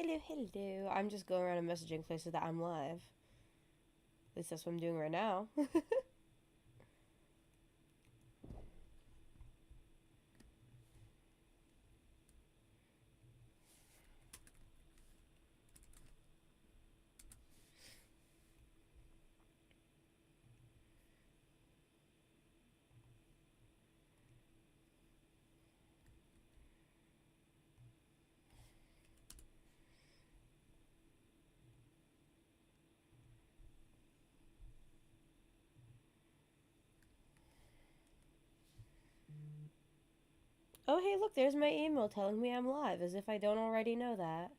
Hello, hello. I'm just going around and messaging places that I'm live. At least that's what I'm doing right now. Oh, hey, look, there's my email telling me I'm live, as if I don't already know that.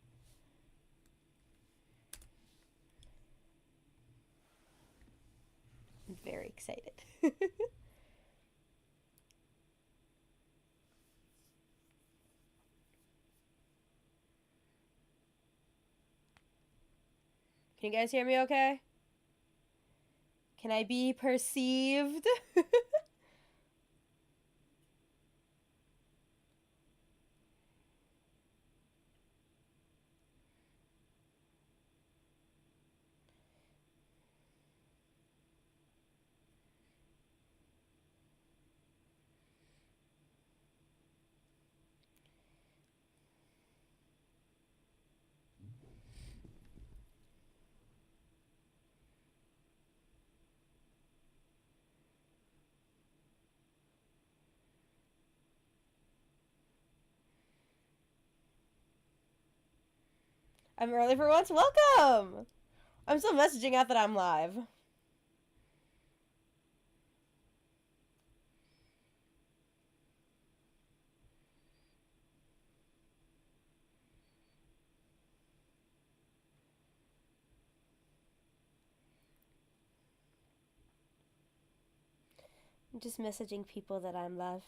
I'm very excited. Can you guys hear me okay? Can I be perceived? I'm early for once. Welcome! I'm still messaging out that I'm live. I'm just messaging people that I'm live.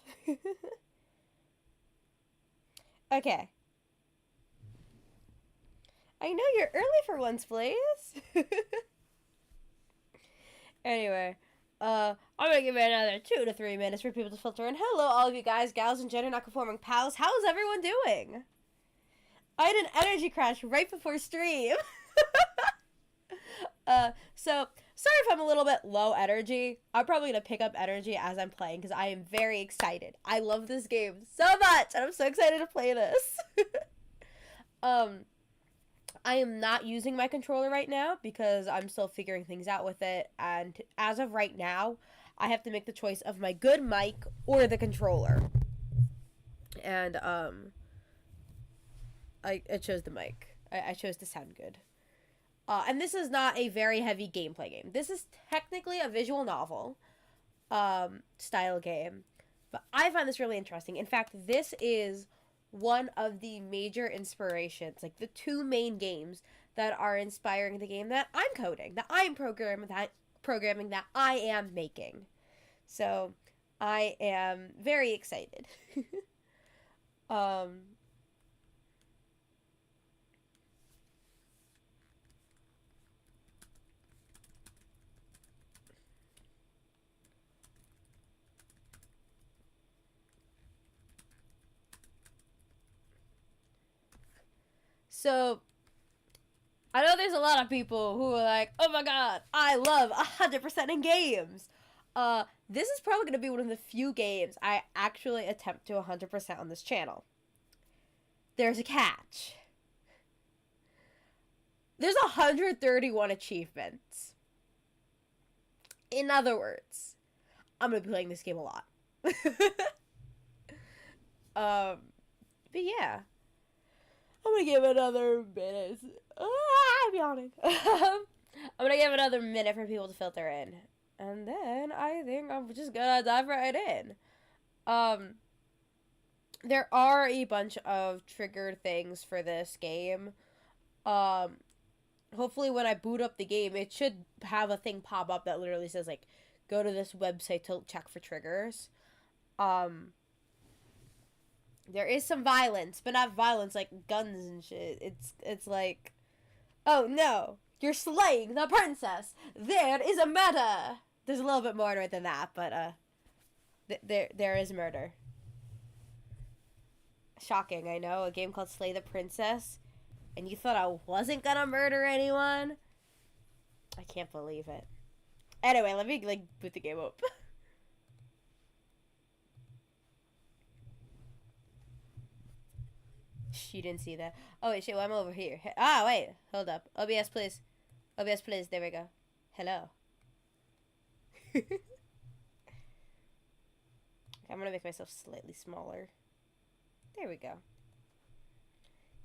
Okay. I know you're early for once, please. Anyway, I'm gonna give it another 2 to 3 minutes for people to filter in. Hello, all of you guys, gals, and gender non-conforming pals. How's everyone doing? I had an energy crash right before stream. So sorry if I'm a little bit low energy. I'm probably gonna pick up energy as I'm playing because I am very excited. I love this game so much, and I'm so excited to play this. I am not using my controller right now because I'm still figuring things out with it, and as of right now, I have to make the choice of my good mic or the controller. And I chose the mic. I chose to sound good. And this is not a very heavy gameplay game. This is technically a visual novel style game, but I find this really interesting. In fact, this is one of the major inspirations, like the two main games that are inspiring the game that I'm coding, that I'm programming, that I am making. So I am very excited. um so I know there's a lot of people who are like, oh my god, I love 100% in games. This is probably going to be one of the few games I actually attempt to 100% on this channel. There's a catch. There's 131 achievements. In other words, I'm going to be playing this game a lot. But yeah. I'm going to give it another minute. I'm yawning. I'm going to give it another minute for people to filter in. And then I think I'm just going to dive right in. There are a bunch of triggered things for this game. Hopefully when I boot up the game, it should have a thing pop up that literally says, like, go to this website to check for triggers. There is some violence, but not violence like guns and shit. It's like, oh no, you're slaying the princess. There is a murder. There's a little bit more to it than that, but there is murder. Shocking, I know. A game called Slay the Princess And you thought I wasn't gonna murder anyone? I can't believe it. Anyway, let me, like, boot the game up. You didn't see that. Oh, wait, shit, well, I'm over here. Ah, wait, hold up. OBS, please. OBS, please. There we go. Hello. I'm gonna make myself slightly smaller. There we go.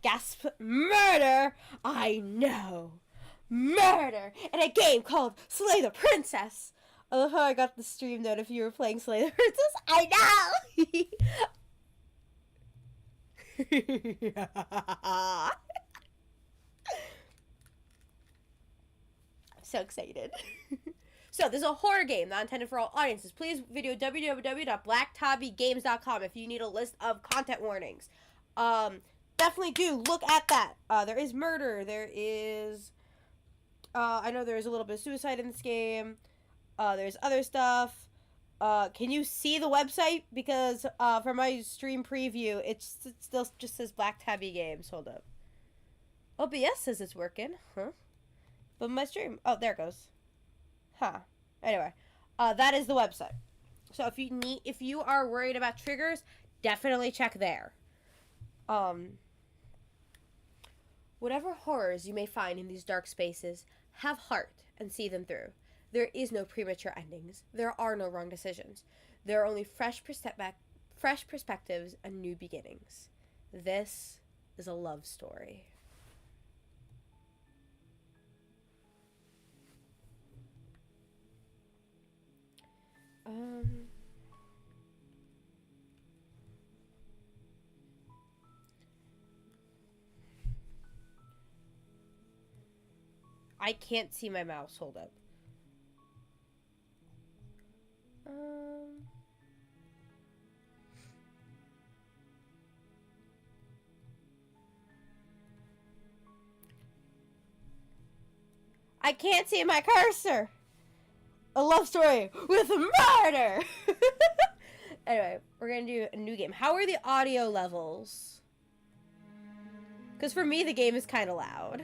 Gasp! Murder! I know! Murder! In a game called Slay the Princess! I love how I got the stream note if you were playing Slay the Princess. I know! I'm so excited. So, this is a horror game not intended for all audiences. Please video www.blacktabbygames.com if you need a list of content warnings. Definitely do look at that. There is murder. There is... I know there is a little bit of suicide in this game. There's other stuff. Can you see the website? Because for my stream preview, it still just says Black Tabby Games. Hold up. OBS says it's working. Huh? But my stream... Oh, there it goes. Huh. Anyway, that is the website. So if you are worried about triggers, definitely check there. Whatever horrors you may find in these dark spaces, have heart and see them through. There is no premature endings. There are no wrong decisions. There are only fresh perspectives and new beginnings. This is a love story. I can't see my mouse. Hold up. I can't see my cursor. A love story with murder. Anyway, we're gonna do a new game. How are the audio levels? Because for me, the game is kind of loud.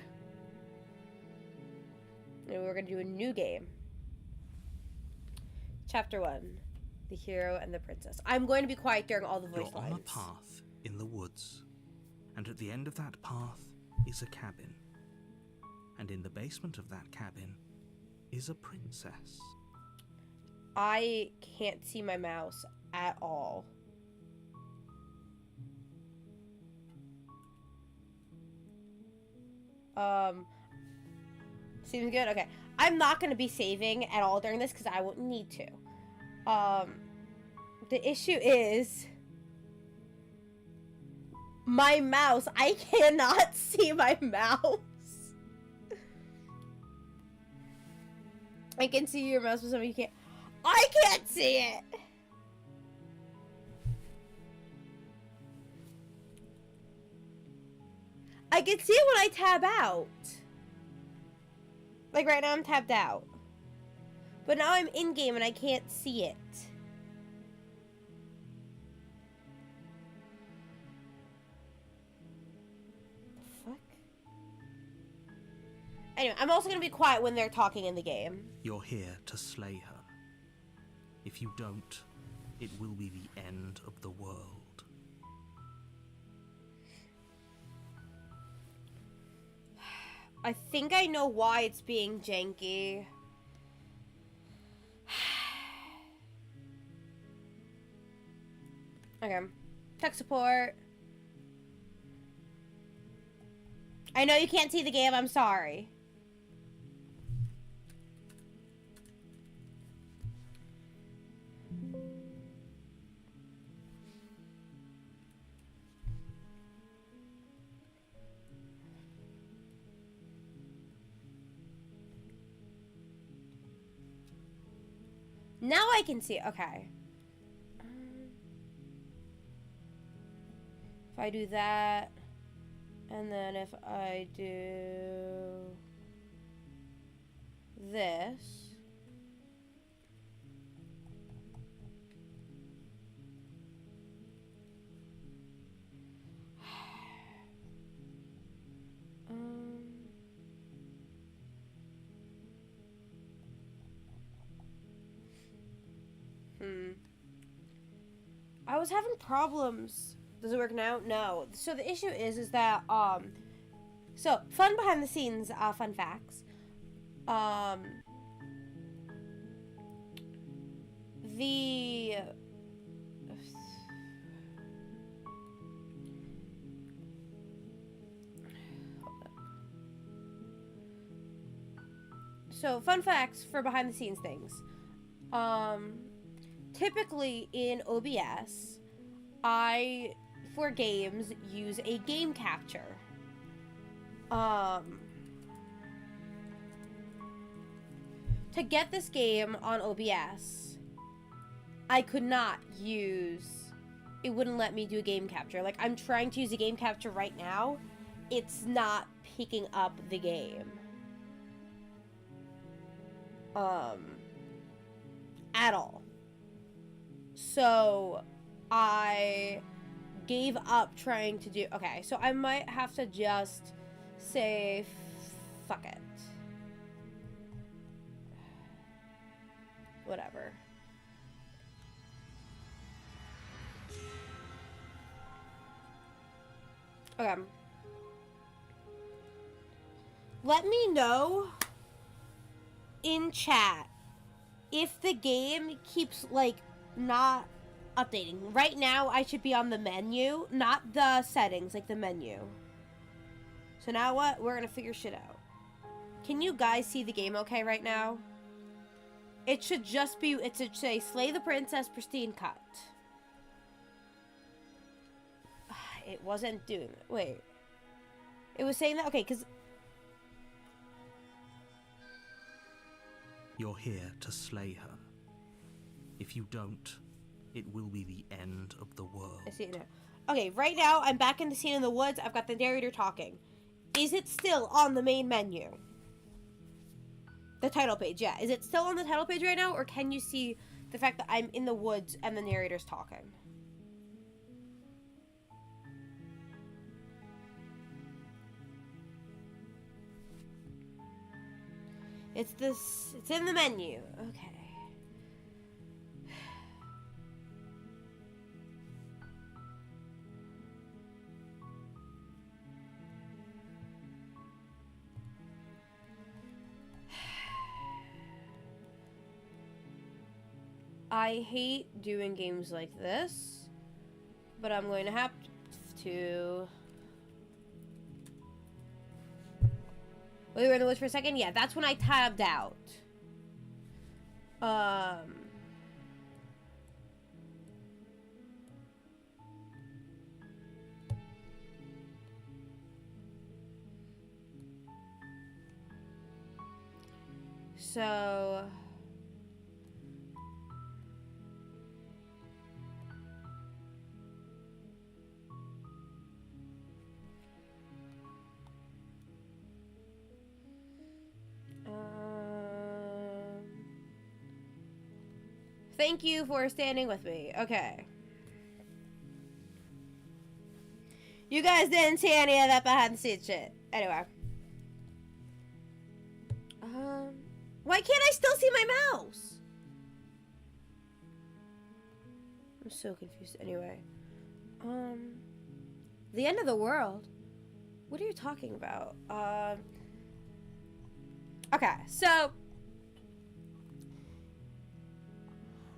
And we're gonna do a new game. Chapter 1. The hero and the princess. I'm going to be quiet during all the voice lines. You're on a path in the woods, and at the end of that path is a cabin. And in the basement of that cabin is a princess. I can't see my mouse at all. Seems good? Okay. I'm not going to be saving at all during this because I won't need to. The issue is... my mouse. I cannot see my mouse. I can see your mouse, but some of you can't. I can't see it! I can see it when I tab out. Like right now I'm tabbed out. But now I'm in-game and I can't see it. The fuck? Anyway, I'm also gonna be quiet when they're talking in the game. You're here to slay her. If you don't, it will be the end of the world. I think I know why it's being janky. Okay. Tech support. I know you can't see the game, I'm sorry. Now I can see it. Okay. If I do that, and then if I do this, I was having problems. Does it work now? No. So the issue is that, so fun behind the scenes, fun facts. The So, fun facts for behind the scenes things. Typically in OBS, I, for games, use a game capture. To get this game on OBS, I could not use, it wouldn't let me do a game capture. Like, I'm trying to use a game capture right now. It's not picking up the game. At all. So I gave up trying to do, okay, so I might have to just say fuck it. Whatever. Okay. Let me know in chat if the game keeps, like, not updating. Right now, I should be on the menu, not the settings, like the menu. So now what? We're gonna figure shit out. Can you guys see the game okay right now? It should just be, it should say, Slay the Princess, Pristine Cut. It wasn't doing it. Wait. It was saying that? Okay, because... You're here to slay her. If you don't, it will be the end of the world. I see it now. Okay, right now, I'm back in the scene in the woods. I've got the narrator talking. Is it still on the main menu? The title page, yeah. Is it still on the title page right now, or can you see the fact that I'm in the woods and the narrator's talking? It's this, it's in the menu. Okay. I hate doing games like this, but I'm going to have to. We were in the woods for a second? Yeah, that's when I tabbed out. So... Thank you for standing with me. Okay. You guys didn't see any of that behind the scenes shit. Anyway. Why can't I still see my mouse? I'm so confused. Anyway. The end of the world? What are you talking about? Okay, so...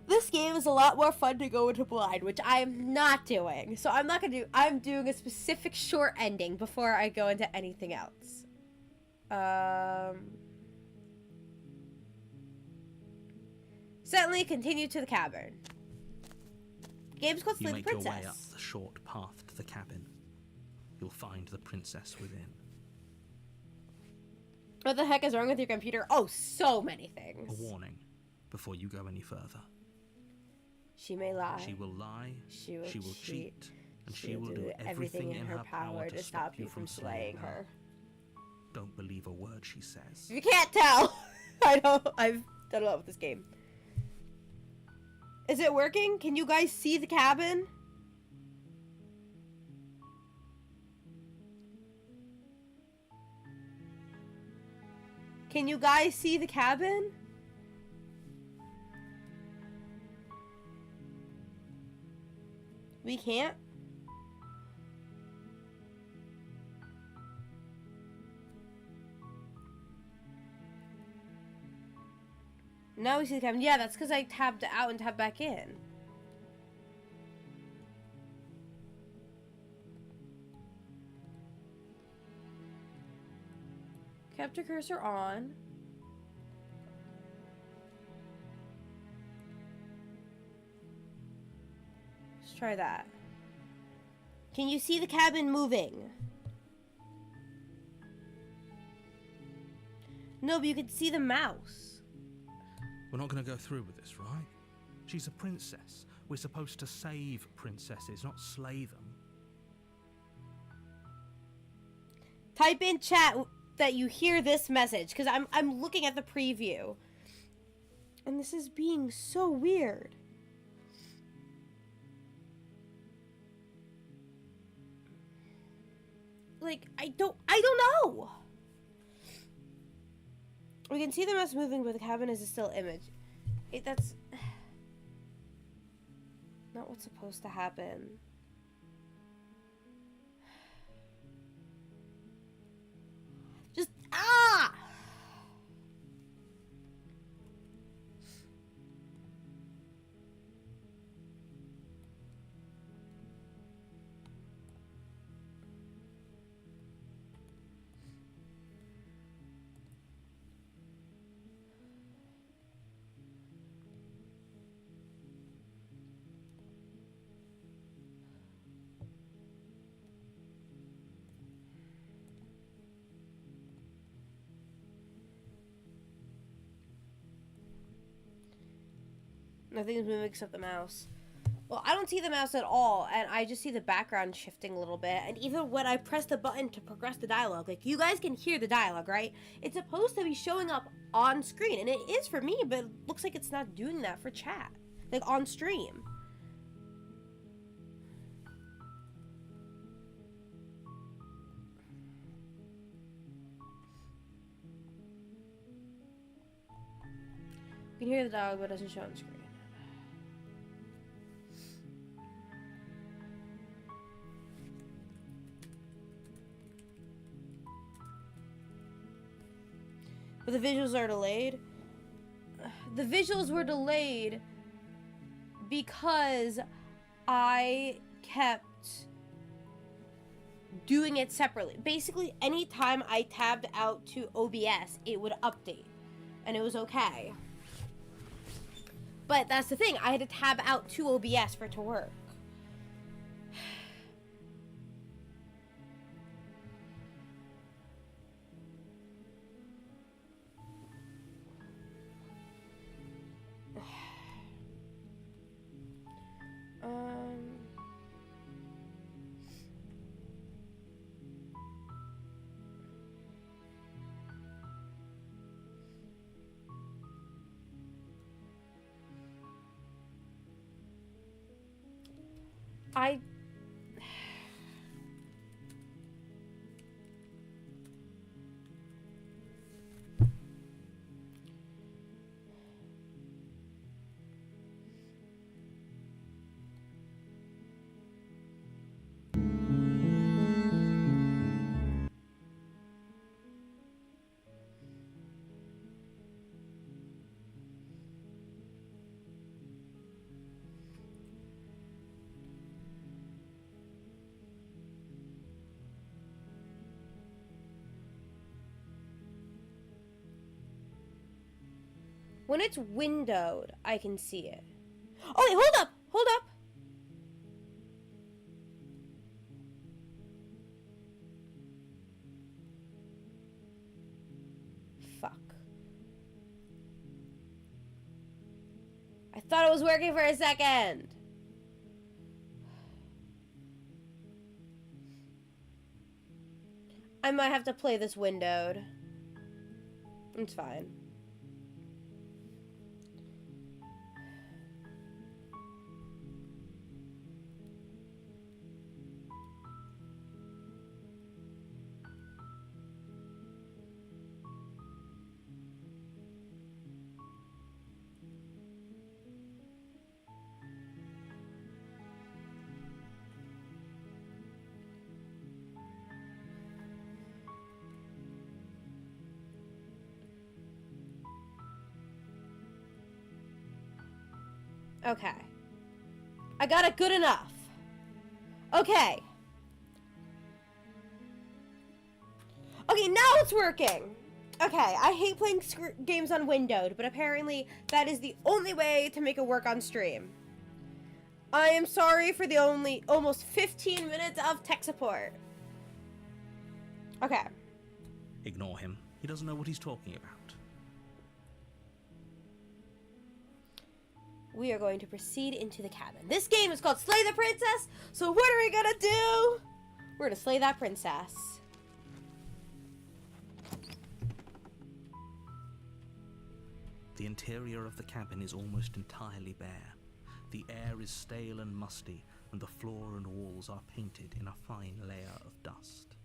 This game is a lot more fun to go into blind, which I am not doing. So I'm not going to do... I'm doing a specific short ending before I go into anything else. Suddenly continue to the cavern. Game's called Slay the Princess. You make your way up the short path to the cabin. You'll find the princess within. What the heck is wrong with your computer? Oh, so many things. A warning before you go any further. She may lie. She will lie. She will cheat. And she will do everything in her power to stop you from slaying her. Don't believe a word she says. You can't tell. I know. I've done a lot with this game. Is it working? Can you guys see the cabin? Can you guys see the cabin? We can't? Now we see the cabin. Yeah, that's because I tabbed out and tabbed back in. Kept your cursor on. Let's try that. Can you see the cabin moving? No, but you can see the mouse. We're not going to go through with this, right? She's a princess. We're supposed to save princesses, not slay them. Type in chat that you hear this message, because I'm looking at the preview. And this is being so weird. Like, I don't know. We can see the mouse moving, but the cabin is a still image. That's not what's supposed to happen. Just, ah! Nothing's moving except the mouse. Well, I don't see the mouse at all, and I just see the background shifting a little bit. And even when I press the button to progress the dialogue, like, you guys can hear the dialogue, right? It's supposed to be showing up on screen, and it is for me, but it looks like it's not doing that for chat. Like, on stream. You can hear the dialogue, but it doesn't show on screen. But the visuals are delayed. The visuals were delayed because I kept doing it separately. Basically, anytime I tabbed out to OBS, it would update. And it was okay. But that's the thing. I had to tab out to OBS for it to work. I when it's windowed, I can see it. Oh, wait, hold up! Hold up! Fuck. I thought it was working for a second! I might have to play this windowed. It's fine. Okay. I got it good enough. Okay. Okay, now it's working. Okay, I hate playing games on windowed, but apparently that is the only way to make it work on stream. I am sorry for the almost 15 minutes of tech support. Okay. Ignore him. He doesn't know what he's talking about. We are going to proceed into the cabin. This game is called Slay the Princess, so what are we gonna do? We're gonna slay that princess. The interior of the cabin is almost entirely bare. The air is stale and musty, and the floor and walls are painted in a fine layer of dust.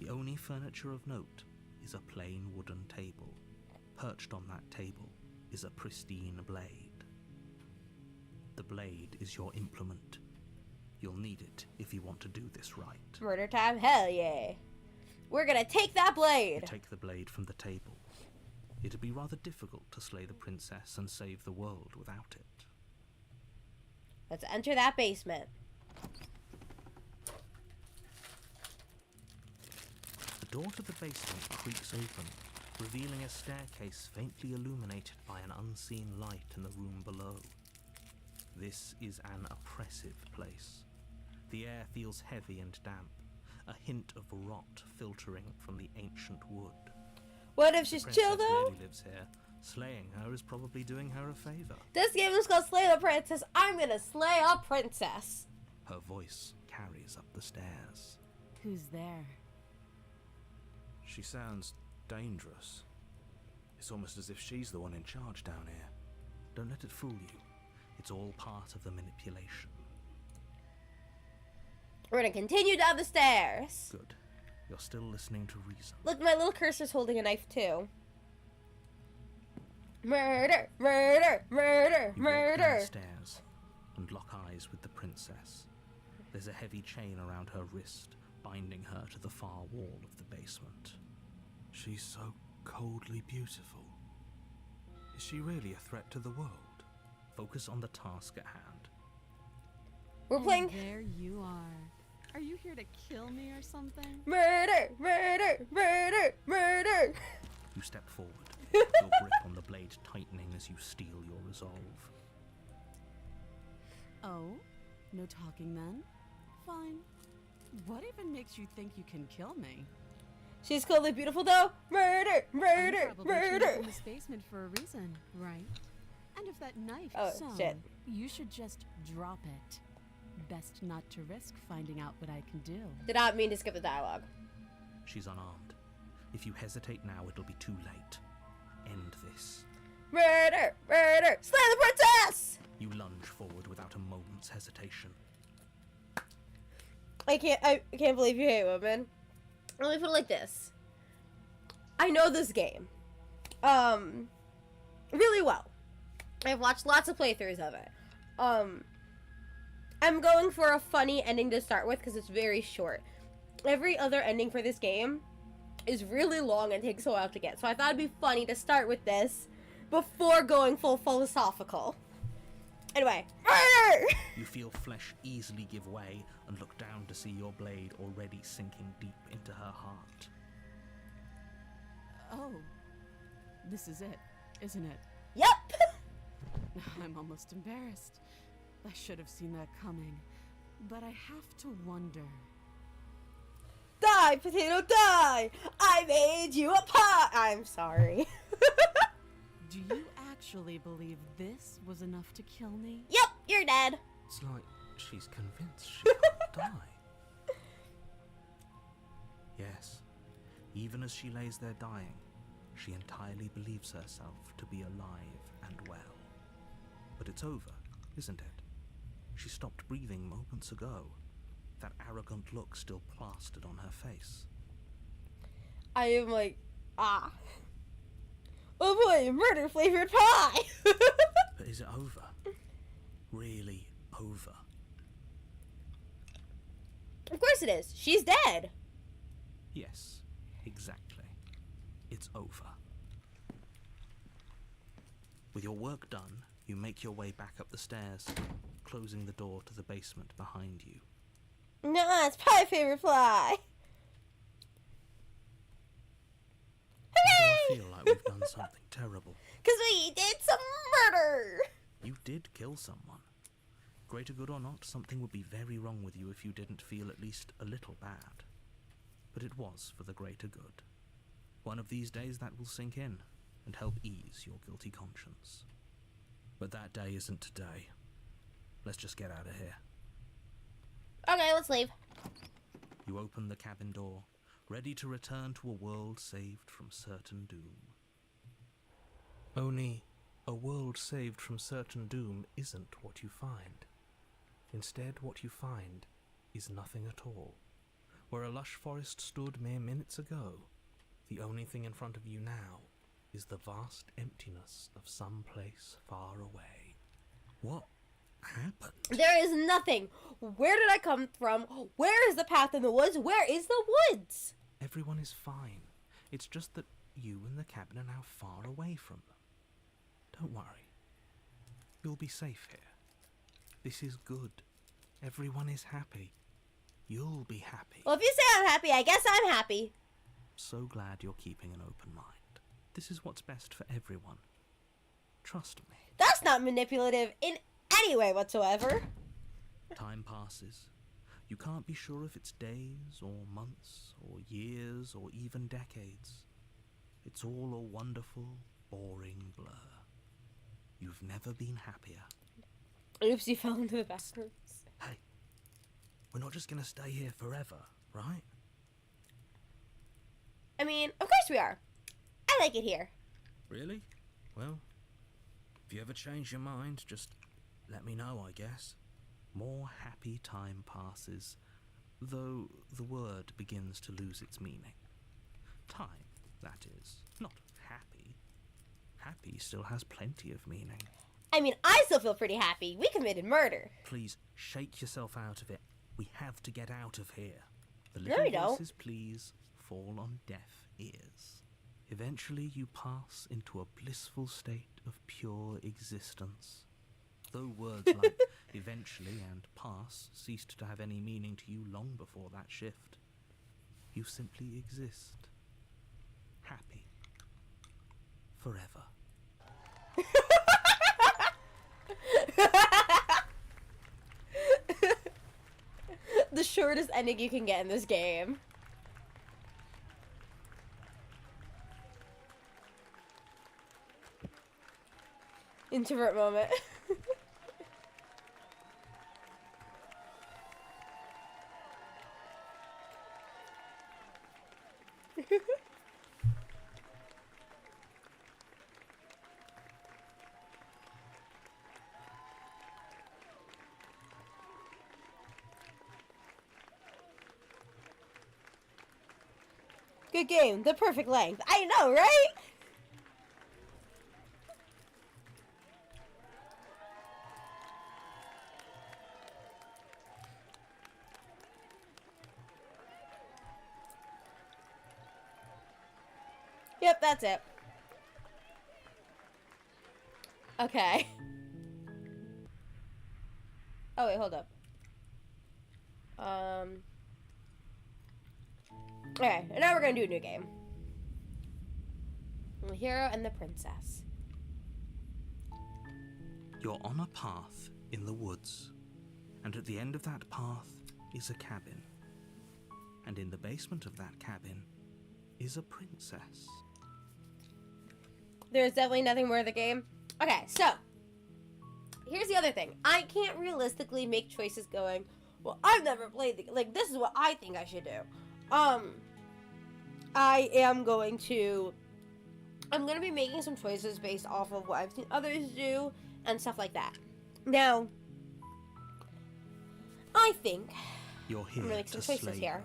The only furniture of note is a plain wooden table. Perched on that table is a pristine blade. The blade is your implement. You'll need it if you want to do this right. Murder time? Hell yeah. We're gonna take that blade. You take the blade from the table. It'd be rather difficult to slay the princess and save the world without it. Let's enter that basement. The door to the basement creaks open, revealing a staircase faintly illuminated by an unseen light in the room below. This is an oppressive place. The air feels heavy and damp, a hint of rot filtering from the ancient wood. What if she's chill though? Really lives here. Slaying her is probably doing her a favor. This game is called Slay the Princess. I'm gonna slay a princess. Her voice carries up the stairs. Who's there? She sounds dangerous. It's almost as if she's the one in charge down here. Don't let it fool you. It's all part of the manipulation. We're gonna continue down the stairs. Good. You're still listening to reason. Look, my little cursor's holding a knife too. Murder, murder, murder, You walk murder. downstairs and lock eyes with the princess. There's a heavy chain around her wrist, binding her to the far wall of the basement. She's so coldly beautiful. Is she really a threat to the world? Focus on the task at hand. We're playing And there you are. Are you here to kill me or something? murder, murder, murder, murder. You step forward, your grip on the blade tightening as you steel your resolve. Oh? No talking then? Fine. What even makes you think you can kill me? She's coldly beautiful though. Murder, murder, I'm probably murder. in this basement for a reason, right? And if that knife Oh, so, shit. you should just drop it. Best not to risk finding out what I can do. Did not mean to skip the dialogue. She's unarmed. If you hesitate now, it'll be too late. End this. Murder, murder, slay the princess. You lunge forward without a moment's hesitation. I can't believe you hate women. Let me put it like this. I know this game, really well. I've watched lots of playthroughs of it. I'm going for a funny ending to start with because it's very short. Every other ending for this game is really long and takes a while to get. So I thought it'd be funny to start with this before going full philosophical. Anyway, murder! You feel flesh easily give way and look down to see your blade already sinking deep into her heart. Oh. This is it, isn't it? Yep! I'm almost embarrassed. I should have seen that coming. But I have to wonder. Die, potato, die! I made you a pie! I'm sorry. Do you actually believe this was enough to kill me? Yep, you're dead. It's like she's convinced she can't die. Yes, even as she lays there dying, she entirely believes herself to be alive and well. But it's over, isn't it? She stopped breathing moments ago, that arrogant look still plastered on her face. I am like, ah. Oh boy, murder flavored pie! But is it over? Really over? Of course it is. She's dead. Yes, exactly. It's over. With your work done, You make your way back up the stairs, closing the door to the basement behind you. No, it's my favorite fly. Why do I Hooray! feel like we've done something terrible? Because we did some murder. You did kill someone. Greater good or not, something would be very wrong with you if you didn't feel at least a little bad. But it was for the greater good. One of these days that will sink in and help ease your guilty conscience. But that day isn't today. Let's just get out of here. Okay, let's leave. You open the cabin door, ready to return to a world saved from certain doom. Only, a world saved from certain doom isn't what you find. Instead, what you find is nothing at all. Where a lush forest stood mere minutes ago, the only thing in front of you now is the vast emptiness of some place far away. What happened? There is nothing. Where did I come from? Where is the path in the woods? Where is the woods? Everyone is fine. It's just that you and the cabin are now far away from them. Don't worry. You'll be safe here. This is good. Everyone is happy. You'll be happy. Well, if you say I'm happy, I guess I'm happy. So glad you're keeping an open mind. This is what's best for everyone. Trust me. That's not manipulative in any way whatsoever. Time passes. You can't be sure if it's days or months or years or even decades. It's all a wonderful, boring blur. You've never been happier. Oops, you fell into the bathrooms. Hey, we're not just gonna stay here forever, right? I mean, of course we are. I like it here. Really? Well, if you ever change your mind, just let me know, I guess. More happy time passes, though the word begins to lose its meaning. Time, that is. Not happy. Happy still has plenty of meaning. I mean, I still feel pretty happy. We committed murder. Please, shake yourself out of it. We have to get out of here. The No, little we don't. voices, please, fall on deaf ears. Eventually you pass into a blissful state of pure existence. Though words like eventually and pass ceased to have any meaning to you long before that shift, you simply exist. Happy. Forever. The shortest ending you can get in this game. Introvert moment. Good game. The perfect length. I know, right? Yep, that's it. Okay. Oh, wait, hold up. Okay, and now we're gonna do a new game. The hero and the princess. You're on a path in the woods, and at the end of that path is a cabin. And in the basement of that cabin is a princess. There's definitely nothing more to the game. Okay, so here's the other thing. I can't realistically make choices going, well, I've never played the like this is what I think I should do. I'm gonna be making some choices based off of what I've seen others do and stuff like that. Now, I think You're here I'm gonna make to some choices slay here. her.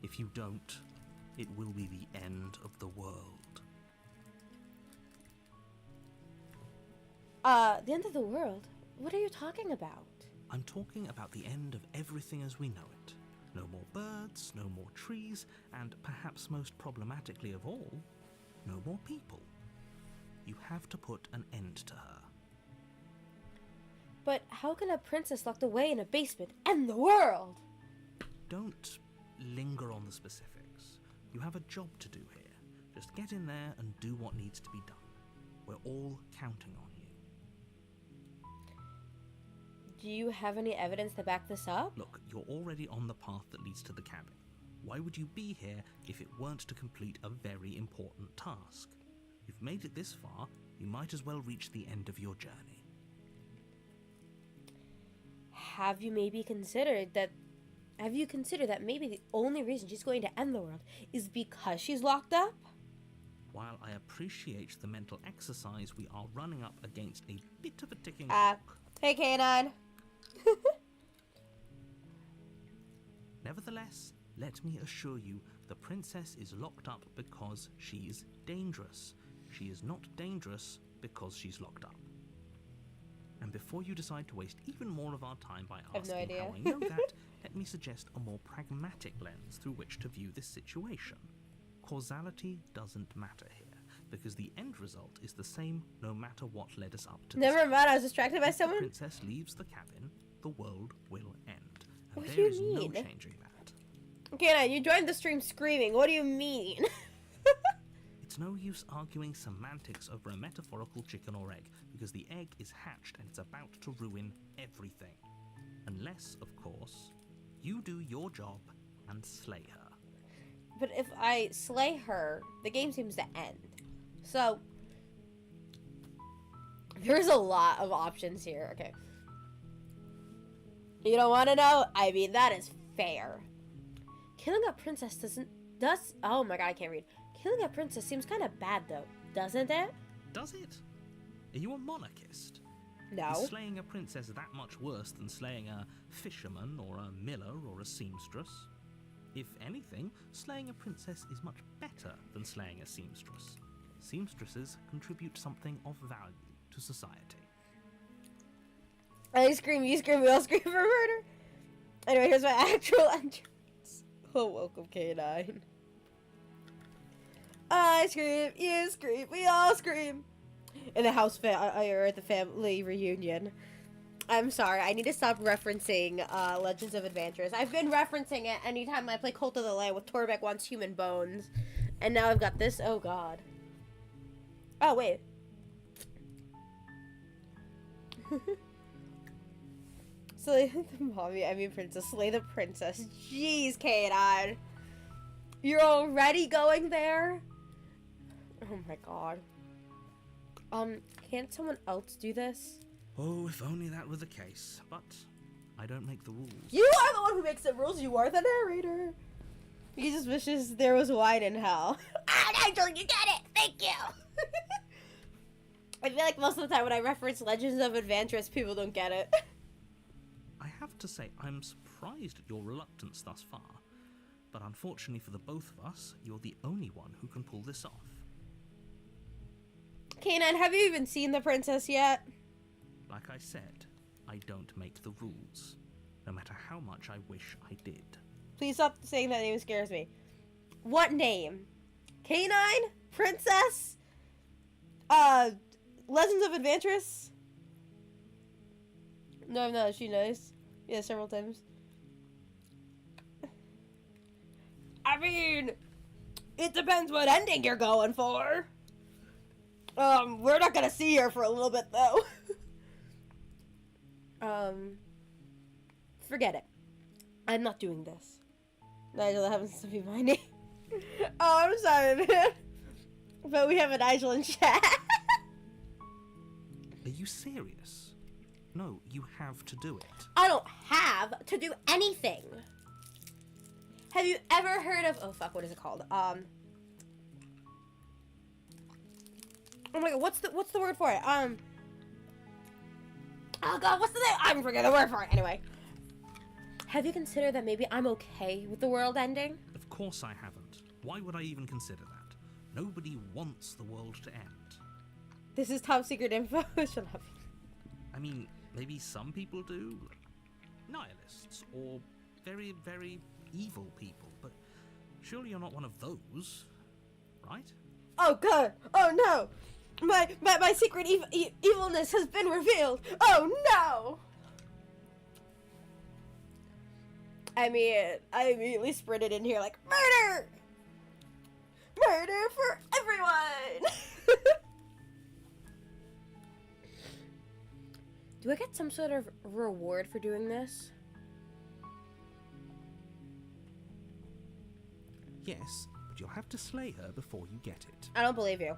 If you don't, it will be the end of the world. The end of the world? What are you talking about? I'm talking about the end of everything as we know it. No more birds, no more trees, and perhaps most problematically of all, no more people. You have to put an end to her. But how can a princess locked away in a basement end the world? Don't linger on the specifics. You have a job to do here. Just get in there and do what needs to be done. We're all counting on you. Do you have any evidence to back this up? Look, you're already on the path that leads to the cabin. Why would you be here if it weren't to complete a very important task? You've made it this far, you might as well reach the end of your journey. Have you considered that maybe the only reason she's going to end the world is because she's locked up? While I appreciate the mental exercise, we are running up against a bit of a ticking clock. Hey, Canine. Nevertheless, let me assure you, the princess is locked up because she's dangerous. She is not dangerous because she's locked up. And before you decide to waste even more of our time by asking how I know that, let me suggest a more pragmatic lens through which to view this situation. Causality doesn't matter here, because the end result is the same no matter what led us up to this. Never mind, I was distracted by If someone. the princess leaves the cabin, the world will end. And What do there you is mean? no changing that. Canine, you joined the stream screaming. What do you mean? It's no use arguing semantics over a metaphorical chicken or egg, because the egg is hatched and it's about to ruin everything. Unless, of course, you do your job and slay her. But if I slay her, the game seems to end. So, there's a lot of options here. Okay. You don't want to know? I mean, that is fair. Killing a princess oh my god, I can't read. Killing a princess seems kind of bad, though, doesn't it? Does it? Are you a monarchist? No. Is slaying a princess that much worse than slaying a fisherman or a miller or a seamstress? If anything, slaying a princess is much better than slaying a seamstress. Seamstresses contribute something of value to society. I scream, you scream, we all scream for murder. Anyway, here's my actual entrance. Oh, welcome, K9. I scream, you scream, we all scream. In the house or at the family reunion. I'm sorry, I need to stop referencing Legends of Adventurers. I've been referencing it anytime I play Cult of the Land with Torbeck Wants Human Bones. And now I've got this. Oh, God. Oh, wait. Slay the mommy, princess. Slay the princess. Jeez, K9. You're already going there? Oh, my God. Can't someone else do this? Oh, if only that were the case. But I don't make the rules. You are the one who makes the rules. You are the narrator. He just wishes there was wine in hell. Nigel, you get it. Thank you. I feel like most of the time when I reference Legends of Adventurers, people don't get it. I have to say, I'm surprised at your reluctance thus far. But unfortunately for the both of us, you're the only one who can pull this off. Kanan, have you even seen the princess yet? Like I said, I don't make the rules, no matter how much I wish I did. Please stop saying that name, it scares me. What name? Canine? Princess? Legends of Adventurous? No, I'm not. She knows. Yeah, several times. I mean, it depends what ending you're going for. We're not gonna see her for a little bit, though. Forget it. I'm not doing this. Nigel, that happens to be my name. Oh, I'm sorry, man. But we have a Nigel in chat. Are you serious? No, you have to do it. I don't have to do anything. Have you ever heard of... Oh, fuck, what is it called? Oh my god, what's the word for it? Oh god, what's the name? I'm forgetting the word for it. Anyway. Have you considered that maybe I'm okay with the world ending? Of course I haven't. Why would I even consider that? Nobody wants the world to end. This is top secret info. Shut up. I mean, maybe some people do. Nihilists, or very, very evil people, but surely you're not one of those, right? Oh god! Oh no! My secret evilness has been revealed. Oh no! I mean, I immediately sprinted in here like, murder! Murder for everyone! Do I get some sort of reward for doing this? Yes, but you'll have to slay her before you get it. I don't believe you.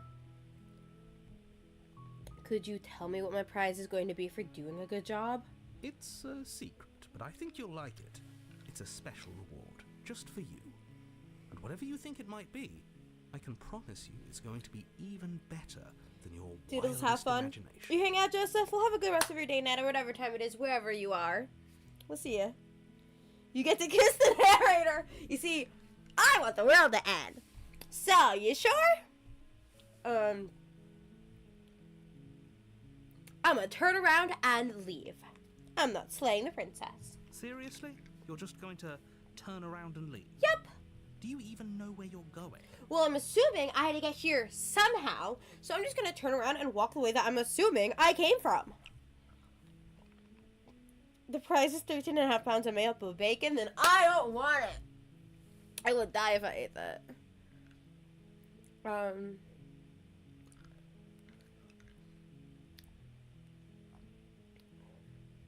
Could you tell me what my prize is going to be for doing a good job? It's a secret, but I think you'll like it. It's a special reward, just for you. And whatever you think it might be, I can promise you it's going to be even better than your Doodles, wildest have fun. imagination. You hang out, Joseph. We'll have a good rest of your day, night, or whatever time it is, wherever you are. We'll see ya. You get to kiss the narrator. You see, I want the world to end. So, you sure? I'm gonna turn around and leave. I'm not slaying the princess. Seriously? You're just going to turn around and leave? Yep. Do you even know where you're going? Well, I'm assuming I had to get here somehow, so I'm just gonna turn around and walk the way that I'm assuming I came from. The price is 13.5 pounds of maple bacon, then I don't want it. I would die if I ate that.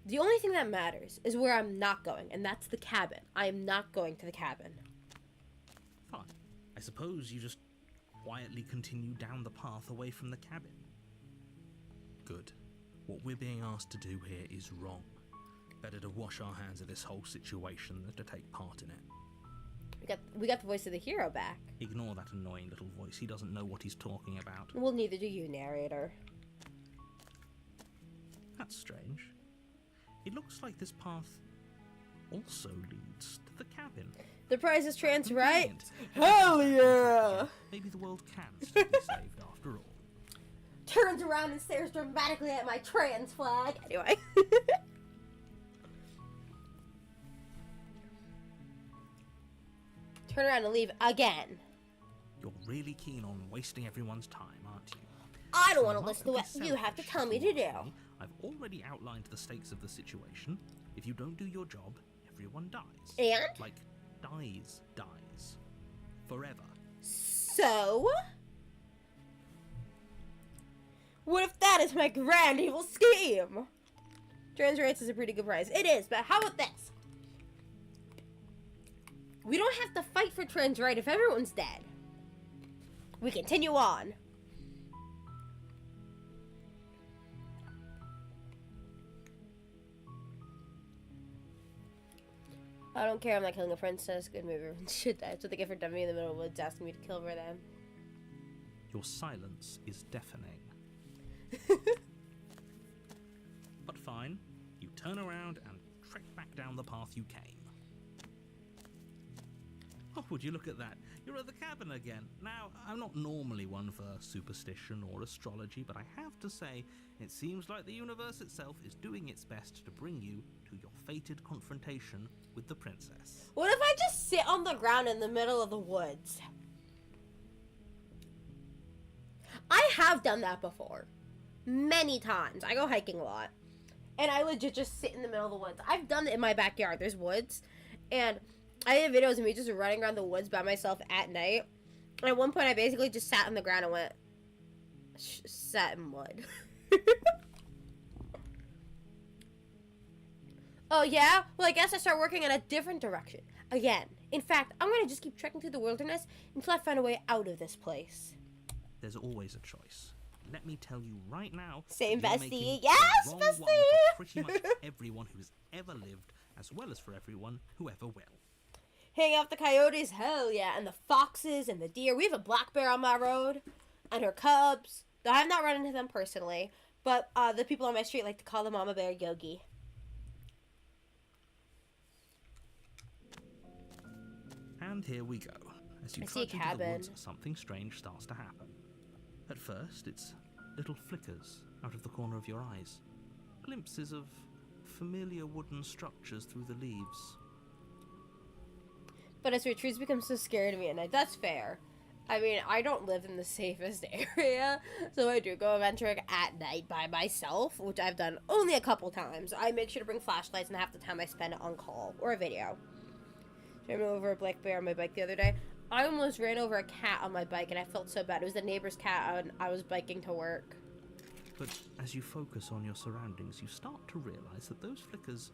The only thing that matters is where I'm not going, and that's the cabin. I am not going to the cabin. Fine. I suppose you just quietly continue down the path away from the cabin. Good. What we're being asked to do here is wrong. Better to wash our hands of this whole situation than to take part in it. We got the voice of the hero back. Ignore that annoying little voice. He doesn't know what he's talking about. Well, neither do you, narrator. That's strange. It looks like this path also leads to the cabin. The prize is trans, right? Convenient. Hell yeah! Maybe the world can still be saved after all. Turns around and stares dramatically at my trans flag. Anyway. Turn around and leave again. You're really keen on wasting everyone's time, aren't you? I don't want to Remarkably listen to what you have to selfish, tell me if to you do. ask me. I've already outlined the stakes of the situation. If you don't do your job, everyone dies. And? Like, dies. Forever. So? What if that is my grand evil scheme? Trans rights is a pretty good prize. It is, but how about this? We don't have to fight for trans rights if everyone's dead. We continue on. I don't care, I'm not killing a princess. Good move, everyone should die. That's what they get for dumping me in the middle of the woods, asking me to kill for them. Your silence is deafening. But fine. You turn around and trek back down the path you came. Oh, would you look at that? You're at the cabin again. Now, I'm not normally one for superstition or astrology, but I have to say, it seems like the universe itself is doing its best to bring you to your fated confrontation with the princess. What if I just sit on the ground in the middle of the woods? I have done that before. Many times. I go hiking a lot. And I legit just sit in the middle of the woods. I've done it in my backyard. There's woods. And I have videos of me just running around the woods by myself at night. And at one point, I basically just sat on the ground and went... sat in mud. Oh, yeah? Well, I guess I start working in a different direction. Again. In fact, I'm going to just keep trekking through the wilderness until I find a way out of this place. There's always a choice. Let me tell you right now. Same you're bestie. making Yes, the wrong bestie! one for pretty much everyone who's ever lived, as well as for everyone who ever will. Hang out the coyotes, hell yeah, and the foxes and the deer. We have a black bear on my road, and her cubs. Though I have not run into them personally, but the people on my street like to call the mama bear Yogi. And here we go. As you I see a trudge into the cabin. woods, something strange starts to happen. At first, it's little flickers out of the corner of your eyes. Glimpses of familiar wooden structures through the leaves. But as trees become so scary to me at night. That's fair. I mean, I don't live in the safest area, so I do go venturing at night by myself, which I've done only a couple times. I make sure to bring flashlights, and half the time I spend it on call or a video. I ran over a black bear on my bike the other day. I almost ran over a cat on my bike, and I felt so bad. It was the neighbor's cat, and I was biking to work. But as you focus on your surroundings, you start to realize that those flickers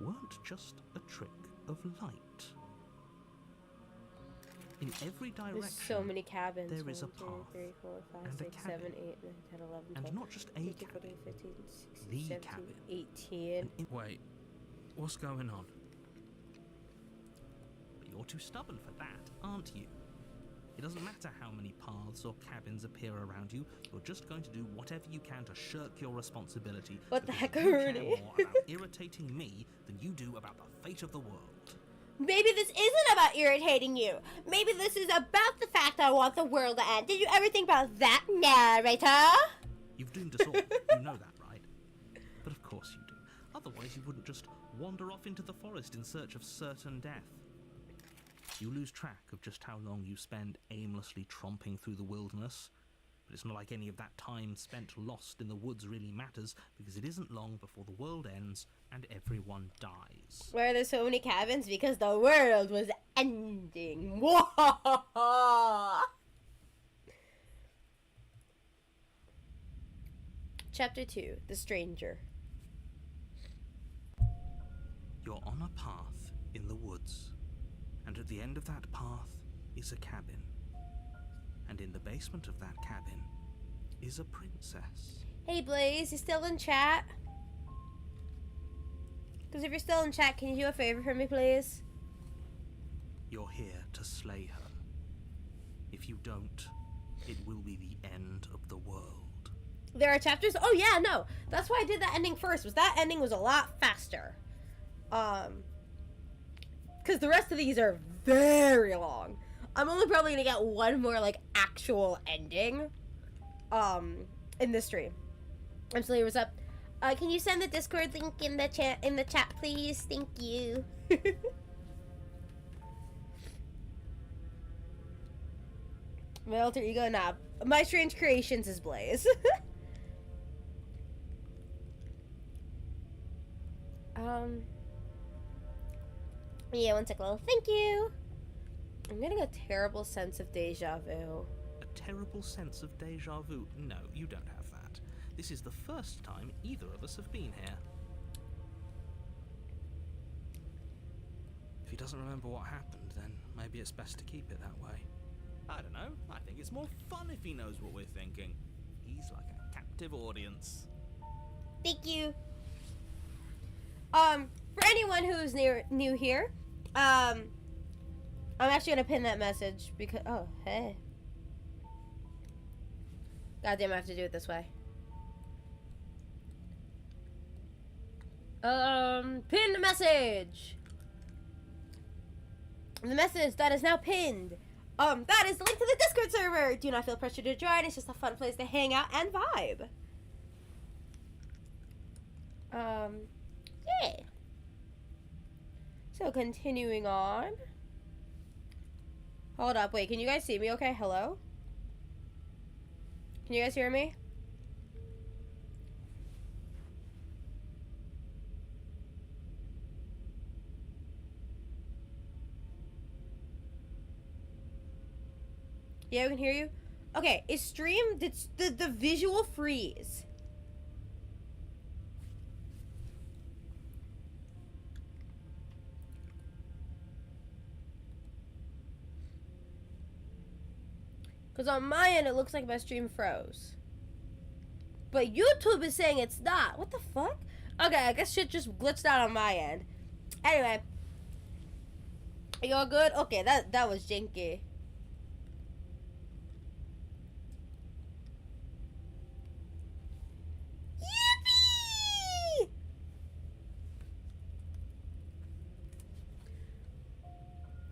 weren't just a trick of light. In every direction, There's so many cabins. there is a 1, 2, path 3, 4, 5, and a 6, cabin. 7, 8, 9, 10, 11, 12, And not just a 13, cabin, 14, 15, 16, the 17, cabin. 18. Wait, what's going on? But you're too stubborn for that, aren't you? It doesn't matter how many paths or cabins appear around you, you're just going to do whatever you can to shirk your responsibility. What the because heck, you care Ernie? more about irritating me than you do about the fate of the world. Maybe this isn't about irritating you. Maybe this is about the fact I want the world to end. Did you ever think about that, narrator? You've doomed us all, you know that, right? But of course you do. Otherwise you wouldn't just wander off into the forest in search of certain death. You lose track of just how long you spend aimlessly tromping through the wilderness. But it's not like any of that time spent lost in the woods really matters, because it isn't long before the world ends and everyone dies. Why are there so many cabins? Because the world was ending. Chapter 2, The Stranger. You're on a path in the woods, and at the end of that path is a cabin. And in the basement of that cabin is a princess. Hey Blaze, you still in chat? Because if you're still in chat, can you do a favor for me, please? You're here to slay her. If you don't, it will be the end of the world. There are chapters? Oh yeah, no. That's why I did that ending first, was that ending was a lot faster. Because the rest of these are very long. I'm only probably gonna get one more, like, actual ending, in this stream. I'm Celia, what's up? Can you send the Discord link in the chat, please? Thank you. My alter ego, nah. My Strange Creations is Blaze. Yeah, one second. Well, thank you. I'm getting a terrible sense of deja vu. A terrible sense of deja vu? No, you don't have that. This is the first time either of us have been here. If he doesn't remember what happened, then maybe it's best to keep it that way. I don't know. I think it's more fun if he knows what we're thinking. He's like a captive audience. Thank you. For anyone who's new here, I'm actually gonna pin that message because hey. Goddamn, I have to do it this way. Pin the message. The message that is now pinned. That is the link to the Discord server. Do not feel pressure to join. It's just a fun place to hang out and vibe. Yeah. So continuing on. Hold up, wait, can you guys see me okay? Hello? Can you guys hear me? Yeah, we can hear you. Okay, is stream, did the visual freeze? Because on my end, it looks like my stream froze. But YouTube is saying it's not. What the fuck? Okay, I guess shit just glitched out on my end. Anyway. Are you all good? Okay, that was janky. Yippee!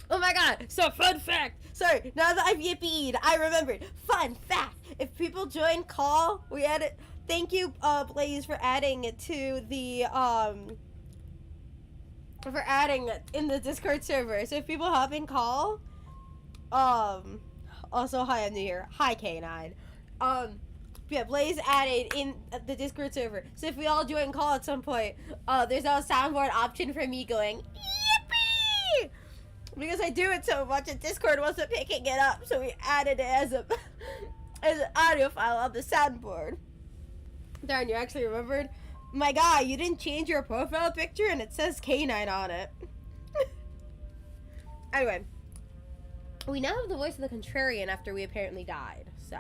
Oh my god, so fun fact. Sorry, now that I've yippied, I remembered. Fun fact. If people join call, we added, thank you, Blaze, for adding it to the, for adding it in the Discord server. So if people hop in call, Also, hi, I'm new here. Hi, K9. Yeah, Blaze added in the Discord server. So if we all join call at some point, there's no soundboard option for me going, yippee! Because I do it so much and Discord wasn't picking it up, so we added it as a as an audio file on the soundboard. Darn, you actually remembered? My guy, you didn't change your profile picture and it says K9 on it. Anyway, we now have the voice of the contrarian after we apparently died, so.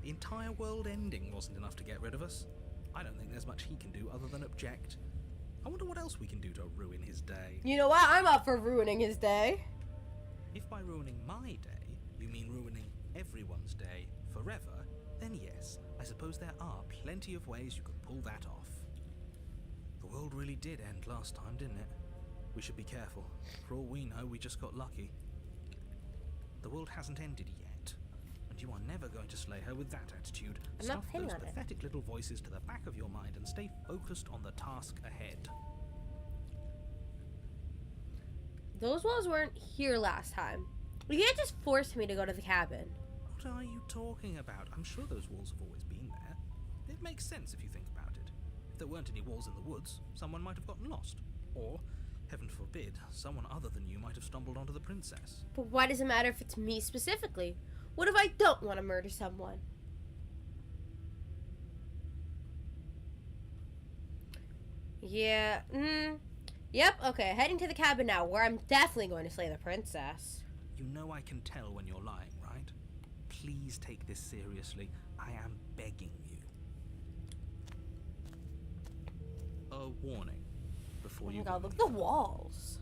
The entire world ending wasn't enough to get rid of us. I don't think there's much he can do other than object. I wonder what else we can do to ruin his day. You know what? I'm up for ruining his day. If by ruining my day, you mean ruining everyone's day forever, then yes, I suppose there are plenty of ways you could pull that off. The world really did end last time, didn't it? We should be careful. For all we know, we just got lucky. The world hasn't ended yet, and you are never going to slay her with that attitude. I'm not Stuff pinning those on it. pathetic little voices to the back of your mind and stay focused on the task ahead. Those walls weren't here last time. You can't just force me to go to the cabin. What are you talking about? I'm sure those walls have always been there. It makes sense if you think about it. If there weren't any walls in the woods, someone might have gotten lost. Or, heaven forbid, someone other than you might have stumbled onto the princess. But why does it matter if it's me specifically? What if I don't want to murder someone? Yeah, yep, okay, heading to the cabin now, where I'm definitely going to slay the princess. You know I can tell when you're lying, right? Please take this seriously. I am begging you. A warning before Oh you my go god, look any at the further. walls.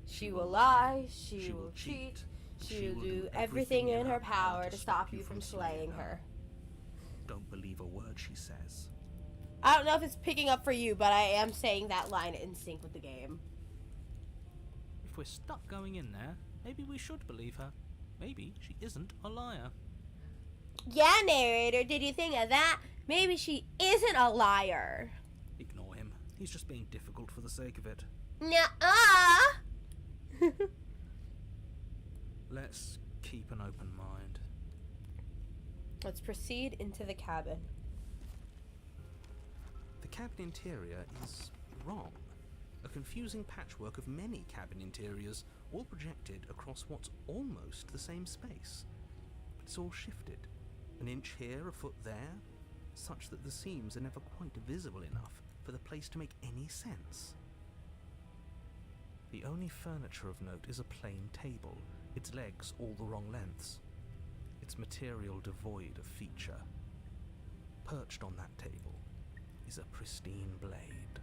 She will lie, she will cheat, she will do everything in her power to stop you from slaying her. Don't believe a word she says. I don't know if it's picking up for you, but I am saying that line in sync with the game. If we're stuck going in there, maybe we should believe her. Maybe she isn't a liar. Yeah, narrator, did you think of that? Maybe she isn't a liar. Ignore him. He's just being difficult for the sake of it. Nuh-uh. Let's keep an open mind. Let's proceed into the cabin. The cabin interior is wrong. A confusing patchwork of many cabin interiors, all projected across what's almost the same space. But it's all shifted. An inch here, a foot there, such that the seams are never quite visible enough for the place to make any sense. The only furniture of note is a plain table, its legs all the wrong lengths, its material devoid of feature. Perched on that table is a pristine blade.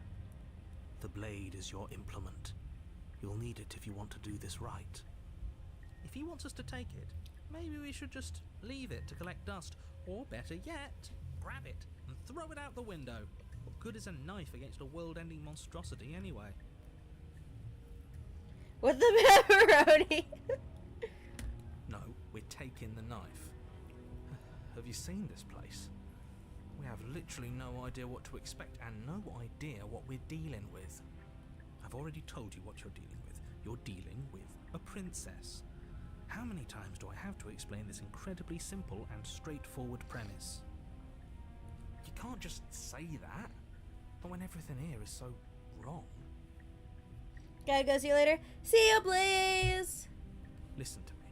The blade is your implement. You'll need it if you want to do this right. If he wants us to take it, maybe we should just leave it to collect dust, or better yet, grab it and throw it out the window. What good is a knife against a world-ending monstrosity anyway? With the pepperoni. No, we're taking the knife. Have you seen this place? We have literally no idea what to expect and no idea what we're dealing with. I've already told you what you're dealing with. You're dealing with a princess. How many times do I have to explain this incredibly simple and straightforward premise? You can't just say that, but when everything here is so wrong. Gotta go, see you later. See you, Blaze. Listen to me.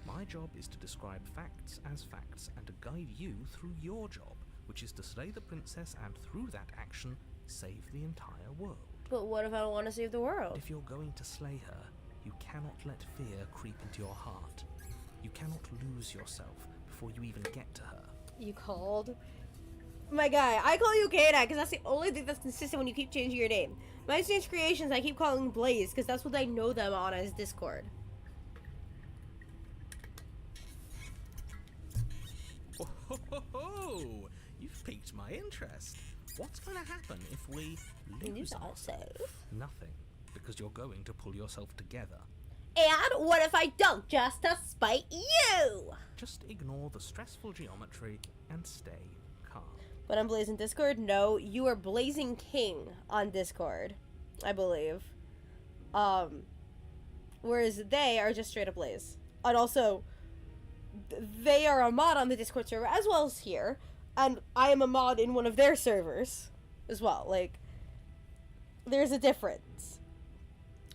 My job is to describe facts as facts and to guide you through your job, which is to slay the princess and through that action, save the entire world. But what if I don't want to save the world? If you're going to slay her, you cannot let fear creep into your heart. You cannot lose yourself before you even get to her. You called? My guy, I call you Kata because that's the only thing that's consistent when you keep changing your name. My Strange Creations, I keep calling Blaze because that's what I know them on as Discord. Oh, ho, ho, ho. You've piqued my interest. What's going to happen if we lose ourselves? Nothing, because you're going to pull yourself together. And what if I don't, just to spite you? Just ignore the stressful geometry and stay calm. But I'm Blazing Discord? No, you are Blazing King on Discord, I believe. Whereas they are just straight up Blaze. And also, they are a mod on the Discord server as well as here, and I am a mod in one of their servers as well. Like, there's a difference.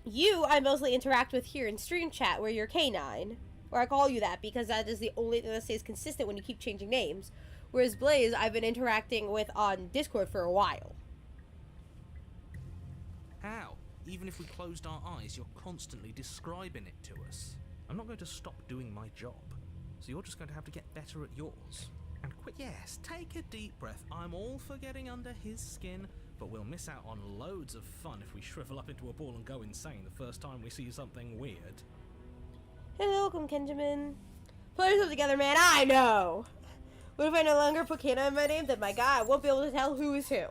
You, I mostly interact with here in stream chat, where you're K9, or I call you that because that is the only thing that stays consistent when you keep changing names. Whereas Blaze, I've been interacting with on Discord for a while. How? Even if we closed our eyes, you're constantly describing it to us. I'm not going to stop doing my job, so you're just going to have to get better at yours. And quit. Yes, take a deep breath. I'm all for getting under his skin, but we'll miss out on loads of fun if we shrivel up into a ball and go insane the first time we see something weird. Hey, welcome, Kenjamin. Put yourself together, man. I know. What if I no longer put Kana in my name? Then my guy, I won't be able to tell who is who.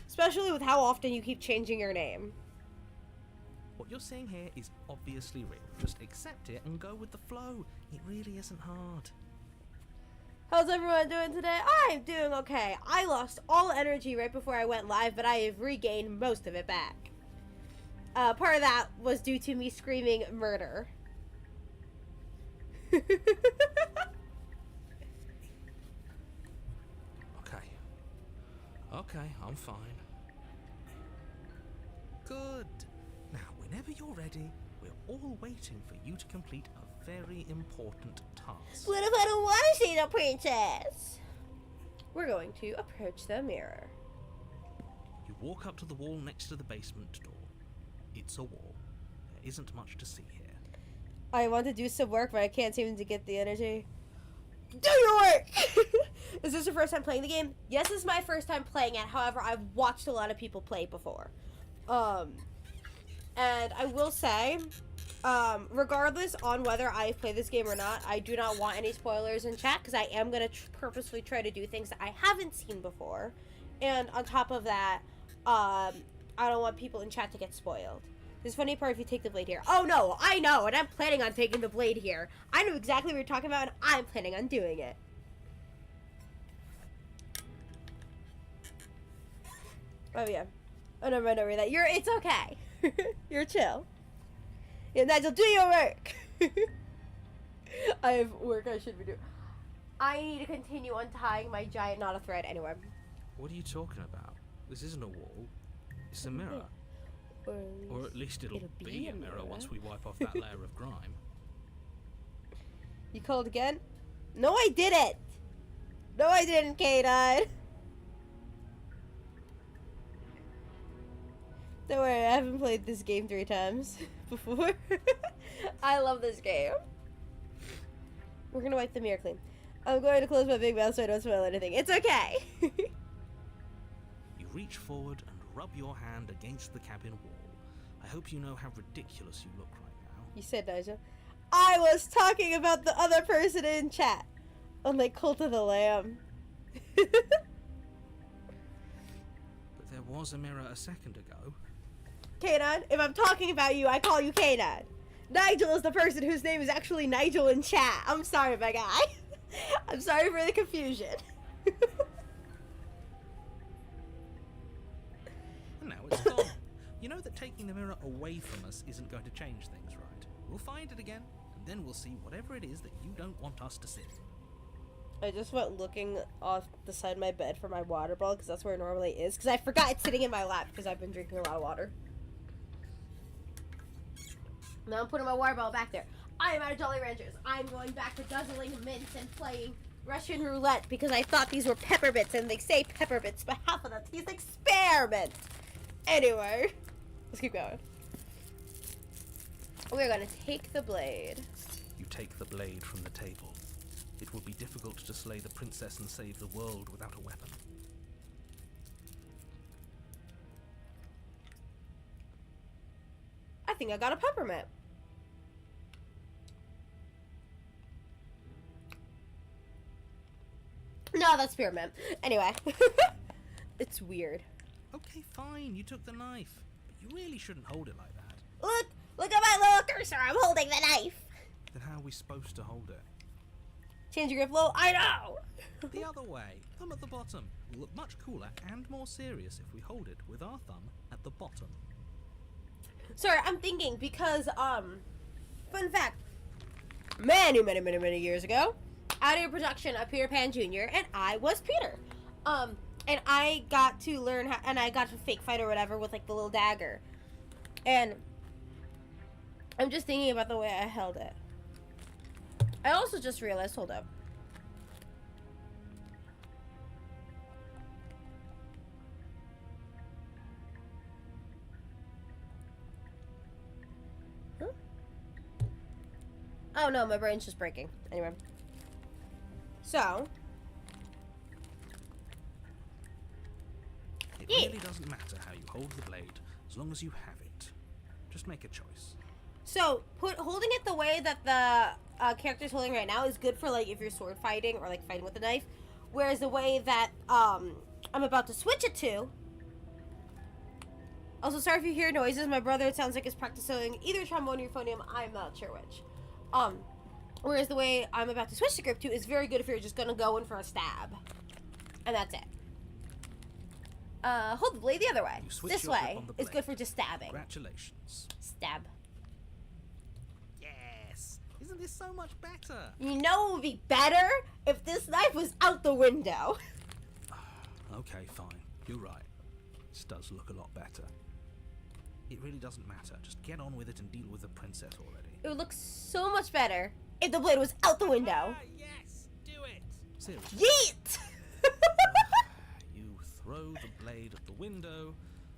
Especially with how often you keep changing your name. What you're saying here is obviously real. Just accept it and go with the flow. It really isn't hard. How's everyone doing today? I'm doing okay. I lost all energy right before I went live, but I have regained most of it back. Part of that was due to me screaming murder. Okay, I'm fine. Good. Now, whenever you're ready, we're all waiting for you to complete a very important task. What if I don't want to see the princess? We're going to approach the mirror. You walk up to the wall next to the basement door. It's a wall. There isn't much to see here. I want to do some work, but I can't seem to get the energy. Do your work! Is this your first time playing the game? Yes, this is my first time playing it. However, I've watched a lot of people play before. And I will say, regardless on whether I play this game or not, I do not want any spoilers in chat, because I am going to purposely try to do things that I haven't seen before. And on top of that, I don't want people in chat to get spoiled. This funny part if you take the blade here. Oh no, I know, and I'm planning on taking the blade here. I know exactly what you're talking about, and I'm planning on doing it. Oh yeah. Oh no, never mind that. It's okay. You're chill. Yeah, Nigel, do your work. I have work I should be doing. I need to continue untying my giant knot of thread anyway. What are you talking about? This isn't a wall. It's a mirror. Or at least it'll be a mirror once we wipe off that layer of grime. You called again? No, I didn't. No, I didn't, K9. Don't worry, I haven't played this game 3 times before. I love this game. We're gonna wipe the mirror clean. I'm going to close my big mouth so I don't spoil anything. It's okay. You reach forward and rub your hand against the cabin wall. I hope you know how ridiculous you look right now. You said, Nigel. I was talking about the other person in chat. On the Cult of the Lamb. But there was a mirror a second ago. Kanan, if I'm talking about you, I call you Kanan. Nigel is the person whose name is actually Nigel in chat. I'm sorry, my guy. I'm sorry for the confusion. And now it's gone. You know that taking the mirror away from us isn't going to change things, right? We'll find it again, and then we'll see whatever it is that you don't want us to see. I just went looking off the side of my bed for my water bottle, because that's where it normally is, because I forgot it's sitting in my lap, because I've been drinking a lot of water. Now I'm putting my water bottle back there. I am out of Jolly Ranchers. I'm going back to guzzling mints and playing Russian roulette, because I thought these were peppermints, and they say peppermints, but half of them taste like spearmint. Anyway, let's keep going. We're gonna take the blade. You take the blade from the table. It would be difficult to slay the princess and save the world without a weapon. I think I got a peppermint. No, that's spearmint. Anyway. It's weird. Okay, fine, you took the knife. But you really shouldn't hold it like that. Look at my little cursor. I'm holding the knife. Then how are we supposed to hold it? Change your grip low. I know. The other way. Thumb at the bottom. Will look much cooler and more serious if we hold it with our thumb at the bottom. Sorry, I'm thinking because Fun fact, many years ago, out of a production of Peter Pan Jr., and I was Peter. And I got to learn how, and I got to fake fight or whatever with, like, the little dagger. And I'm just thinking about the way I held it. I also just realized, hold up. Huh? Oh no, my brain's just breaking. Anyway. So. It really doesn't matter how you hold the blade, as long as you have it. Just make a choice. So, holding it the way that the character's holding right now is good for, like, if you're sword fighting or, like, fighting with a knife. Whereas the way that I'm about to switch it to... Also, sorry if you hear noises. My brother, it sounds like, is practicing either trombone or euphonium. I'm not sure which. Whereas the way I'm about to switch the grip to is very good if you're just gonna go in for a stab. And that's it. Hold the blade the other way. This way is good for just stabbing. Congratulations. Stab. Yes! Isn't this so much better? You know it would be better if this knife was out the window. Okay, fine. You're right. This does look a lot better. It really doesn't matter. Just get on with it and deal with the princess already. It would look so much better if the blade was out the window. Yes! Do it! Seriously. Yeet! You throw the blade at the window,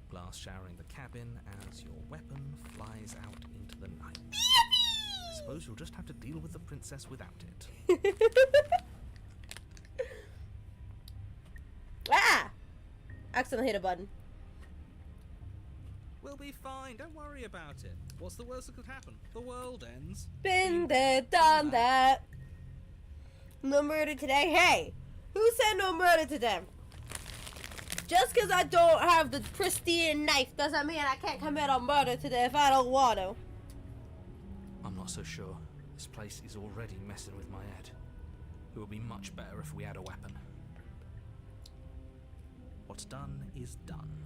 glass showering the cabin as your weapon flies out into the night. I suppose you'll just have to deal with the princess without it. Ah! Accidentally hit a button. We'll be fine, don't worry about it. What's the worst that could happen? The world ends. Been there, done that. No murder today. Hey, who said no murder today? Just because I don't have the pristine knife doesn't mean I can't commit a murder today if I don't want to. I'm not so sure. This place is already messing with my head. It would be much better if we had a weapon. What's done is done.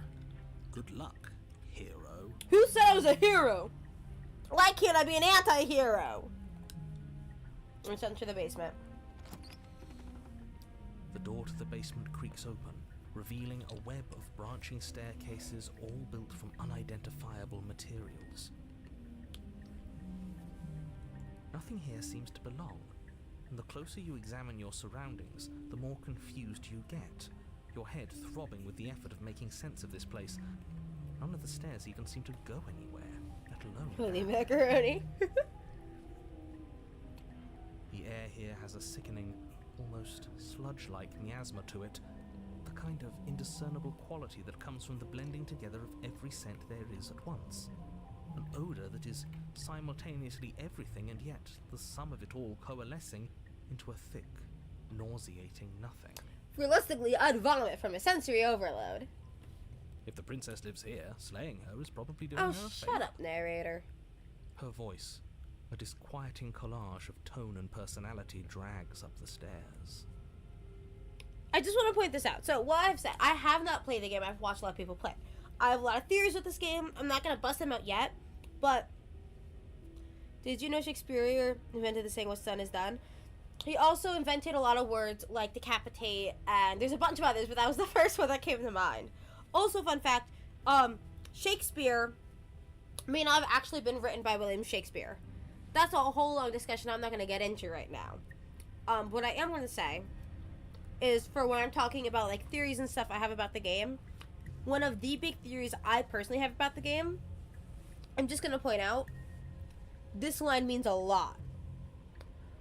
Good luck, hero. Who said I was a hero? Why can't I be an anti-hero? Let's enter the basement. The door to the basement creaks open, revealing a web of branching staircases all built from unidentifiable materials. Nothing here seems to belong, and the closer you examine your surroundings, the more confused you get, your head throbbing with the effort of making sense of this place. None of the stairs even seem to go anywhere, let alone... Holy macaroni. The air here has a sickening, almost sludge-like miasma to it, the kind of indiscernible quality that comes from the blending together of every scent there is at once. An odour that is simultaneously everything and yet the sum of it all coalescing into a thick, nauseating nothing. Realistically, I'd vomit from a sensory overload. If the princess lives here, slaying her is probably doing Oh, her a shut favour. up, narrator. Her voice, a disquieting collage of tone and personality, drags up the stairs. I just want to point this out. So, what I've said, I have not played the game. I've watched a lot of people play. I have a lot of theories with this game. I'm not going to bust them out yet. But, did you know Shakespeare invented the saying, "What's done is done"? He also invented a lot of words like decapitate, and there's a bunch of others, but that was the first one that came to mind. Also, fun fact, Shakespeare may not have actually been written by William Shakespeare. That's a whole long discussion I'm not going to get into right now. What I am going to say is, for when I'm talking about, like, theories and stuff I have about the game, one of the big theories I personally have about the game, I'm just going to point out, this line means a lot.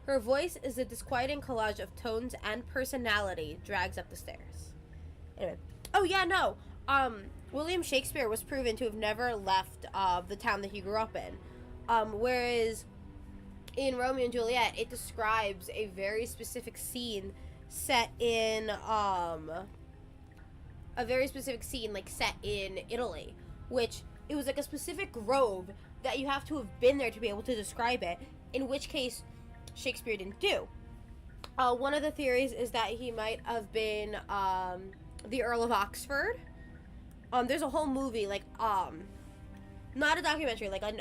Her voice is a disquieting collage of tones and personality drags up the stairs. Anyway. Oh, yeah, no. William Shakespeare was proven to have never left the town that he grew up in. Whereas in Romeo and Juliet, it describes a very specific scene set in, set in Italy, which it was like a specific grove that you have to have been there to be able to describe it, in which case Shakespeare didn't do. One of the theories is that he might have been, the Earl of Oxford. There's a whole movie, like, not a documentary, like a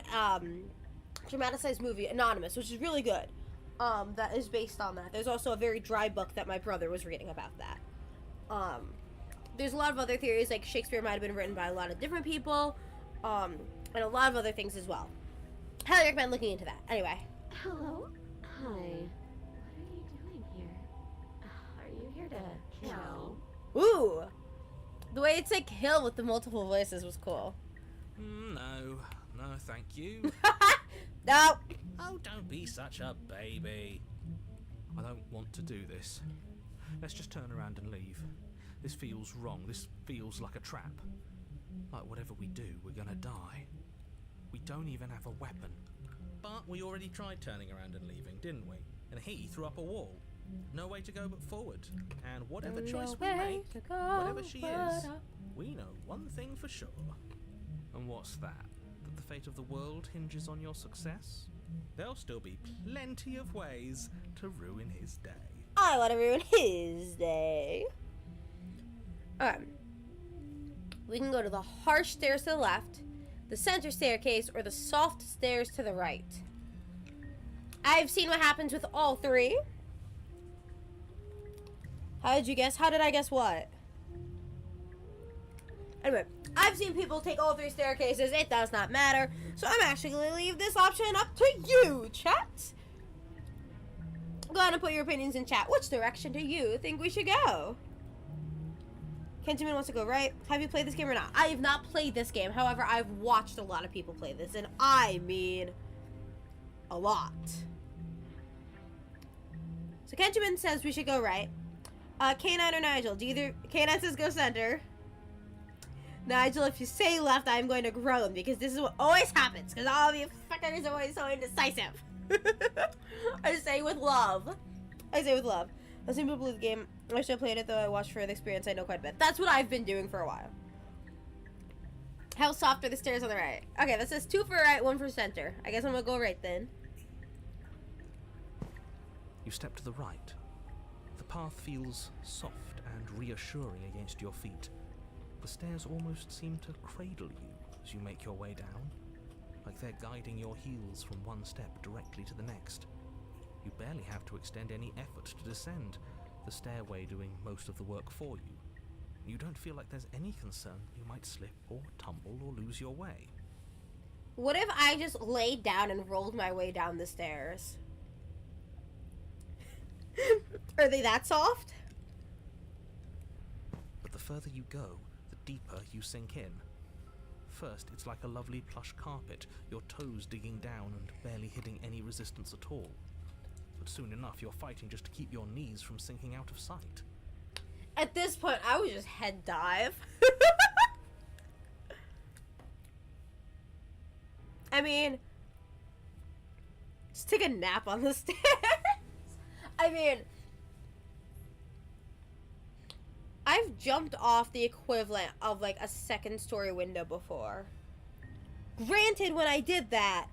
dramatized movie, Anonymous, which is really good. That is based on that. There's also a very dry book that my brother was reading about that. There's a lot of other theories, like Shakespeare might have been written by a lot of different people, and a lot of other things as well. Highly recommend looking into that. Anyway. Hello? Hi. What are you doing here? Are you here to kill? Ooh! The way it's like kill with the multiple voices was cool. No, thank you. No! Oh, don't be such a baby. I don't want to do this. Let's just turn around and leave. This feels wrong. This feels like a trap. Like whatever we do, we're gonna die. We don't even have a weapon. But we already tried turning around and leaving, didn't we? And he threw up a wall. No way to go but forward. And whatever choice we make, whatever she is, we know one thing for sure. And what's that? That the fate of the world hinges on your success? There'll still be plenty of ways to ruin his day. I want to ruin his day. We can go to the harsh stairs to the left, the center staircase, or the soft stairs to the right. I've seen what happens with all three. How did you guess? How did I guess what? Anyway, I've seen people take all three staircases. It does not matter. So I'm actually going to leave this option up to you, chat. Go ahead and put your opinions in chat. Which direction do you think we should go? Kentiman wants to go right. Have you played this game or not? I have not played this game. However, I've watched a lot of people play this. And I mean a lot. So Kentiman says we should go right. K9 or Nigel? K9 says go center. Nigel, if you say left, I'm going to groan because this is what always happens. Because all of you fuckers are always so indecisive. I say with love. I've seen people play the game. I should have played it though. I watched for the experience. I know quite a bit. That's what I've been doing for a while. How soft are the stairs on the right? Okay, that says 2 for right, 1 for center. I guess I'm gonna go right then. You step to the right. The path feels soft and reassuring against your feet. The stairs almost seem to cradle you as you make your way down, like they're guiding your heels from one step directly to the next. You barely have to extend any effort to descend, the stairway doing most of the work for you. You don't feel like there's any concern you might slip or tumble or lose your way. What if I just laid down and rolled my way down the stairs? Are they that soft? But the further you go, the deeper you sink in. First, it's like a lovely plush carpet, your toes digging down and barely hitting any resistance at all. But soon enough, you're fighting just to keep your knees from sinking out of sight. At this point, I would just head dive. I mean, just take a nap on the stairs. I mean, I've jumped off the equivalent of like a second story window before. Granted, when I did that,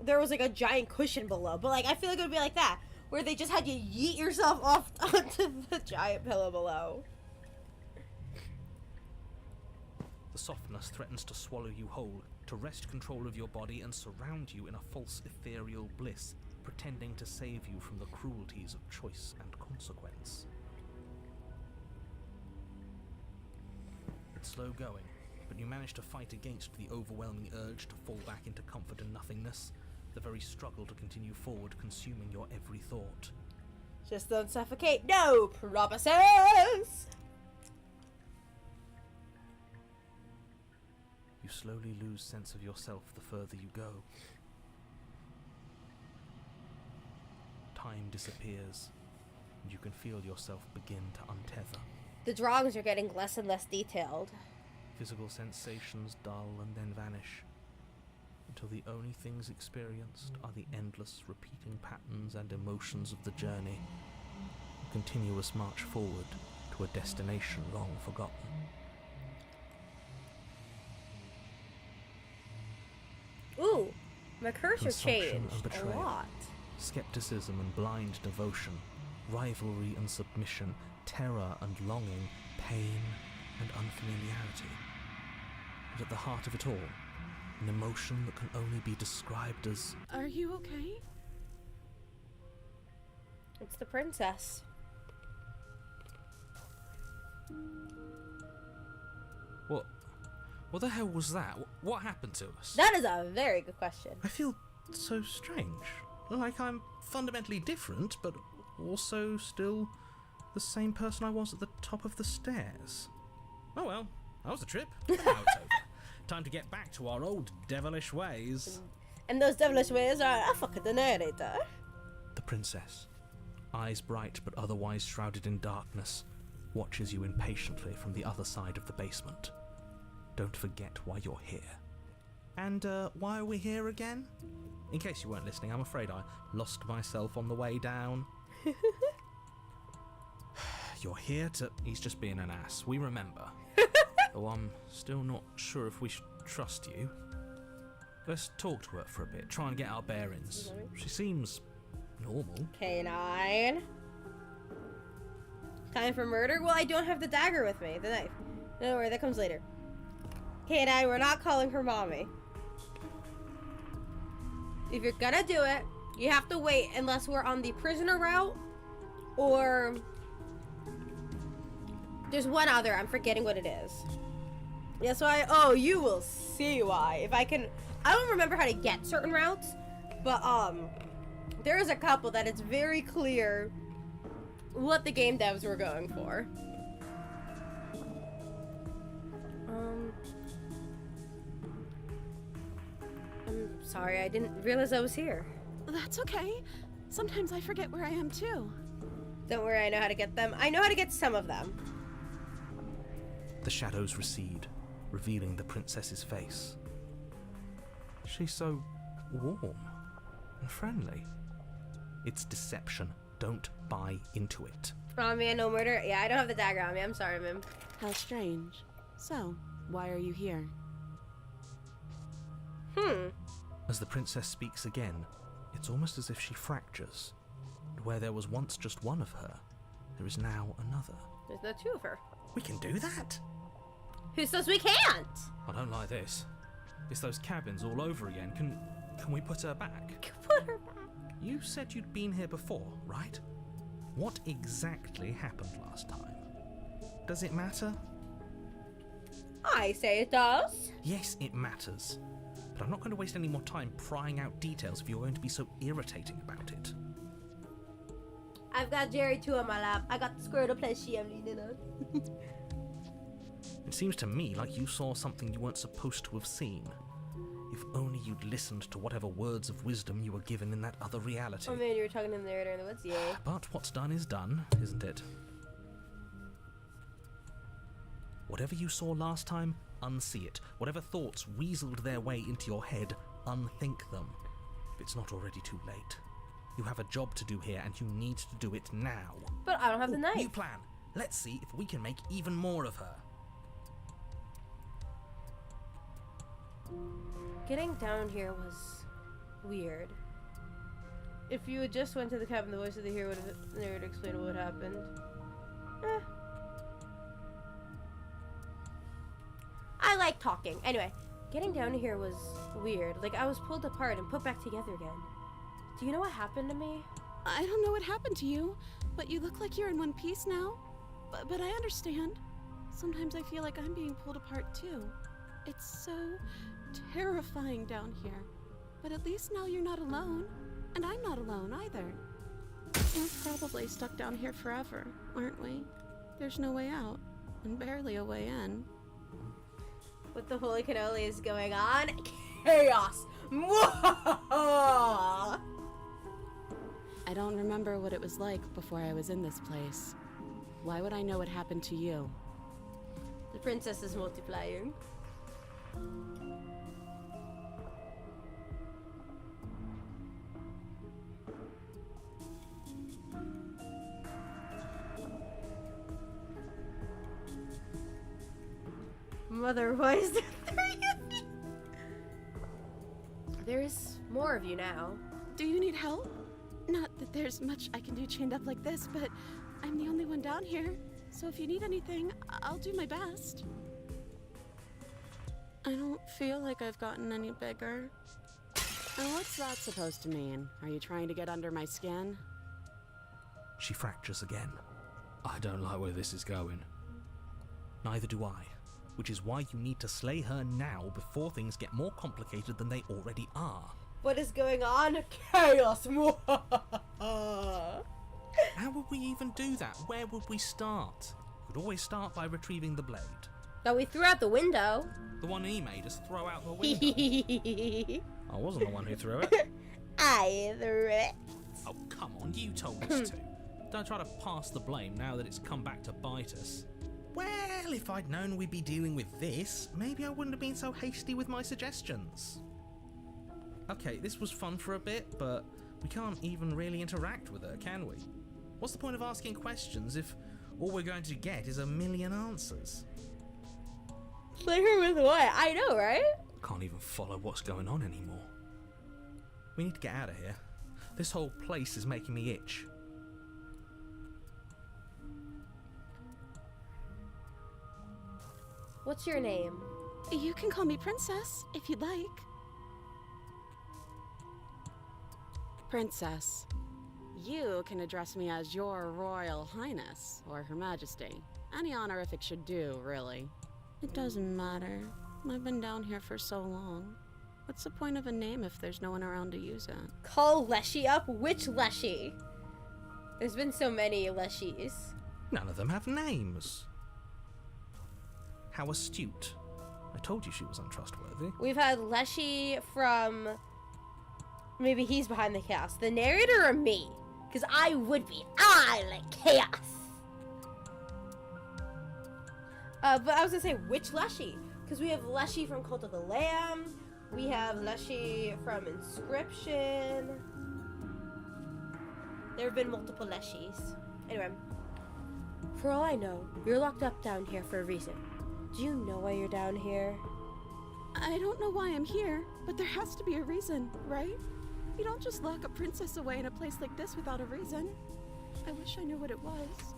there was like a giant cushion below, but like I feel like it would be like that, where they just had you yeet yourself off onto the giant pillow below. The softness threatens to swallow you whole, to wrest control of your body and surround you in a false ethereal bliss, pretending to save you from the cruelties of choice and consequence. It's slow going, but you manage to fight against the overwhelming urge to fall back into comfort and nothingness, the very struggle to continue forward consuming your every thought. Just don't suffocate. No promises! You slowly lose sense of yourself the further you go. Time disappears, and you can feel yourself begin to untether. The drawings are getting less and less detailed. Physical sensations dull and then vanish, until the only things experienced are the endless repeating patterns and emotions of the journey, a continuous march forward to a destination long forgotten. Ooh, my cursor Consumption changed and a betrayal. lot. Skepticism and blind devotion, rivalry and submission, terror and longing, pain and unfamiliarity. And at the heart of it all, An emotion that can only be described as... Are you okay? It's the princess. What the hell was that? What happened to us? That is a very good question. I feel so strange. Like I'm fundamentally different, but also still the same person I was at the top of the stairs. Oh well, that was the trip. Now it's over. Time to get back to our old devilish ways. And those devilish ways are a fucking narrator. The princess, eyes bright but otherwise shrouded in darkness, watches you impatiently from the other side of the basement. Don't forget why you're here. And why are we here again? In case you weren't listening, I'm afraid I lost myself on the way down. You're here to... He's just being an ass. We remember. Though I'm still not sure if we should trust you. Let's talk to her for a bit, try and get our bearings. She seems normal. K9. Time for murder? Well, I don't have the dagger with me. The knife. Don't worry, that comes later. K9, we're not calling her mommy. If you're gonna do it, you have to wait unless we're on the prisoner route or... There's one other, I'm forgetting what it is. That's why, oh, you will see why. If I can, I don't remember how to get certain routes, but there is a couple that it's very clear what the game devs were going for. I'm sorry, I didn't realize I was here. That's okay. Sometimes I forget where I am too. Don't worry, I know how to get them. I know how to get some of them. The shadows recede, revealing the princess's face. She's so warm and friendly. It's deception. Don't buy into it. Oh man, no murder? Yeah, I don't have the dagger on me. I'm sorry, ma'am. How strange. So, why are you here? As the princess speaks again, it's almost as if she fractures. And where there was once just one of her, there is now another. There's no two of her. We can do that? Who says we can't? I don't like this. It's those cabins all over again. Can we put her back? Put her back. You said you'd been here before, right? What exactly happened last time? Does it matter? I say it does. Yes, it matters. But I'm not going to waste any more time prying out details if you're going to be so irritating about it. I've got Jerry 2 on my lap. I got the Squirtle plushie I'm leaning on. It seems to me like you saw something you weren't supposed to have seen. If only you'd listened to whatever words of wisdom you were given in that other reality. Oh man, you were talking to the narrator in the woods? Yay. But what's done is done, isn't it? Whatever you saw last time, unsee it. Whatever thoughts weaseled their way into your head, unthink them. If it's not already too late. You have a job to do here, and you need to do it now. But I don't have the knife. New plan. Let's see if we can make even more of her. Getting down here was weird. If you had just went to the cabin, the voice of the hero would explain what happened. I like talking. Anyway, getting down here was weird. Like, I was pulled apart and put back together again. Do you know what happened to me? I don't know what happened to you, but you look like you're in one piece now. But I understand. Sometimes I feel like I'm being pulled apart too. It's so terrifying down here. But at least now you're not alone. And I'm not alone either. We're probably stuck down here forever, aren't we? There's no way out, and barely a way in. What the holy cannoli is going on? Chaos! I don't remember what it was like before I was in this place. Why would I know what happened to you? The princess is multiplying. Mother, why is there 3 of me? There's more of you now. Do you need help? Not that there's much I can do chained up like this, but I'm the only one down here. So if you need anything, I'll do my best. I don't feel like I've gotten any bigger. And what's that supposed to mean? Are you trying to get under my skin? She fractures again. I don't like where this is going. Neither do I, which is why you need to slay her now before things get more complicated than they already are. What is going on? Chaos! How would we even do that? Where would we start? We could always start by retrieving the blade. That we threw out the window. The one he made us throw out the window. I wasn't the one who threw it. I threw it. Oh, come on, you told us to. Don't try to pass the blame now that it's come back to bite us. Well, if I'd known we'd be dealing with this, maybe I wouldn't have been so hasty with my suggestions. Okay, this was fun for a bit, but we can't even really interact with her, can we? What's the point of asking questions if all we're going to get is a million answers? Slay her with what? I know, right? Can't even follow what's going on anymore. We need to get out of here. This whole place is making me itch. What's your name? You can call me Princess, if you'd like. Princess. You can address me as Your Royal Highness, or Her Majesty. Any honorific should do, really. It doesn't matter. I've been down here for so long. What's the point of a name if there's no one around to use it? Call Leshy up? Which Leshy? There's been so many Leshies. None of them have names. How astute. I told you she was untrustworthy. We've had Leshy from... Maybe he's behind the chaos. The narrator or me? Because I would be. I like chaos. But I was going to say, which Leshy? Because we have Leshy from Cult of the Lamb. We have Leshy from Inscription. There have been multiple Leshies. Anyway. For all I know, you're locked up down here for a reason. Do you know why you're down here? I don't know why I'm here, but there has to be a reason, right? You don't just lock a princess away in a place like this without a reason. I wish I knew what it was.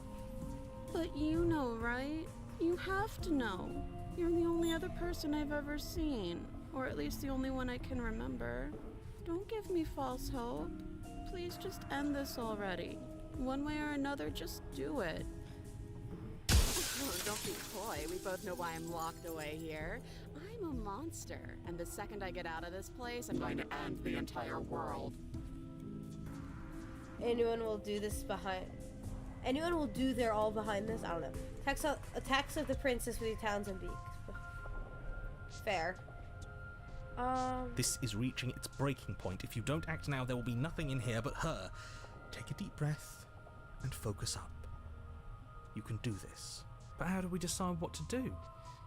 But you know, right? You have to know. You're the only other person I've ever seen. Or at least the only one I can remember. Don't give me false hope. Please just end this already. One way or another, just do it. Oh, don't be coy. We both know why I'm locked away here. I'm a monster, and the second I get out of this place, I'm going to end the entire world. Anyone will do this behind... Anyone will do their all behind this? I don't know. Attacks of the princess with the towns and beaks. Fair. This is reaching its breaking point. If you don't act now, there will be nothing in here but her. Take a deep breath and focus up. You can do this. But how do we decide what to do?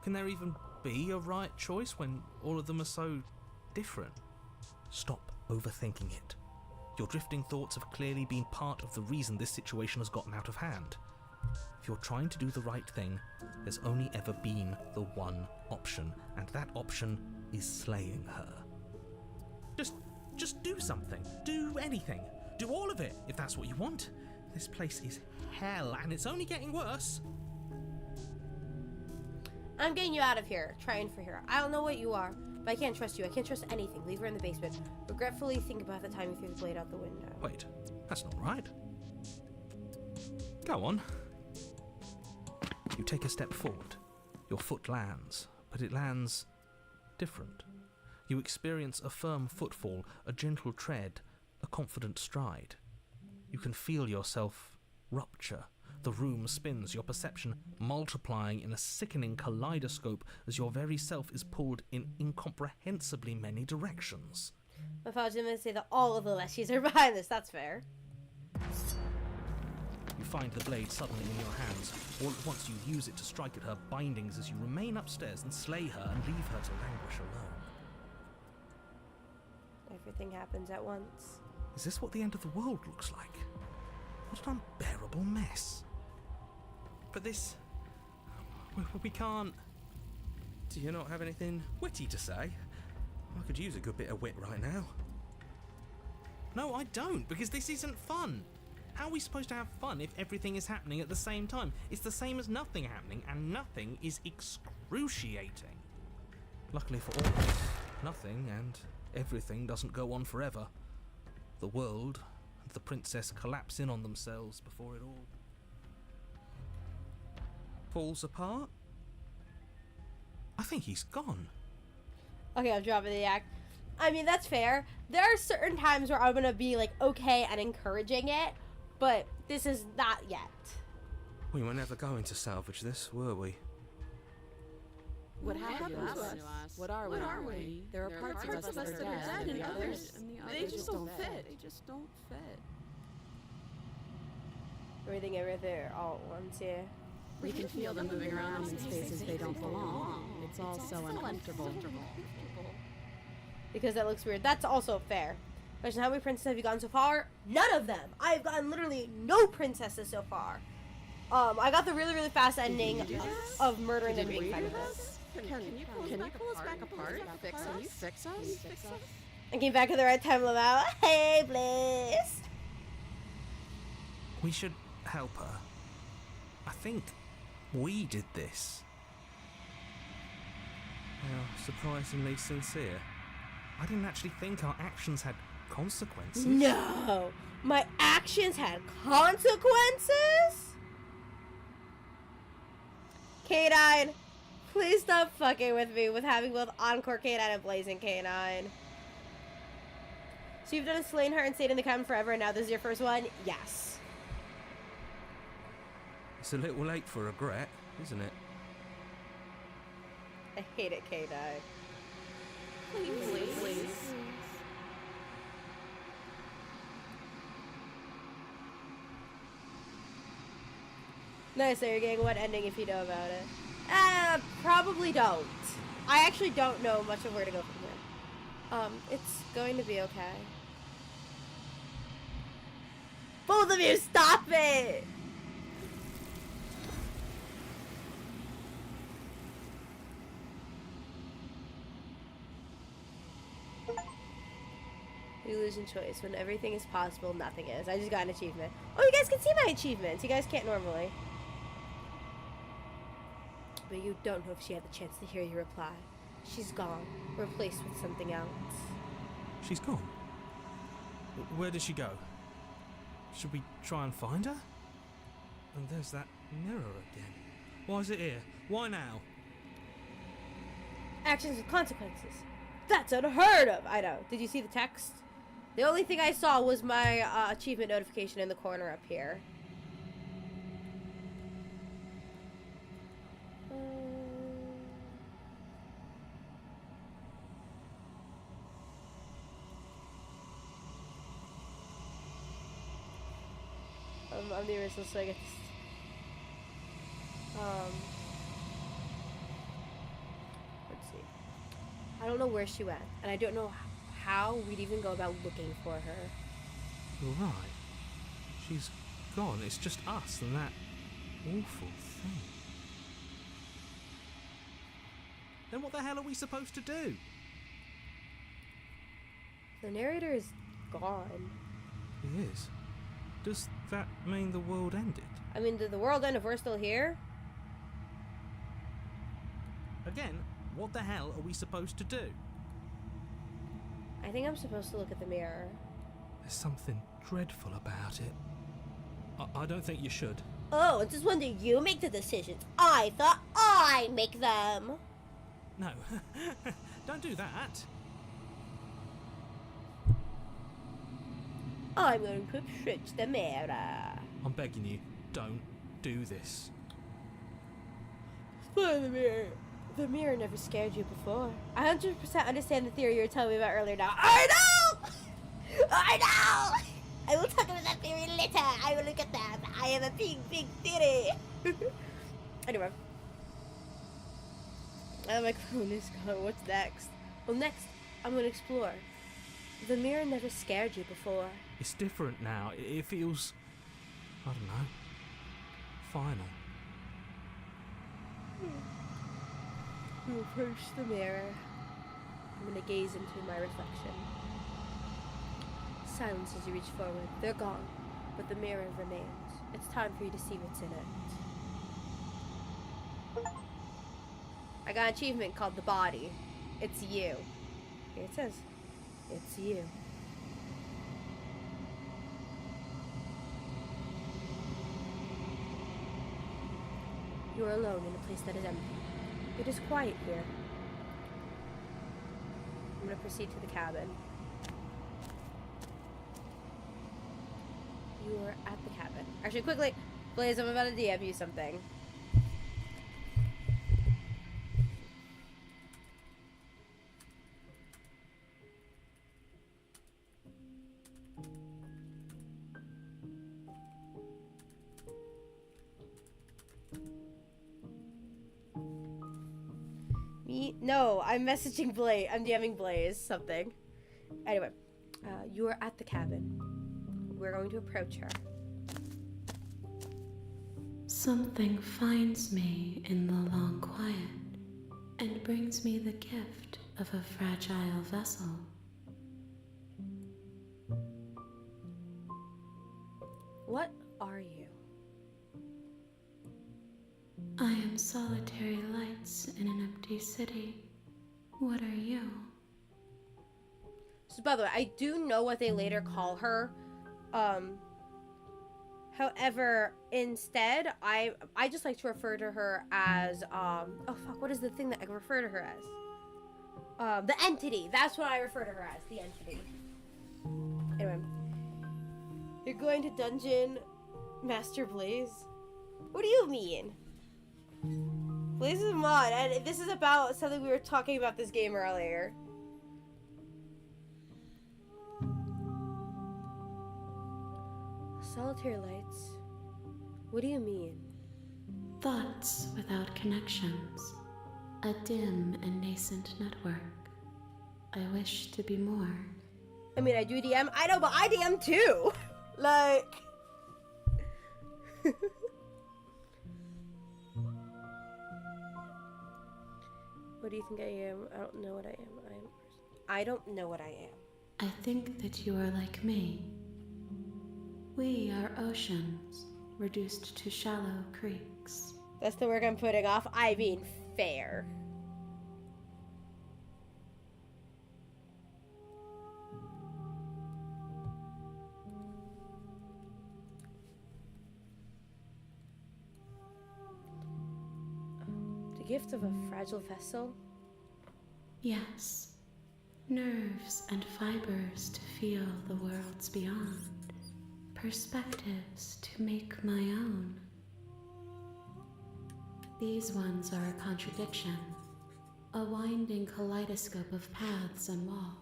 Can there even be a right choice when all of them are so different? Stop overthinking it. Your drifting thoughts have clearly been part of the reason this situation has gotten out of hand. If you're trying to do the right thing, there's only ever been the one option, and that option is slaying her. Just do something. Do anything. Do all of it, if that's what you want. This place is hell, and it's only getting worse. I'm getting you out of here. Try and for here. I don't know what you are, but I can't trust you. I can't trust anything. Leave her in the basement. Regretfully think about the time you threw the blade out the window. Wait, that's not right. Go on. You take a step forward. Your foot lands, but it lands different. You experience a firm footfall, a gentle tread, a confident stride. You can feel yourself rupture. The room spins, your perception multiplying in a sickening kaleidoscope as your very self is pulled in incomprehensibly many directions. I thought you were going to say that all of the Leshies are behind this. That's fair. You find the blade suddenly in your hands. All at once you use it to strike at her bindings as you remain upstairs and slay her and leave her to languish alone. Everything happens at once. Is this what the end of the world looks like? What an unbearable mess. But this... We can't... Do you not have anything witty to say? I could use a good bit of wit right now. No, I don't, because this isn't fun. How are we supposed to have fun if everything is happening at the same time? It's the same as nothing happening, and nothing is excruciating. Luckily for all of us, nothing and everything doesn't go on forever. The world and the princess collapse in on themselves before it all falls apart. I think he's gone. Okay, I'm dropping the act. I mean, that's fair. There are certain times where I'm gonna be like, okay, and encouraging it, but this is not yet. We were never going to salvage this, were we? What happened to us? What are we? There are parts of us that are dead, and others, they just don't fit. They just don't fit. Everything over there all at once, yeah. We can feel them moving around in spaces they don't belong. It's all so uncomfortable. Because that looks weird. That's also fair. Question, how many princesses have you gotten so far? None of them. I've gotten literally no princesses so far. I got the really, really fast ending of murdering them being fine with us. Can you pull us back apart? Can you fix us? I came back at the right time, Lamau. Hey, Bliss. We should help her. I think we did this. How surprisingly sincere. I didn't actually think our actions had consequences. No, my actions had consequences? K9, please stop fucking with me with having both Encore K9 and Blazing K9. So you've done a slain heart and stayed in the cabin forever, and now this is your first one? Yes. It's a little late for regret, isn't it? I hate it, K9. Please. Nice, so you're getting one ending if you know about it. Probably don't. I actually don't know much of where to go from here. It's going to be okay. Both of you, stop it! You lose in choice. When everything is possible, nothing is. I just got an achievement. Oh, you guys can see my achievements. You guys can't normally. But you don't know if she had the chance to hear your reply. She's gone, replaced with something else. She's gone. Where did she go? Should we try and find her? And there's that mirror again. Why is it here? Why now? Actions with consequences. That's unheard of. I know. Did you see the text? The only thing I saw was my achievement notification in the corner up here. I'm the original, so I get this. Let's see. I don't know where she went, and I don't know how we'd even go about looking for her. You're right. She's gone. It's just us and that awful thing. Then what the hell are we supposed to do? The narrator is gone. He is. Does that mean the world ended? I mean, did the world end if we're still here? Again, what the hell are we supposed to do? I think I'm supposed to look at the mirror. There's something dreadful about it. I don't think you should. Oh, it's just when do you make the decisions? I thought I make them. No, don't do that. I'm going to approach the mirror. I'm begging you, don't do this. Explore the mirror. The mirror never scared you before. I 100% understand the theory you were telling me about earlier now. I know! I know! I will talk about that theory later. I will look at that. I have a big, big theory. Anyway. Oh, my phone is gone. What's next? Well, next, I'm going to explore. The mirror never scared you before. It's different now. It feels, I don't know, final. You approach the mirror. I'm going to gaze into my reflection. Silence as you reach forward. They're gone, but the mirror remains. It's time for you to see what's in it. I got an achievement called The Body. It's you. Here it says. It's you. You are alone in a place that is empty. It is quiet here. I'm going to proceed to the cabin. You are at the cabin. Actually, quickly, Blaze, I'm about to DM you something. No, I'm messaging Blaze. I'm DMing Blaze something. Anyway, you are at the cabin. We're going to approach her. Something finds me in the long quiet and brings me the gift of a fragile vessel. What are you? I am solitary lights in an empty city. What are you? So, by the way, I do know what they later call her. However, instead, I just like to refer to her as, oh fuck, what is the thing that I refer to her as? The entity. That's what I refer to her as, the entity. Anyway. You're going to Dungeon Master Blaze? What do you mean? Blaze is a mod, and this is about something we were talking about this game earlier. Solitary lights? What do you mean? Thoughts without connections. A dim and nascent network. I wish to be more. I mean, I do DM. I know, but I DM too! Like... What do you think I am? I don't know what I am. I don't know what I am. I think that you are like me. We are oceans, reduced to shallow creeks. That's the work I'm putting off. I mean, fair. The gift of a fragile vessel? Yes. Nerves and fibers to feel the worlds beyond. Perspectives to make my own. These ones are a contradiction, a winding kaleidoscope of paths and wall.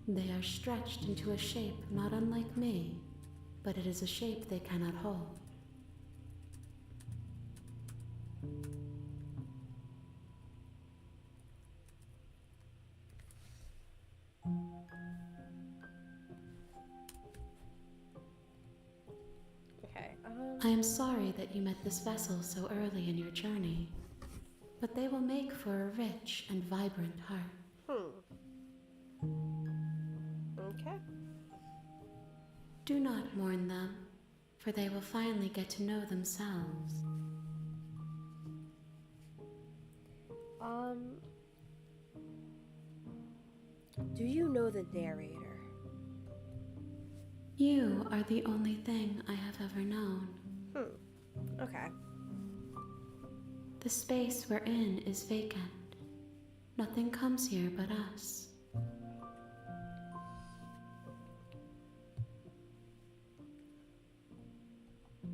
They are stretched into a shape not unlike me, but it is a shape they cannot hold. I am sorry that you met this vessel so early in your journey, but they will make for a rich and vibrant heart. Okay. Do not mourn them, for they will finally get to know themselves. Do you know the narrator? You are the only thing I have ever known. Okay. The space we're in is vacant. Nothing comes here but us.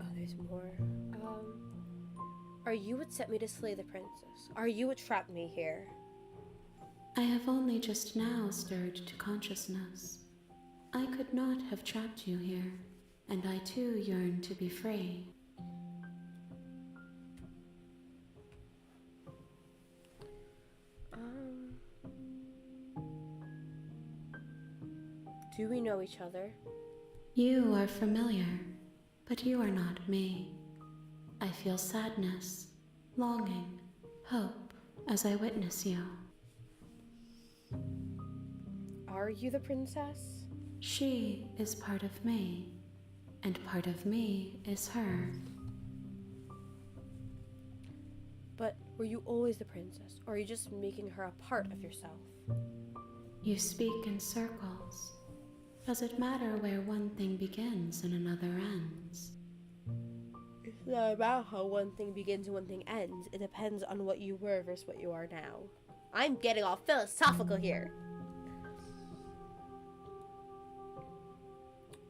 Oh, there's more. Are you what sent me to slay the princess? Are you what trapped me here? I have only just now stirred to consciousness. I could not have trapped you here, and I too yearn to be free. Do we know each other? You are familiar, but you are not me. I feel sadness, longing, hope as I witness you. Are you the princess? She is part of me, and part of me is her. But Were you always the princess, or are you just making her a part of yourself? You speak in circles. Does it matter where one thing begins and another ends? It's not about how one thing begins and one thing ends. It depends on what you were versus what you are now. I'm getting all philosophical here.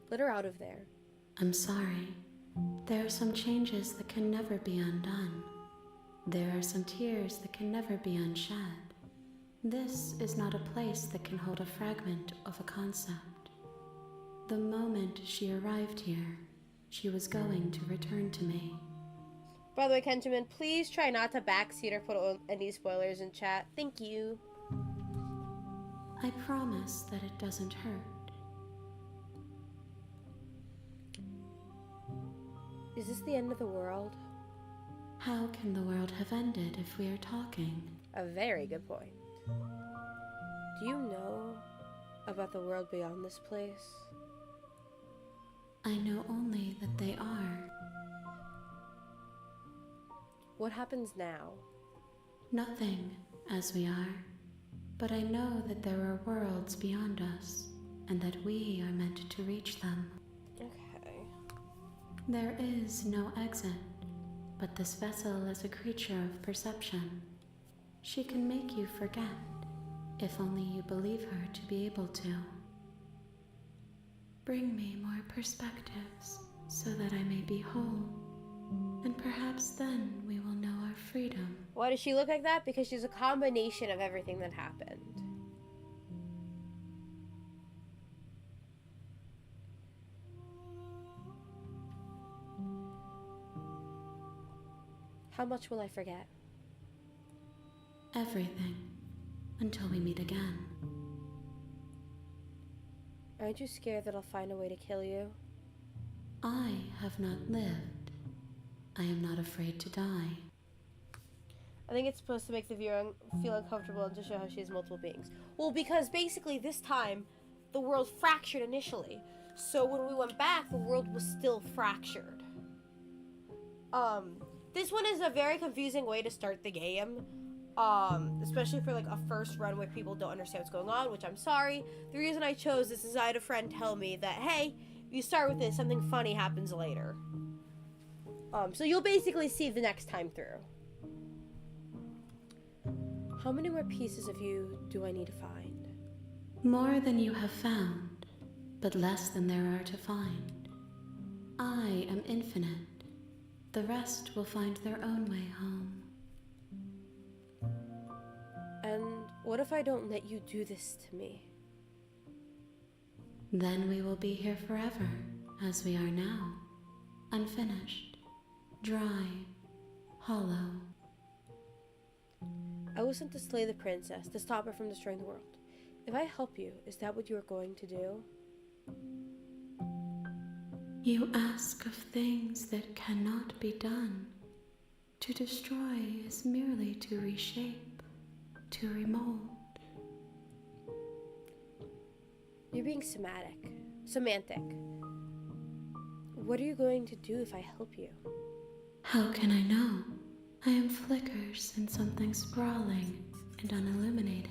Let her out of there. I'm sorry. There are some changes that can never be undone. There are some tears that can never be unshed. This is not a place that can hold a fragment of a concept. The moment she arrived here, she was going to return to me. By the way, Kenjamin, please try not to backseat or put any spoilers in chat. Thank you. I promise that it doesn't hurt. Is this the end of the world? How can the world have ended if we are talking? A very good point. Do you know about the world beyond this place? I know only that they are. What happens now? Nothing, as we are. But I know that there are worlds beyond us, and that we are meant to reach them. Okay. There is no exit, but this vessel is a creature of perception. She can make you forget, if only you believe her to be able to. Bring me more perspectives, so that I may be whole, and perhaps then we will know our freedom. Why does she look like that? Because she's a combination of everything that happened. How much will I forget? Everything, until we meet again. Aren't you scared that I'll find a way to kill you? I have not lived. I am not afraid to die. I think it's supposed to make the viewer feel uncomfortable and to show how she has multiple beings. Well, because basically this time, the world fractured initially. So when we went back, the world was still fractured. This one is a very confusing way to start the game. Especially for like a first run where people don't understand what's going on, which I'm sorry. The reason I chose this is I had a friend tell me that, hey, if you start with this, something funny happens later. So you'll basically see the next time through. How many more pieces of you do I need to find? More than you have found, but less than there are to find. I am infinite. The rest will find their own way home. And what if I don't let you do this to me? Then we will be here forever, as we are now. Unfinished, dry, hollow. I was sent to slay the princess, to stop her from destroying the world. If I help you, is that what you are going to do? You ask of things that cannot be done. To destroy is merely to reshape, to remold. You're being semantic. What are you going to do if I help you? How can I know? I am flickers in something sprawling and unilluminated.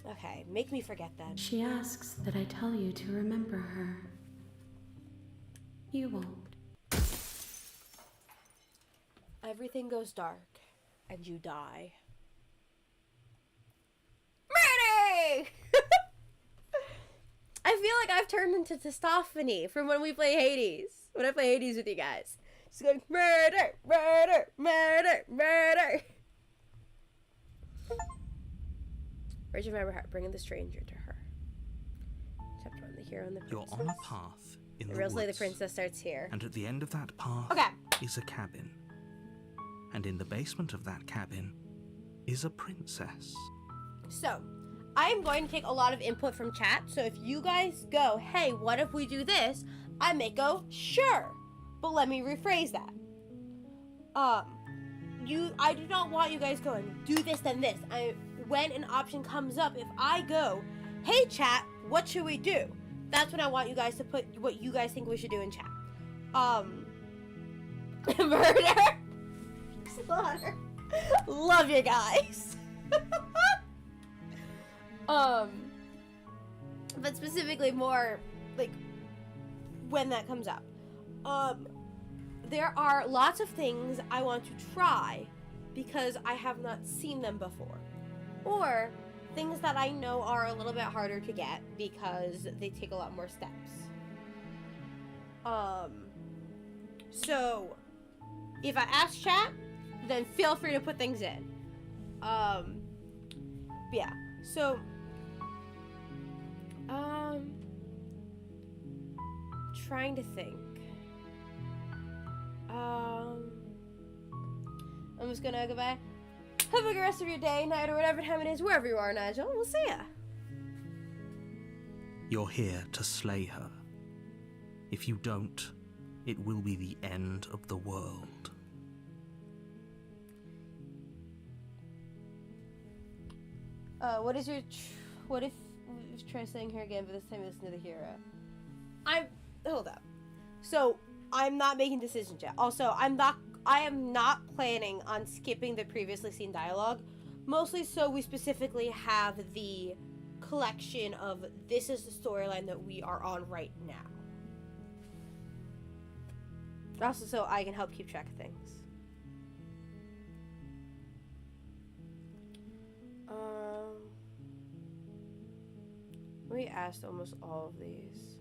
Okay, make me forget that. She asks that I tell you to remember her. You won't. Everything goes dark, and you die. Murder! I feel like I've turned into Testophany from when we play Hades. When I play Hades with you guys. Just going, murder, murder, murder, murder. Where'd you remember her? Bringing the stranger to her. Chapter 1, the hero and the princess. You're on a path in the The real Slay the woods, Princess starts here. and at the end of that path Okay. is a cabin. And in the basement of that cabin is a princess. So, I'm going to take a lot of input from chat. So if you guys go, hey, what if we do this? I may go, sure. But let me rephrase that. I do not want you guys going, do this, then this. When an option comes up, if I go, hey chat, what should we do? That's when I want you guys to put what you guys think we should do in chat. Murder? Slaughter. Love you guys. But specifically more like when that comes up. There are lots of things I want to try because I have not seen them before. Or things that I know are a little bit harder to get because they take a lot more steps. So if I ask chat, then feel free to put things in. Yeah. So trying to think. I'm just gonna go bye. Have a good rest of your day, night, or whatever time it is, wherever you are, Nigel. We'll see ya. You're here to slay her. If you don't, it will be the end of the world. What is your... what if... try saying here again, but this time listen to the hero. Hold up. So, I'm not making decisions yet. Also, I am not planning on skipping the previously seen dialogue. Mostly so we specifically have the collection of this is the storyline that we are on right now. Also so I can help keep track of things. We asked almost all of these.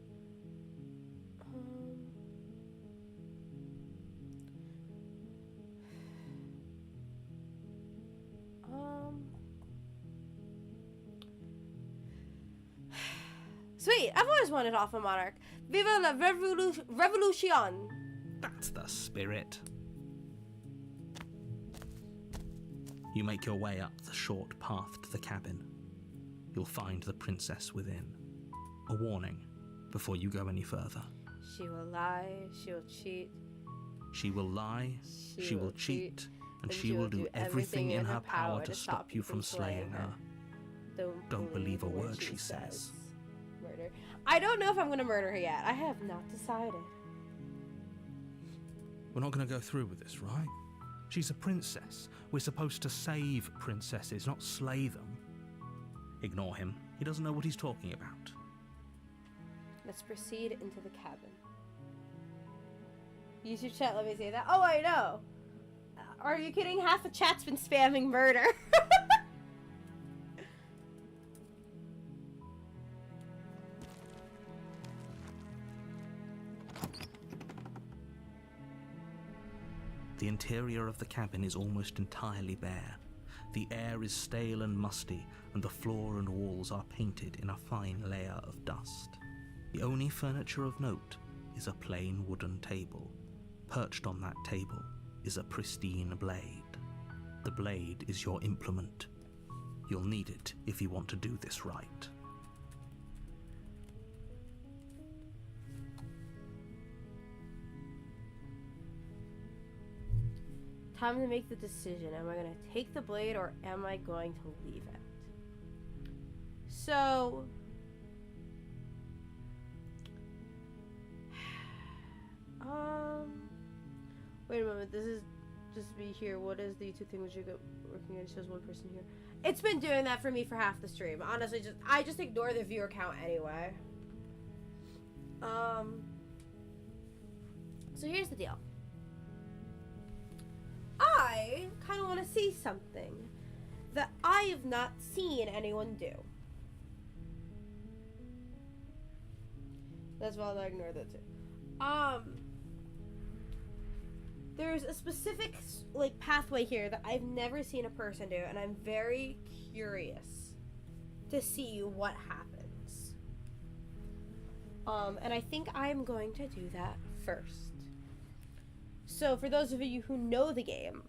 Sweet! I've always wanted Alpha Monarch. Viva la revolution! That's the spirit. You make your way up the short path to the cabin. You'll find the princess within. A warning before you go any further. She will lie, she will cheat. She will lie, she will cheat, and she will do everything in her power to stop you from slaying her. Don't believe a word she says. Murder. I don't know if I'm gonna murder her yet. I have not decided. We're not going to go through with this, right? She's a princess. We're supposed to save princesses, not slay them. Ignore him. He doesn't know what he's talking about. Let's proceed into the cabin. Use your chat, let me say that. Oh, I know. Are you kidding? Half of chat's been spamming murder. The interior of the cabin is almost entirely bare. The air is stale and musty, and the floor and walls are painted in a fine layer of dust. The only furniture of note is a plain wooden table. Perched on that table is a pristine blade. The blade is your implement. You'll need it if you want to do this right. Time to make the decision. Am I going to take the blade or am I going to leave it? So... Wait a moment. This is just me here. What is the two things you got working on? It shows one person here. It's been doing that for me for half the stream. Honestly, I just ignore the viewer count anyway. So here's the deal. I kind of want to see something that I have not seen anyone do. That's why I ignore that too. There's a specific like pathway here that I've never seen a person do, and I'm very curious to see what happens. And I think I'm going to do that first. So for those of you who know the game,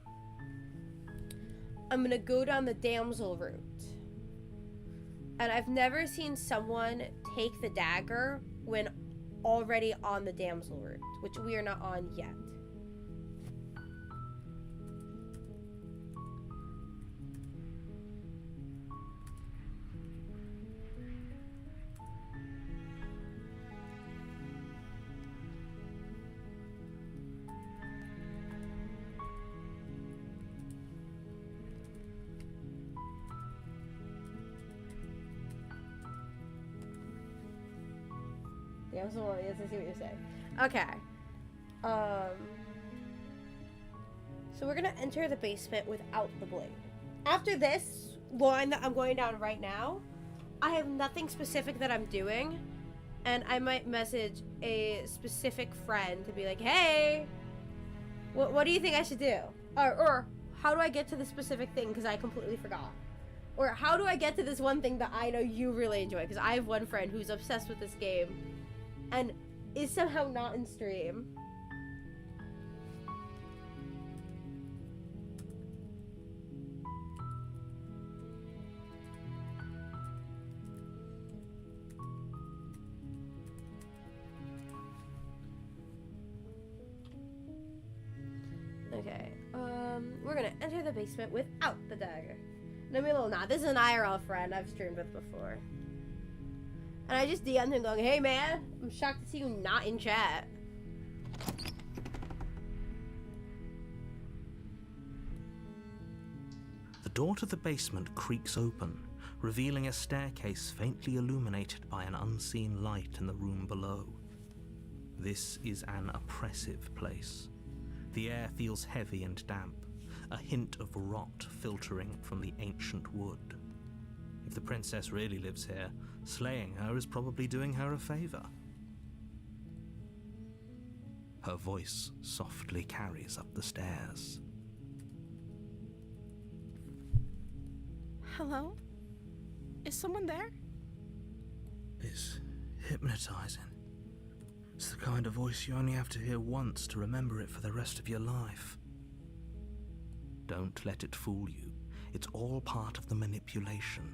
I'm gonna go down the damsel route. And I've never seen someone take the dagger when already on the damsel route, which we are not on yet. Yeah, I'm so wrong. Yes, I see what you're saying. Okay. So we're gonna enter the basement without the blade. After this line that I'm going down right now, I have nothing specific that I'm doing, and I might message a specific friend to be like, hey, what do you think I should do? Or how do I get to the specific thing because I completely forgot? Or how do I get to this one thing that I know you really enjoy? Because I have one friend who's obsessed with this game and is somehow not in stream. Okay, we're gonna enter the basement without the dagger. No, me a little nod. This is an IRL friend I've streamed with before. And I just DM'd him going, hey man, I'm shocked to see you not in chat. The door to the basement creaks open, revealing a staircase faintly illuminated by an unseen light in the room below. This is an oppressive place. The air feels heavy and damp, a hint of rot filtering from the ancient wood. If the princess really lives here, slaying her is probably doing her a favor. Her voice softly carries up the stairs. Hello? Is someone there? It's hypnotizing. It's the kind of voice you only have to hear once to remember it for the rest of your life. Don't let it fool you. It's all part of the manipulation.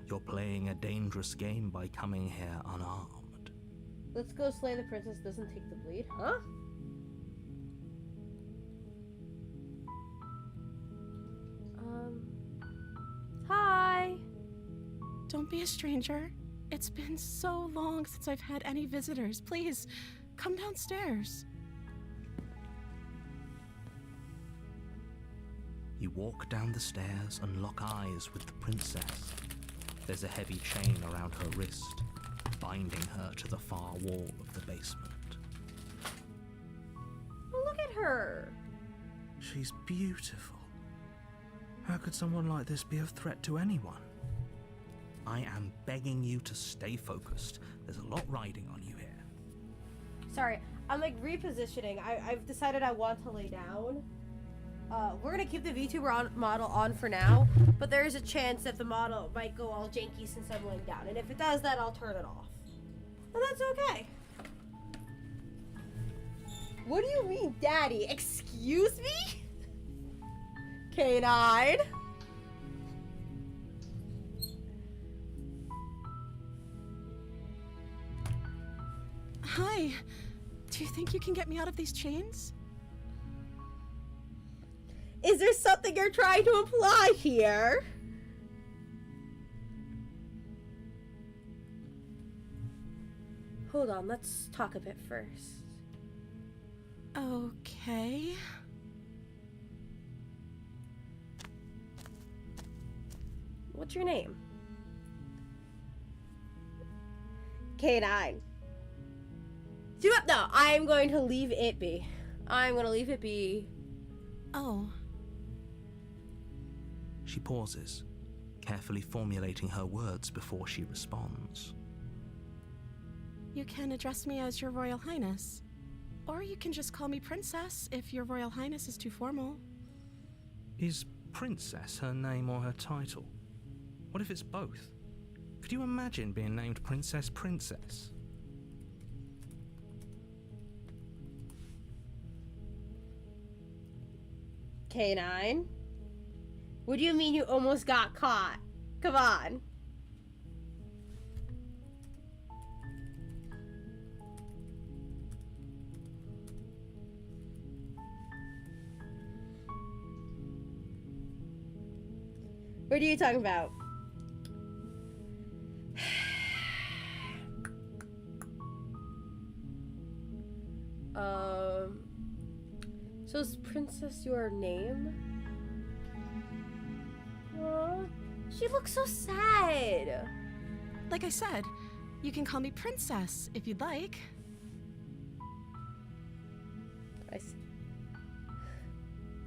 You're playing a dangerous game by coming here unarmed. Let's go slay the princess doesn't take the bleed, huh? Hi! Don't be a stranger. It's been so long since I've had any visitors. Please, come downstairs. You walk down the stairs and lock eyes with the princess. There's a heavy chain around her wrist, binding her to the far wall of the basement. Oh, look at her! She's beautiful. How could someone like this be a threat to anyone? I am begging you to stay focused. There's a lot riding on you here. Sorry, I'm like repositioning. I've decided I want to lay down. We're gonna keep the VTuber model on for now, but there is a chance that the model might go all janky since I'm laying down. And if it does that, I'll turn it off. And that's okay. What do you mean, Daddy? Excuse me? Canine? Hi. Do you think you can get me out of these chains? Is there something you're trying to imply here? Hold on, let's talk a bit first. Okay. What's your name? K9. No, I'm going to leave it be. I'm going to leave it be. Oh. She pauses, carefully formulating her words before she responds. You can address me as Your Royal Highness. Or you can just call me Princess if Your Royal Highness is too formal. Is Princess her name or her title? What if it's both? Could you imagine being named Princess Princess? K9? What do you mean you almost got caught? Come on. What are you talking about? So is Princess your name? Aww, she looks so sad. Like I said, You can call me Princess, if you'd like.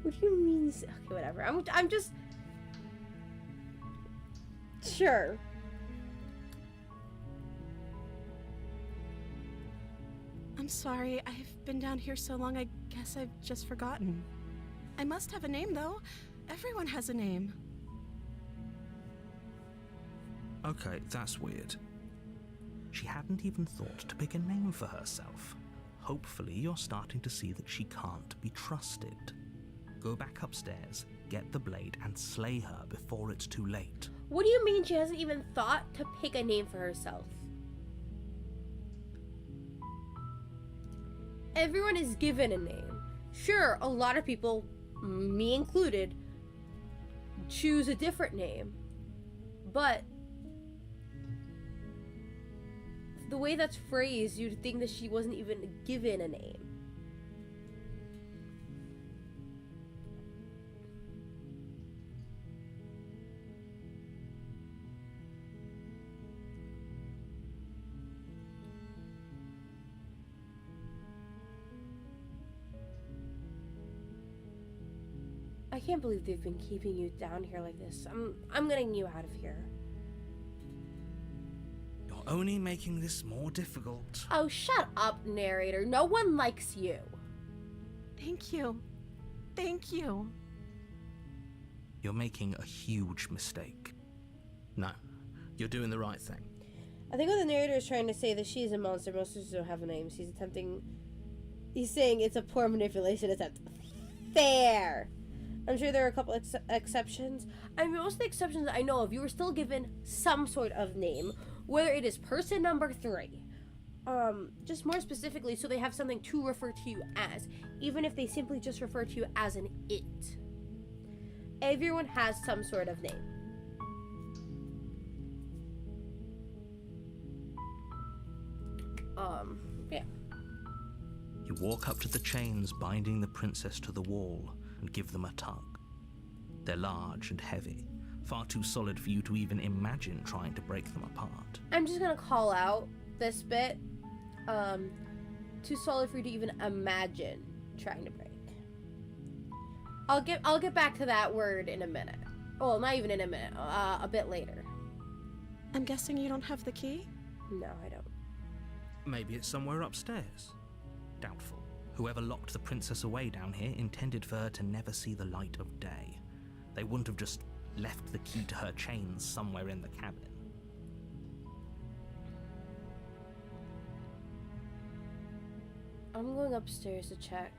What do you mean? Okay, whatever. I'm just... Sure. I'm sorry, I've been down here so long, I guess I've just forgotten. I must have a name, though. Everyone has a name. Okay, that's weird. She hadn't even thought to pick a name for herself. Hopefully you're starting to see that she can't be trusted. Go back upstairs, get the blade, and slay her before it's too late. What do you mean she hasn't even thought to pick a name for herself? Everyone is given a name. Sure, a lot of people, me included, choose a different name. But the way that's phrased, you'd think that she wasn't even given a name. I can't believe they've been keeping you down here like this. I'm getting you out of here. You're only making this more difficult. Oh, shut up, narrator. No one likes you. Thank you. Thank you. You're making a huge mistake. No, you're doing the right thing. I think what the narrator is trying to say that she is a monster. Monsters don't have names. He's saying it's a poor manipulation attempt. Fair. I'm sure there are a couple exceptions. I mean, most of the exceptions I know of, you were still given some sort of name, whether it is person number 3. Just more specifically, so they have something to refer to you as, even if they simply just refer to you as an it. Everyone has some sort of name. Yeah. You walk up to the chains binding the princess to the wall and give them a tug. They're large and heavy, far too solid for you to even imagine trying to break them apart. I'm just gonna call out this bit. Too solid for you to even imagine trying to break. I'll get back to that word in a minute. Well, not even in a minute. A bit later. I'm guessing you don't have the key? No, I don't. Maybe it's somewhere upstairs. Doubtful. Whoever locked the princess away down here intended for her to never see the light of day. They wouldn't have just left the key to her chains somewhere in the cabin. I'm going upstairs to check.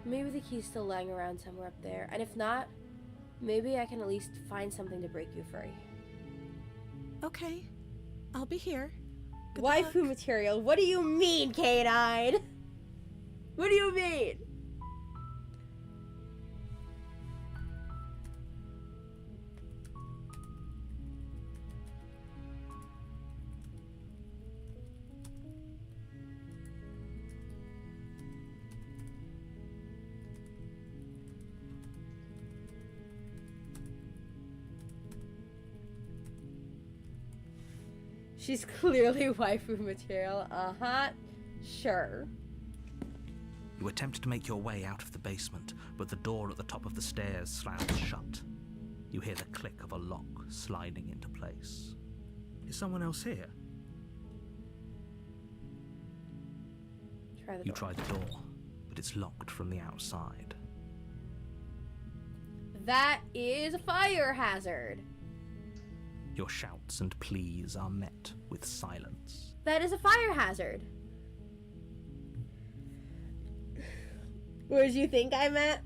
Maybe the key's still lying around somewhere up there. And if not, maybe I can at least find something to break you free. Okay. I'll be here. Good Waifu luck. material. What do you mean, Canine? What do you mean? She's clearly waifu material. Uh-huh. Sure. You attempt to make your way out of the basement, but the door at the top of the stairs slams shut. You hear the click of a lock sliding into place. Is someone else here? Try the You door. try the door, but it's locked from the outside. That is a fire hazard. Your shouts and pleas are met with silence. That is a fire hazard. What did you think I meant?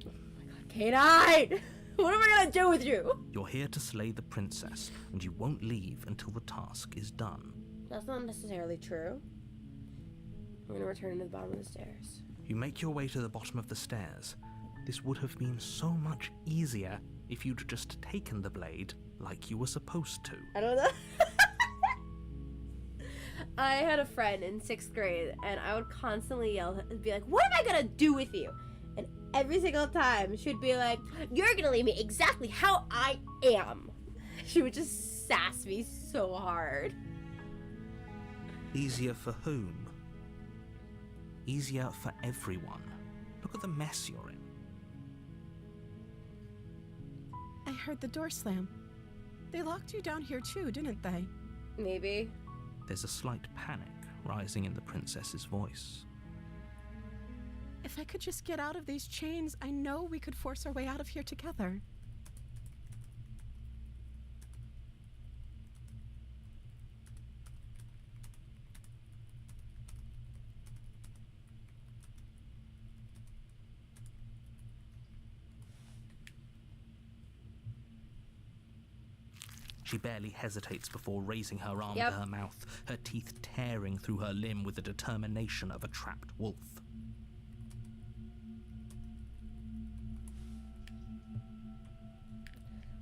Oh my god, Canine! What am I gonna do with you? You're here to slay the princess, and you won't leave until the task is done. That's not necessarily true. I'm gonna return to the bottom of the stairs. You make your way to the bottom of the stairs. This would have been so much easier if you'd just taken the blade like you were supposed to. I don't know. I had a friend in 6th grade, and I would constantly yell and be like, what am I gonna do with you? And every single time, she'd be like, you're gonna leave me exactly how I am. She would just sass me so hard. Easier for whom? Easier for everyone. Look at the mess you're in. I heard the door slam. They locked you down here too, didn't they? Maybe. There's a slight panic rising in the princess's voice. If I could just get out of these chains, I know we could force our way out of here together. She barely hesitates before raising her arm Yep. to her mouth, her teeth tearing through her limb with the determination of a trapped wolf.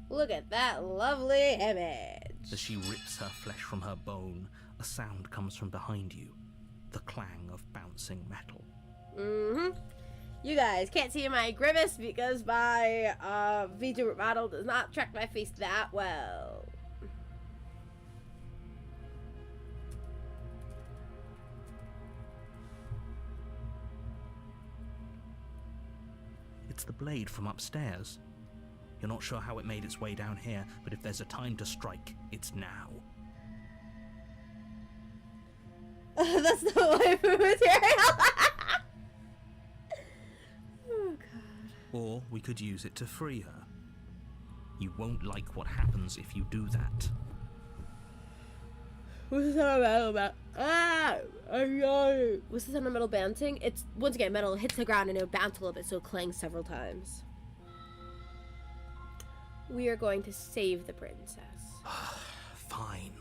Look at that lovely image. As she rips her flesh from her bone, a sound comes from behind you, the clang of bouncing metal. Mm-hmm. You guys can't see my grimace because my VTuber model does not track my face that well. It's the blade from upstairs. You're not sure how it made its way down here, but if there's a time to strike, it's now. That's not why I was here. Oh god. Or we could use it to free her. You won't like what happens if you do that. What's the sound of metal about? Ah! I know. What's the sound of metal bouncing? It's, once again, metal hits the ground and it'll bounce a little bit, so it clangs several times. We are going to save the princess. Fine.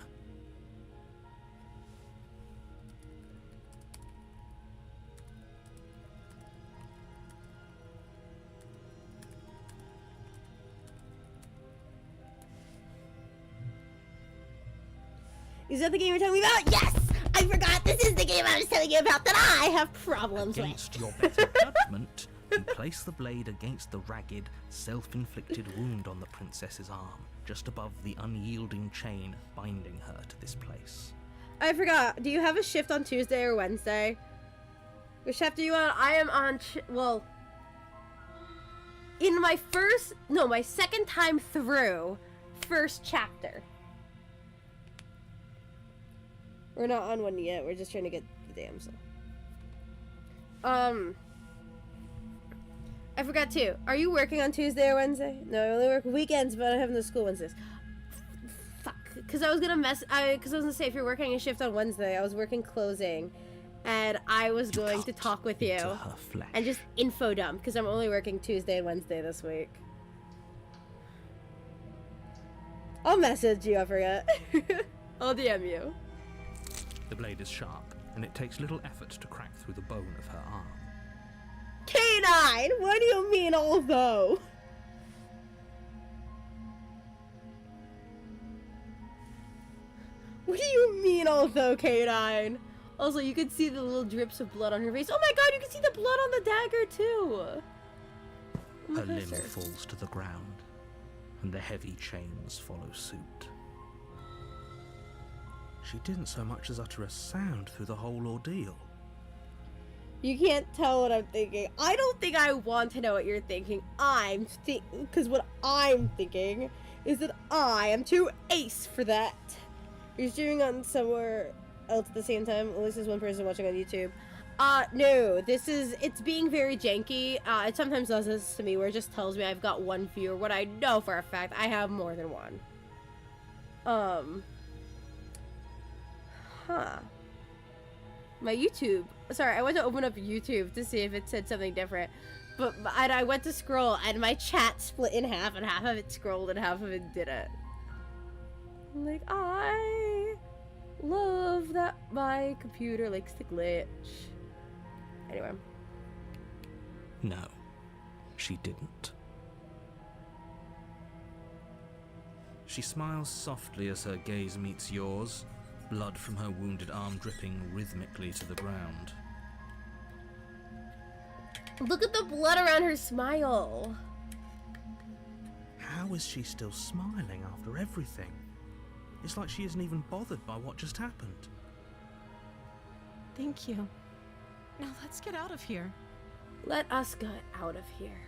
Is that the game you're telling me about? Yes! I forgot this is the game I was telling you about that I have problems with. Against your better judgment, you place the blade against the ragged, self-inflicted wound on the princess's arm, just above the unyielding chain binding her to this place. I forgot. Do you have a shift on Tuesday or Wednesday? Which shift are you on? I am on, well, in my my second time through, first chapter. We're not on one yet. We're just trying to get the damsel. I forgot too. Are you working on Tuesday or Wednesday? No, I only work weekends, but I have no school Wednesdays. Fuck. Because I was gonna say if you're working a shift on Wednesday, I was working closing, and I was going to talk with you To her flesh. and just info dump because I'm only working Tuesday and Wednesday this week. I'll message you. I forget. I'll DM you. The blade is sharp, and it takes little effort to crack through the bone of her arm. K9, what do you mean, although? What do you mean, although, K9? Also, you can see the little drips of blood on her face. Oh my god, you can see the blood on the dagger, too! Oh my Her gosh, limb sir. falls to the ground, and the heavy chains follow suit. She didn't so much as utter a sound through the whole ordeal. You can't tell what I'm thinking. I don't think I want to know what you're thinking. Because what I'm thinking is that I am too ace for that. You're streaming on somewhere else at the same time. At least there's one person watching on YouTube. No, it's being very janky. It sometimes does this to me where it just tells me I've got one viewer, when I know for a fact I have more than one. My YouTube. Sorry, I went to open up YouTube to see if it said something different. And I went to scroll, and my chat split in half, and half of it scrolled, and half of it didn't. Like, I love that my computer likes to glitch. Anyway. No, she didn't. She smiles softly as her gaze meets yours, blood from her wounded arm dripping rhythmically to the ground. Look at the blood around her smile. How is she still smiling after everything? It's like she isn't even bothered by what just happened. Thank you. Now let's get out of here. Let us get out of here.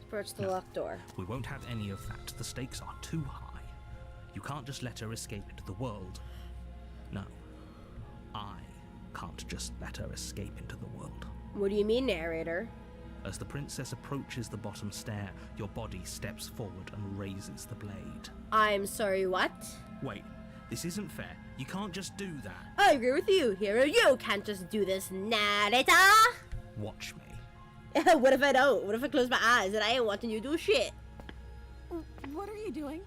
Approach the locked door. We won't have any of that. The stakes are too high. You can't just let her escape into the world. No. I can't just let her escape into the world. What do you mean, narrator? As the princess approaches the bottom stair, your body steps forward and raises the blade. I'm sorry, what? Wait, this isn't fair. You can't just do that. I agree with you, hero. You can't just do this, narrator. Watch me. What if I don't? What if I close my eyes and I ain't watching you do shit? What are you doing?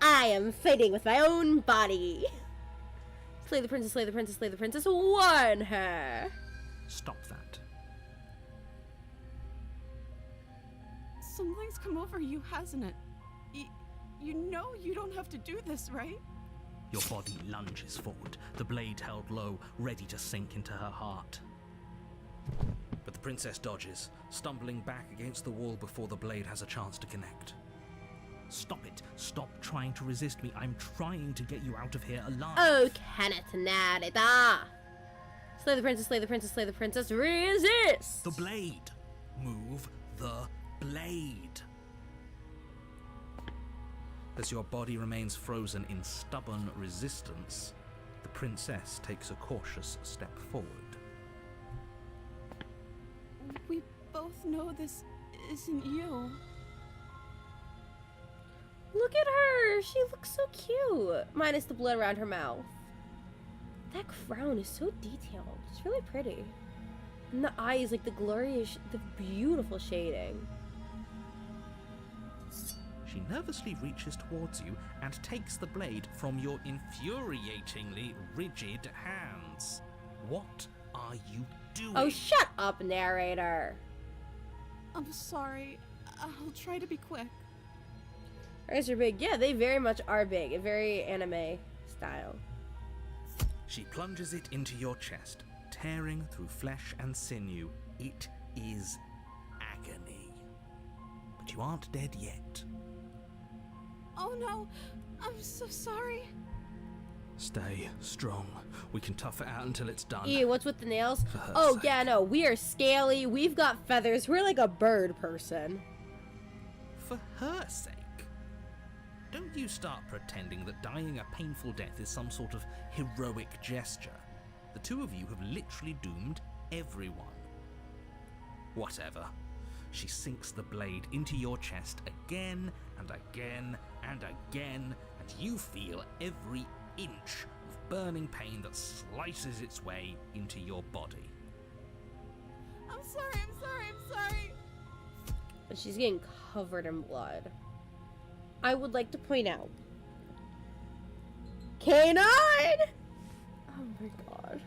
I am fighting with my own body. Slay the princess, slay the princess, slay the princess. Warn her. Stop that. Something's come over you, hasn't it? You know you don't have to do this, right? Your body lunges forward, the blade held low, ready to sink into her heart. But the princess dodges, stumbling back against the wall before the blade has a chance to connect. Stop it. Stop trying to resist me. I'm trying to get you out of here alive. Oh, can it, narrator? Slay the princess, slay the princess, slay the princess. Resist! The blade. Move the blade. As your body remains frozen in stubborn resistance, the princess takes a cautious step forward. We both know this isn't you. Look at her. She looks so cute. Minus the blood around her mouth. That crown is so detailed. It's really pretty. And the eyes, like the glorious, the beautiful shading. She nervously reaches towards you and takes the blade from your infuriatingly rigid hands. What are you doing? Oh, shut up, narrator. I'm sorry. I'll try to be quick. Eyes are big. Yeah, they very much are big. A very anime style. She plunges it into your chest, tearing through flesh and sinew. It is agony. But you aren't dead yet. Oh no, I'm so sorry. Stay strong. We can tough it out until it's done. Ew, what's with the nails? For her Oh, sake. yeah, no. We are scaly. We've got feathers. We're like a bird person. For her sake. Don't you start pretending that dying a painful death is some sort of heroic gesture. The two of you have literally doomed everyone. Whatever. She sinks the blade into your chest again and again and again, and you feel every inch of burning pain that slices its way into your body. I'm sorry. But she's getting covered in blood. I would like to point out. K9! Oh my god.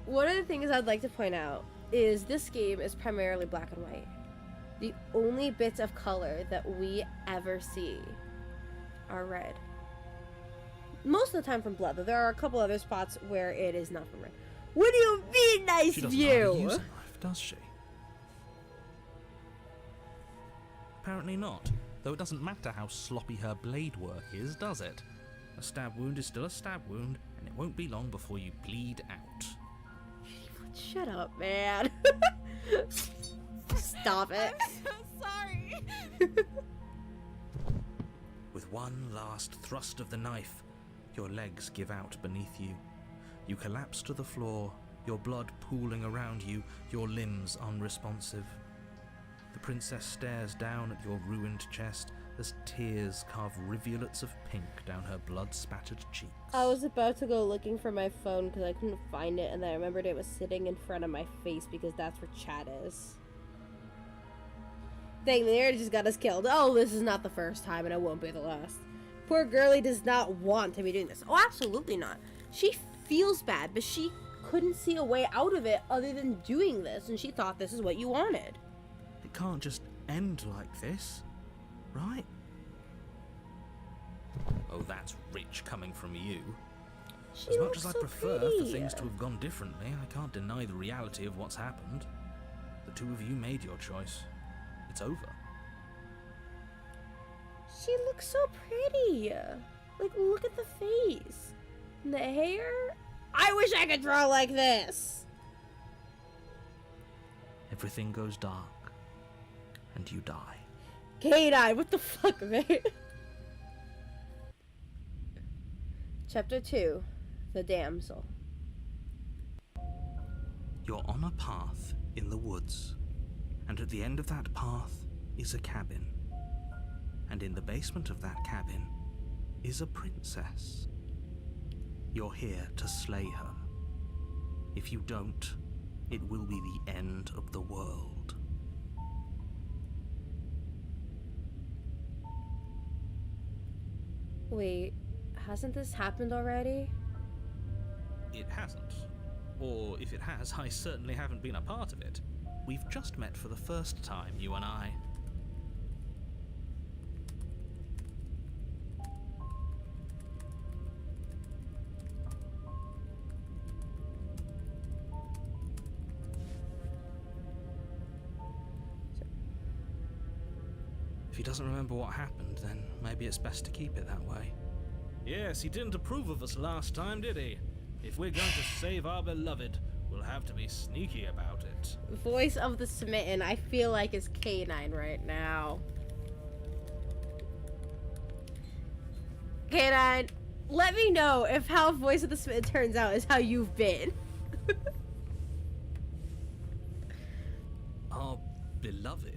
One of the things I'd like to point out is this game is primarily black and white. The only bits of color that we ever see are red. Most of the time from blood, though there are a couple other spots where it is not from red. What do you mean, nice She doesn't know how to view? use a knife, does she? Apparently not, though it doesn't matter how sloppy her blade work is, does it? A stab wound is still a stab wound, and it won't be long before you bleed out. Shut up, man. Stop it. I'm so sorry. With one last thrust of the knife, your legs give out beneath you. You collapse to the floor, your blood pooling around you, your limbs unresponsive. The princess stares down at your ruined chest as tears carve rivulets of pink down her blood-spattered cheeks. I was about to go looking for my phone because I couldn't find it, and then I remembered it was sitting in front of my face because that's where chat is. Dang, the narrator just got us killed. Oh, this is not the first time, and it won't be the last. Poor girlie does not want to be doing this. Oh, absolutely not. She feels bad, but she couldn't see a way out of it other than doing this, and she thought this is what you wanted. It can't just end like this, right? Oh, that's rich coming from you. She As much looks as I so prefer pretty. for things to have gone differently, I can't deny the reality of what's happened. The two of you made your choice. It's over. She looks so pretty. Like, look at the face. And the hair. I wish I could draw like this. Everything goes dark, and you die. K9, what the fuck, man? Chapter 2, The Damsel. You're on a path in the woods, and at the end of that path is a cabin. And in the basement of that cabin is a princess. You're here to slay her. If you don't, it will be the end of the world. Wait, hasn't this happened already? It hasn't. Or if it has, I certainly haven't been a part of it. We've just met for the first time, you and I. If he doesn't remember what happened, then maybe it's best to keep it that way. Yes, he didn't approve of us last time, did he? If we're going to save our beloved, we'll have to be sneaky about it. Voice of the Smitten, I feel like is K9 right now. K9, let me know if how Voice of the Smitten turns out is how you've been. Our beloved?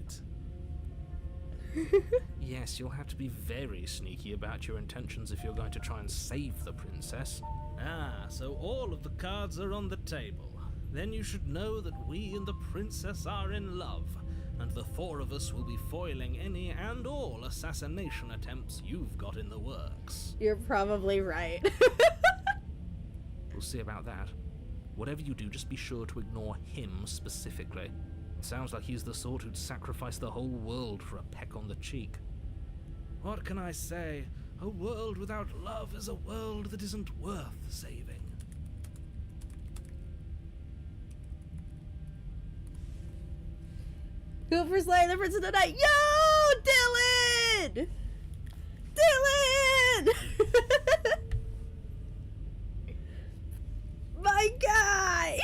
Yes, you'll have to be very sneaky about your intentions if you're going to try and save the princess. Ah, so all of the cards are on the table. Then you should know that we and the princess are in love, and the four of us will be foiling any and all assassination attempts you've got in the works. You're probably right. We'll see about that. Whatever you do, just be sure to ignore him specifically. It sounds like he's the sort who'd sacrifice the whole world for a peck on the cheek. What can I say? A world without love is a world that isn't worth saving. Go for Slay the Prince of the Night. Yo, Dylan! Dylan! My guy!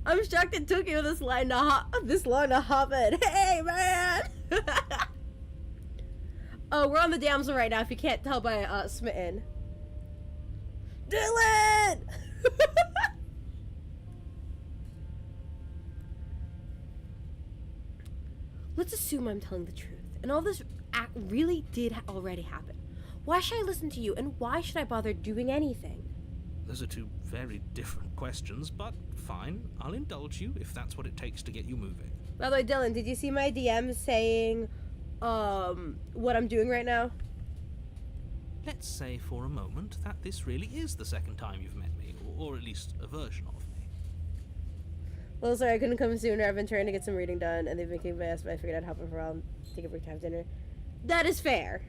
I'm shocked it took you this long to hop in. Hey, man! Oh, we're on the damsel right now, if you can't tell by Smitten. Dylan! Let's assume I'm telling the truth, and all this really did already happen. Why should I listen to you, and why should I bother doing anything? Those are two very different questions, but fine. I'll indulge you if that's what it takes to get you moving. By the way, Dylan, did you see my DM saying, what I'm doing right now? Let's say for a moment that this really is the second time you've met me, or at least a version of me. Well, sorry, I couldn't come sooner. I've been trying to get some reading done, and they've been kicking my ass, but I figured I'd hop over and take a break to have dinner. That is fair.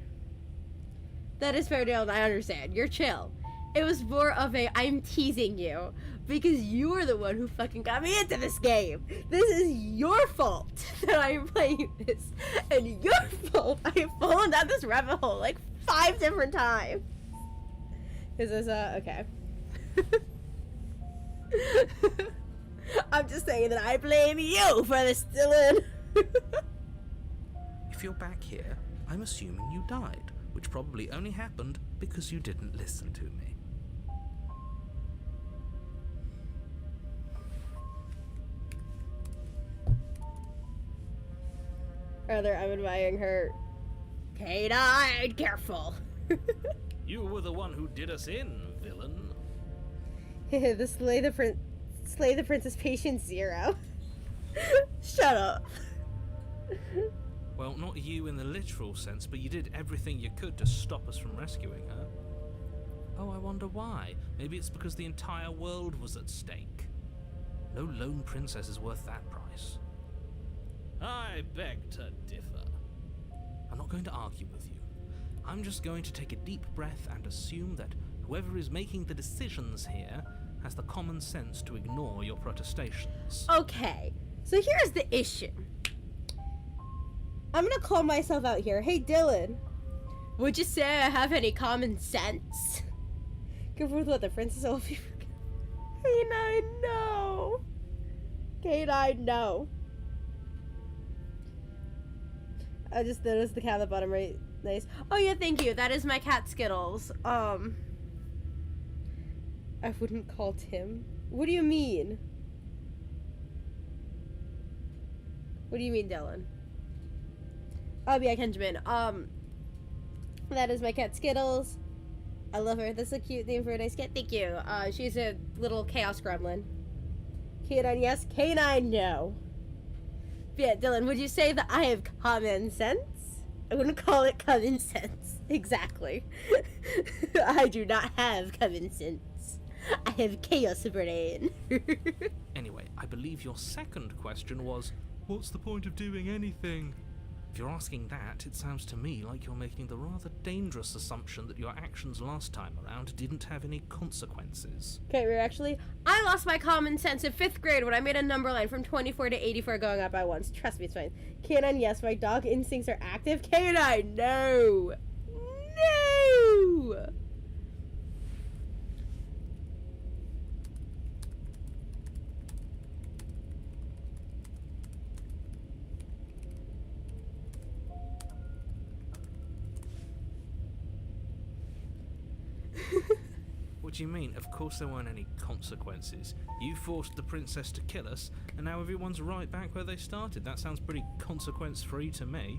That is fair, Dylan. I understand. You're chill. It was more of a, I'm teasing you, because you are the one who fucking got me into this game. This is your fault that I am playing this, and your fault I have fallen down this rabbit hole like 5 different times. Is this, okay. I'm just saying that I blame you for this, Dylan. If you're back here, I'm assuming you died, which probably only happened because you didn't listen to me. Rather, I'm admiring her. K9, careful. You were the one who did us in, villain. The Slay the Princess Patience 0. Shut up. Well, not you in the literal sense, but you did everything you could to stop us from rescuing her. Oh, I wonder why. Maybe it's because the entire world was at stake. No lone princess is worth that price. I beg to differ. I'm not going to argue with you. I'm just going to take a deep breath and assume that whoever is making the decisions here has the common sense to ignore your protestations. Okay, so here's the issue. I'm gonna call myself out here. Hey, Dylan, Would you say I have any common sense? Go forth with the princess will be. Canine, no. Canine, no. I just noticed the cat at the bottom right. Nice. Oh yeah, thank you. That is my cat Skittles. I wouldn't call Tim. What do you mean? What do you mean, Dylan? Oh yeah, Kenjamin. That is my cat Skittles. I love her. That's a cute name for a nice cat. Thank you. She's a little chaos gremlin. Canine, yes. Canine, no. But yeah, Dylan, would you say that I have common sense? I wouldn't call it common sense. Exactly. I do not have common sense. I have chaos brain. Anyway, I believe your second question was, what's the point of doing anything? If you're asking that, it sounds to me like you're making the rather dangerous assumption that your actions last time around didn't have any consequences. Okay, I lost my common sense in 5th grade when I made a number line from 24 to 84 going up by once. Trust me, it's fine. Canine, yes. My dog instincts are active. Canine, no. No. What do you mean? Of course there weren't any consequences. You forced the princess to kill us, and now everyone's right back where they started. That sounds pretty consequence-free to me.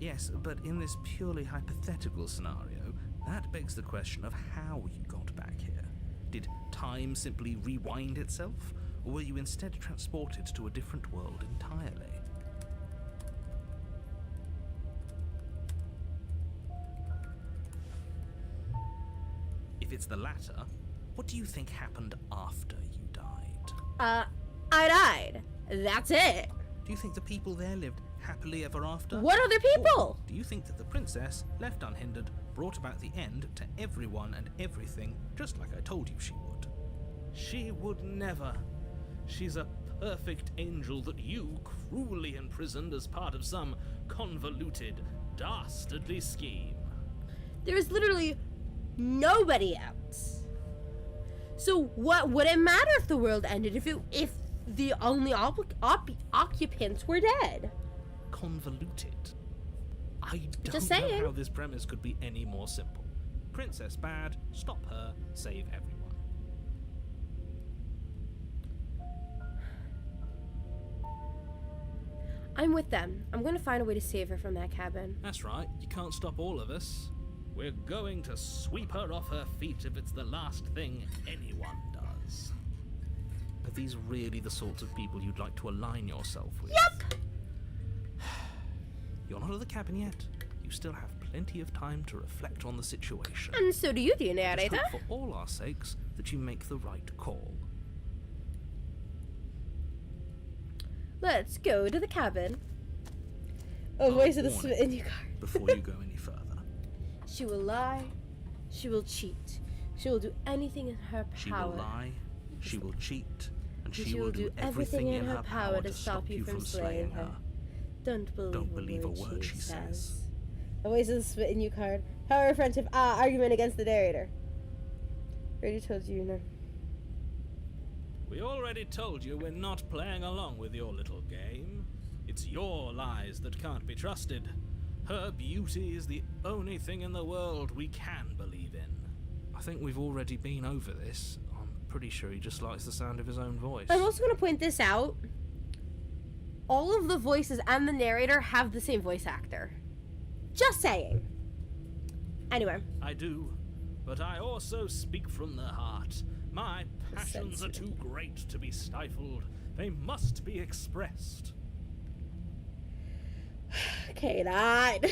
Yes, but in this purely hypothetical scenario, that begs the question of how you got back here. Did time simply rewind itself, or were you instead transported to a different world entirely? If it's the latter, what do you think happened after you died? I died. That's it. Do you think the people there lived happily ever after? What other people? Or do you think that the princess, left unhindered, brought about the end to everyone and everything, just like I told you she would? She would never. She's a perfect angel that you cruelly imprisoned as part of some convoluted, dastardly scheme. There is literally nobody else. So what would it matter if the world ended if the only occupants were dead? Convoluted. I Just don't know saying. how this premise could be any more simple. Princess bad, stop her, save everyone. I'm with them. I'm gonna find a way to save her from that cabin. That's right, you can't stop all of us. We're going to sweep her off her feet if it's the last thing anyone does. Are these really the sorts of people you'd like to align yourself with? Yep! You're not at the cabin yet. You still have plenty of time to reflect on the situation. And so do you, dear Just narrator. hope for all our sakes that you make the right call. Let's go to the cabin. Oh, voice of the warning. in your car. Before you go any further. She will lie. She will cheat. She will do anything in her power. She will lie, she will cheat, and she will do everything in her power to stop you from slaying her. Don't believe, a word she says. A voice of the spit in you card. However, friendship. Argument against the narrator. Already told you, no. We already told you we're not playing along with your little game. It's your lies that can't be trusted. Her beauty is the only thing in the world we can believe in. I think we've already been over this. I'm pretty sure he just likes the sound of his own voice. I'm also going to point this out. All of the voices and the narrator have the same voice actor. Just saying. Anyway. I do, but I also speak from the heart. My passions are too great to be stifled. They must be expressed. Okay, not.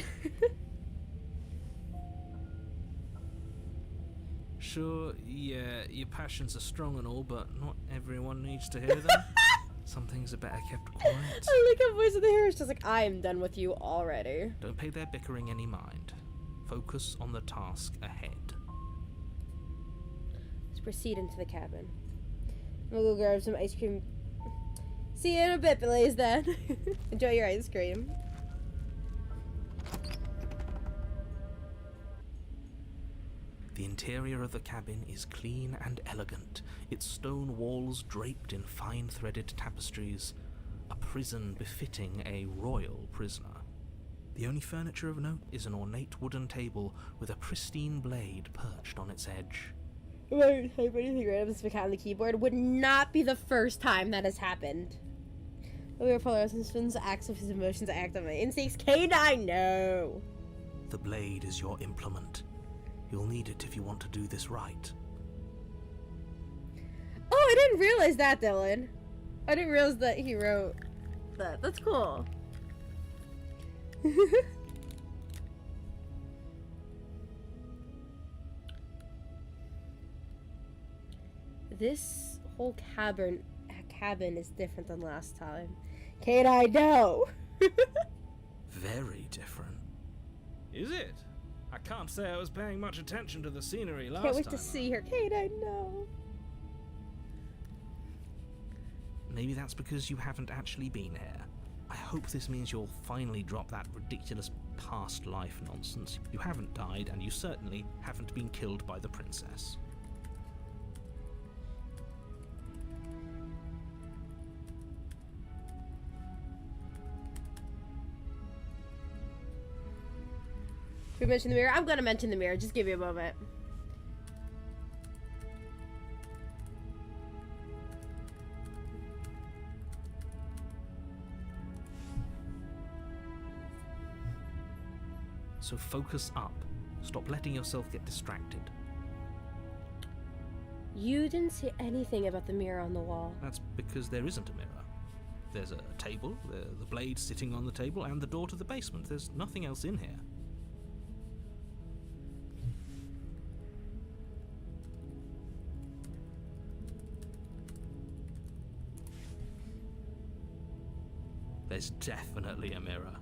Sure, yeah, your passions are strong and all, but not everyone needs to hear them. Some things are better kept quiet. I like how voice of the hero is just like, I am done with you already. Don't pay their bickering any mind. Focus on the task ahead. Let's proceed into the cabin. We'll go grab some ice cream. See you in a bit, Blaze, then. Enjoy your ice cream. interior of the cabin is clean and elegant, its stone walls draped in fine-threaded tapestries, a prison befitting a royal prisoner. The only furniture of note is an ornate wooden table with a pristine blade perched on its edge. I won't type anything random to on the keyboard. Would not be the first time that has happened. We were Polarison's acts of his emotions act on my instincts. K9, no. The blade is your implement. You'll need it if you want to do this right. Oh, I didn't realize that, Dylan. I didn't realize that he wrote that. That's cool. This whole cabin is different than last time. Can't I know? Very different. Is it? I can't say I was paying much attention to the scenery last time. Can't wait to see her. Can't I know? Maybe that's because you haven't actually been here. I hope this means you'll finally drop that ridiculous past life nonsense. You haven't died, and you certainly haven't been killed by the princess. Should we mention the mirror? I'm gonna mention the mirror. Just give me a moment. So focus up. Stop letting yourself get distracted. You didn't say anything about the mirror on the wall. That's because there isn't a mirror. There's a table, the blade sitting on the table, and the door to the basement. There's nothing else in here. There's definitely a mirror.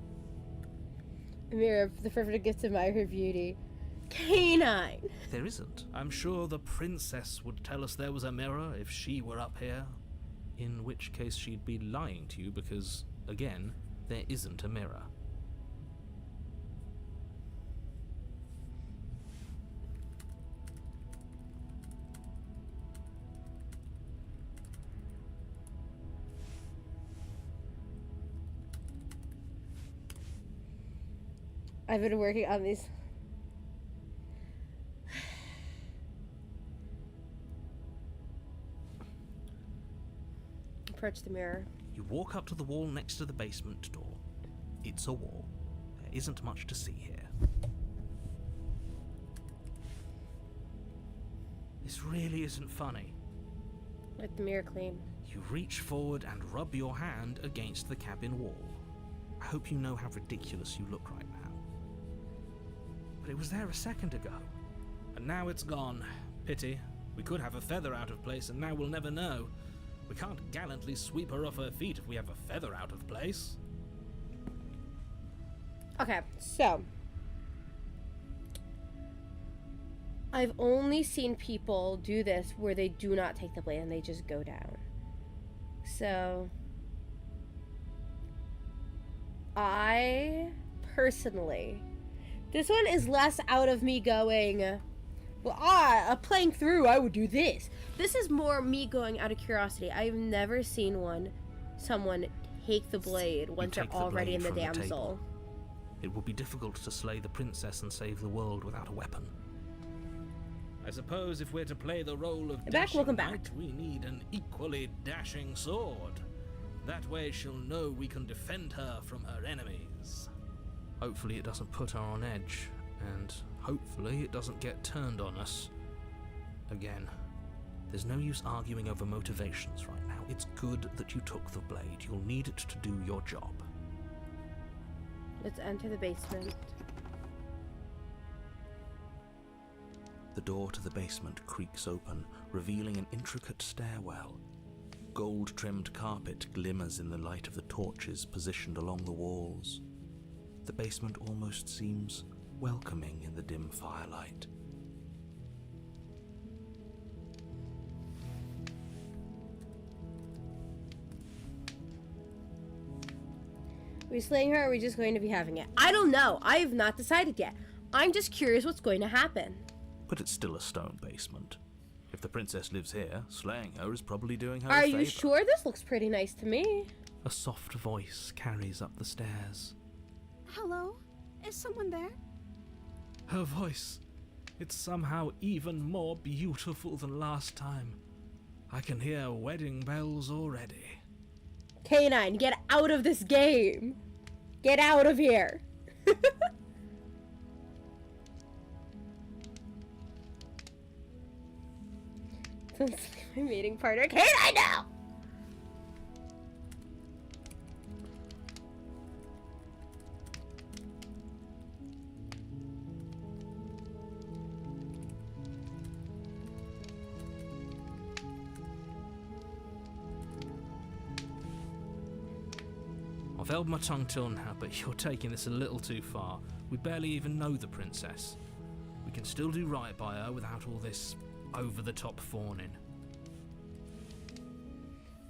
A mirror, the perfect gift to admire her beauty. Canine! There isn't. I'm sure the princess would tell us there was a mirror if she were up here. In which case she'd be lying to you because, again, there isn't a mirror. I've been working on these. Approach the mirror. You walk up to the wall next to the basement door. It's a wall. There isn't much to see here. This really isn't funny. Wipe the mirror clean. You reach forward and rub your hand against the cabin wall. I hope you know how ridiculous you look right now. But it was there a second ago. And now it's gone. Pity. We could have a feather out of place and now we'll never know. We can't gallantly sweep her off her feet if we have a feather out of place. Okay, so. I've only seen people do this where they do not take the blade and they just go down. So. I personally. This one is less out of me going, well, playing through, I would do this. This is more me going out of curiosity. I've never seen someone take the blade once they're already in the damsel. It would be difficult to slay the princess and save the world without a weapon. I suppose if we're to play the role of dashing knight, we need an equally dashing sword. That way she'll know we can defend her from her enemies. Hopefully it doesn't put her on edge, and hopefully it doesn't get turned on us. Again, there's no use arguing over motivations right now. It's good that you took the blade. You'll need it to do your job. Let's enter the basement. The door to the basement creaks open, revealing an intricate stairwell. Gold-trimmed carpet glimmers in the light of the torches positioned along the walls. The basement almost seems welcoming in the dim firelight. Are we slaying her or are we just going to be having it? I don't know. I have not decided yet. I'm just curious what's going to happen. but it's still a stone basement. If the princess lives here, slaying her is probably doing her a Are favor. you sure? This looks pretty nice to me. A soft voice carries up the stairs. Hello? Is someone there? Her voice, it's somehow even more beautiful than last time. I can hear wedding bells already. K9, get out of this game. Get out of here. Sounds like my mating partner. K9 now! I've held my tongue till now, but you're taking this a little too far. We barely even know the princess. We can still do right by her without all this over-the-top fawning.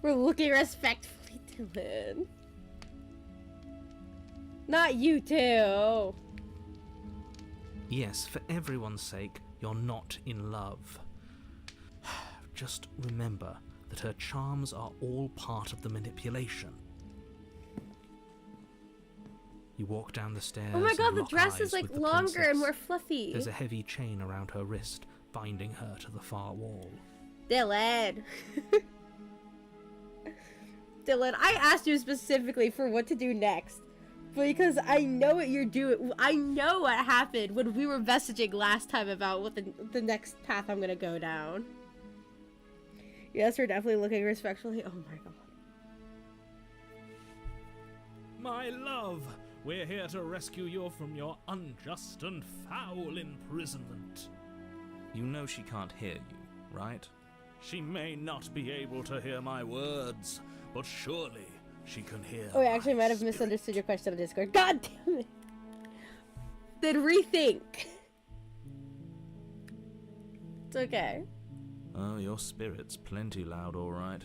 We're looking respectfully, Dylan. Not you too. Yes, for everyone's sake, you're not in love. Just remember that her charms are all part of the manipulation. You walk down the stairs. Oh my god, and the lock dress eyes is like with the longer princess. and more fluffy. There's a heavy chain around her wrist, binding her to the far wall. Dylan. Dylan, I asked you specifically for what to do next. Because I know what you're doing. I know what happened when we were messaging last time about what the next path I'm gonna go down. Yes, we're definitely looking respectfully. Oh my god. My love, we're here to rescue you from your unjust and foul imprisonment. You know she can't hear you, right? She may not be able to hear my words, but surely she can hear. Oh, I actually my might have spirit. misunderstood your question on Discord. God damn it. Then rethink. It's okay. Oh, your spirit's plenty loud, all right.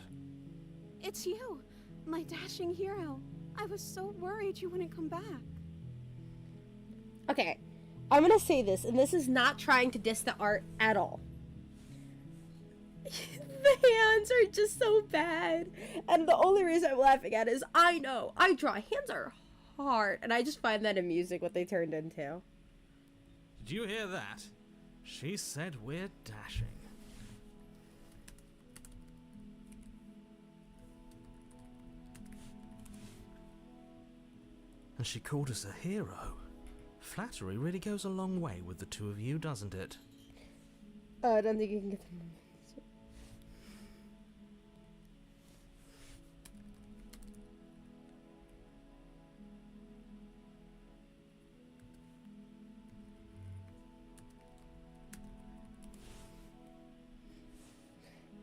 It's you, my dashing hero. I was so worried you wouldn't come back. Okay, I'm gonna say this, and this is not trying to diss the art at all. The hands are just so bad, and the only reason I'm laughing at it is I know I draw hands are hard, and I just find that amusing what they turned into. Did you hear that? She said we're dashing. And she called us a hero. Flattery really goes a long way with the two of you, doesn't it? I don't think you can get them.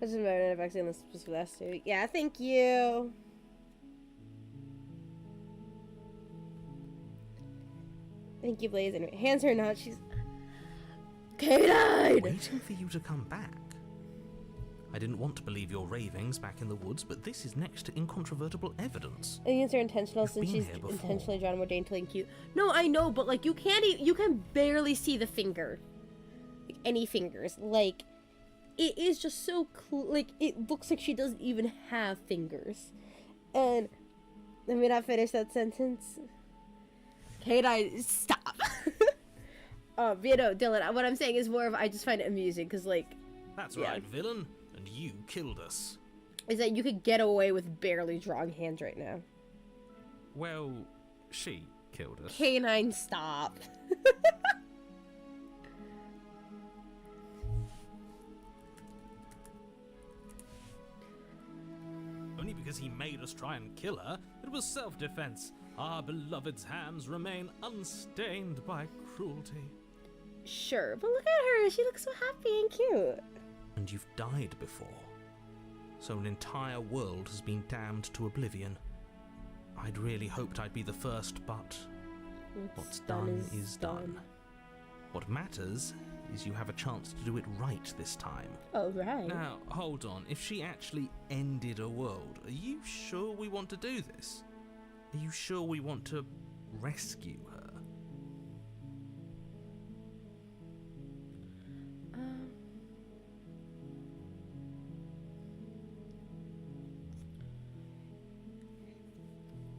I just remembered I've actually on this specific last 2 weeks. Yeah, thank you. Thank you, Blaze. Anyway, hands are not. She's. K9! Waiting for you to come back. I didn't want to believe your ravings back in the woods, but this is next to incontrovertible evidence. I think it's intentional You've since been she's here before. intentionally drawn more daintily and cute. No, I know, but like you can't. You can barely see the finger. Like, any fingers. Like it is just so like it looks like she doesn't even have fingers. And let me not finish that sentence. K9, stop. You know, Dylan, what I'm saying is more of I just find it amusing because like That's Yeah. right, villain. And you killed us. is that you could get away with barely drawing hands right now. Well, she killed us. K9, stop. Only because he made us try and kill her. It was self-defense. Our beloved's hands remain unstained by cruelty. Sure, but look at her. She looks so happy and cute. And you've died before. So an entire world has been damned to oblivion. I'd really hoped I'd be the first, but what's done is done. What matters is you have a chance to do it right this time. Oh, right. Now, hold on. If she actually ended a world, are you sure we want to do this? Are you sure we want to rescue her?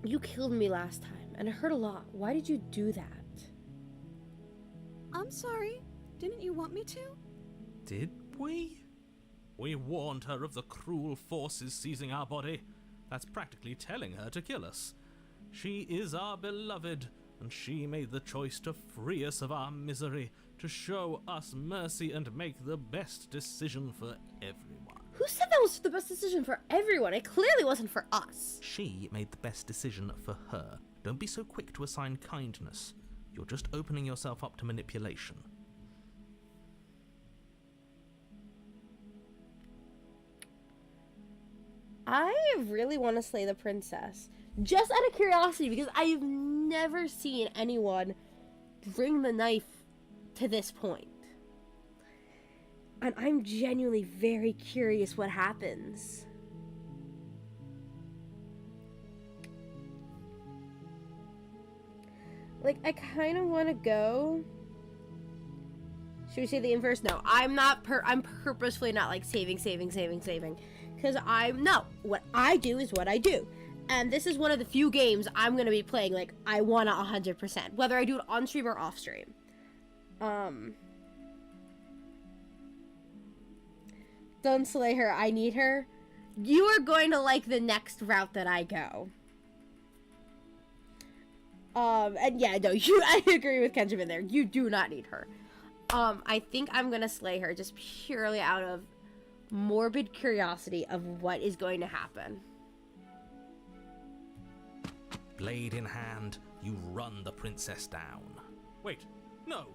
You killed me last time, and it hurt a lot. Why did you do that? I'm sorry. Didn't you want me to? Did we? We warned her of the cruel forces seizing our body. That's practically telling her to kill us. She is our beloved, and she made the choice to free us of our misery, to show us mercy and make the best decision for everyone. Who said that was the best decision for everyone? It clearly wasn't for us. She made the best decision for her. Don't be so quick to assign kindness. You're just opening yourself up to manipulation. I really want to slay the princess. Just out of curiosity, because I've never seen anyone bring the knife to this point. And I'm genuinely very curious what happens. Like, I kind of want to go. Should we say the inverse? No, I'm purposefully not like saving. Because no, what I do is what I do. And this is one of the few games I'm going to be playing like I want to 100%. Whether I do it on stream or off stream. Don't slay her, I need her. You are going to like the next route that I go. And yeah, no, I agree with Kenjamin there. You do not need her. I think I'm gonna slay her just purely out of morbid curiosity of what is going to happen. Blade in hand, you run the princess down. Wait, no!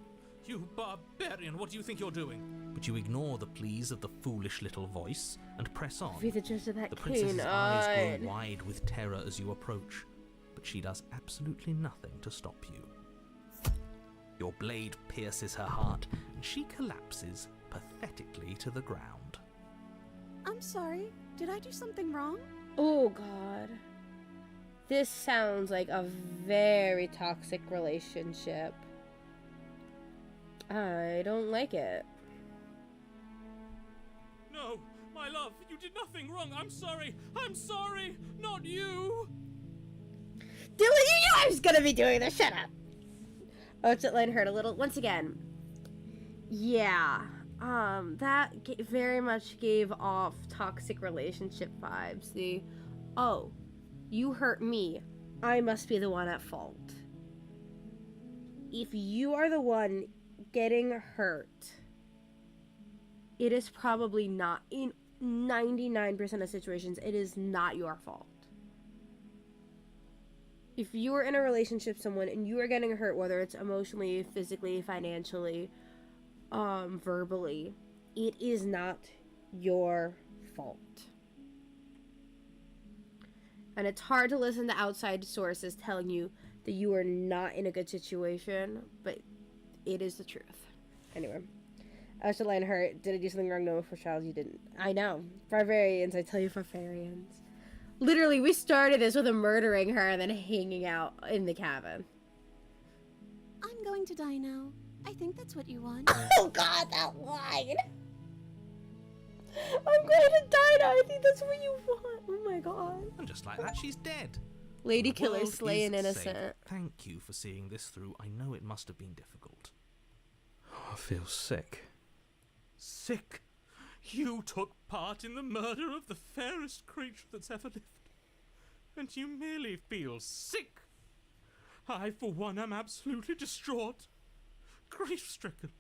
You barbarian, what do you think you're doing? But you ignore the pleas of the foolish little voice and press on. Be the judge of that The princess's cane. eyes grow wide with terror as you approach, but she does absolutely nothing to stop you. Your blade pierces her heart, and she collapses pathetically to the ground. I'm sorry. Did I do something wrong? Oh god. This sounds like a very toxic relationship. I don't like it. No, my love, you did nothing wrong. I'm sorry, not you. Dylan, you knew I was gonna be doing this. Shut up. Oh, that line hurt a little. Once again, yeah, that very much gave off toxic relationship vibes. Oh, you hurt me, I must be the one at fault. If you are the one getting hurt, it is probably not, in 99% of situations, it is not your fault. If you are in a relationship with someone and you are getting hurt, whether it's emotionally, physically, financially, verbally, it is not your fault. And it's hard to listen to outside sources telling you that you are not in a good situation, but it is the truth. Anyway, I should line hurt. Did I do something wrong? No, for Charles, you didn't. I know. Barbarians, I tell you, barbarians. Literally, we started this with a murdering her and then hanging out in the cabin. I'm going to die now. I think that's what you want. Oh god, that line! I'm going to die now. I think that's what you want. Oh my god. And just like that, she's dead. Lady The killer world slay is an innocent. saved. Thank you for seeing this through. I know it must have been difficult. I feel sick. Sick? You took part in the murder of the fairest creature that's ever lived. And you merely feel sick. I, for one, am absolutely distraught. Grief-stricken.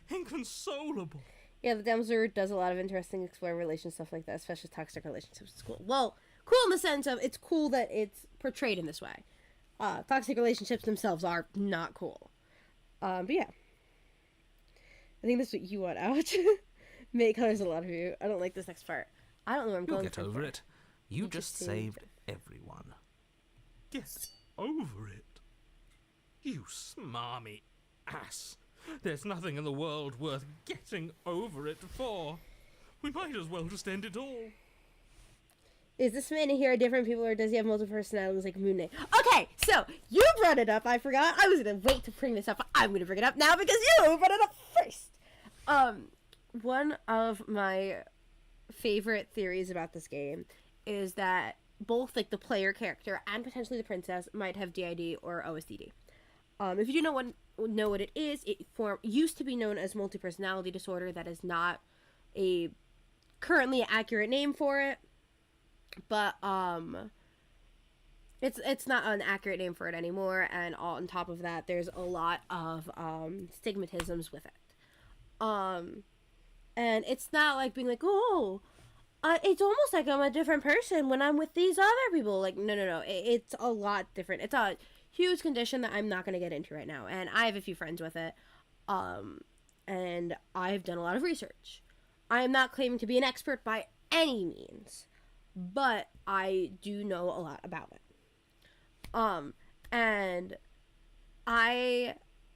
Inconsolable. Yeah, the Damsel does a lot of interesting exploring relations stuff like that, especially toxic relationships. It's cool. Well, cool in the sense of it's cool that it's portrayed in this way. Toxic relationships themselves are not cool. But yeah. I think that's what you want out. Mate colors a lot of you. I don't like this next part. I don't know where I'm You'll going get from over here. it. You just saved everyone. Get over it. You smarmy ass. There's nothing in the world worth getting over it for. We might as well just end it all. Is this man here different people, or does he have multiple personalities like Moon Knight? Okay, so you brought it up. I forgot. I was gonna wait to bring this up. But I'm gonna bring it up now because you brought it up first. One of my favorite theories about this game is that both like the player character and potentially the princess might have DID or OSDD. If you do know what it is, it used to be known as multi-personality disorder. That is not a currently accurate name for it, but it's not an accurate name for it anymore. And on top of that, there's a lot of stigmatisms with it. And it's not like being like, oh, it's almost like I'm a different person when I'm with these other people. Like, no. It's a lot different. It's a huge condition that I'm not going to get into right now. And I have a few friends with it. And I've done a lot of research. I am not claiming to be an expert by any means, but I do know a lot about it. And I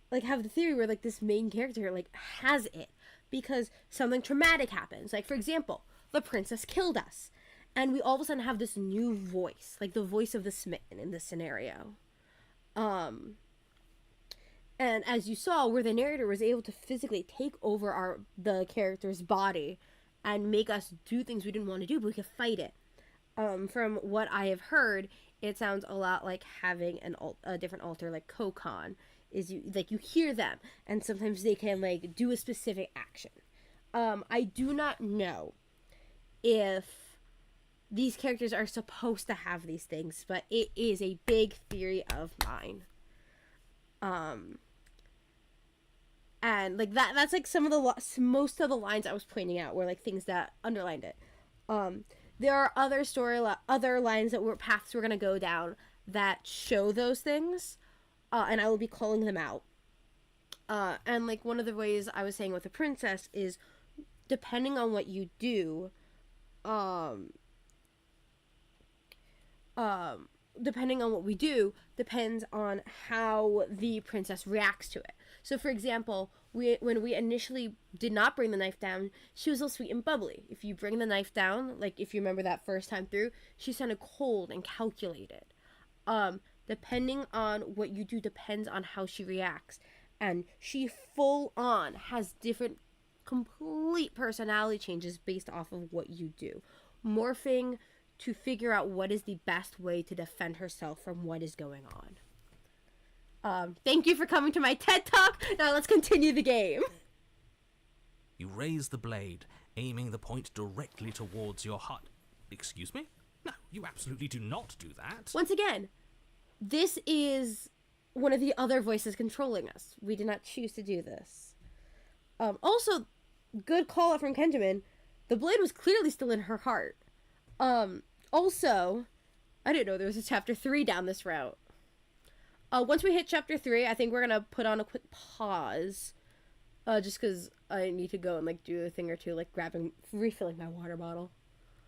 like have the theory where like this main character like has it because something traumatic happens. Like, for example, the princess killed us, and we all of a sudden have this new voice, like the voice of the smitten in this scenario. And as you saw, where the narrator was able to physically take over the character's body and make us do things we didn't want to do, but we could fight it. From what I have heard, it sounds a lot like having a different alter, like Kokon. Is you hear them, and sometimes they can like do a specific action. I do not know if these characters are supposed to have these things, but it is a big theory of mine. And like that's like some of the most of the lines I was pointing out were like things that underlined it. There are other lines that paths we're gonna go down that show those things, and I will be calling them out. And like one of the ways I was saying with the princess is, depending on what you do, depending on what we do, depends on how the princess reacts to it. So, for example, when we initially did not bring the knife down, she was all sweet and bubbly. If you bring the knife down, like if you remember that first time through, she sounded cold and calculated. Depending on what you do depends on how she reacts. And she full on has different complete personality changes based off of what you do. Morphing to figure out what is the best way to defend herself from what is going on. Thank you for coming to my TED Talk. Now let's continue the game. You raise the blade, aiming the point directly towards your heart. Excuse me? No, you absolutely do not do that. Once again, this is one of the other voices controlling us. We did not choose to do this. Also, good call out from Kenjamin. The blade was clearly still in her heart. Also, I didn't know there was a chapter 3 down this route. Once we hit chapter 3, I think we're gonna put on a quick pause. Just because I need to go and like do a thing or two, like refilling my water bottle.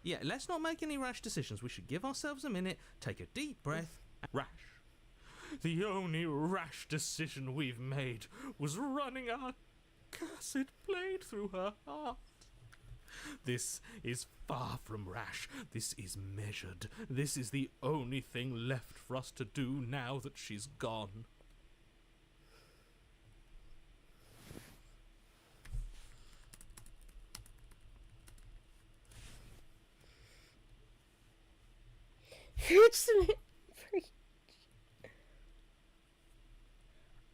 Yeah, let's not make any rash decisions. We should give ourselves a minute, take a deep breath. Rash. The only rash decision we've made was running our cursed blade through her heart. This is far from rash. This is measured. This is the only thing left for us to do now that she's gone.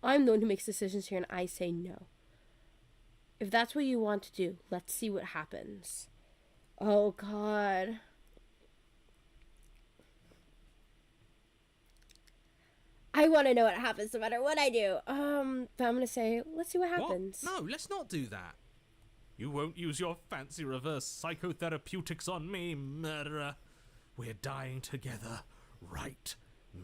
I'm the one who makes decisions here, and I say no. If that's what you want to do, let's see what happens. Oh, God. I want to know what happens no matter what I do. But I'm going to say, let's see what happens. What? No, let's not do that. You won't use your fancy reverse psychotherapeutics on me, murderer. We're dying together right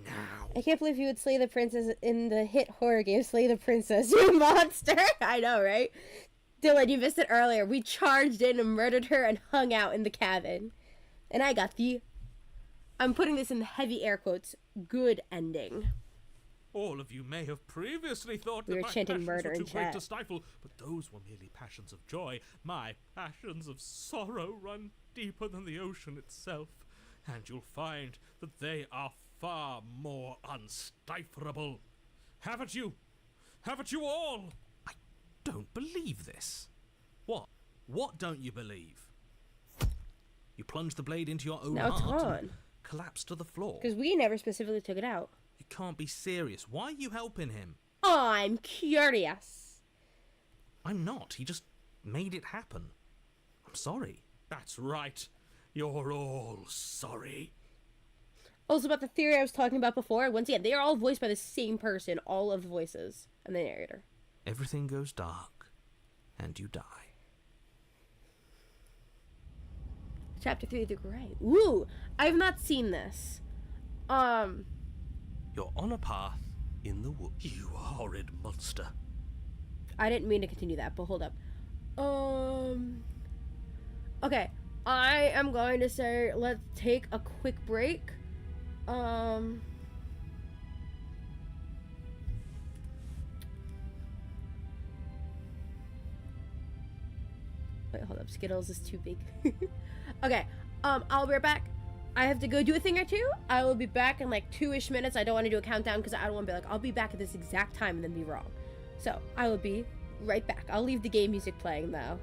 now. I can't believe you would slay the princess in the hit horror game Slay the Princess, you monster. I know, right? Dylan, you missed it earlier. We charged in and murdered her and hung out in the cabin. And I got I'm putting this in the heavy air quotes, good ending. All of you may have previously thought We that were my chanting passions murder were in too great chat. to stifle, but those were merely passions of joy. My passions of sorrow run deeper than the ocean itself, and you'll find that they are far more unstiflable. Haven't you? Haven't you all? I don't believe this. What? What don't you believe? You plunge the blade into your own Now it's heart gone. and collapsed to the floor. Because we never specifically took it out. You can't be serious. Why are you helping him? I'm curious. I'm not. He just made it happen. I'm sorry. That's right. You're all sorry. Also, about the theory I was talking about before, once again, they are all voiced by the same person, all of the voices, and the narrator. Everything goes dark, and you die. Chapter 3, The Gray. Woo! I have not seen this. You're on a path in the woods. You horrid monster. I didn't mean to continue that, but hold up. Okay, I am going to say let's take a quick break. Wait, hold up. Skittles is too big. Okay, I'll be right back. I have to go do a thing or two. I will be back in like 2-ish minutes. I don't want to do a countdown because I don't want to be like, I'll be back at this exact time and then be wrong. So, I will be right back. I'll leave the game music playing though.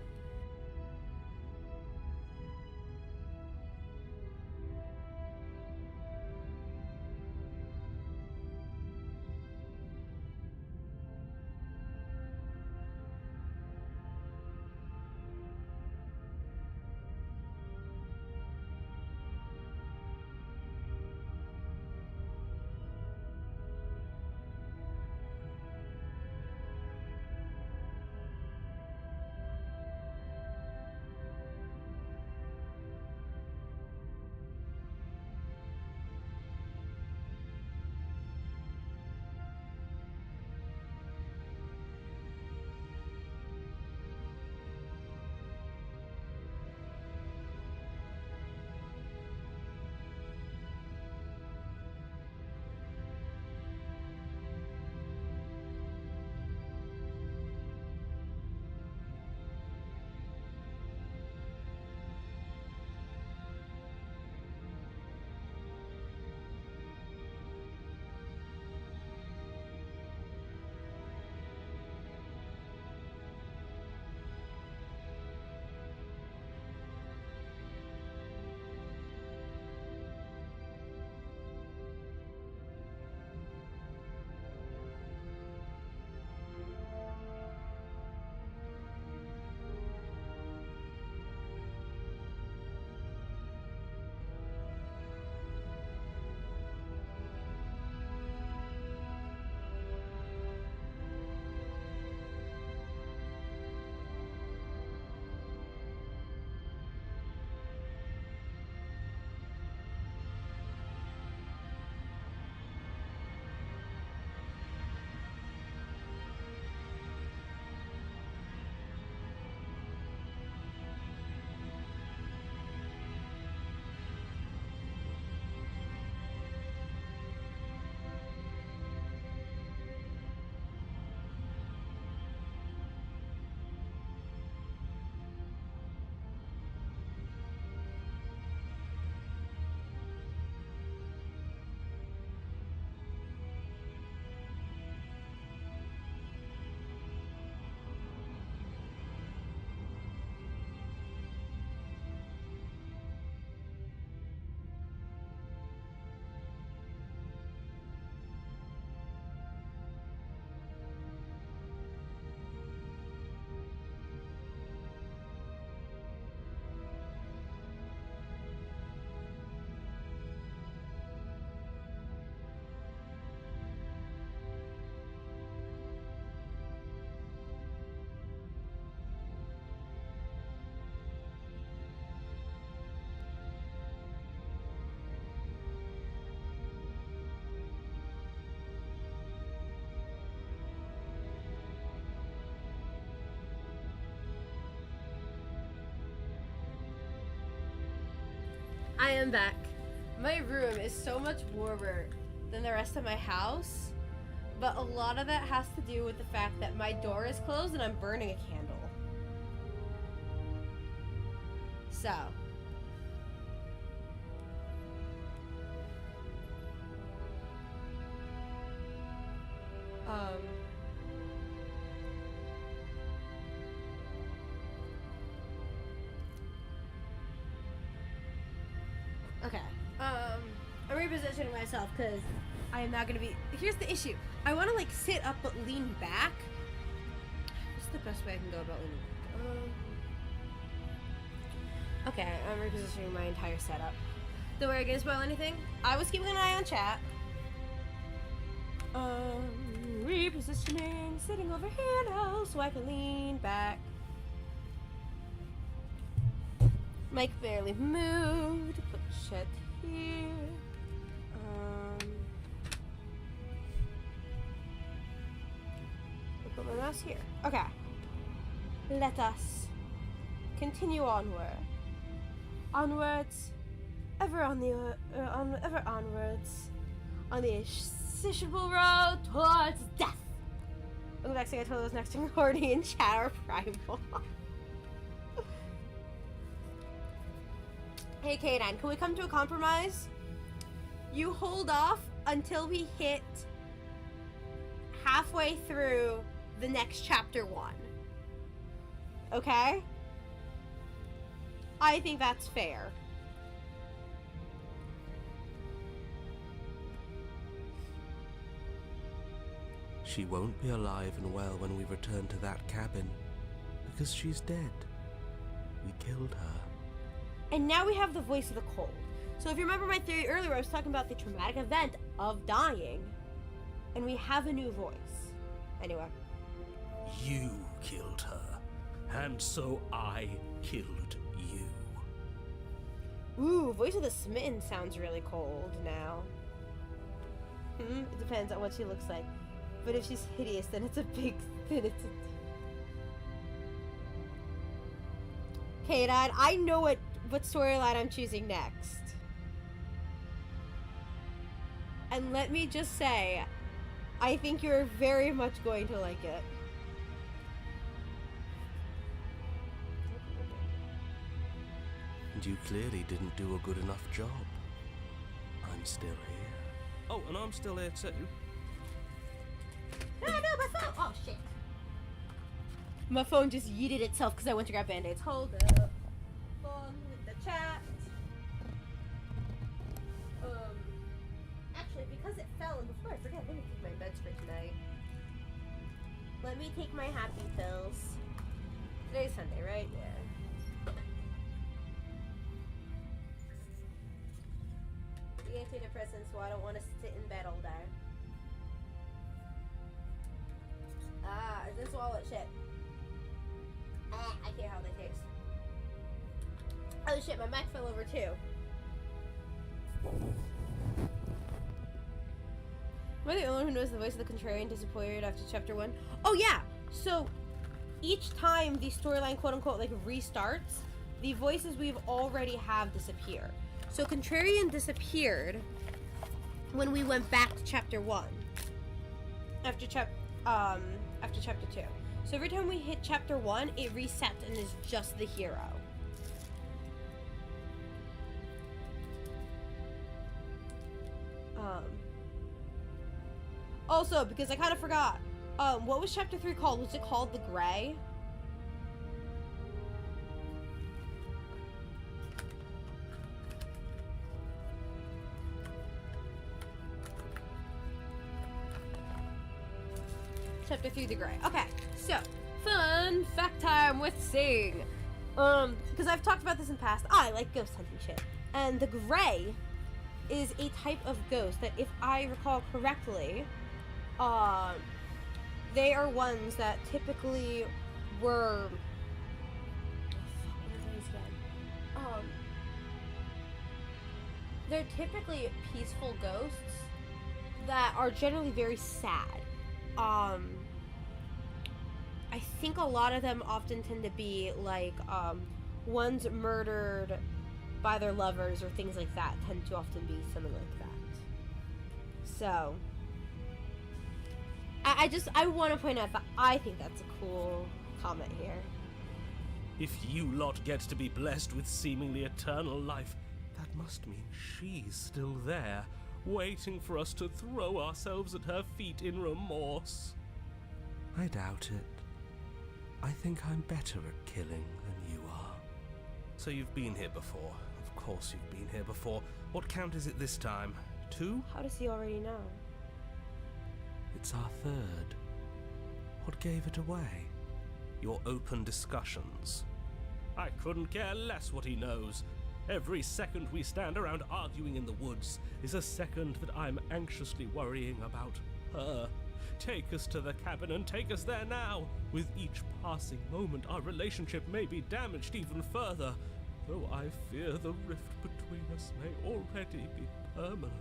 I am back. My room is so much warmer than the rest of my house, but a lot of that has to do with the fact that my door is closed and I'm burning a candle. So, okay. I'm repositioning myself because I am not going to be... Here's the issue. I want to, like, sit up but lean back. What's the best way I can go about leaning back? Okay, I'm repositioning my entire setup. Don't worry, I didn't spoil anything. I was keeping an eye on chat. Repositioning, sitting over here now so I can lean back. Mic barely moved. Put shit here. I'll put my mouse here. Okay. Let us continue onward. Onwards. Ever on the ever onwards. On the insatiable road towards death. The next thing I told was next to horny and chatter primal. Hey K9, can we come to a compromise? You hold off until we hit halfway through the next chapter 1. Okay? I think that's fair. She won't be alive and well when we return to that cabin, because she's dead. We killed her. And now we have the voice of the cold. So if you remember my theory earlier, I was talking about the traumatic event of dying. And we have a new voice. Anyway. You killed her, and so I killed you. Ooh, voice of the smitten sounds really cold now. It depends on what she looks like. But if she's hideous, then it's a big... Okay, Dad, I know what storyline I'm choosing next. And let me just say, I think you're very much going to like it. And you clearly didn't do a good enough job. I'm still here. Oh, and I'm still here too. No, my phone! Oh, shit. My phone just yeeted itself because I went to grab band-aids. Hold up. Phone with the chat. Actually, because it fell, and before I forget, let me take my meds for tonight. Let me take my happy pills. Today's Sunday, right? Yeah. The antidepressants, so I don't want to sit in bed all day. Ah, is this swallow shit? I can't how they taste. Oh shit, my Mac fell over too. Am I the only one who knows the voice of the contrarian disappeared after chapter 1? Oh yeah! So, each time the storyline quote-unquote like restarts, the voices we've already have disappear. So contrarian disappeared when we went back to chapter 1. After chapter 2. So every time we hit chapter 1, it resets and is just the hero. Also, because I kind of forgot, what was chapter 3 called? Was it called The Gray? Chapter 3, The Gray. Okay, so, fun fact time with Sing. Because I've talked about this in the past. I like ghost hunting shit. And the Gray is a type of ghost that, if I recall correctly, they are ones that typically were... they're typically peaceful ghosts that are generally very sad. I think a lot of them often tend to be like ones murdered by their lovers or things like that tend to often be something like that. So I want to point out that I think that's a cool comment here. If you lot get to be blessed with seemingly eternal life, that must mean she's still there, waiting for us to throw ourselves at her feet in remorse. I doubt it. I think I'm better at killing than you are. So you've been here before, of course you've been here before. What count is it this time? 2? How does he already know? It's our 3rd. What gave it away? Your open discussions. I couldn't care less what he knows. Every second we stand around arguing in the woods is a second that I'm anxiously worrying about her. Take us to the cabin and take us there now. With each passing moment, our relationship may be damaged even further, though I fear the rift between us may already be permanent.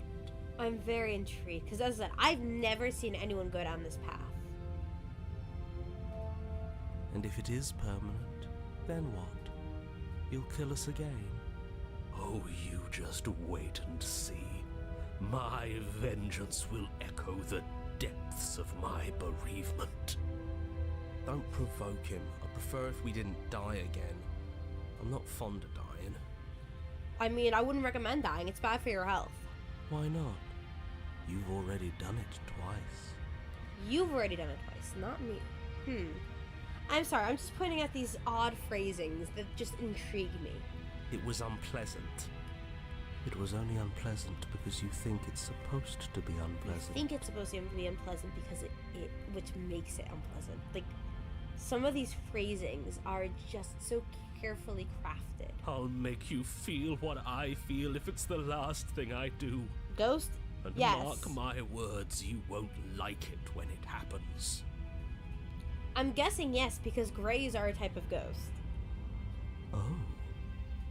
I'm very intrigued, because as I said, I've never seen anyone go down this path. And if it is permanent, then what? You'll kill us again? Oh, you just wait and see. My vengeance will echo the depths of my bereavement. Don't provoke him. I prefer if we didn't die again. I'm not fond of dying. I mean, I wouldn't recommend dying. It's bad for your health. Why not? You've already done it twice. You've already done it twice, not me. I'm sorry, I'm just pointing out these odd phrasings that just intrigue me. It was unpleasant. It was only unpleasant because you think it's supposed to be unpleasant. I think it's supposed to be unpleasant because it which makes it unpleasant. Like, some of these phrasings are just so carefully crafted. I'll make you feel what I feel if it's the last thing I do. Ghost? And Yes. mark my words, you won't like it when it happens. I'm guessing yes, because greys are a type of ghost. Oh,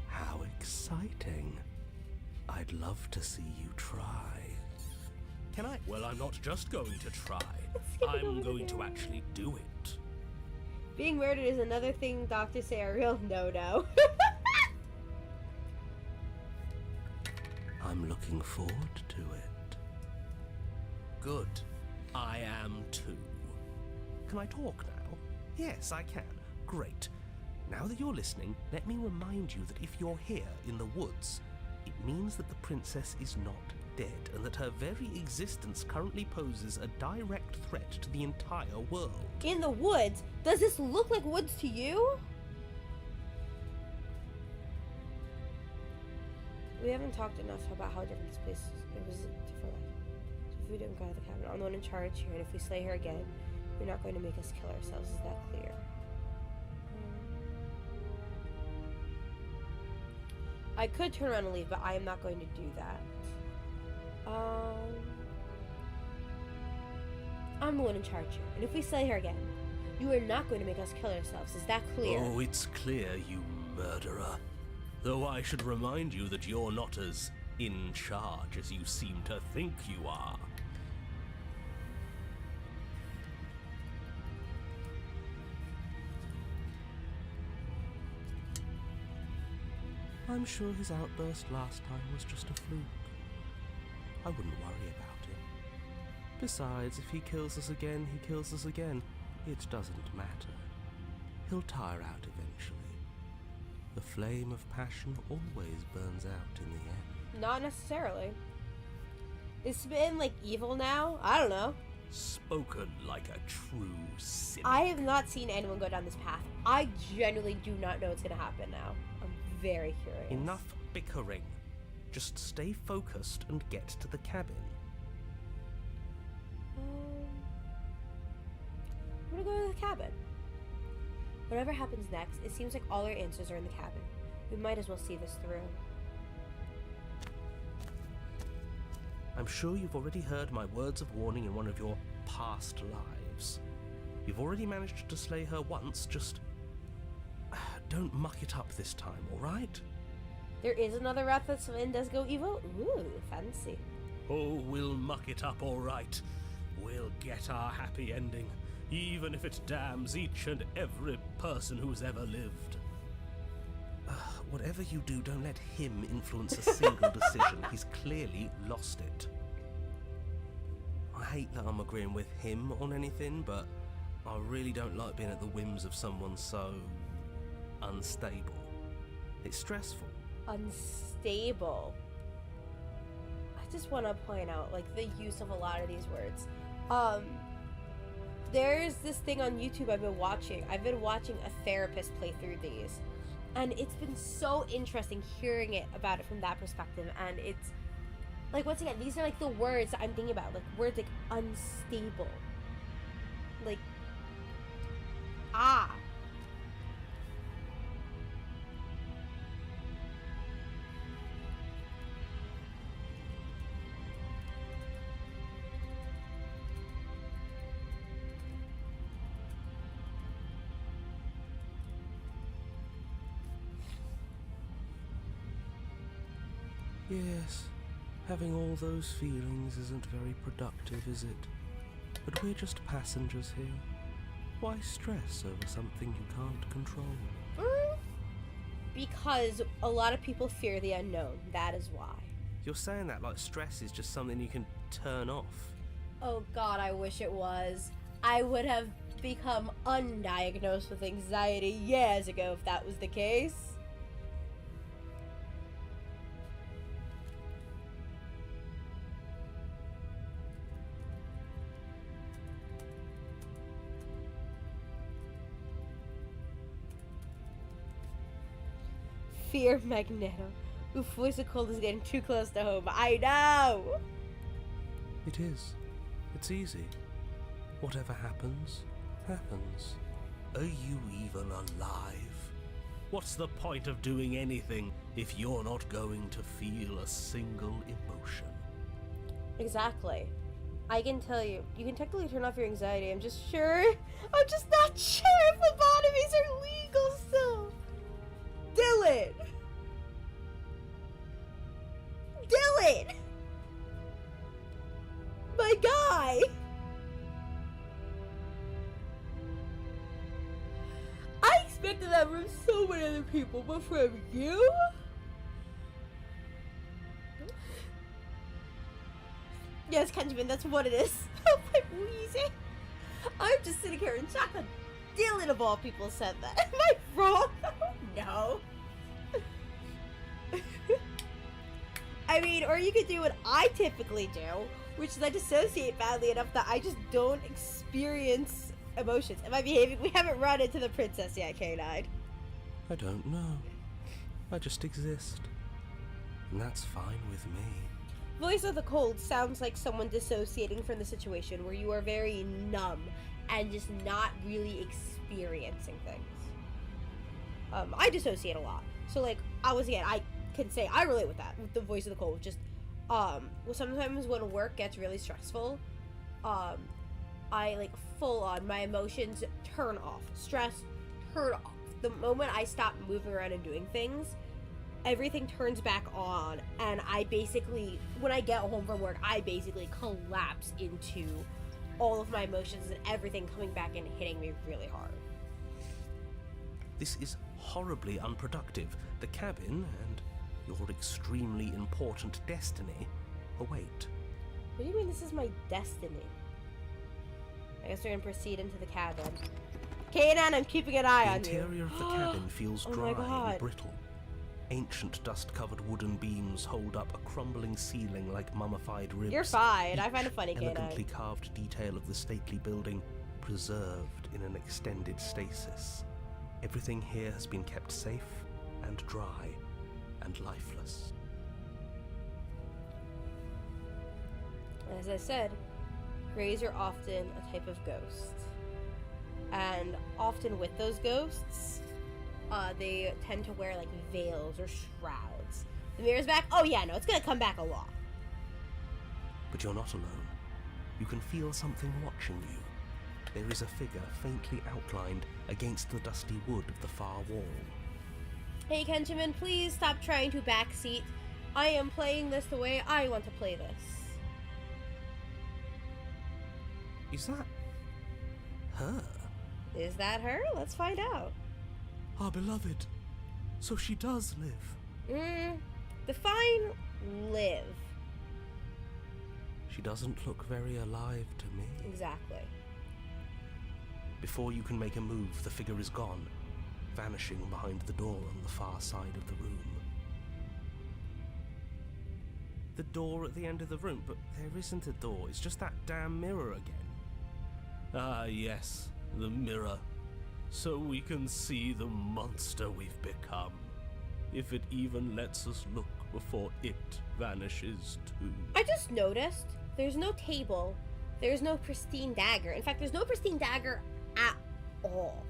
how exciting. I'd love to see you try. Can I? Well, I'm not just going to try. Skipping over I'm the going to camera. actually do it. Being murdered is another thing doctors say are real no-no. I'm looking forward to it. Good. I am too. Can I talk now? Yes, I can. Great. Now that you're listening, let me remind you that if you're here in the woods, it means that the princess is not dead, and that her very existence currently poses a direct threat to the entire world. In the woods? Does this look like woods to you? We haven't talked enough about how different this place is. It was different. So if we don't go to the cabin, I'm the one in charge here, and if we slay her again, you're not going to make us kill ourselves. Is that clear? I could turn around and leave, but I am not going to do that. I'm the one in charge here, and if we slay her again, you are not going to make us kill ourselves. Is that clear? Oh, it's clear, you murderer. Though I should remind you that you're not as in charge as you seem to think you are. I'm sure his outburst last time was just a fluke. I wouldn't worry about it. Besides, if he kills us again, he kills us again. It doesn't matter. He'll tire out eventually. The flame of passion always burns out in the end. Not necessarily. Is Smitten like evil now? I don't know. Spoken like a true cynic. I have not seen anyone go down this path. I genuinely do not know what's going to happen now. I'm very curious. Enough bickering. Just stay focused and get to the cabin. I'm gonna go to the cabin. Whatever happens next, it seems like all our answers are in the cabin. We might as well see this through. I'm sure you've already heard my words of warning in one of your past lives. You've already managed to slay her once, just don't muck it up this time, alright? There is another route that Sven does go evil? Ooh, fancy. Oh, we'll muck it up all right. We'll get our happy ending, even if it damns each and every person who's ever lived. Whatever you do, don't let him influence a single decision. He's clearly lost it. I hate that I'm agreeing with him on anything, but I really don't like being at the whims of someone so unstable. It's stressful. Unstable. I just want to point out, like, the use of a lot of these words. There's this thing on YouTube I've been watching. I've been watching a therapist play through these. And it's been so interesting hearing it about it from that perspective. And it's like, once again, these are like the words that I'm thinking about, like words like unstable, like Yes, having all those feelings isn't very productive, is it? But we're just passengers here. Why stress over something you can't control? Because a lot of people fear the unknown. That is why. You're saying that like stress is just something you can turn off. Oh God, I wish it was. I would have become undiagnosed with anxiety years ago if that was the case. Fear Magneto. Oof, voice of cold is getting too close to home. I know! It is. It's easy. Whatever happens, happens. Are you even alive? What's the point of doing anything if you're not going to feel a single emotion? Exactly. I can tell you, you can technically turn off your anxiety. I'm just not sure if lobotomies are legal still. Dylan! Dylan! My guy! I expected that from so many other people, but from you? Yes, Kenjamin, that's what it is. Oh, my wheezing. I'm just sitting here in shock that Dylan of all people said that. Am I wrong? No. I mean, or you could do what I typically do, which is I dissociate badly enough that I just don't experience emotions. Am I behaving? We haven't run into the princess yet, K9. I don't know. I just exist. And that's fine with me. Voice of the Cold sounds like someone dissociating from the situation where you are very numb and just not really experiencing things. I dissociate a lot. So, like, I can say I relate with that, with the Voice of the Cold. Just, well, sometimes when work gets really stressful, I, like, full on, my emotions turn off. Stress, turn off. The moment I stop moving around and doing things, everything turns back on, and I basically, when I get home from work, I basically collapse into all of my emotions and everything coming back and hitting me really hard. This is horribly unproductive. The cabin and your extremely important destiny await. What do you mean this is my destiny? I guess we're gonna proceed into the cabin. Kanan, I'm keeping an eye on you. The interior of the cabin feels Oh dry my God. and brittle. Ancient dust-covered wooden beams hold up a crumbling ceiling like mummified ribs. You're fine. I Each find it funny, elegantly Kanan. carved detail of the stately building preserved in an extended stasis. Everything here has been kept safe and dry and lifeless. As I said, Greys are often a type of ghost. And often with those ghosts, they tend to wear like veils or shrouds. The mirror's back? Oh yeah, no, it's gonna come back a lot. But you're not alone. You can feel something watching you. There is a figure faintly outlined against the dusty wood of the far wall. Hey Kenjamin, please stop trying to backseat. I am playing this the way I want to play this. Is that her? Is that her? Let's find out. Our beloved. So she does live. Define live. She doesn't look very alive to me. Exactly. Before you can make a move, the figure is gone, vanishing behind the door on the far side of the room. The door at the end of the room, but there isn't a door, it's just that damn mirror again. Ah, yes, the mirror. so we can see the monster we've become. If it even lets us look before it vanishes too. I just noticed there's no table, there's no pristine dagger. In fact, there's no pristine dagger at all.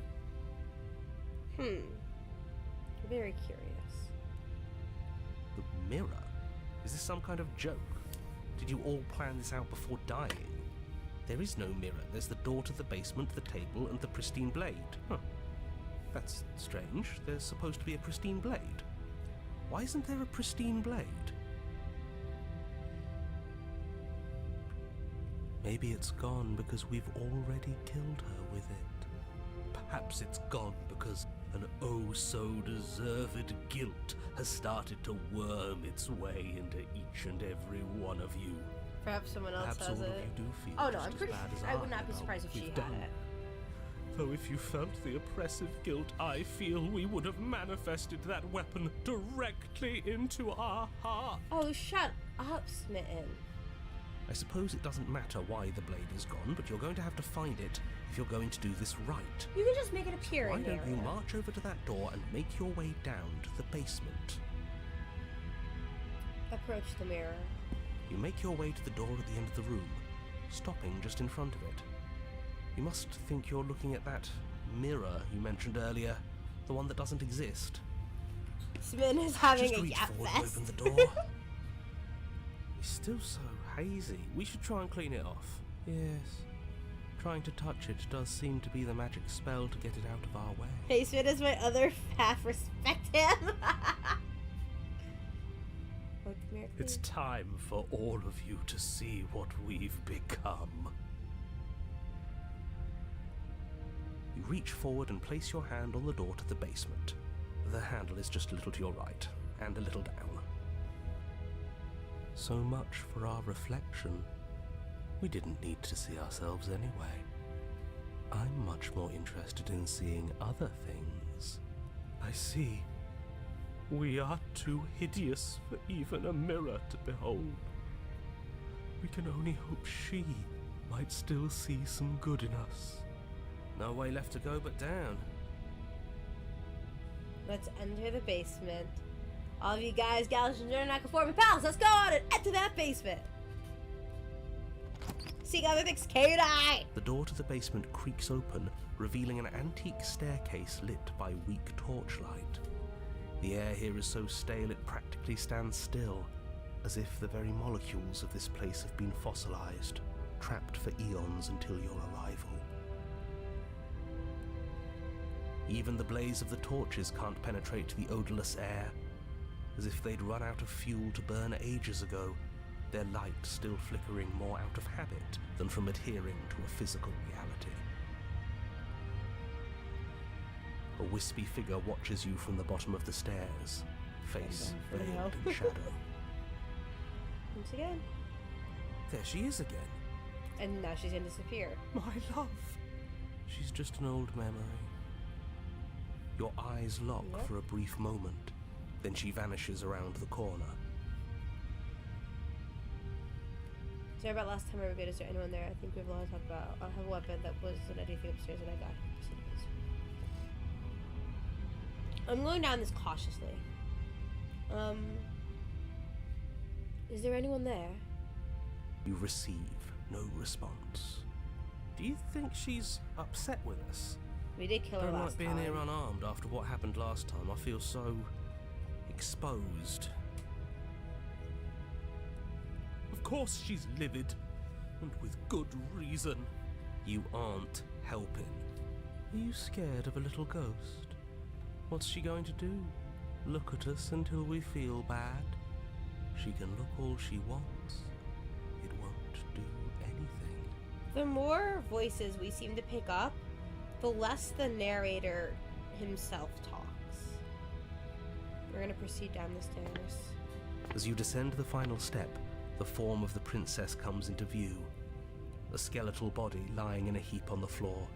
Very curious. The mirror? Is this some kind of joke? Did you all plan this out before dying? There is no mirror. There's the door to the basement, the table, and the pristine blade. Huh. That's strange. There's supposed to be a pristine blade. Why isn't there a pristine blade? Maybe it's gone because we've already killed her with it. Perhaps it's gone because an oh-so-deserved guilt has started to worm its way into each and every one of you. Perhaps someone else Perhaps has all it. of you do feel Oh no, just I'm as pretty bad as sure. I would not be about surprised if what she we've had done. it. Though if you felt the oppressive guilt I feel, we would have manifested that weapon directly into our heart. Oh, shut up, Smitten. I suppose it doesn't matter why the blade is gone, but you're going to have to find it if you're going to do this right. You can just make it appear Why in the don't you area. march over to that door and make your way down to the basement? Approach the mirror. You make your way to the door at the end of the room, stopping just in front of it. You must think you're looking at that mirror you mentioned earlier, the one that doesn't exist. Smitten is having Just a reach yap forward fest. and open the door. It's still so hazy. We should try and clean it off. Yes. Trying to touch it does seem to be the magic spell to get it out of our way. Hey, Smitten is my other half. Respect him. Look, come here, It's please. time for all of you to see what we've become. You reach forward and place your hand on the door to the basement. The handle is just a little to your right, and a little down. So much for our reflection. We didn't need to see ourselves anyway. I'm much more interested in seeing other things. I see. We are too hideous for even a mirror to behold. We can only hope she might still see some good in us. No way left to go but down. Let's enter the basement. All of you guys, gals, and nonconforming pals, let's go on and enter that basement. Seek out the big scared eye. The door to the basement creaks open, revealing an antique staircase lit by weak torchlight. The air here is so stale it practically stands still, as if the very molecules of this place have been fossilized, trapped for eons until your arrival. Even the blaze of the torches can't penetrate the odorless air, as if they'd run out of fuel to burn ages ago, their light still flickering more out of habit than from adhering to a physical reality. A wispy figure watches you from the bottom of the stairs, face veiled in shadow. Once again. There she is again. And now she's gonna disappear. My love. She's just an old memory. Your eyes lock Yep. for a brief moment, then she vanishes around the corner. Sorry about last time I reviewed. Is there anyone there? I think we have a lot to talk about. I have a weapon that wasn't anything upstairs and I died. I'm going down this cautiously. Is there anyone there? You receive no response. Do you think she's upset with us? We did kill I her don't last like being time. here unarmed after what happened last time. I feel so exposed. Of course she's livid, and with good reason. You aren't helping. Are you scared of a little ghost? What's she going to do? Look at us until we feel bad? She can look all she wants. It won't do anything. The more voices we seem to pick up, the less the narrator himself talks. We're gonna proceed down the stairs. As you descend the final step, the form of the princess comes into view. A skeletal body lying in a heap on the floor,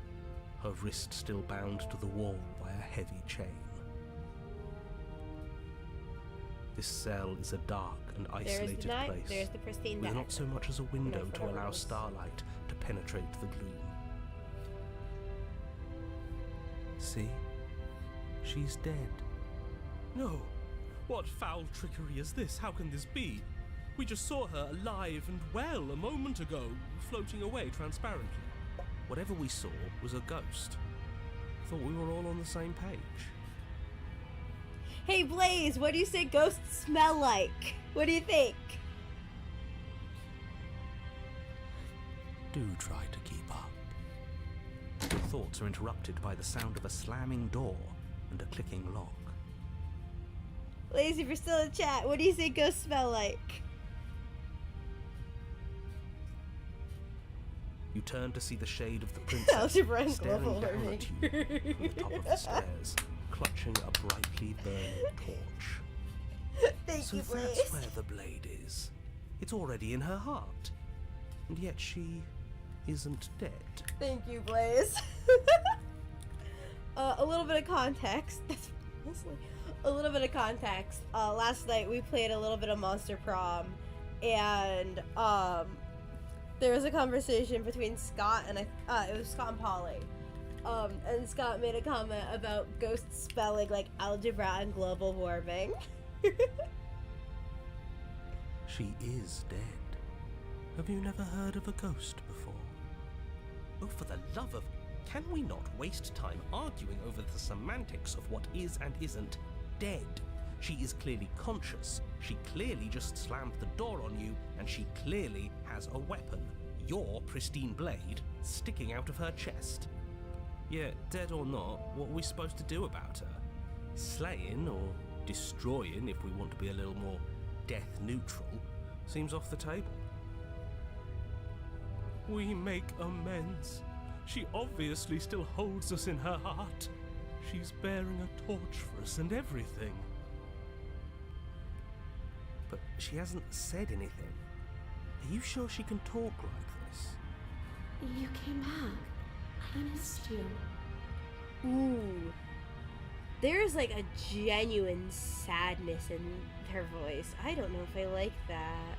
her wrist still bound to the wall by a heavy chain. This cell is a dark and There's isolated the night. place, There's the pristine with dagger. not so much as a window to whatever it allow was. starlight to penetrate the gloom. See? She's dead. No! What foul trickery is this? How can this be? We just saw her alive and well a moment ago, floating away transparently. Whatever we saw was a ghost. Thought we were all on the same page. Hey Blaze, what do you say ghosts smell like? What do you think? Do try to keep up. Your thoughts are interrupted by the sound of a slamming door and a clicking lock. Blaze, if you're still in chat, what do you say ghosts smell like? You turn to see the shade of the princess Algebra and staring global down warming. at you from the top of the stairs, clutching a brightly burning torch. Thank So you, Blaze. that's where the blade is. It's already in her heart. And yet she isn't dead. Thank you, Blaze. A little bit of context. That's honestly a little bit of context. Last night we played a little bit of Monster Prom, and there was a conversation between Scott and it was Scott and Polly. And Scott made a comment about ghosts spelling like algebra and global warming. She is dead. Have you never heard of a ghost before? Oh, for the love of... Can we not waste time arguing over the semantics of what is and isn't dead? She is clearly conscious. She clearly just slammed the door on you, and she clearly has a weapon. Your pristine blade sticking out of her chest. Yeah, dead or not, what are we supposed to do about her? Slaying or destroying, if we want to be a little more death neutral, seems off the table. We make amends. She obviously still holds us in her heart. She's bearing a torch for us and everything. But she hasn't said anything. Are you sure she can talk like this? You came back. I missed you. Ooh. There's like a genuine sadness in her voice. I don't know if I like that.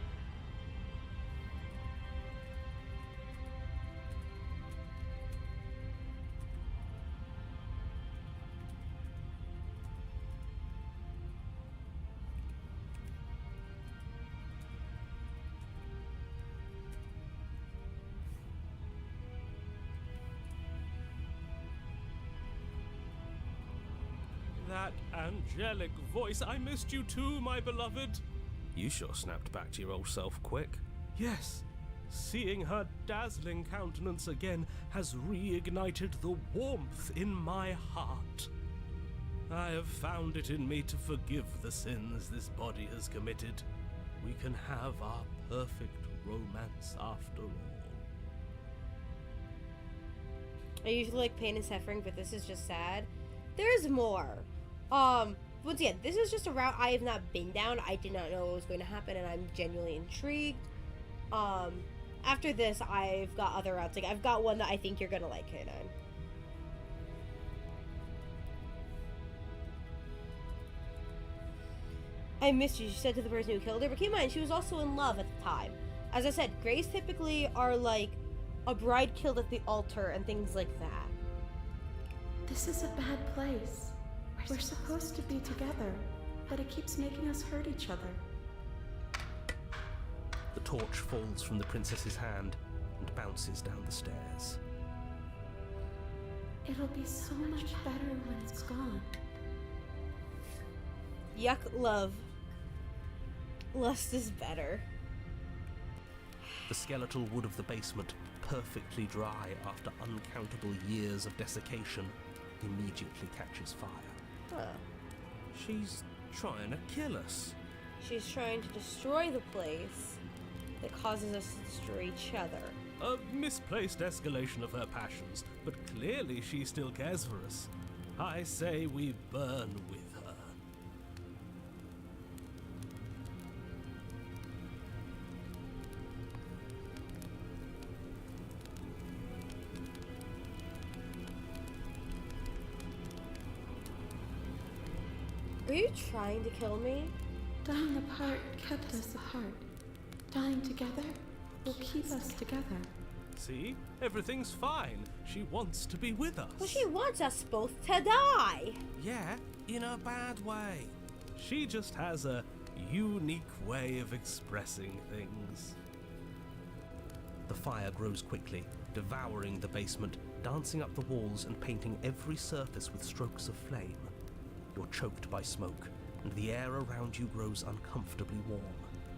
That angelic voice, I missed you too, my beloved. You sure snapped back to your old self quick. Yes, seeing her dazzling countenance again has reignited the warmth in my heart. I have found it in me to forgive the sins this body has committed. We can have our perfect romance after all. I usually like pain and suffering, but this is just sad. There's more. Once again, this is just a route I have not been down. I did not know what was going to happen, and I'm genuinely intrigued. After this, I've got other routes. Like, I've got one that I think you're gonna like, K9. I missed you, she said to the person who killed her, but keep in mind, she was also in love at the time. As I said, grays typically are like a bride killed at the altar and things like that. This is a bad place. We're supposed to be together, but it keeps making us hurt each other. The torch falls from the princess's hand and bounces down the stairs. It'll be so much better when it's gone. Yuck, love. Lust is better. The skeletal wood of the basement, perfectly dry after uncountable years of desiccation, immediately catches fire. Huh. She's trying to kill us. She's trying to destroy the place that causes us to destroy each other. A misplaced escalation of her passions, but clearly she still cares for us. I say we burn with her. Are you trying to kill me? Dying apart kept us apart. Dying together will keep us together. See? Everything's fine. She wants to be with us. Well, she wants us both to die. Yeah, in a bad way. She just has a unique way of expressing things. The fire grows quickly, devouring the basement, dancing up the walls and painting every surface with strokes of flame. You're choked by smoke, and the air around you grows uncomfortably warm.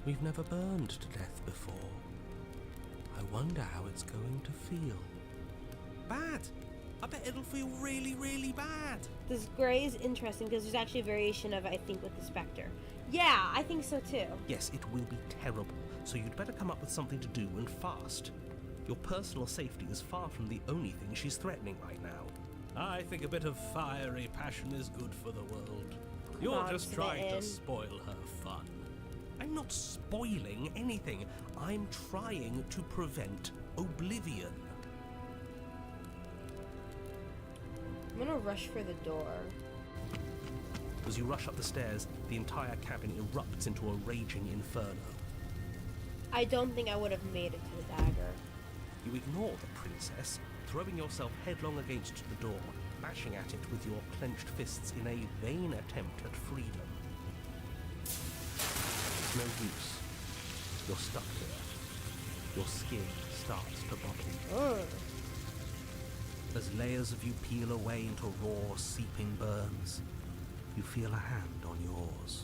We've never burned to death before. I wonder how it's going to feel. Bad! I bet it'll feel really, really bad. This grey is interesting because there's actually a variation of it, I think, with the Spectre. Yeah, I think so too. Yes, it will be terrible, so you'd better come up with something to do, and fast. Your personal safety is far from the only thing she's threatening right now. I think a bit of fiery passion is good for the world. You're on, just trying to Smitten. spoil her fun. I'm not spoiling anything. I'm trying to prevent oblivion. I'm gonna rush for the door. As you rush up the stairs, the entire cabin erupts into a raging inferno. I don't think I would have made it to the dagger. You ignore the princess, throwing yourself headlong against the door, bashing at it with your clenched fists in a vain attempt at freedom. It's no use. You're stuck here. Your skin starts to bubble. Ugh. As layers of you peel away into raw, seeping burns, you feel a hand on yours.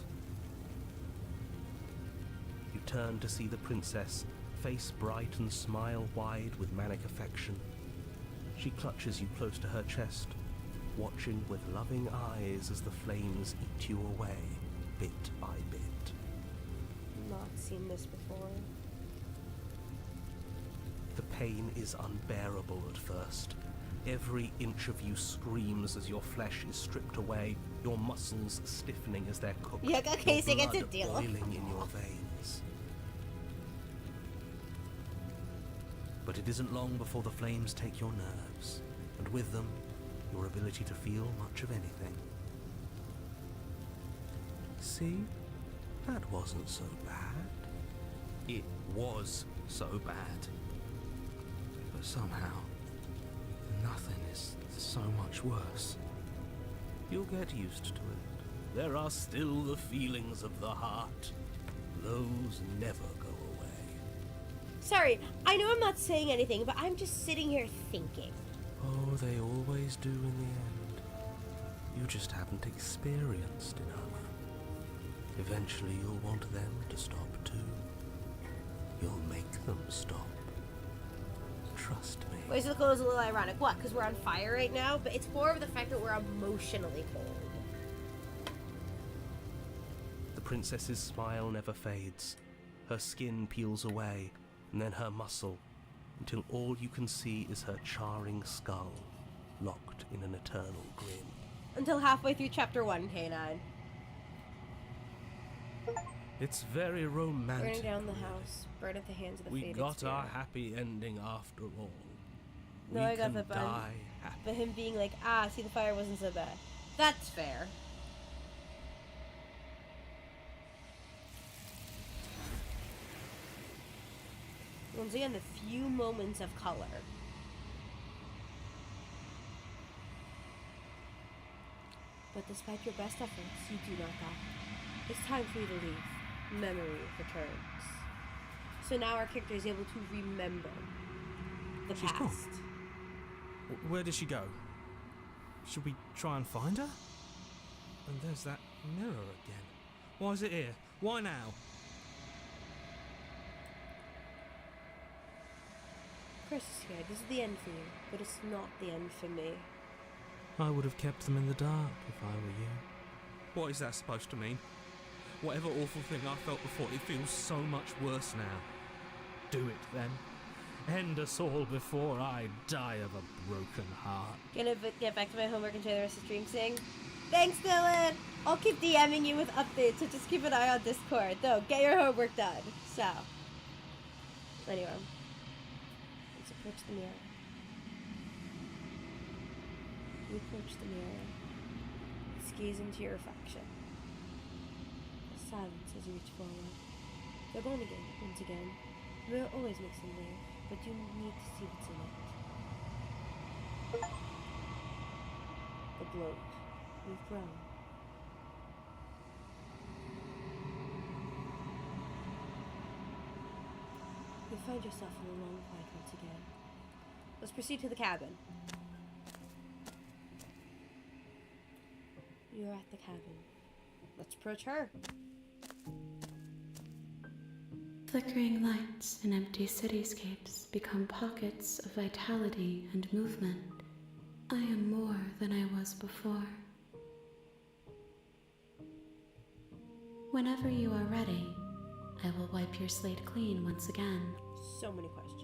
You turn to see the princess, face bright and smile wide with manic affection. She clutches you close to her chest, watching with loving eyes as the flames eat you away, bit by bit. Not seen this before. The pain is unbearable at first. Every inch of you screams as your flesh is stripped away, your muscles stiffening as they're cooked, Yeah, okay, your so you get to blood deal. boiling in your veins. But it isn't long before the flames take your nerves, and with them, your ability to feel much of anything. See? That wasn't so bad. It was so bad. But somehow, nothing is so much worse. You'll get used to it. There are still the feelings of the heart. Those never go away. Sorry, I know I'm not saying anything, but I'm just sitting here thinking. Oh, they always do in the end. You just haven't experienced enough. Eventually you'll want them to stop too. You'll make them stop. Trust me. Wait, so the cold is a little ironic. What? Because we're on fire right now? But it's more of the fact that we're emotionally cold. The princess's smile never fades. Her skin peels away, and then her muscle, until all you can see is her charring skull, locked in an eternal grin. Until halfway through chapter 1, K9. It's very Burning romantic. down the house. Burn at the hands of the We fated got spirit. our happy ending after all. No, we I got can that, but die happy. But him being like, see, the fire wasn't so bad. That's fair. Once again, the few moments of color. But despite your best efforts, you do not die. It's time for you to leave. Memory returns. So now our character is able to remember the She's past. gone. Where did she go? Should we try and find her? And there's that mirror again. Why is it here? Why now? Chris is scared. This is the end for you, but it's not the end for me. I would have kept them in the dark if I were you. What is that supposed to mean? Whatever awful thing I felt before, it feels so much worse now. Do it then. End us all before I die of a broken heart. Gonna get back to my homework and try the rest of stream sing. Thanks, Dylan! I'll keep DMing you with updates, so just keep an eye on Discord. Though, get your homework done. So, anyway. Let's approach the mirror. You approach the mirror. Let's gaze into your reflection. Silence as you reach forward. They're gone again, once again. The mirror always makes them leave. but you need to see what's in it. The bloat. We've grown. You'll find yourself in a long quiet once again. Let's proceed to the cabin. You're at the cabin. Let's approach her. Flickering lights in empty cityscapes become pockets of vitality and movement. I am more than I was before. Whenever you are ready, I will wipe your slate clean once again. So many questions.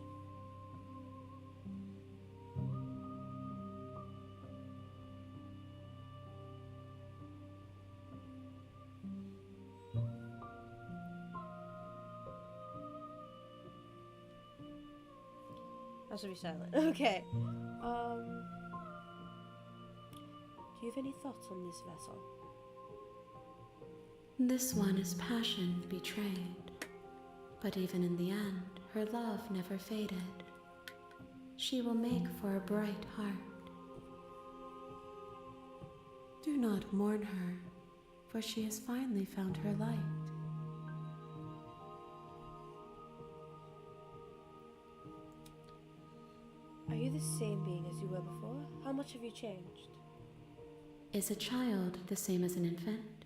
I should be silent. Okay. Do you have any thoughts on this vessel? This one is passion betrayed, but even in the end, her love never faded. She will make for a bright heart. Do not mourn her, for she has finally found her light. Are you the same being as you were before? How much have you changed? Is a child the same as an infant?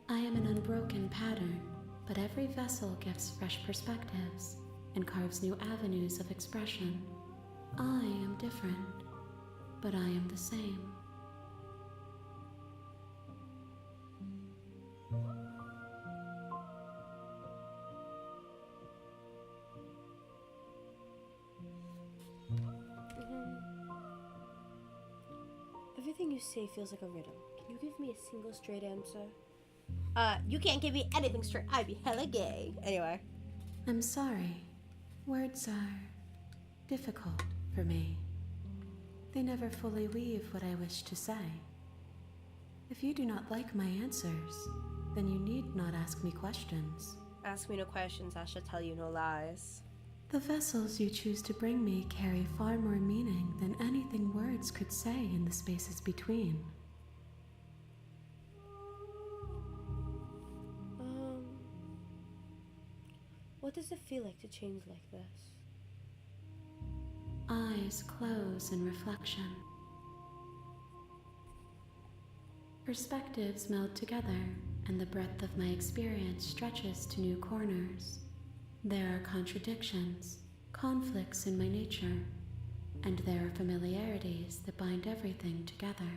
I am an unbroken pattern, but every vessel gives fresh perspectives and carves new avenues of expression. I am different, but I am the same. Everything you say feels like a riddle. Can you give me a single straight answer? You can't give me anything straight. I'd be hella gay. Anyway. I'm sorry. Words are difficult for me. They never fully weave what I wish to say. If you do not like my answers, then you need not ask me questions. Ask me no questions, I shall tell you no lies. The vessels you choose to bring me carry far more meaning than anything words could say in the spaces between. What does it feel like to change like this? Eyes close in reflection. Perspectives meld together, and the breadth of my experience stretches to new corners. There are contradictions, conflicts in my nature, and there are familiarities that bind everything together.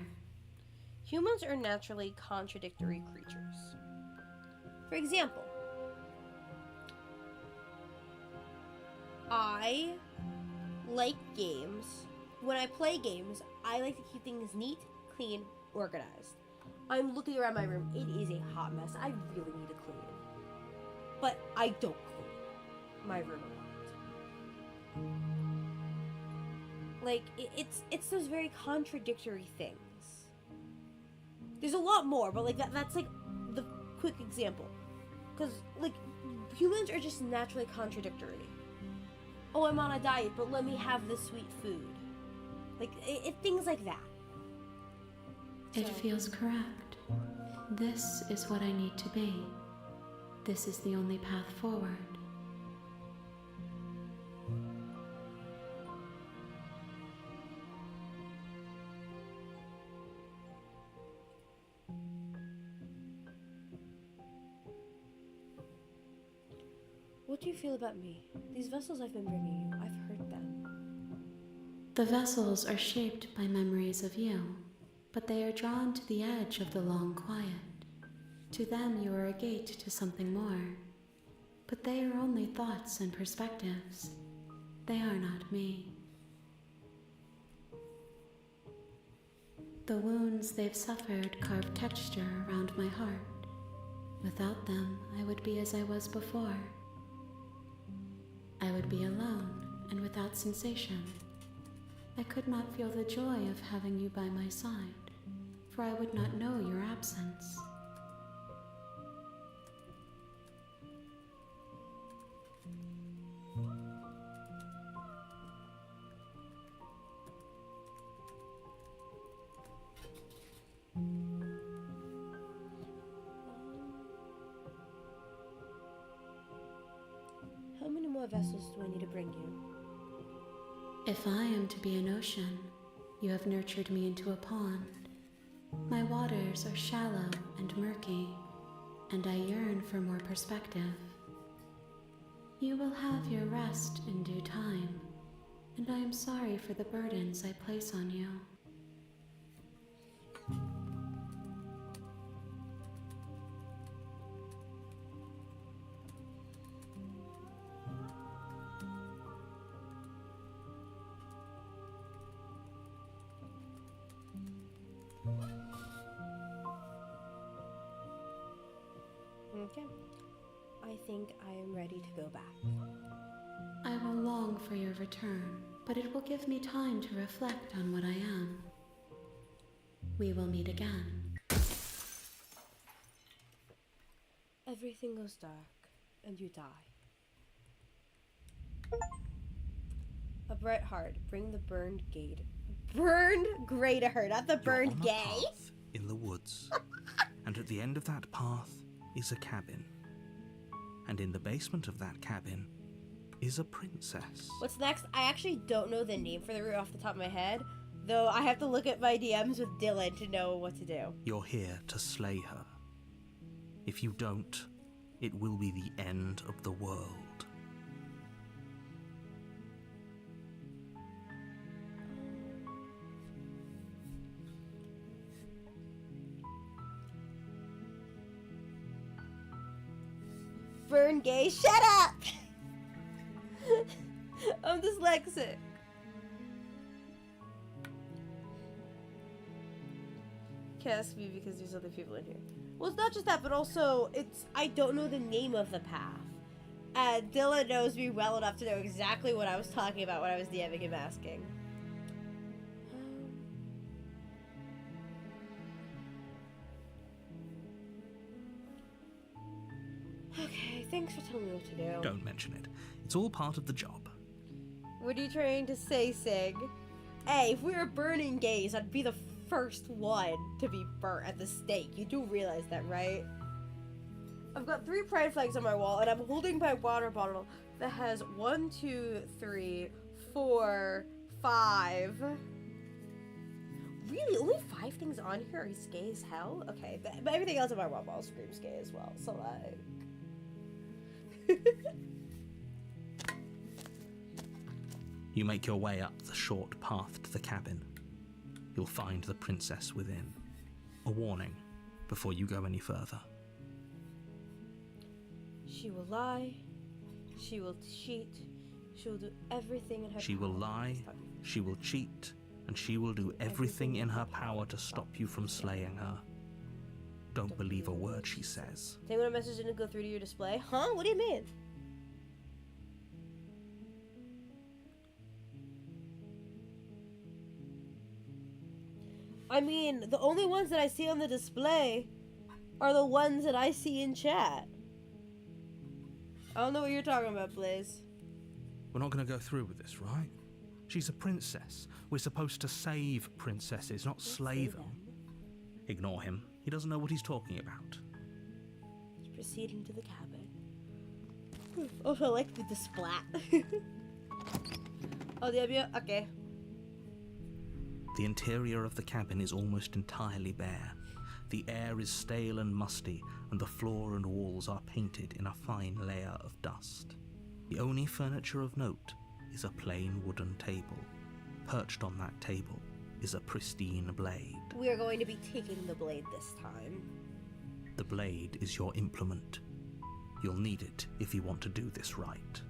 Humans are naturally contradictory creatures. For example, I like games. When I play games, I like to keep things neat, clean, organized. I'm looking around my room. It is a hot mess. I really need to clean it. But I don't clean my room a lot. Like, it's those very contradictory things. There's a lot more, but like that's like the quick example. Because like humans are just naturally contradictory. Oh, I'm on a diet, but let me have this sweet food. Like things like that. It feels correct. This is what I need to be. This is the only path forward. What do you feel about me? These vessels I've been bringing you, I've heard them. The vessels are shaped by memories of you, but they are drawn to the edge of the long quiet. To them you are a gate to something more, but they are only thoughts and perspectives. They are not me. The wounds they've suffered carve texture around my heart. Without them, I would be as I was before. I would be alone and without sensation. I could not feel the joy of having you by my side, for I would not know your absence. what vessels do I need to bring you? If I am to be an ocean, you have nurtured me into a pond. My waters are shallow and murky, and I yearn for more perspective. You will have your rest in due time, and I am sorry for the burdens I place on you. Okay. I think I am ready to go back. I will long for your return, but it will give me time to reflect on what I am. We will meet again. Everything goes dark, and you die. A bright heart, bring the burned gate. Burned gray to her, not the burned You're on gay. a path in the woods, and at the end of that path is a cabin. And in the basement of that cabin is a princess. What's next? I actually don't know the name for the route off the top of my head, though I have to look at my DMs with Dylan to know what to do. You're here to slay her. If you don't, it will be the end of the world. Burn gay, shut up! I'm dyslexic. Can't ask me because there's other people in here. Well, it's not just that, but also I don't know the name of the path. And Dylan knows me well enough to know exactly what I was talking about when I was DMing him asking. Okay, thanks for telling me what to do. Don't mention it. It's all part of the job. What are you trying to say, Sig? Hey, if we were burning gays, I'd be the first one to be burnt at the stake. You do realize that, right? I've got 3 pride flags on my wall, and I'm holding my water bottle that has 1, 2, 3, 4, 5. Really? Only 5 things on here are gay as hell? Okay, but everything else on my water bottle screams gay as well, so like... You make your way up the short path to the cabin. You'll find the princess within. A warning before you go any further. She will lie. She will cheat. She will do everything in her She will power. lie, she will cheat, and she will do everything in her power to stop you from slaying her. Don't believe a word she says. Think when a message didn't go through to your display? Huh? What do you mean? I mean, the only ones that I see on the display are the ones that I see in chat. I don't know what you're talking about, Blaze. We're not going to go through with this, right? She's a princess. We're supposed to save princesses, not slay them. Ignore him. He doesn't know what he's talking about. Let's proceed into the cabin. Also, I like the splat. Oh, the okay. The interior of the cabin is almost entirely bare. The air is stale and musty, and the floor and walls are painted in a fine layer of dust. The only furniture of note is a plain wooden table. Perched on that table is a pristine blade. We are going to be taking the blade this time. The blade is your implement. You'll need it if you want to do this right.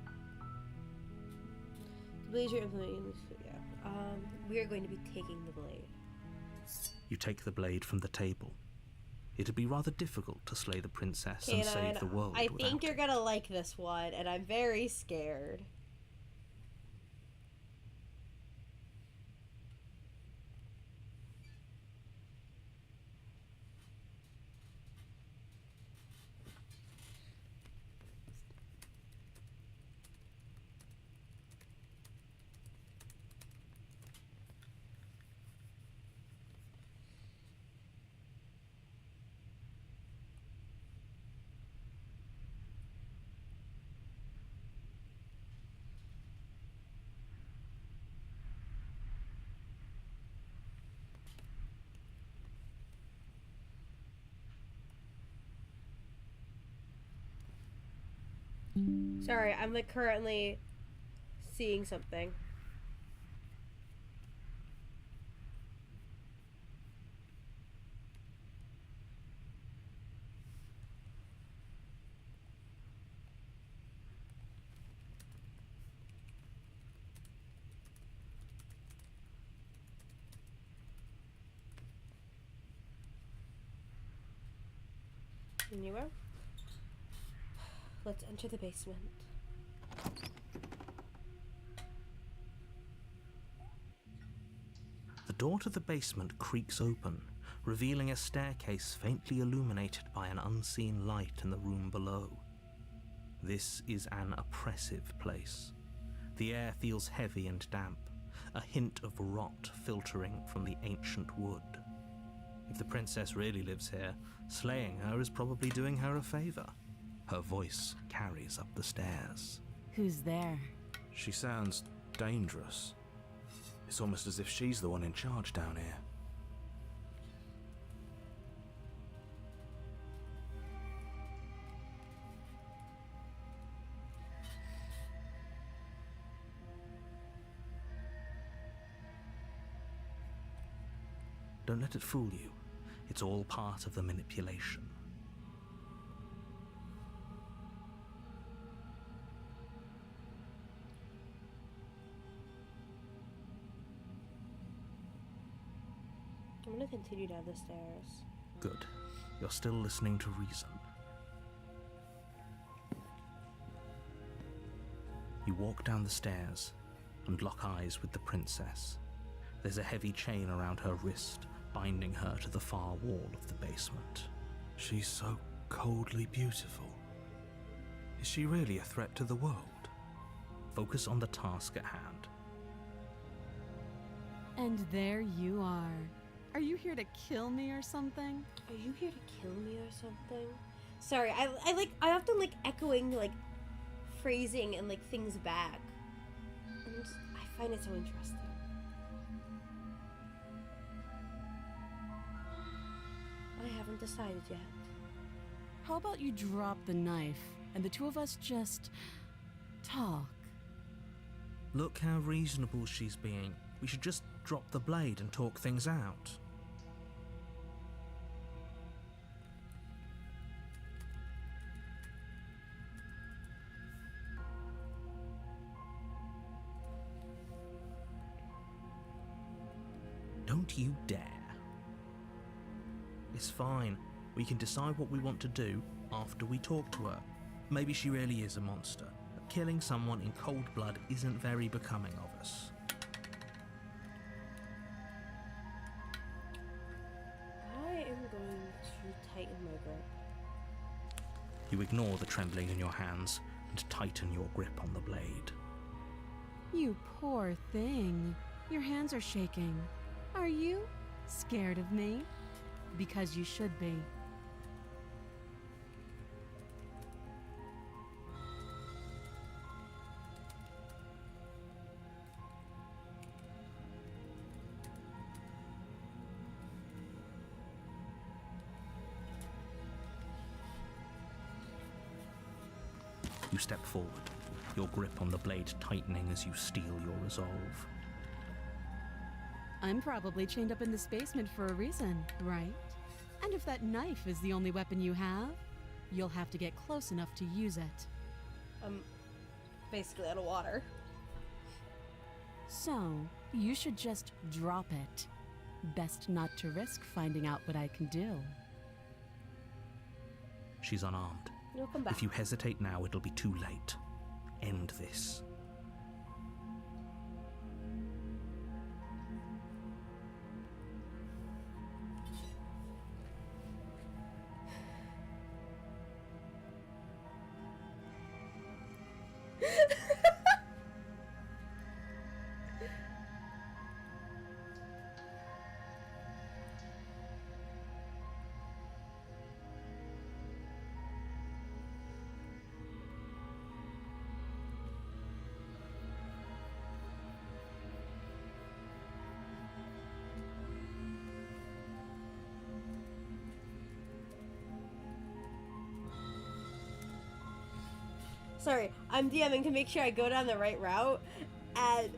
The blade you're implementing this, yeah. We are going to be taking the blade. You take the blade from the table. It'd be rather difficult to slay the princess and save the world I without think you're it. gonna like this one, and I'm very scared. Sorry, I'm like currently seeing something. Anywhere? Let's enter the basement. The door to the basement creaks open, revealing a staircase faintly illuminated by an unseen light in the room below. This is an oppressive place. The air feels heavy and damp, a hint of rot filtering from the ancient wood. If the princess really lives here, slaying her is probably doing her a favor. Her voice carries up the stairs. Who's there? She sounds dangerous. It's almost as if she's the one in charge down here. Don't let it fool you. It's all part of the manipulation. I'm gonna continue down the stairs. Good. You're still listening to reason. You walk down the stairs and lock eyes with the princess. There's a heavy chain around her wrist, binding her to the far wall of the basement. She's so coldly beautiful. Is she really a threat to the world? Focus on the task at hand. And there you are. Are you here to kill me or something? Are you here to kill me or something? Sorry, I often like echoing like phrasing and like things back. And I find it so interesting. I haven't decided yet. How about you drop the knife and the two of us just talk? Look how reasonable she's being. We should just drop the blade and talk things out. Don't you dare. It's fine. We can decide what we want to do after we talk to her. Maybe she really is a monster. But killing someone in cold blood isn't very becoming of us. I am going to tighten my grip. You ignore the trembling in your hands and tighten your grip on the blade. You poor thing. Your hands are shaking. Are you scared of me? Because you should be. You step forward, your grip on the blade tightening as you steel your resolve. I'm probably chained up in this basement for a reason, right? And if that knife is the only weapon you have, you'll have to get close enough to use it. I'm basically out of water. So, you should just drop it. Best not to risk finding out what I can do. She's unarmed. You'll come back. If you hesitate now, it'll be too late. End this. Sorry, I'm DMing to make sure I go down the right route, and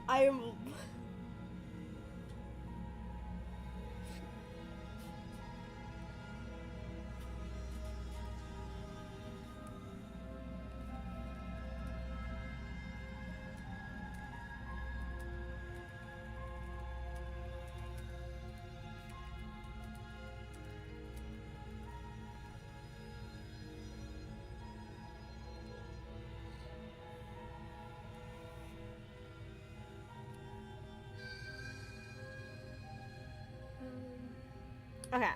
I am... Okay.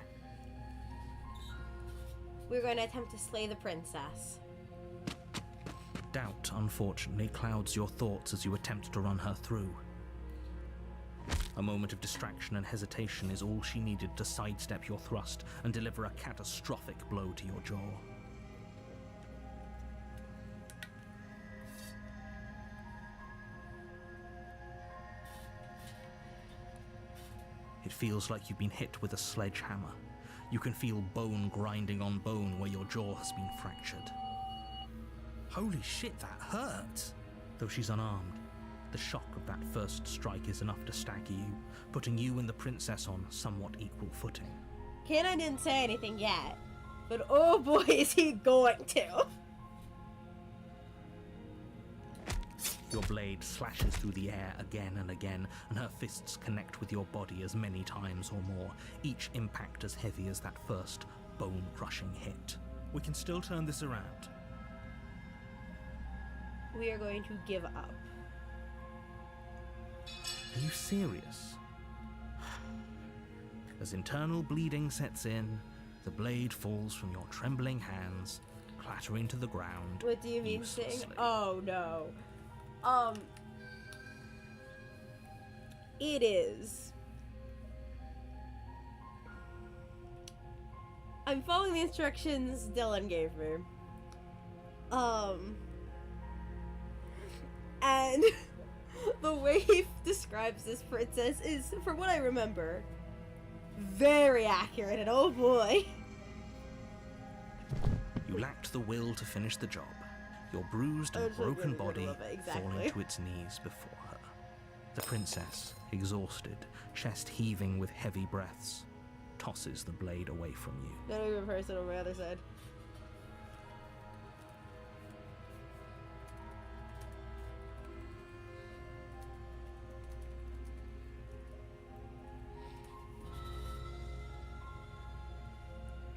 We're going to attempt to slay the princess. Doubt, unfortunately, clouds your thoughts as you attempt to run her through. A moment of distraction and hesitation is all she needed to sidestep your thrust and deliver a catastrophic blow to your jaw. It feels like you've been hit with a sledgehammer. You can feel bone grinding on bone where your jaw has been fractured. Holy shit, that hurt! Though she's unarmed, the shock of that first strike is enough to stagger you, putting you and the princess on somewhat equal footing. Kanon didn't say anything yet, but oh boy is he going to! Your blade slashes through the air again and again, and her fists connect with your body as many times or more, each impact as heavy as that first bone-crushing hit. We can still turn this around. We are going to give up. Are you serious? As internal bleeding sets in, the blade falls from your trembling hands, clattering to the ground. What do you mean saying? uselessly. Oh no. It is. I'm following the instructions Dylan gave me. And the way he describes this princess is, from what I remember, very accurate, and oh boy. You lacked the will to finish the job. Your bruised and broken body falling to its knees before her. The princess, exhausted, chest heaving with heavy breaths, tosses the blade away from you. Not even person on my other side.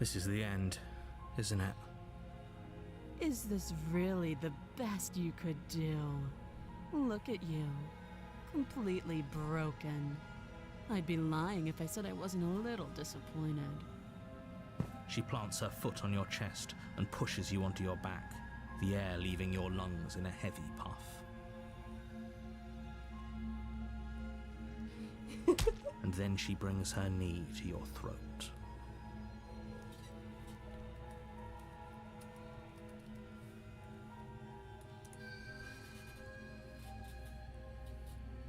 This is the end, isn't it? Is this really the best you could do? Look at you. Completely broken. I'd be lying if I said I wasn't a little disappointed. She plants her foot on your chest and pushes you onto your back, the air leaving your lungs in a heavy puff. And then she brings her knee to your throat.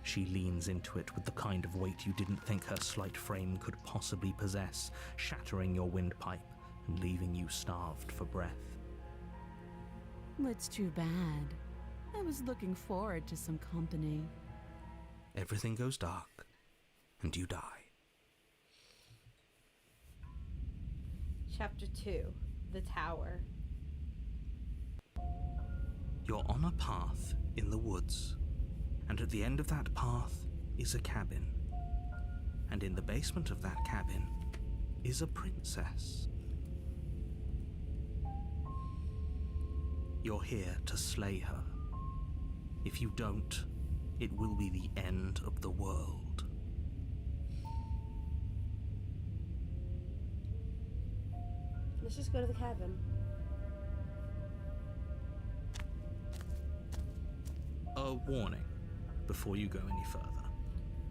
She leans into it with the kind of weight you didn't think her slight frame could possibly possess, shattering your windpipe and leaving you starved for breath. It's too bad. I was looking forward to some company. Everything goes dark, and you die. Chapter 2, The Tower. You're on a path in the woods, and at the end of that path is a cabin. And in the basement of that cabin is a princess. You're here to slay her. If you don't, it will be the end of the world. Let's just go to the cabin. A warning before you go any further.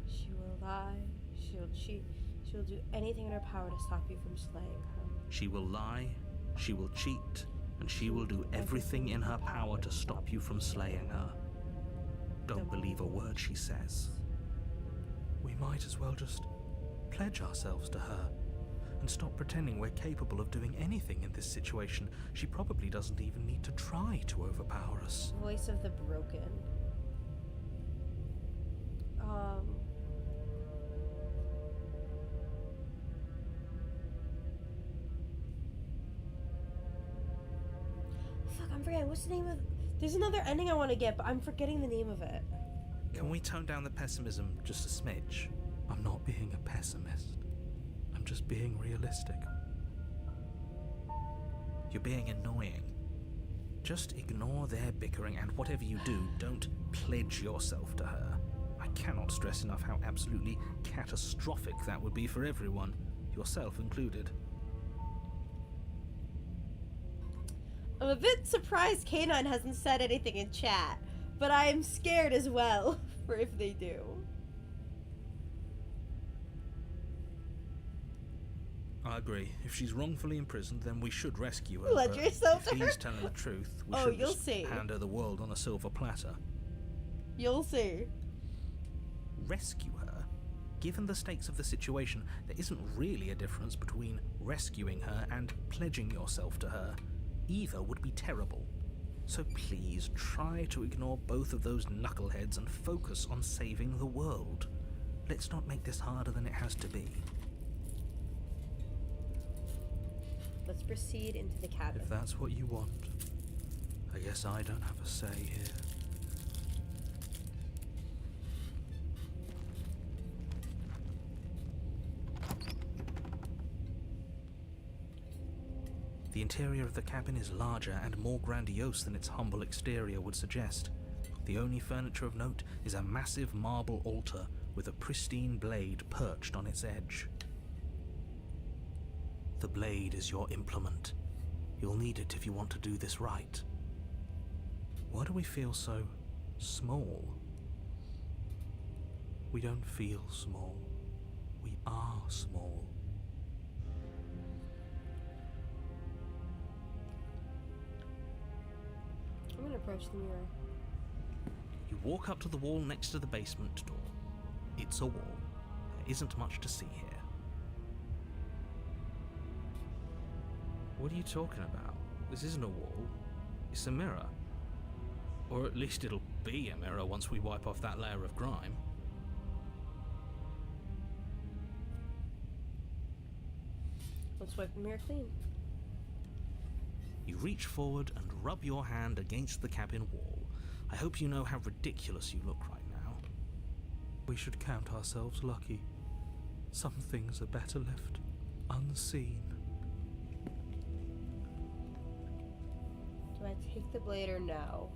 She will lie, she'll cheat, she'll do anything in her power to stop you from slaying her. She will lie, she will cheat, and she will do everything in her power to stop you from slaying her. Don't believe a word she says. We might as well just pledge ourselves to her And stop pretending we're capable of doing anything in this situation. She probably doesn't even need to try to overpower us. Voice of the broken. Fuck, I'm forgetting. What's the name of... There's another ending I want to get, but I'm forgetting the name of it. Can we tone down the pessimism just a smidge? I'm not being a pessimist. I'm just being realistic. You're being annoying. Just ignore their bickering, and whatever you do, don't pledge yourself to her. I cannot stress enough how absolutely catastrophic that would be for everyone, yourself included. I'm a bit surprised K9 hasn't said anything in chat, but I am scared as well for if they do. I agree. If she's wrongfully imprisoned, then we should rescue her. Pledge yourself if to her. he's telling the truth, we Oh, should you'll just see. hand her the world on a silver platter. You'll see. Rescue her? Given the stakes of the situation, there isn't really a difference between rescuing her and pledging yourself to her. Either would be terrible. So please try to ignore both of those knuckleheads and focus on saving the world. Let's not make this harder than it has to be. Let's proceed into the cabin. If that's what you want, I guess I don't have a say here. The interior of the cabin is larger and more grandiose than its humble exterior would suggest. The only furniture of note is a massive marble altar with a pristine blade perched on its edge. The blade is your implement. You'll need it if you want to do this right. Why do we feel so small? We don't feel small. We are small. I'm gonna approach the mirror. You walk up to the wall next to the basement door. It's a wall. There isn't much to see here. What are you talking about? This isn't a wall. It's a mirror. Or at least it'll be a mirror once we wipe off that layer of grime. Let's wipe the mirror clean. You reach forward and rub your hand against the cabin wall. I hope you know how ridiculous you look right now. We should count ourselves lucky. Some things are better left unseen. Do I take the blade or no?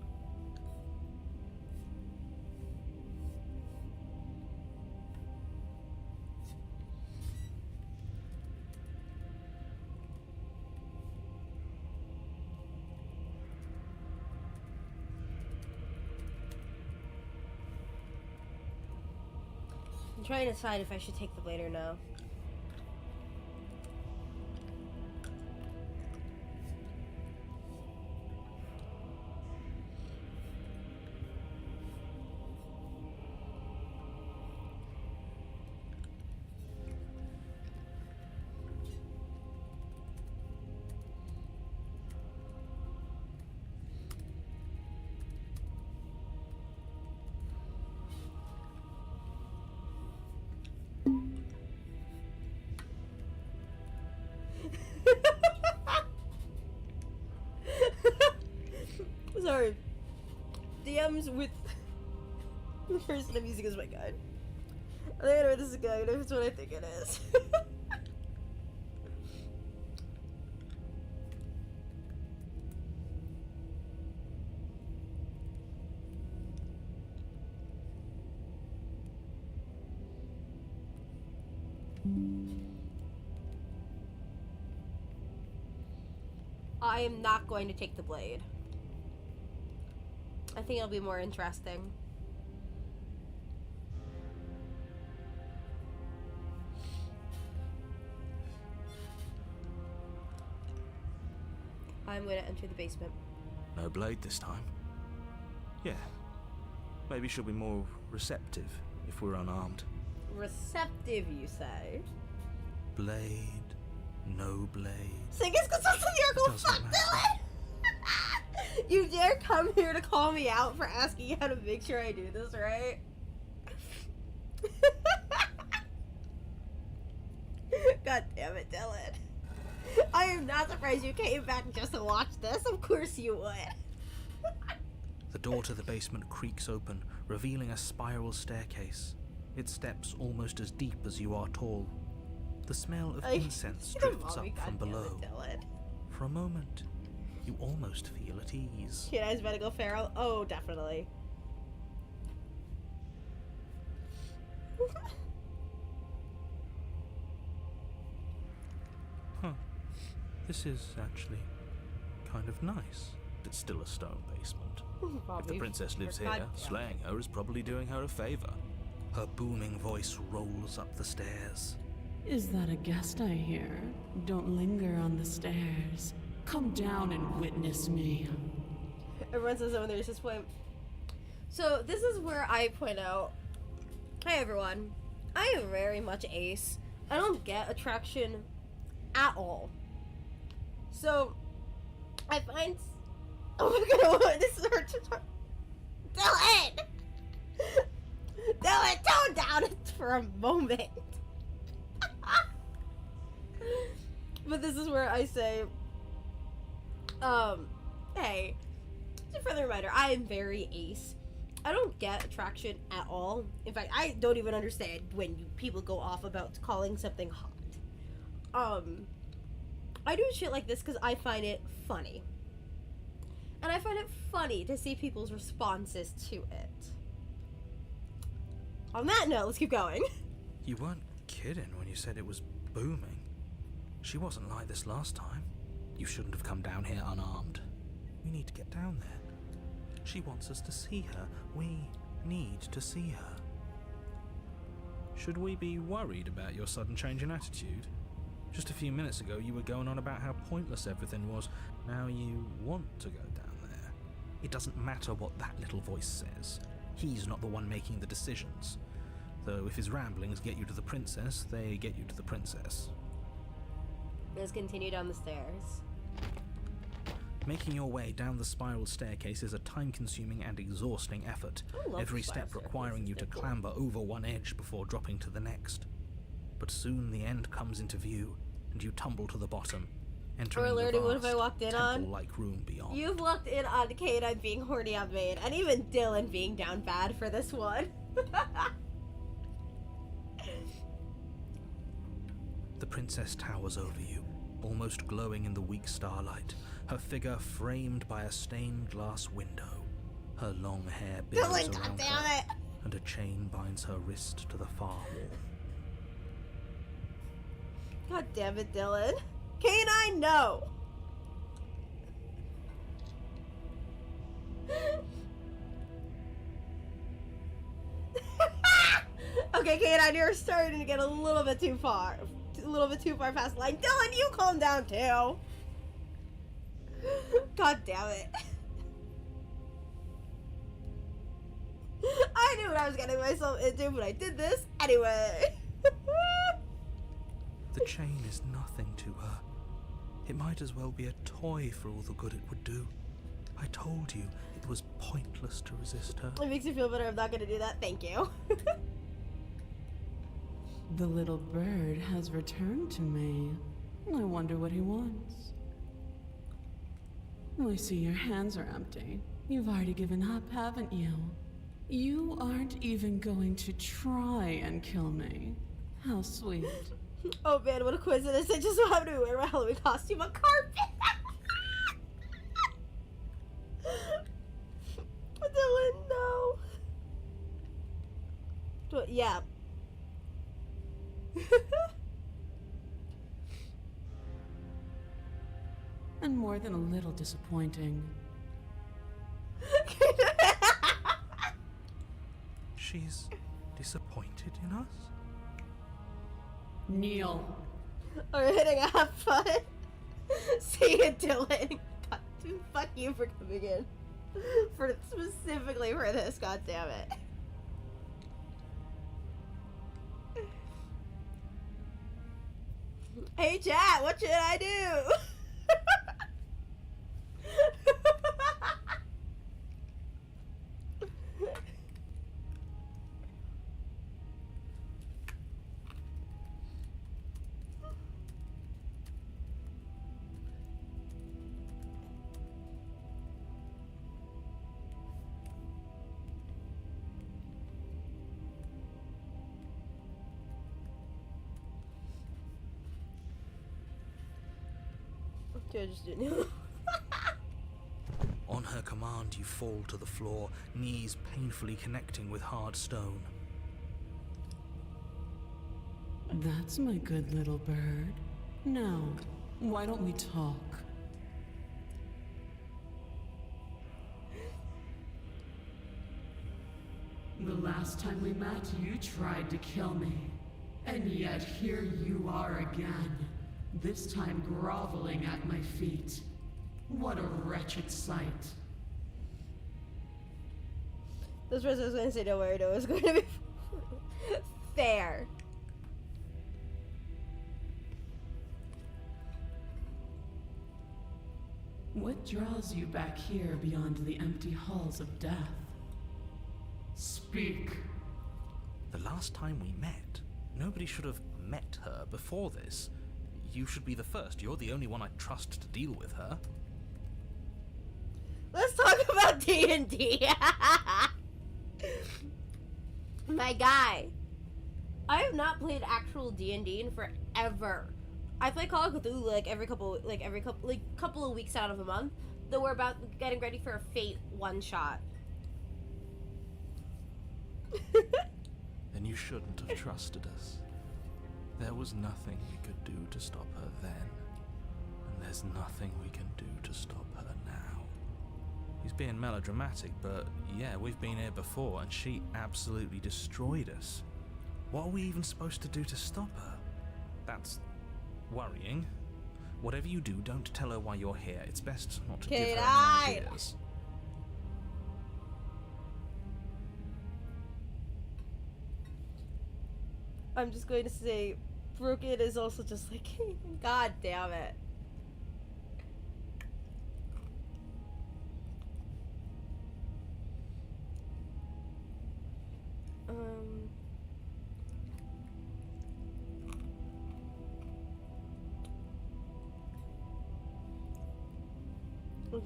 I'm trying to decide if I should take the blade or no. Sorry. DMs with the person I'm using as my guide. I think I know this is a guide, if it's what I think it is. I am not going to take the blade. I think it'll be more interesting. I'm going to enter the basement. No blade this time. Yeah. Maybe she'll be more receptive if we're unarmed. Receptive, you say? Blade, no blade. Sing is because you're going Doesn't fuck matter. Dylan! You dare come here to call me out for asking how to make sure I do this right? God damn it, Dylan. I am not surprised you came back just to watch this. Of course you would. The door to the basement creaks open, revealing a spiral staircase. Its steps almost as deep as you are tall. The smell of incense drifts up from below. For a moment, you almost feel at ease. Kid Eyes better go feral? Oh, definitely. Huh. This is actually kind of nice. It's still a stone basement. If Probably. the princess lives God here, damn it. slaying her is probably doing her a favor. Her booming voice rolls up the stairs. Is that a guest I hear? Don't linger on the stairs. Come down and witness me. Everyone says that when there's this point. So this is where I point out, hey everyone, I am very much ace. I don't get attraction at all. So I find, oh my god, this is hard to talk. Dylan! Dylan, tone down it for a moment. But this is where I say, hey, just a further reminder, I am very ace. I don't get attraction at all. In fact, I don't even understand when people go off about calling something hot. I do shit like this because I find it funny. And I find it funny to see people's responses to it. On that note, let's keep going. You weren't kidding when you said it was booming. She wasn't like this last time. You shouldn't have come down here unarmed. We need to get down there. She wants us to see her. We need to see her. Should we be worried about your sudden change in attitude? Just a few minutes ago you were going on about how pointless everything was. Now you want to go down there. It doesn't matter what that little voice says. He's not the one making the decisions. Though if his ramblings get you to the princess, they get you to the princess. Let's continue down the stairs. Making your way down the spiral staircase is a time-consuming and exhausting effort, I love every spiral step requiring you to staircases, they're cool. clamber over one edge before dropping to the next. But soon the end comes into view, and you tumble to the bottom, entering Or the literally, what if I vast, walked in on? temple-like room beyond. You've walked in on Kate being horny on Maine, and even Dylan being down bad for this one. The princess towers over you, almost glowing in the weak starlight, her figure framed by a stained glass window. Her long hair billows Dylan, around goddammit! her, and a chain binds her wrist to the far wall. God damn it, Dylan. Canine, no! Okay, Canine, you're starting to get a little bit too far. A little bit too far past the line. Dylan, you calm down too. God damn it. I knew what I was getting myself into, but I did this anyway. The chain is nothing to her. It might as well be a toy for all the good it would do. I told you it was pointless to resist her. It makes you feel better. I'm not gonna do that. Thank you. The little bird has returned to me. I wonder what he wants. I see your hands are empty. You've already given up, haven't you? You aren't even going to try and kill me. How sweet. Oh man, what a coincidence. I just so happened to wear my Halloween costume on carpet. Dylan, no. Yeah. And more than a little disappointing. She's disappointed in us? Kneel. Or hitting a half fun. See you, Dylan. God, fuck you for coming in. For specifically for this, god damn it. Hey chat, what should I do? Just didn't. On her command, you fall to the floor, knees painfully connecting with hard stone. That's my good little bird. Now, why don't we talk? The last time we met, you tried to kill me. And yet here you are again. This time groveling at my feet. What a wretched sight. This person was gonna say don't worry, no, it's going to be fair. What draws you back here beyond the empty halls of death? Speak. The last time we met, nobody should have met her before this. You should be the first. You're the only one I trust to deal with her. Let's talk about D&D. My guy. I have not played actual D&D in forever. I play Call of Cthulhu like every couple of weeks out of a month. Though we're about getting ready for a Fate one shot. Then you shouldn't have trusted us. There was nothing we could do to stop her then, and there's nothing we can do to stop her now. He's being melodramatic, but yeah, we've been here before, and she absolutely destroyed us. What are we even supposed to do to stop her? That's worrying. Whatever you do, don't tell her why you're here. It's best not to give her any ideas. I'm just going to say, Broken is also just like, God damn it.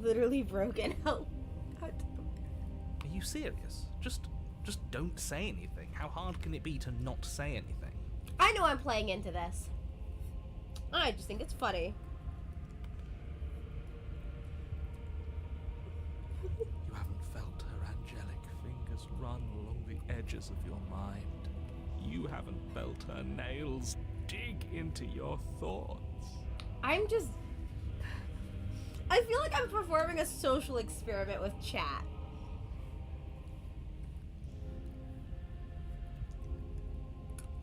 Literally broken. How? Are you serious? Just don't say anything. How hard can it be to not say anything? I know I'm playing into this. I just think it's funny. You haven't felt her angelic fingers run along the edges of your mind. You haven't felt her nails dig into your thoughts. I feel like I'm performing a social experiment with chat.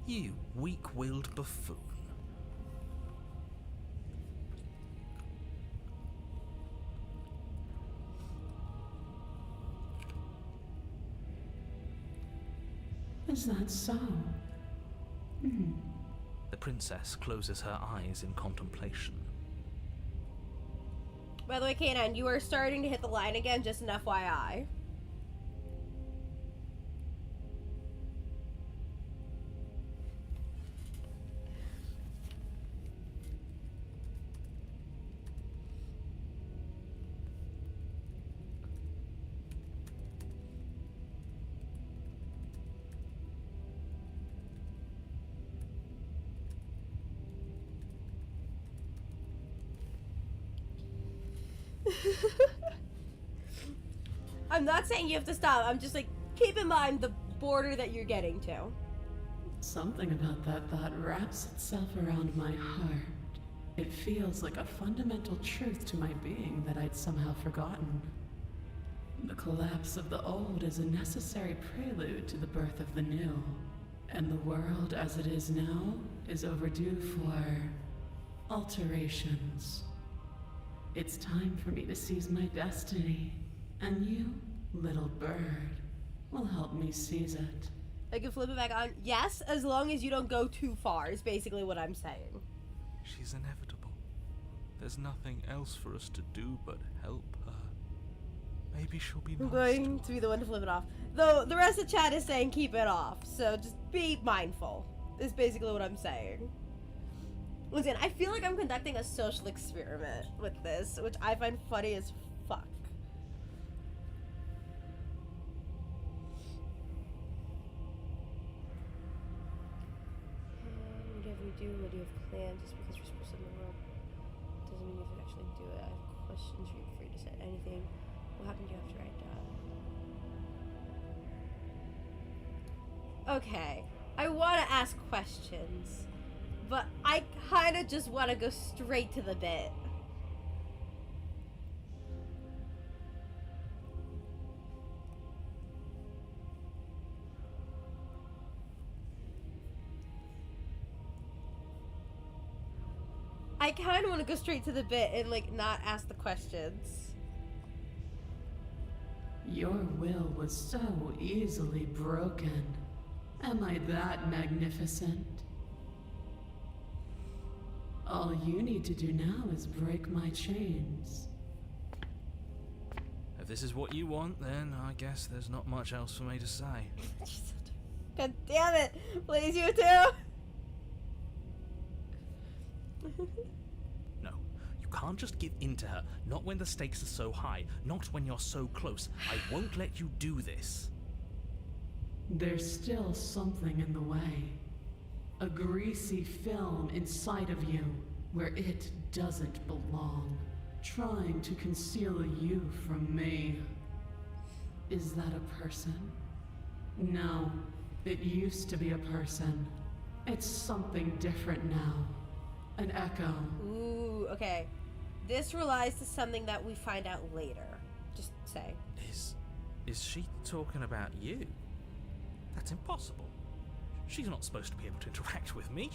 You weak-willed buffoon. Is that so? The princess closes her eyes in contemplation. By the way, K9, you are starting to hit the line again, just an FYI. I'm not saying you have to stop. I'm just like, keep in mind the border that you're getting to. Something about that thought wraps itself around my heart. It feels like a fundamental truth to my being that I'd somehow forgotten. The collapse of the old is a necessary prelude to the birth of the new. And the world as it is now is overdue for alterations. It's time for me to seize my destiny. And you, little bird, will help me seize it. I can flip it back on. Yes, as long as you don't go too far, is basically what I'm saying. She's inevitable. There's nothing else for us to do but help her. Maybe she'll be nice I'm going to be the one to flip it off. Though the rest of the chat is saying keep it off, so just be mindful. Is basically what I'm saying. Listen, I feel like I'm conducting a social experiment with this, which I find funny as fuck. Whatever you do, what do you have planned? Just because we're supposed to in the world doesn't mean you have to actually do it. I have questions for you before you decide anything. What happened to you after I died? Okay, I want to ask questions, but I kind of just want to go straight to the bit. I kind of want to go straight to the bit and, like, not ask the questions. Your will was so easily broken. Am I that magnificent? All you need to do now is break my chains. If this is what you want, then I guess there's not much else for me to say. God damn it! Please, you too! No, you can't just give in to her. Not when the stakes are so high. Not when you're so close. I won't let you do this. There's still something in the way. A greasy film inside of you where it doesn't belong, trying to conceal you from me. Is that a person? No, it used to be a person. It's something different now. An echo. Ooh, okay. This relies to something that we find out later. Just say. Is she talking about you? That's impossible. She's not supposed to be able to interact with me.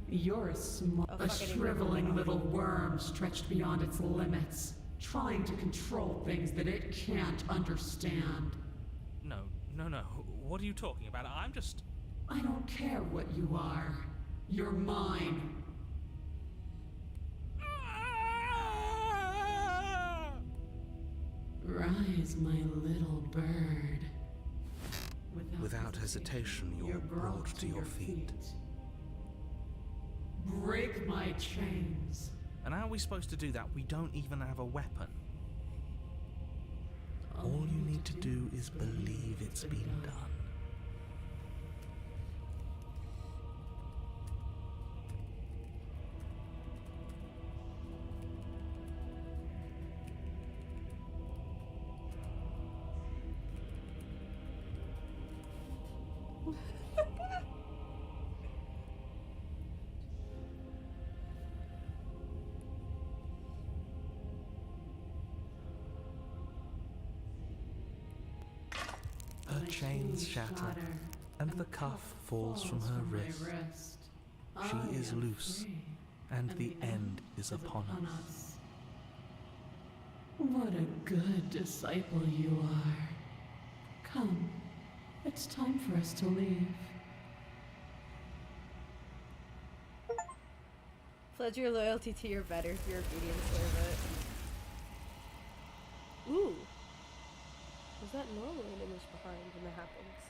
You're a shriveling little worm stretched beyond its limits, trying to control things that it can't understand. No. What are you talking about? I don't care what you are. You're mine. Rise, my little bird. Without hesitation, you're brought to your feet. Break my chains. And how are we supposed to do that? We don't even have a weapon. All you need to do is believe it's been done. Her chains shatter, and the cuff falls from her wrist. She is loose, and the end is upon us. What a good disciple you are. Come, it's time for us to leave. Pledge your loyalty to your better, your obedient servant. Ooh. Is that normally an image behind when that happens?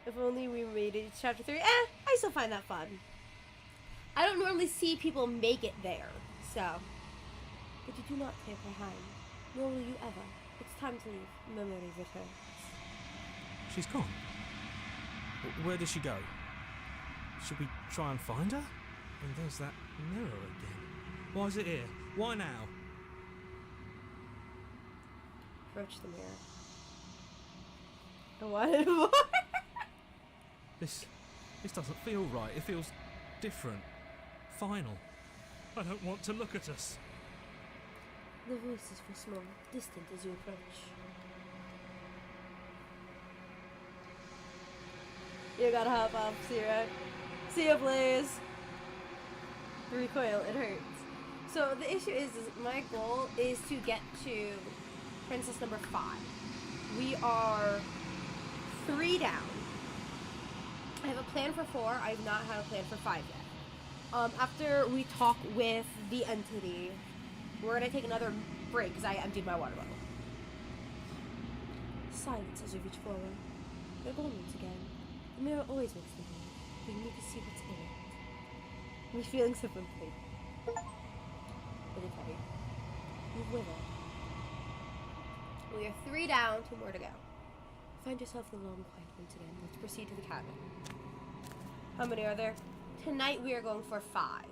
If only we made it to chapter 3. I still find that fun. I don't normally see people make it there, so. But you do not stay behind, nor will you ever. It's time to leave. Memory returns. She's gone. Where did she go? Should we try and find her? And there's that mirror again. Why is it here? Why now? Approach the mirror. I wanted more. This doesn't feel right. It feels different. Final. I don't want to look at us. The voices were small, distant as you approach. You gotta hop off, Sierra. See ya, please. The recoil, it hurts. So the issue is my goal is to get to princess number 5. We are 3 down. I have a plan for 4. I have not had a plan for 5 yet. After we talk with the entity, we're gonna take another break because I emptied my water bottle. Silence as we reach forward. They're gone once again. The mirror always makes them move, but you need to see what's in it. We're feeling so complete. Look at Teddy. Move with it. We are 3 down, 2 more to go. Find yourself the long quiet once again. Let's proceed to the cabin. How many are there? Tonight we are going for 5.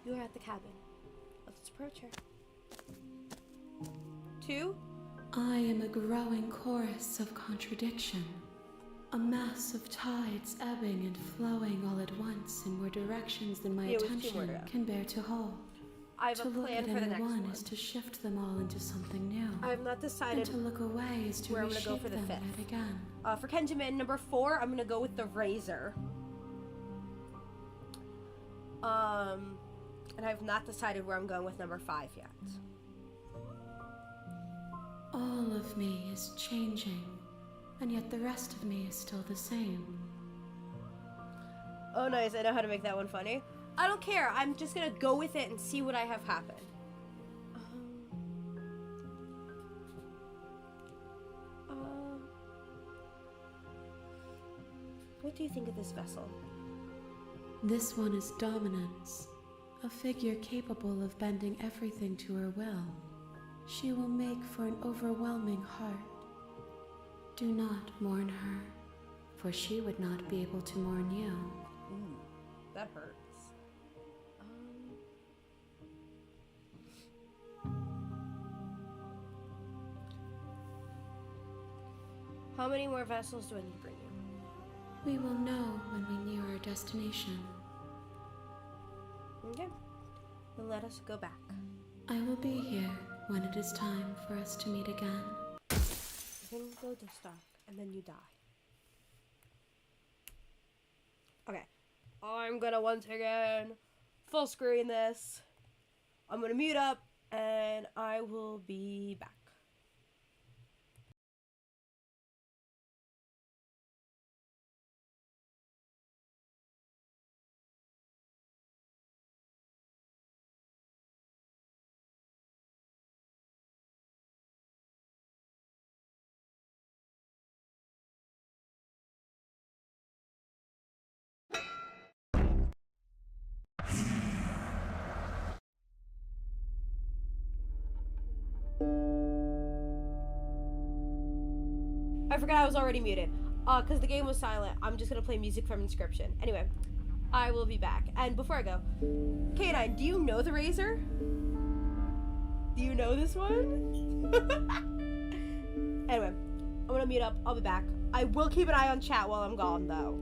You are at the cabin. Let's approach her. 2. I am a growing chorus of contradiction. A mass of tides ebbing and flowing all at once in more directions than my attention can bear to hold. I have to a plan look for at the next one one. is to shift them all into something new. I have not decided And to look away is to where I'm gonna go reshape for the them 5th. yet again. For Kenjamin, number 4, I'm gonna go with the razor. And I have not decided where I'm going with number 5 yet. All of me is changing, and yet the rest of me is still the same. Oh, nice. I know how to make that one funny. I don't care. I'm just gonna go with it and see what I have happen. What do you think of this vessel? This one is dominance, a figure capable of bending everything to her will. She will make for an overwhelming heart. Do not mourn her, for she would not be able to mourn you. Ooh, that hurts. How many more vessels do I need to bring you? We will know when we near our destination. Okay. Then let us go back. I will be here when it is time for us to meet again. Then go to stock, and then you die. Okay. I'm gonna once again full screen this. I'm gonna mute up, and I will be back. I forgot I was already muted. Because the game was silent. I'm just gonna play music from Inscription. Anyway, I will be back. And before I go, K9, do you know the Razor? Do you know this one? Anyway, I'm gonna mute up. I'll be back. I will keep an eye on chat while I'm gone, though.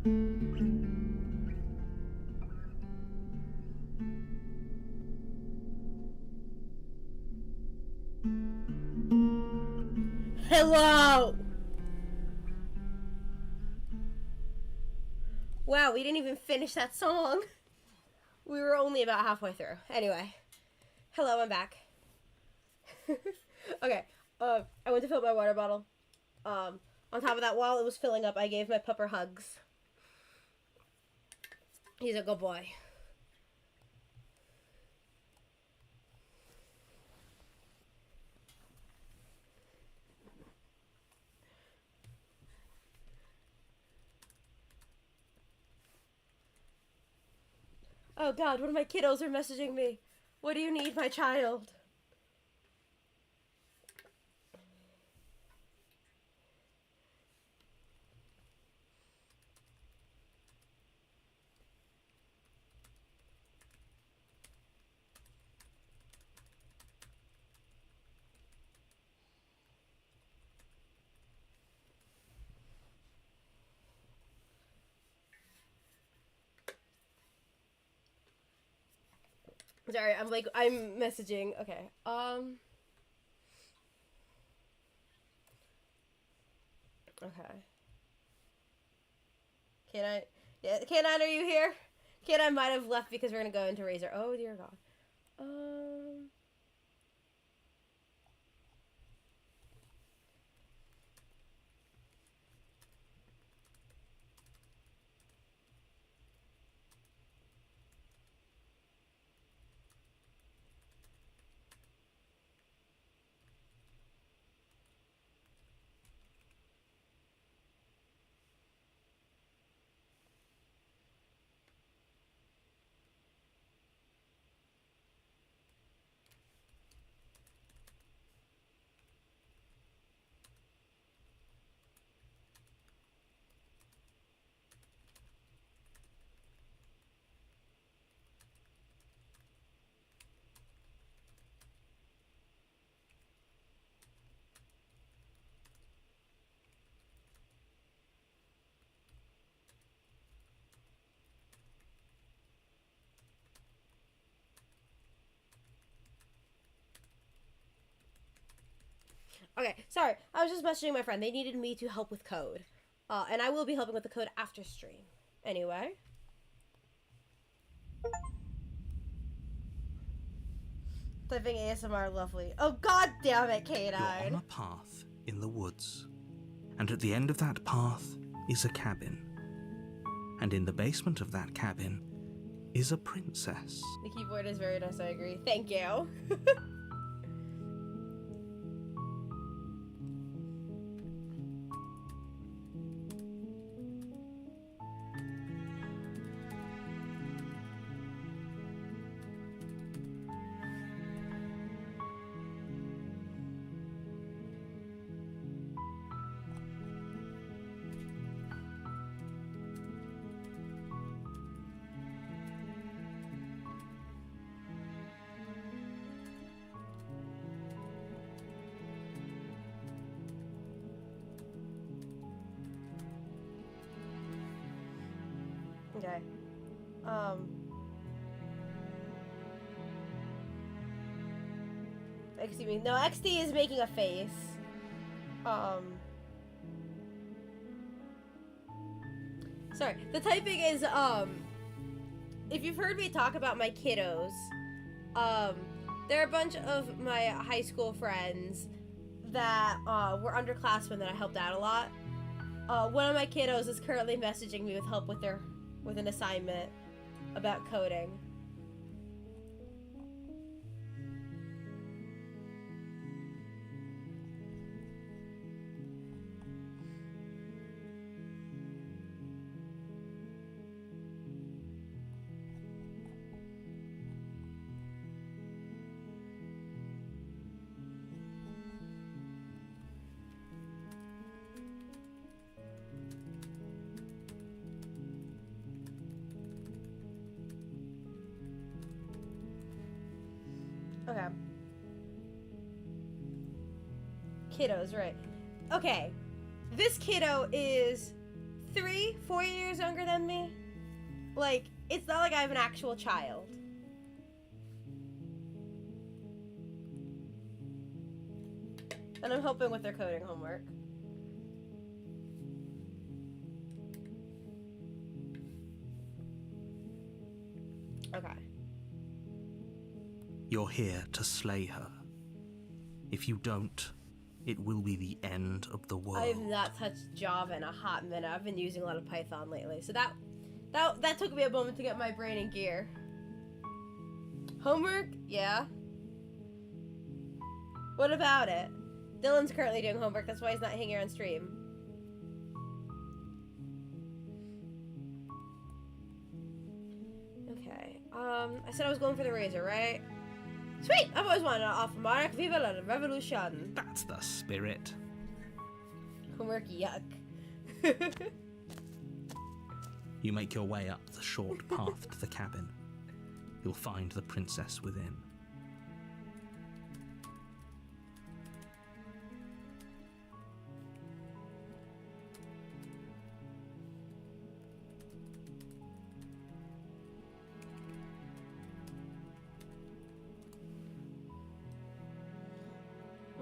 Hello! Wow, we didn't even finish that song. We were only about halfway through. Anyway. Hello, I'm back. Okay, I went to fill up my water bottle. On top of that, while it was filling up, I gave my pupper hugs. He's a good boy. Oh God, one of my kiddos are messaging me. What do you need, my child? Sorry, I'm messaging. Okay. Okay. Canine, are you here? Canine might have left because we're gonna go into Razor. Oh dear God. Okay, sorry. I was just messaging my friend. They needed me to help with code. And I will be helping with the code after stream. Anyway. Typing ASMR lovely. Oh God damn it, You're Canine. on a path in the woods. And at the end of that path is a cabin. And in the basement of that cabin is a princess. The keyboard is very nice, I agree. Thank you. Okay. Excuse me. No, XD is making a face. Sorry. The typing is, if you've heard me talk about my kiddos, there are a bunch of my high school friends that, were underclassmen that I helped out a lot. One of my kiddos is currently messaging me with help with an assignment about coding. Okay. Kiddos, right. Okay. This kiddo is 3, 4 years younger than me. Like, it's not like I have an actual child. And I'm helping with their coding homework. Okay. You're here to slay her. If you don't, it will be the end of the world. I have not touched Java in a hot minute. I've been using a lot of Python lately, so that took me a moment to get my brain in gear. Homework? Yeah. What about it? Dylan's currently doing homework, that's why he's not hanging on stream. Okay, I said I was going for the razor, right? Sweet! I've always wanted to offer Monarch Viva la Revolution. That's the spirit. Homework, yuck. You make your way up the short path to the cabin. You'll find the princess within.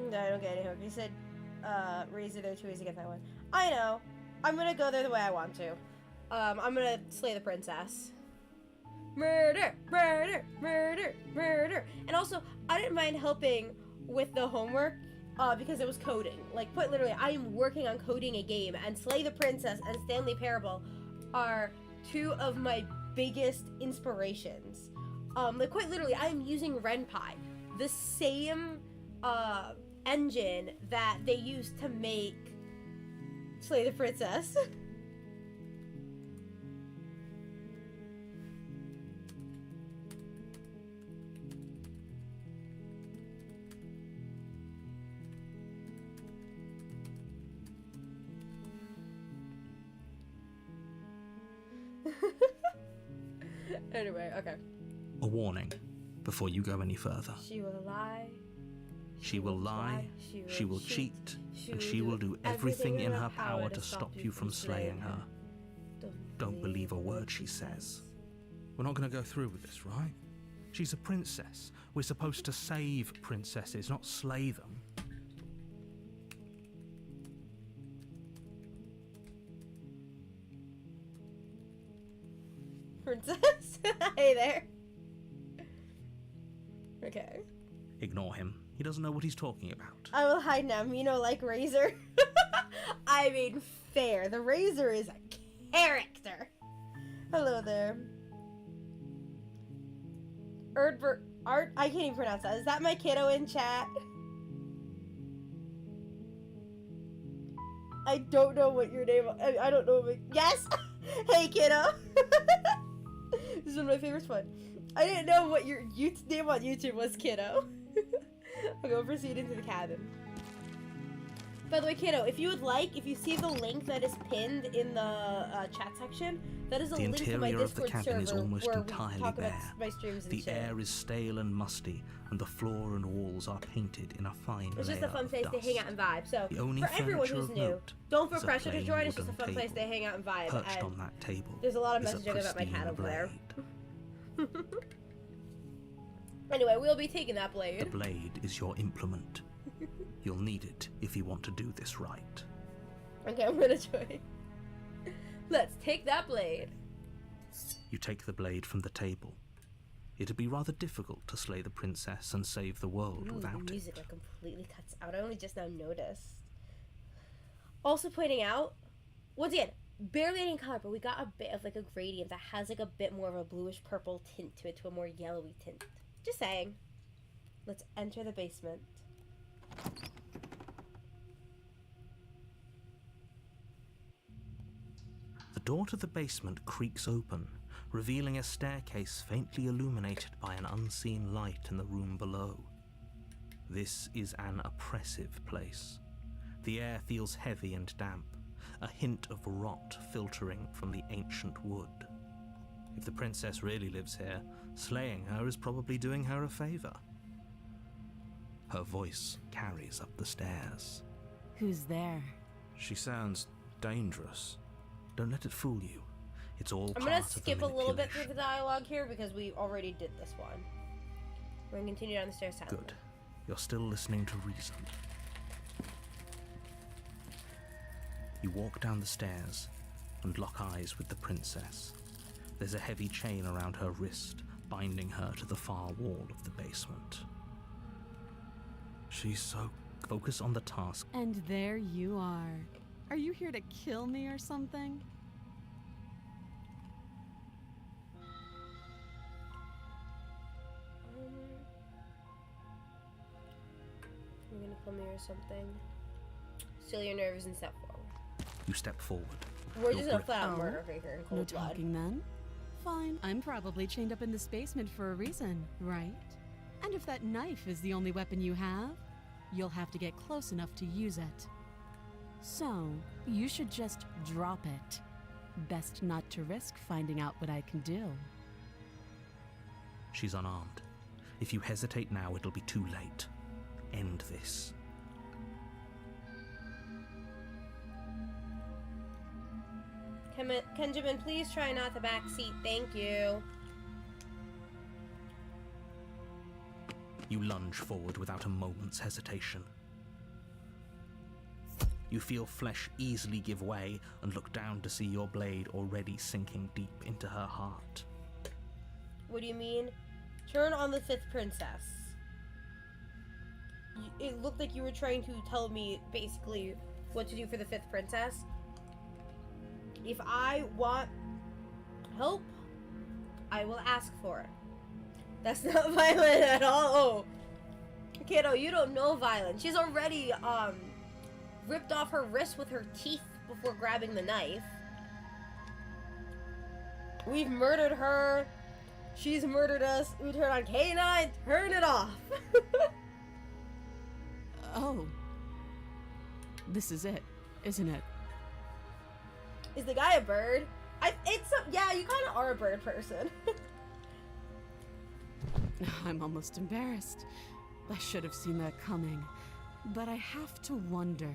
No, I don't get any hope. You said, razor, there are 2 ways to get that one. I know. I'm gonna go there the way I want to. I'm gonna slay the princess. Murder, murder, murder, murder. And also, I didn't mind helping with the homework, because it was coding. Like, quite literally, I am working on coding a game, and Slay the Princess and Stanley Parable are 2 of my biggest inspirations. Like, quite literally, I am using RenPy, the same, engine that they used to make Slay the Princess. Anyway, okay. A warning before you go any further. She will lie. She will lie, she will cheat, and she will do everything in her power to stop you from slaying her. Don't believe a word she says. We're not going to go through with this, right? She's a princess. We're supposed to save princesses, not slay them. Princess? Hey there. Okay. Ignore him. He doesn't know what he's talking about. I will hide now. Mino like Razor. I mean, fair. The Razor is a character. Hello there. Art. I can't even pronounce that. Is that my kiddo in chat? I don't know what your name. I don't know. Yes. Hey, kiddo. This is one of my favorites. Fun. I didn't know what your name on YouTube was, kiddo. I'll go proceed into the cabin. By the way, kiddo, if you would like, if you see the link that is pinned in the chat section, that is a link to my Discord server. The interior of the cabin is almost entirely bare. My streams and the air is stale and musty, and the floor and walls are painted in a fine layer of dust. It's just a fun place to hang out and vibe. So, for everyone who's new, don't feel pressure to join. It's just a fun place to hang out and vibe. Perched on that table, there's a lot of messaging about my cat over there. Anyway, we'll be taking that blade. The blade is your implement. You'll need it if you want to do this right. Okay, I'm gonna join. Let's take that blade. You take the blade from the table. It'd be rather difficult to slay the princess and save the world without it. The music like completely cuts out. I only just now noticed. Also pointing out, once again, barely any color, but we got a bit of like a gradient that has like a bit more of a bluish purple tint to it, to a more yellowy tint. Just saying. Let's enter the basement. The door to the basement creaks open, revealing a staircase faintly illuminated by an unseen light in the room below. This is an oppressive place. The air feels heavy and damp, a hint of rot filtering from the ancient wood. If the princess really lives here, slaying her is probably doing her a favor. Her voice carries up the stairs. Who's there? She sounds dangerous. Don't let it fool you. It's all I'm part gonna of the skip a little bit through manipulation. the dialogue here because we already did this one. We're gonna continue down the stairs silently. Good. You're still listening to reason. You walk down the stairs and lock eyes with the princess. There's a heavy chain around her wrist, binding her to the far wall of the basement. She's so... Focus on the task. And there you are. Are you here to kill me or something? You're gonna kill me or something. Still your nerves and step forward. You step forward. We're Your just gonna grip- flat out Oh, murder her here in No cold blood. talking then. Fine. I'm probably chained up in this basement for a reason, right? And if that knife is the only weapon you have, you'll have to get close enough to use it. So, you should just drop it. Best not to risk finding out what I can do. She's unarmed. If you hesitate now, it'll be too late. End this. Kenjamin, please try not to backseat. Thank you. You lunge forward without a moment's hesitation. You feel flesh easily give way and look down to see your blade already sinking deep into her heart. What do you mean? Turn on the fifth princess. It looked like you were trying to tell me basically what to do for the fifth princess. If I want help, I will ask for it. That's not violent at all. Oh, kiddo, you don't know violence. She's already ripped off her wrist with her teeth before grabbing the knife. We've murdered her. She's murdered us. We turn on K9. Turn it off. Oh. This is it, isn't it? Is the guy a bird? Yeah, you kind of are a bird person. I'm almost embarrassed. I should have seen that coming. But I have to wonder,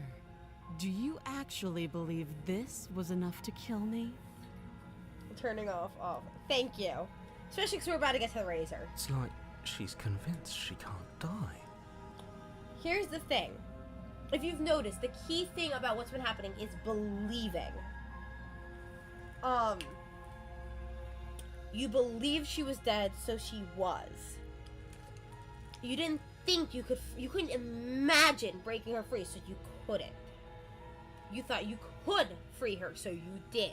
do you actually believe this was enough to kill me? Turning off. Thank you. Especially because we're about to get to the razor. It's like she's convinced she can't die. Here's the thing. If you've noticed, the key thing about what's been happening is believing. You believed she was dead, so she was. You didn't think you couldn't imagine breaking her free, so you couldn't. You thought you could free her, so you did.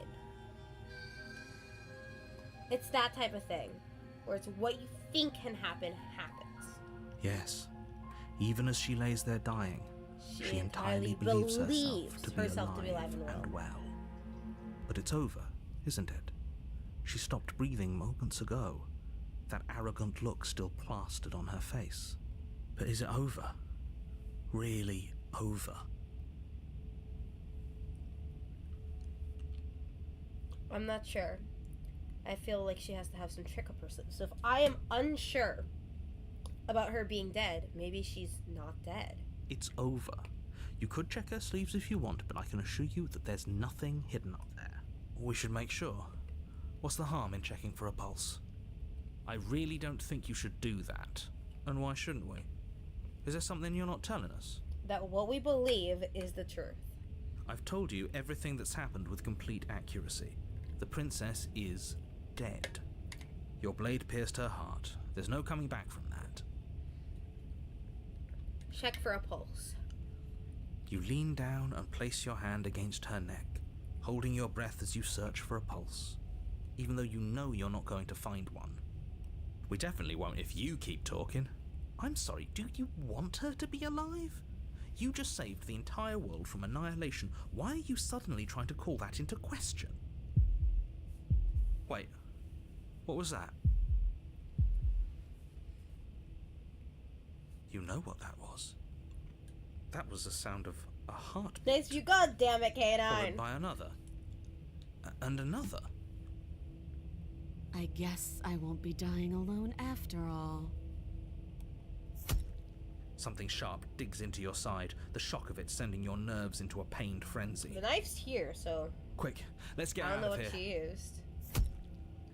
It's that type of thing, where it's what you think can happen, happens. Yes. Even as she lays there dying, she entirely believes herself to be alive and well. But it's over, isn't it? She stopped breathing moments ago. That arrogant look still plastered on her face. But is it over? Really over? I'm not sure. I feel like she has to have some trick up her sleeve. So if I am unsure about her being dead, maybe she's not dead. It's over. You could check her sleeves if you want, but I can assure you that there's nothing hidden up there. We should make sure. What's the harm in checking for a pulse? I really don't think you should do that. And why shouldn't we? Is there something you're not telling us? That what we believe is the truth. I've told you everything that's happened with complete accuracy. The princess is dead. Your blade pierced her heart. There's no coming back from that. Check for a pulse. You lean down and place your hand against her neck, holding your breath as you search for a pulse, even though you know you're not going to find one. We definitely won't if you keep talking. I'm sorry, do you want her to be alive? You just saved the entire world from annihilation. Why are you suddenly trying to call that into question? Wait, what was that? You know what that was. That was the sound of a heartbeat. Nice, you god damn it, Followed K9. by another. And another. I guess I won't be dying alone after all. Something sharp digs into your side, the shock of it sending your nerves into a pained frenzy. The knife's here, so... Quick, let's get I don't out know of what here. she used.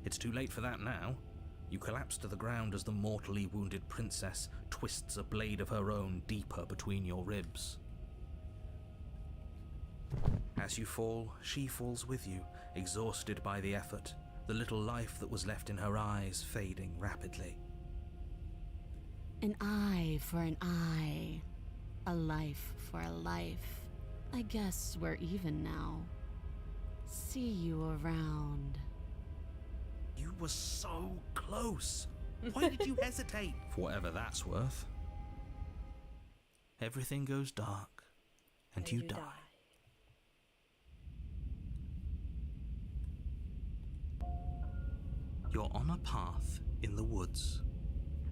It's too late for that now. You collapse to the ground as the mortally wounded princess twists a blade of her own deeper between your ribs. As you fall, she falls with you, exhausted by the effort, the little life that was left in her eyes fading rapidly. An eye for an eye. A life for a life. I guess we're even now. See you around. You were so close. Why did you hesitate? For whatever that's worth. Everything goes dark, and you die. You're on a path in the woods,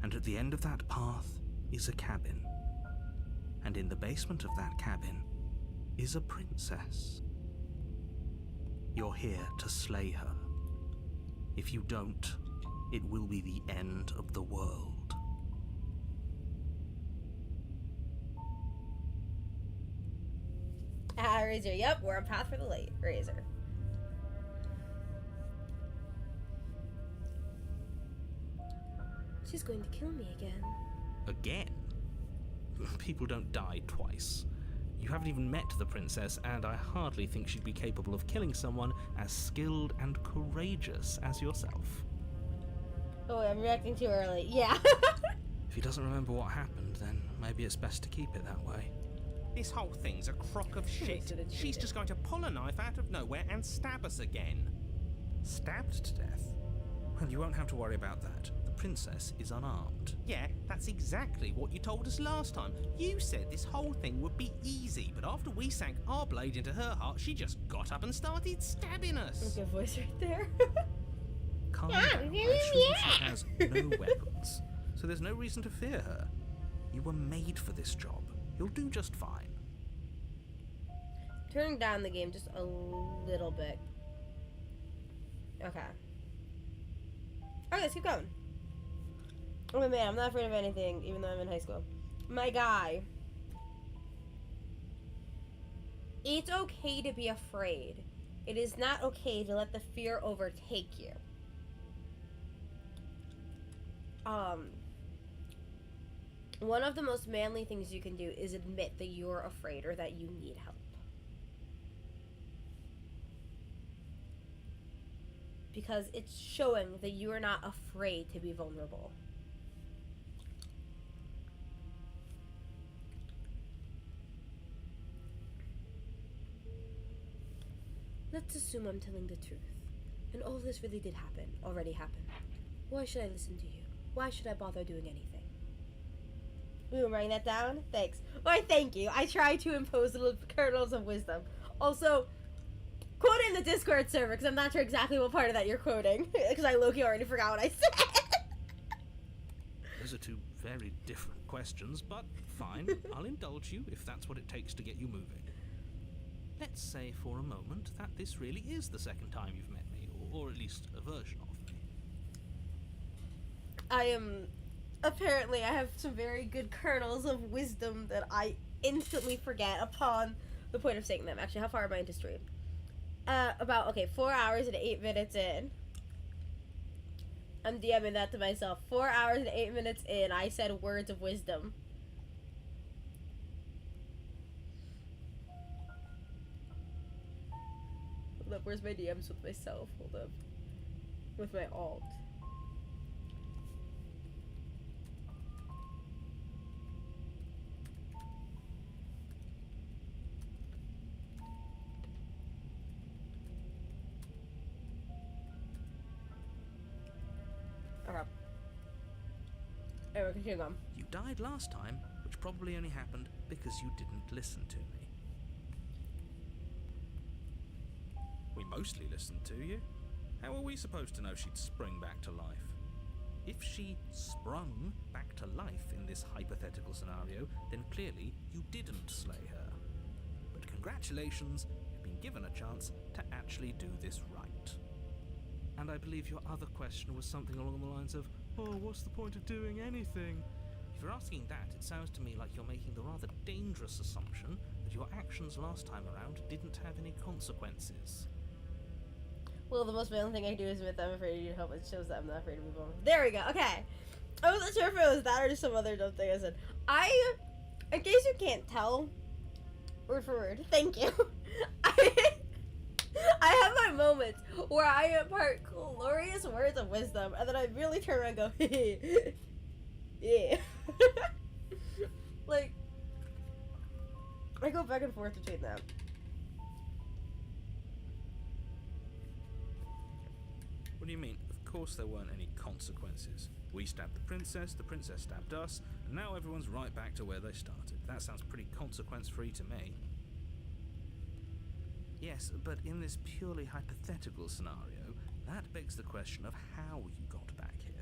and at the end of that path is a cabin. And in the basement of that cabin is a princess. You're here to slay her. If you don't, it will be the end of the world. Razor, yep, we're on path for the late Razor. She's going to kill me again. Again? People don't die twice. You haven't even met the princess, and I hardly think she'd be capable of killing someone as skilled and courageous as yourself. Oh, I'm reacting too early. Yeah. If he doesn't remember what happened, then maybe it's best to keep it that way. This whole thing's a crock of shit. She's just going to pull a knife out of nowhere and stab us again. Stabbed to death? Well, you won't have to worry about that. The princess is unarmed. Yeah, that's exactly what you told us last time. You said this whole thing would be easy, but after we sank our blade into her heart, she just got up and started stabbing us. Good voice right there. Calm down. I assure you she has no weapons, so there's no reason to fear her. You were made for this job. You'll do just fine. Turning down the game just a little bit. Okay. Okay, let's keep going. Oh man, I'm not afraid of anything, even though I'm in high school. My guy. It's okay to be afraid. It is not okay to let the fear overtake you. One of the most manly things you can do is admit that you're afraid or that you need help. Because it's showing that you are not afraid to be vulnerable. Let's assume I'm telling the truth. And all of this really did happen, already happened. Why should I listen to you? Why should I bother doing anything? Ooh, I'm writing that down? Thanks. Why, thank you. I try to impose little kernels of wisdom. Also, quoting the Discord server, because I'm not sure exactly what part of that you're quoting. Because I low-key already forgot what I said. Those are two very different questions, but fine. I'll indulge you if that's what it takes to get you moving. Let's say for a moment that this really is the second time you've met me, or at least a version of me. Apparently, I have some very good kernels of wisdom that I instantly forget upon the point of saying them. Actually, how far am I into stream? 4 hours and 8 minutes in. I'm DMing that to myself. 4 hours and 8 minutes in, I said words of wisdom. Hold up, where's my DMs with myself? Hold up. With my alt. Okay. Anyway, continue on. You died last time, which probably only happened because you didn't listen to me. We mostly listened to you. How were we supposed to know she'd spring back to life? If she sprung back to life in this hypothetical scenario, then clearly you didn't slay her. But congratulations, you've been given a chance to actually do this right. And I believe your other question was something along the lines of, oh, what's the point of doing anything? If you're asking that, it sounds to me like you're making the rather dangerous assumption that your actions last time around didn't have any consequences. Well, the most violent thing I do is admit that I'm afraid of you to help. It shows that I'm not afraid of people. There we go. Okay. I wasn't sure if it was that or just some other dumb thing I said. In case you can't tell, word for word, thank you. I have my moments where I impart glorious words of wisdom, and then I really turn around and go, yeah. Like, I go back and forth between them. What do you mean? Of course there weren't any consequences. We stabbed the princess stabbed us, and now everyone's right back to where they started. That sounds pretty consequence-free to me. Yes, but in this purely hypothetical scenario, that begs the question of how you got back here.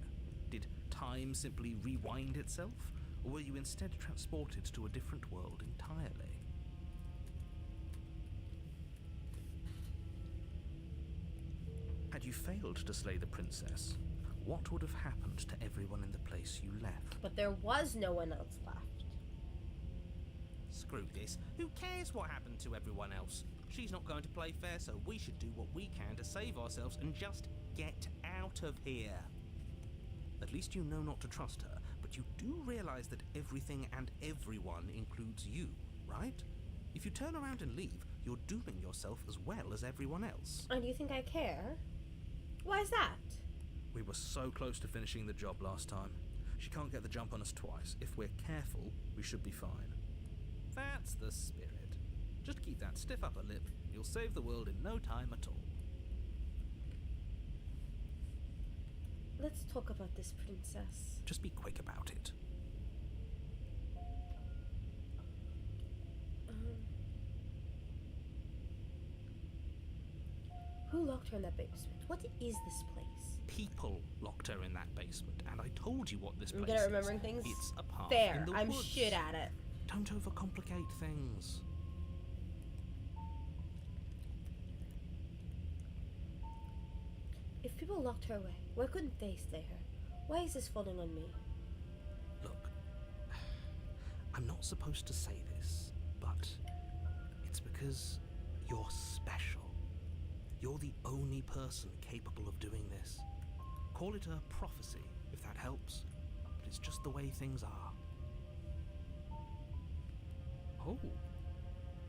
Did time simply rewind itself, or were you instead transported to a different world entirely? Had you failed to slay the princess, what would have happened to everyone in the place you left? But there was no one else left. Screw this. Who cares what happened to everyone else? She's not going to play fair, so we should do what we can to save ourselves and just get out of here. At least you know not to trust her, but you do realize that everything and everyone includes you, right? If you turn around and leave, you're dooming yourself as well as everyone else. And you think I care? Why is that? We were so close to finishing the job last time. She can't get the jump on us twice. If we're careful, we should be fine. That's the spirit. Just keep that stiff upper lip. You'll save the world in no time at all. Let's talk about this princess. Just be quick about it. Who locked her in that basement? What is this place? People locked her in that basement, and I told you what this place I'm good at remembering is. things. It's a path Fair. in the I'm woods. shit at it. Don't overcomplicate things. If people locked her away, why couldn't they slay her? Why is this falling on me? Look, I'm not supposed to say this, but it's because you're special. You're the only person capable of doing this. Call it a prophecy, if that helps, but it's just the way things are. Oh,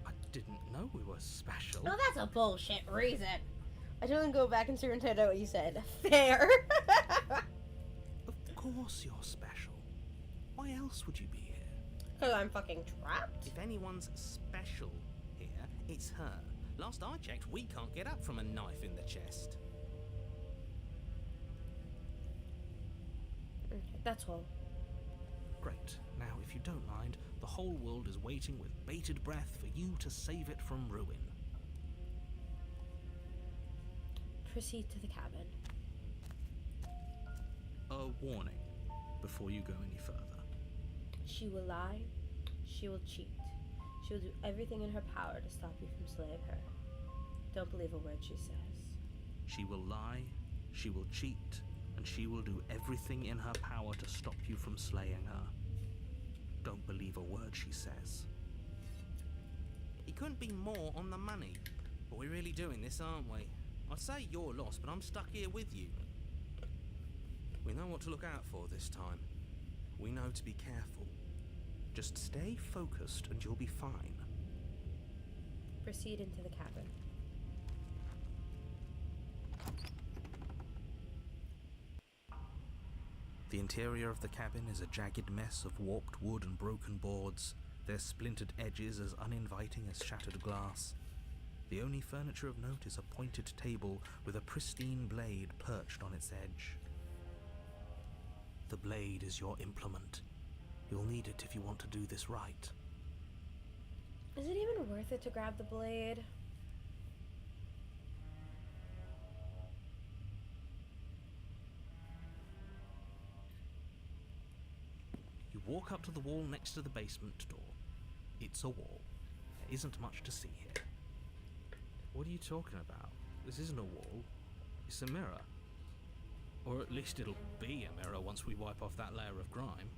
I didn't know we were special. Oh, that's a bullshit reason. I didn't go back and superintend what you said. Fair. Of course you're special. Why else would you be here? Because I'm fucking trapped? If anyone's special here, it's her. Last I checked, we can't get up from a knife in the chest. Okay, that's all. Great. Now, if you don't mind, the whole world is waiting with bated breath for you to save it from ruin. Proceed to the cabin. A warning before you go any further. She will lie. She will cheat. She will do everything in her power to stop you from slaying her. Don't believe a word she says. She will lie, she will cheat, and she will do everything in her power to stop you from slaying her. Don't believe a word she says. It couldn't be more on the money. But we're really doing this, aren't we? I'd say you're lost, but I'm stuck here with you. We know what to look out for this time. We know to be careful. Just stay focused and you'll be fine. Proceed into the cabin. The interior of the cabin is a jagged mess of warped wood and broken boards, their splintered edges as uninviting as shattered glass. The only furniture of note is a pointed table with a pristine blade perched on its edge. The blade is your implement. You'll need it if you want to do this right. Is it even worth it to grab the blade? You walk up to the wall next to the basement door. It's a wall. There isn't much to see here. What are you talking about? This isn't a wall. It's a mirror. Or at least it'll be a mirror once we wipe off that layer of grime.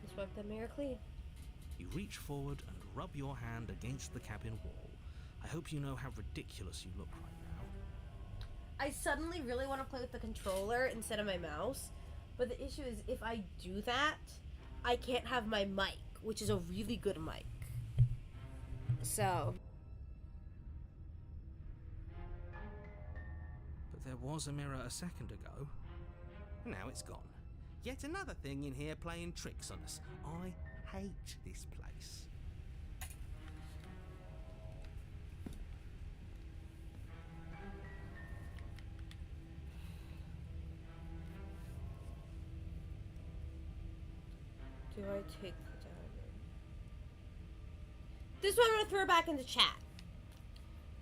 Let's wipe the mirror clean. You reach forward and rub your hand against the cabin wall. I hope you know how ridiculous you look right now. I suddenly really want to play with the controller instead of my mouse, but the issue is if I do that, I can't have my mic, which is a really good mic. So... But there was a mirror a second ago. Now it's gone. Yet another thing in here playing tricks on us. I hate this place. Do I take the diamond? This one I'm going to throw back into chat.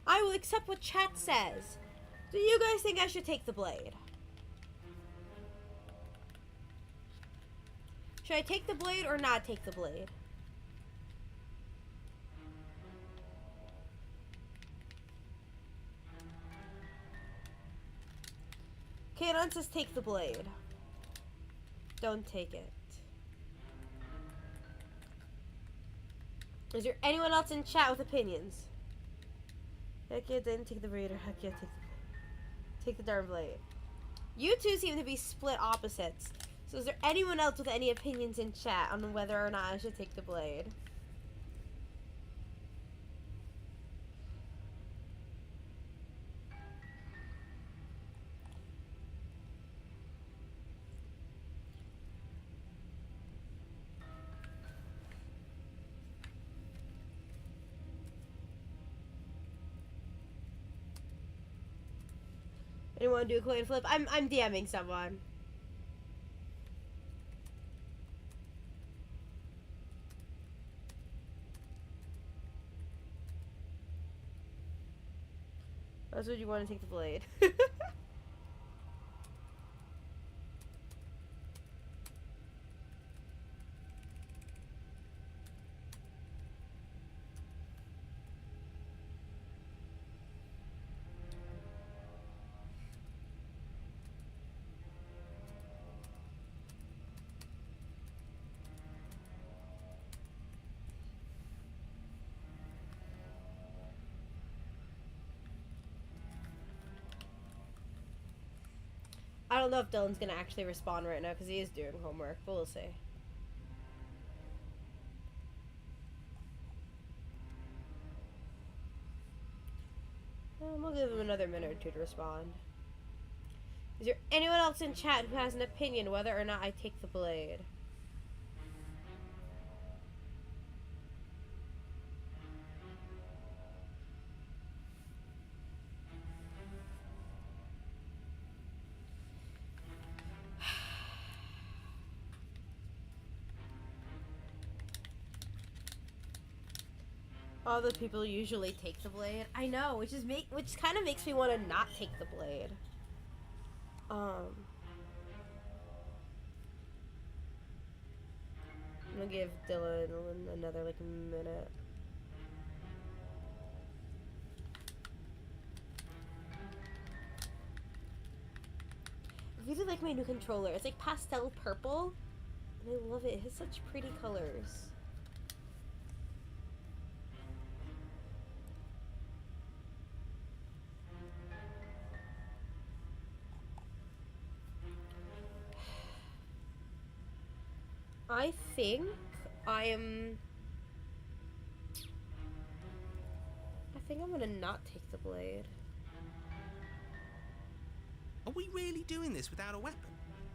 I will accept what chat says. Do you guys think I should take the blade? Should I take the blade or not take the blade? Kanon says take the blade. Don't take it. Is there anyone else in chat with opinions? Heck yeah, didn't take the blade, or heck yeah, take the blade. Take the darn blade. You two seem to be split opposites. So is there anyone else with any opinions in chat on whether or not I should take the blade? Anyone do a coin flip? I'm DMing someone. That's what you want to take the blade. I don't know if Dylan's gonna actually respond right now because he is doing homework, but we'll see. We'll give him another minute or two to respond. Is there anyone else in chat who has an opinion whether or not I take the blade? All the people usually take the blade. I know, which kind of makes me want to not take the blade. I'm gonna give Dylan another like minute. I really like my new controller. It's like pastel purple, and I love it. It has such pretty colors. I think I'm gonna not take the blade. Are we really doing this without a weapon?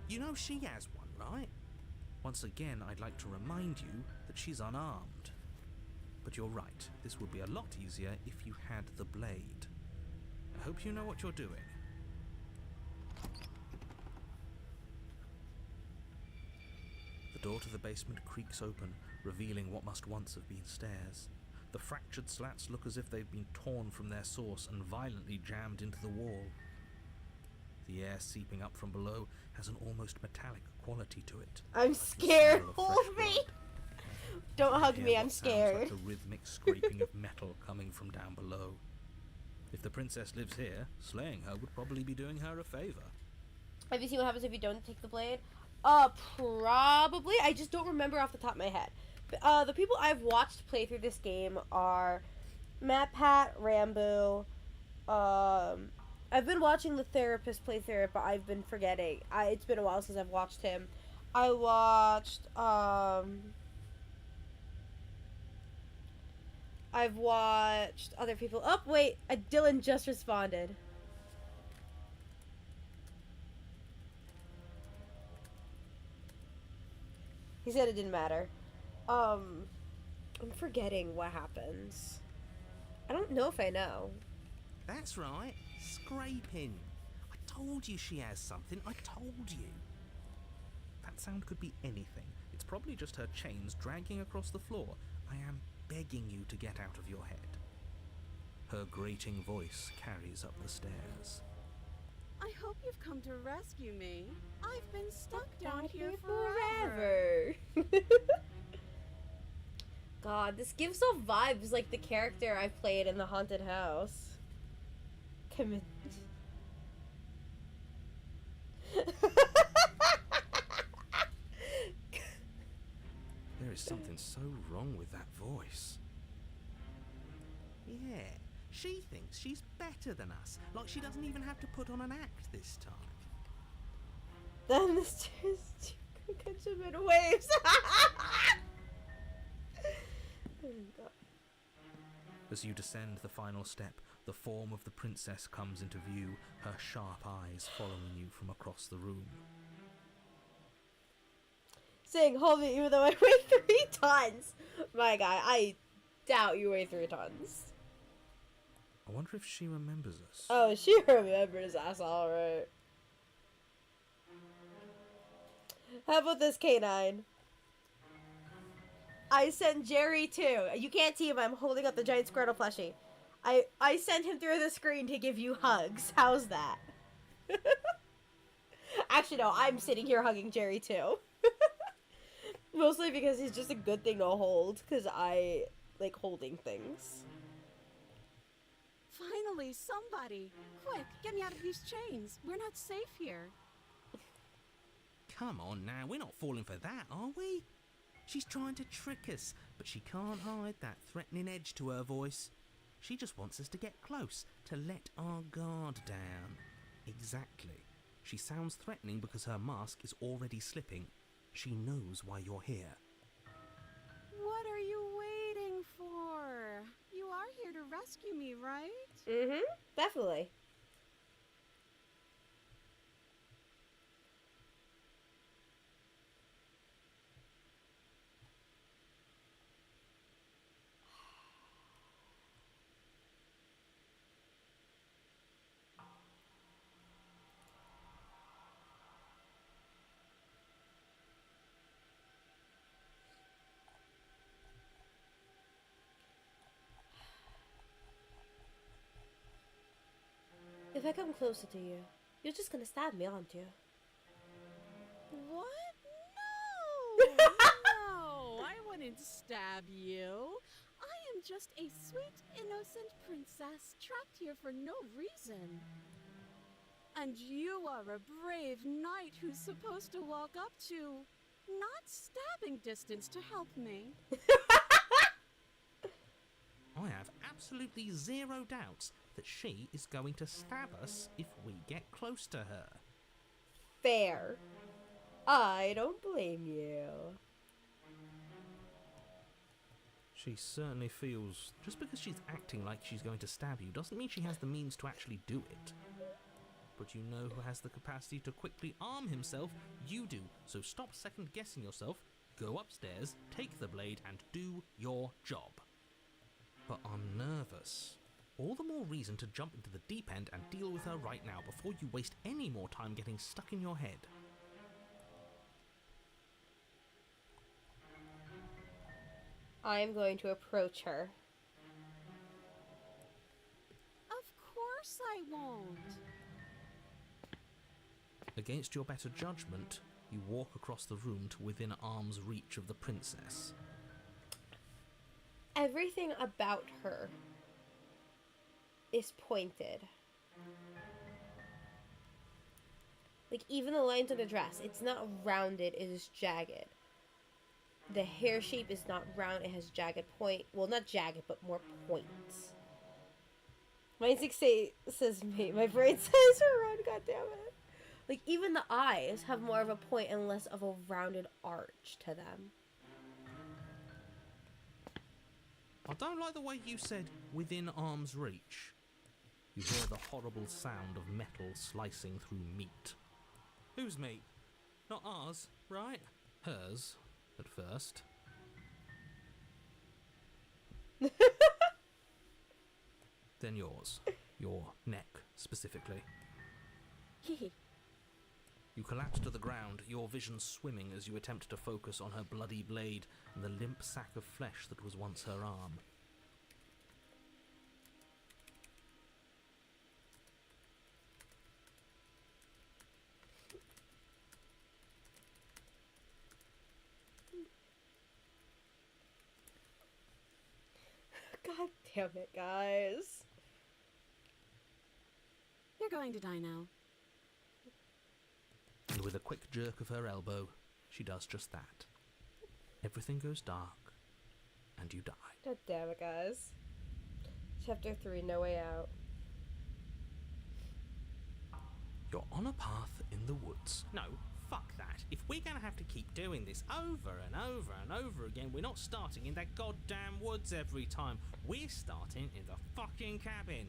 You know she has one, right? Once again, I'd like to remind you that she's unarmed. But you're right, this would be a lot easier if you had the blade. I hope you know what you're doing. The door to the basement creaks open, revealing what must once have been stairs. The fractured slats look as if they've been torn from their source and violently jammed into the wall. The air seeping up from below has an almost metallic quality to it. I'm scared. The smell of Hold fresh me. blood. Don't hug Hear me. what I'm sounds scared. like a rhythmic scraping of metal coming from down below. If the princess lives here, slaying her would probably be doing her a favor. Have you seen what happens if you don't take the blade? Probably. I just don't remember off the top of my head. The people I've watched play through this game are Matt, Pat, Rambo. I've been watching the therapist play through it, but I've been forgetting. It's been a while since I've watched him. I watched, I've watched other people. Oh, wait, Dylan just responded. He said it didn't matter. I'm forgetting what happens. I don't know if I know. That's right, scraping. I told you she has something, I told you. That sound could be anything. It's probably just her chains dragging across the floor. I am begging you to get out of your head. Her grating voice carries up the stairs. I hope you've come to rescue me. I've been stuck down here forever. God, this gives off vibes like the character I played in the haunted house. Come in. There is something so wrong with that voice. Yeah, she thinks she's better than us. Like she doesn't even have to put on an act this time. Then the stairs catch him in waves. Oh, God. As you descend the final step, the form of the princess comes into view, her sharp eyes following you from across the room. Saying, hold me, even though I weigh 3 tons. My guy, I doubt you weigh 3 tons. I wonder if she remembers us. Oh, she remembers us, alright. How about this, Canine? I sent Jerry too. You can't see him, I'm holding up the giant Squirtle plushie. I sent him through the screen to give you hugs. How's that? Actually, no, I'm sitting here hugging Jerry too. Mostly because he's just a good thing to hold, because I like holding things. Finally, somebody! Quick, get me out of these chains. We're not safe here. Come on now, we're not falling for that, are we? She's trying to trick us, but she can't hide that threatening edge to her voice. She just wants us to get close, to let our guard down. Exactly. She sounds threatening because her mask is already slipping. She knows why you're here. What are you waiting for? You are here to rescue me, right? Mm-hmm, definitely. If I come closer to you, you're just gonna stab me, aren't you? What? No! No, I wouldn't stab you. I am just a sweet, innocent princess trapped here for no reason. And you are a brave knight who's supposed to walk up to not stabbing distance to help me. I have absolutely zero doubts that she is going to stab us if we get close to her. Fair. I don't blame you. She certainly feels... Just because she's acting like she's going to stab you doesn't mean she has the means to actually do it. But you know who has the capacity to quickly arm himself? You do. So stop second-guessing yourself, go upstairs, take the blade, and do your job. But I'm nervous. All the more reason to jump into the deep end and deal with her right now before you waste any more time getting stuck in your head. I'm going to approach her. Of course I won't. Against your better judgment, you walk across the room to within arm's reach of the princess. Everything about her is pointed. Like, even the lines on the dress, it's not rounded, it is jagged. The hair shape is not round, it has jagged point. Well, not jagged, but more points. My instinct says me. My brain says round, goddammit. Like, even the eyes have more of a point and less of a rounded arch to them. I don't like the way you said within arm's reach. You hear the horrible sound of metal slicing through meat. Whose meat? Not ours, right? Hers, at first. Then yours. Your neck, specifically. You collapse to the ground, your vision swimming as you attempt to focus on her bloody blade and the limp sack of flesh that was once her arm. God damn it, guys. You're going to die now. And with a quick jerk of her elbow, she does just that. Everything goes dark, and you die. God damn it, guys. Chapter 3, No Way Out. You're on a path in the woods. No, fuck that. If we're gonna have to keep doing this over and over and over again, we're not starting in that goddamn woods every time. We're starting in the fucking cabin.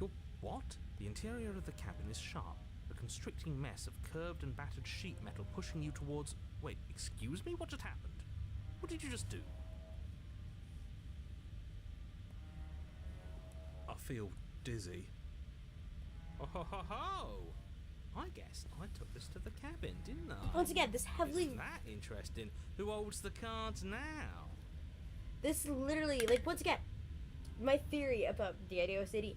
You're what? The interior of the cabin is sharp. A constricting mess of curved and battered sheet metal pushing you towards... Wait, excuse me? What just happened? What did you just do? I feel dizzy. Oh ho ho ho! I guess I took this to the cabin, didn't I? Once again, this heavily... Isn't that interesting? Who holds the cards now? This literally, like, once again, my theory about Diario City,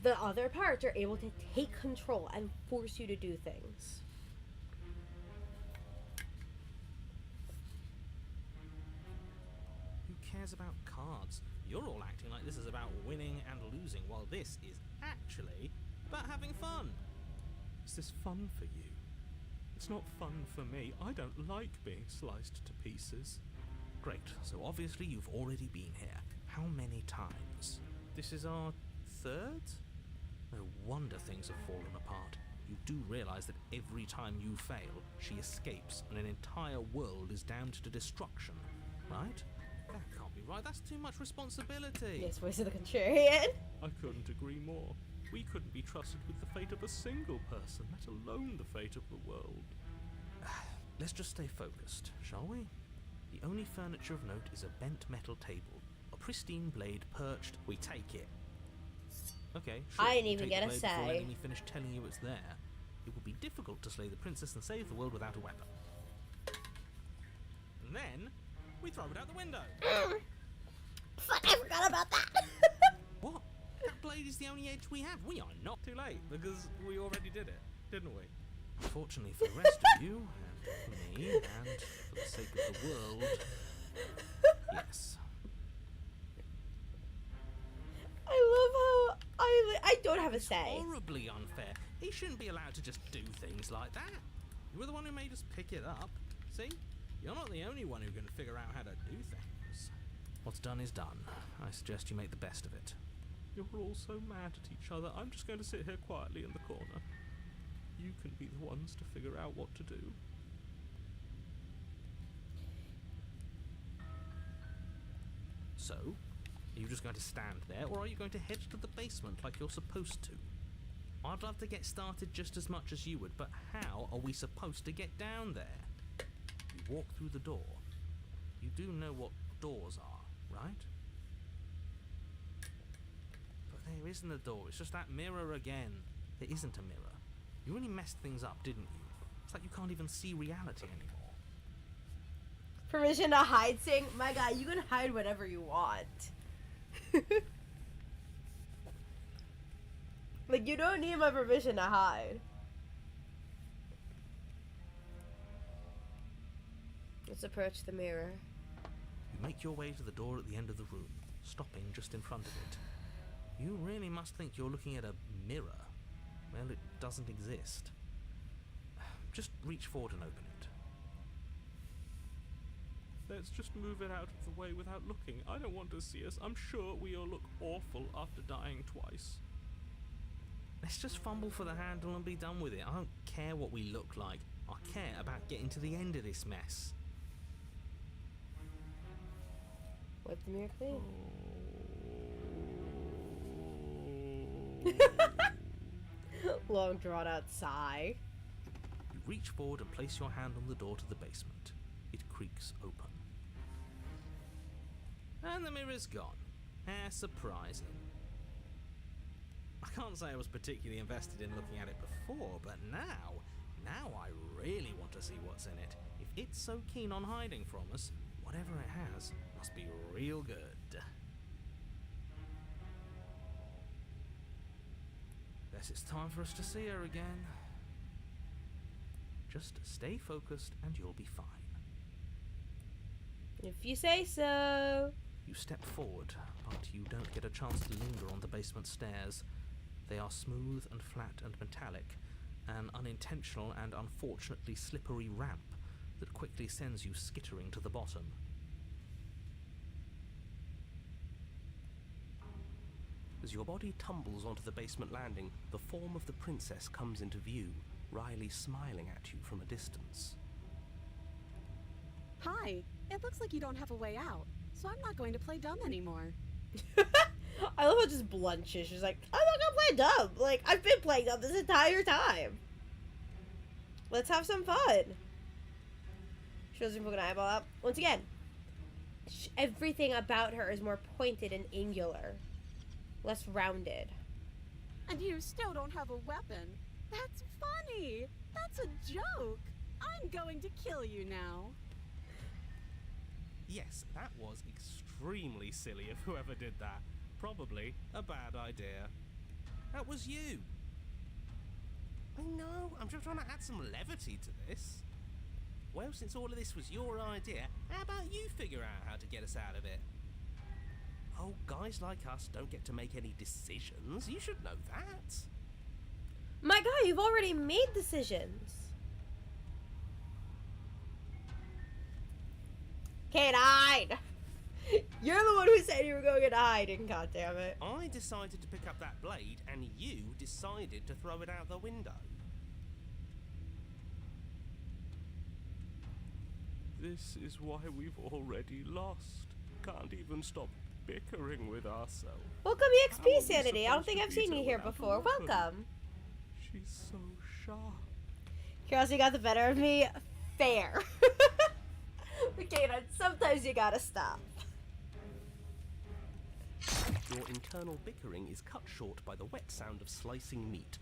the other parts are able to take control and force you to do things. Who cares about cards? You're all acting like this is about winning and losing, while this is actually about having fun. Is this fun for you? It's not fun for me. I don't like being sliced to pieces. Great, so obviously you've already been here. How many times? This is our third? No wonder things have fallen apart. You do realise that every time you fail, she escapes and an entire world is damned to destruction, right? That can't be right, that's too much responsibility. Yes, voice of the contrarian. I couldn't agree more. We couldn't be trusted with the fate of a single person, let alone the fate of the world. Let's just stay focused, shall we? The only furniture of note is a bent metal table. A pristine blade perched. We take it. Okay, sure. I didn't you even take get the a blade before say. letting me finish telling you it's there. It would be difficult to slay the princess and save the world without a weapon. And then, we throw it out the window. Fuck, I forgot about that. What? That blade is the only edge we have. We are not Too late, because we already did it, didn't we? Unfortunately for the rest of you, and for me, and for the sake of the world, yes. I love how I don't have a It's say. horribly unfair. He shouldn't be allowed to just do things like that. You were the one who made us pick it up. See? You're not the only one who can figure out how to do things. What's done is done. I suggest you make the best of it. You're all so mad at each other. I'm just going to sit here quietly in the corner. You can be the ones to figure out what to do. So, are you just going to stand there, or are you going to head to the basement like you're supposed to? I'd love to get started just as much as you would, but how are we supposed to get down there? You walk through the door. You do know what doors are, right? But there isn't a door, it's just that mirror again. There isn't a mirror. You really messed things up, didn't you? It's like you can't even see reality anymore. Permission to hide, saying, my god, you can hide whatever you want. Like, you don't need my permission to hide. Let's approach the mirror. You make your way to the door at the end of the room, stopping just in front of it. You really must think you're looking at a mirror. Well, it doesn't exist. Just reach forward and open it. Let's just move it out of the way without looking. I don't want to see us. I'm sure we all look awful after dying twice. Let's just fumble for the handle and be done with it. I don't care what we look like. I care about getting to the end of this mess. Wipe the mirror clean. Long drawn out sigh. You reach forward and place your hand on the door to the basement. It creaks open. And the mirror's gone. How surprising. I can't say I was particularly invested in looking at it before, but now I really want to see what's in it. If it's so keen on hiding from us, whatever it has must be real good. Guess it's time for us to see her again. Just stay focused and you'll be fine. If you say so. You step forward, but you don't get a chance to linger on the basement stairs. They are smooth and flat and metallic, an unintentional and unfortunately slippery ramp that quickly sends you skittering to the bottom. As your body tumbles onto the basement landing, the form of the princess comes into view, wryly smiling at you from a distance. Hi, it looks like you don't have a way out, so I'm not going to play dumb anymore. I love how just blunt she is. She's like, I'm not gonna play dumb. Like, I've been playing dumb this entire time. Let's have some fun. She doesn't poke an eyeball out. Once again, everything about her is more pointed and angular. Less rounded. And you still don't have a weapon. That's funny. That's a joke. I'm going to kill you now. Yes, that was extremely silly of whoever did that. Probably a bad idea. That was you. I know, I'm just trying to add some levity to this. Well, since all of this was your idea, how about you figure out how to get us out of it? Oh, guys like us don't get to make any decisions. You should know that. My God, you've already made decisions. Can't hide. You're the one who said you were going into hiding, goddammit. I decided to pick up that blade, and you decided to throw it out the window. This is why we've already lost. Can't even stop bickering with ourselves. Welcome, How are EXP we Sanity. I don't supposed think to I've seen beat you her here without a before. weapon? Welcome. She's so sharp. Curiosity got the better of me. Fair. Okay, sometimes you gotta stop. Your internal bickering is cut short by the wet sound of slicing meat.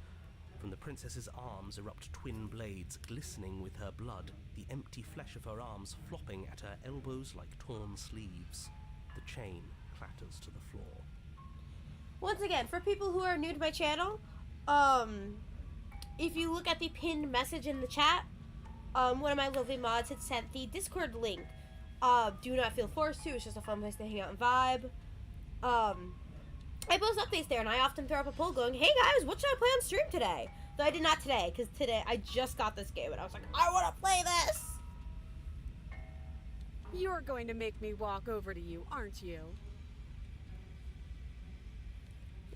From the princess's arms erupt twin blades, glistening with her blood, the empty flesh of her arms flopping at her elbows like torn sleeves. The chain clatters to the floor. Once again, for people who are new to my channel, if you look at the pinned message in the chat, one of my lovely mods had sent the Discord link. Do not feel forced to, it's just a fun place to hang out and vibe. I post updates there, and I often throw up a poll going, hey guys, what should I play on stream today? Though I did not today, because today I just got this game, and I was like, I want to play this! You're going to make me walk over to you, aren't you?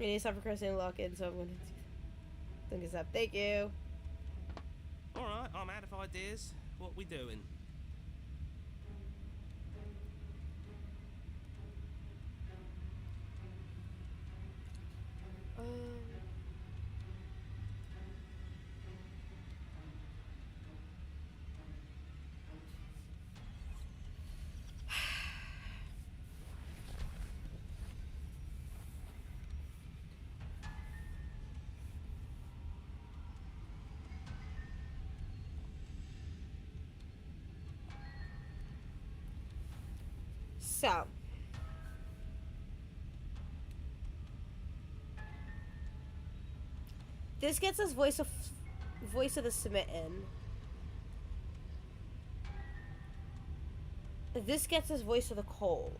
I need to stop procrastinating lock in, so I'm going to think this up. Thank you. Alright, I'm out of ideas. What we doing? So, this gets us voice of the smitten. This gets us voice of the cold.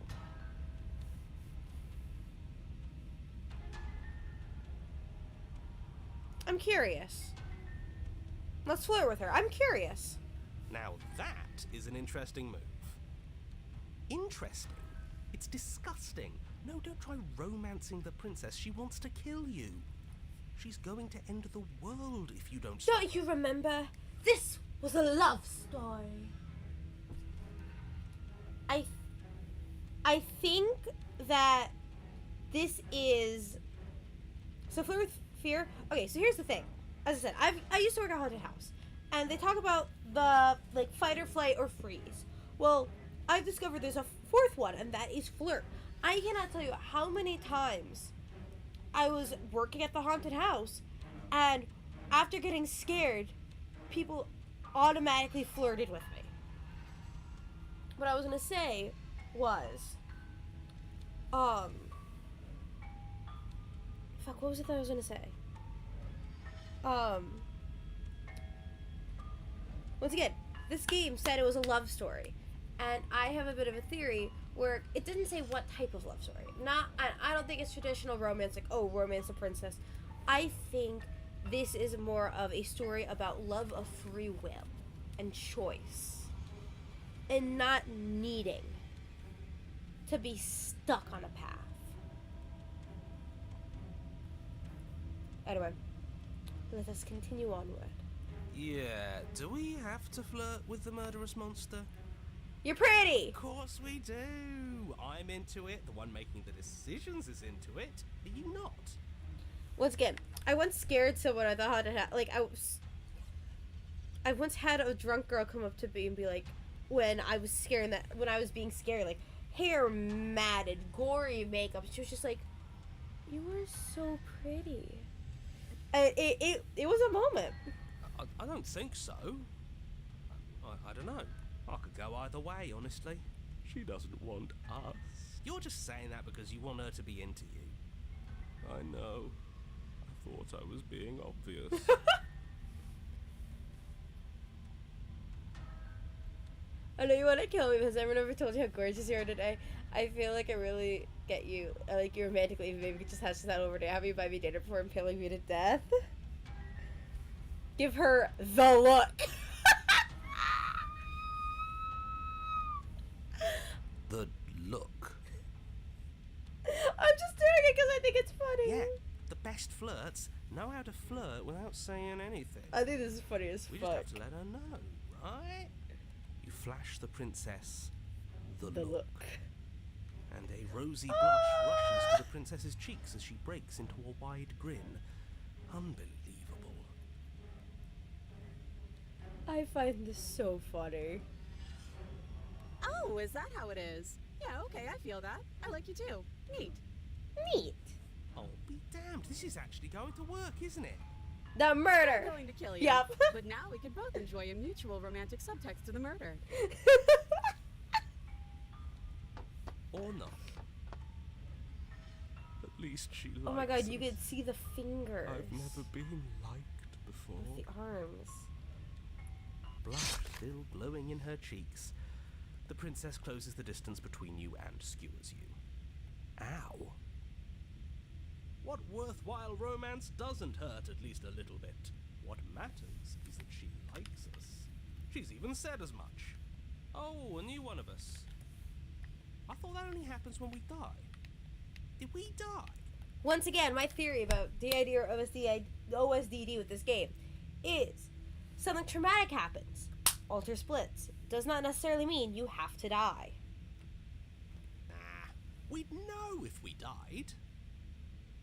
I'm curious. Let's flirt with her. I'm curious. Now that is an interesting move. interesting. It's disgusting. No, don't try romancing the princess. She wants to kill you. She's going to end the world if you don't stop. Don't you remember? This was a love story. I think that this is... So Flirt with Fear... Okay, so here's the thing. As I said, I used to work at a haunted house. And they talk about the, like, fight or flight or freeze. Well, I've discovered there's a fourth one, and that is flirt. I cannot tell you how many times I was working at the haunted house, and after getting scared, people automatically flirted with me. What I was gonna say was, fuck, what was it that I was gonna say? Once again, this game said it was a love story, and I have a bit of a theory where it didn't say what type of love story. I don't think it's traditional romance, like, oh, romance a princess. I think this is more of a story about love of free will and choice, and not needing to be stuck on a path. Anyway, let us continue onward. Yeah, do we have to flirt with the murderous monster? You're pretty! Of course we do! I'm into it, the one making the decisions is into it. Are you not? Once again, I once scared someone at the haunted house. Like, I once had a drunk girl come up to me and be like, when I was being scared, like, hair matted, gory makeup, she was just like, you are so pretty. And it was a moment. I don't think so. I don't know. I could go either way, honestly. She doesn't want us. You're just saying that because you want her to be into you. I know. I thought I was being obvious. I know you want to kill me because everyone ever told you how gorgeous you are today. I feel like I really get you. I like you romantically. Maybe we could just hash that over to have you buy me dinner before impaling me to death. Give her the look. The look. I'm just doing it because I think it's funny. Yeah, the best flirts know how to flirt without saying anything. I think this is funny as We fuck. just have to let her know, right? You flash the princess the look. And a rosy blush rushes to the princess's cheeks as she breaks into a wide grin. Unbelievable. I find this so funny. Oh, is that how it is? Yeah, okay, I feel that. I like you too. Neat. Neat. Oh, be damned. This is actually going to work, isn't it? The I'm murder. willing to kill you. Yep. But now we could both enjoy a mutual romantic subtext to the murder. Or not. At least she likes Oh my god, you us. could see the fingers. I've never been liked before. With the arms. Blush still glowing in her cheeks. The princess closes the distance between you and skewers you. Ow. What worthwhile romance doesn't hurt at least a little bit? What matters is that she likes us. She's even said as much. Oh, a new one of us. I thought that only happens when we die. Did we die? Once again, my theory about the idea of OSDD with this game is something traumatic happens. Alter splits. Does not necessarily mean you have to die. Nah, we'd know if we died.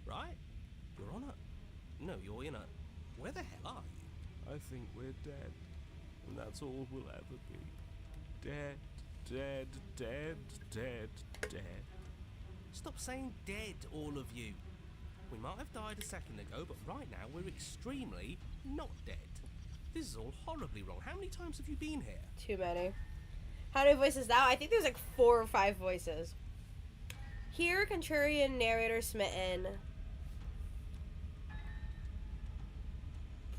Right? You're on a... No, you're in a... Where the hell are you? I think we're dead. And that's all we'll ever be. Dead, dead, dead, dead, dead. Stop saying dead, all of you. We might have died a second ago, but right now we're extremely not dead. This is all horribly wrong. How many times have you been here? Too many. How many voices now? I think there's like 4 or 5 voices. Here, contrarian, narrator, smitten.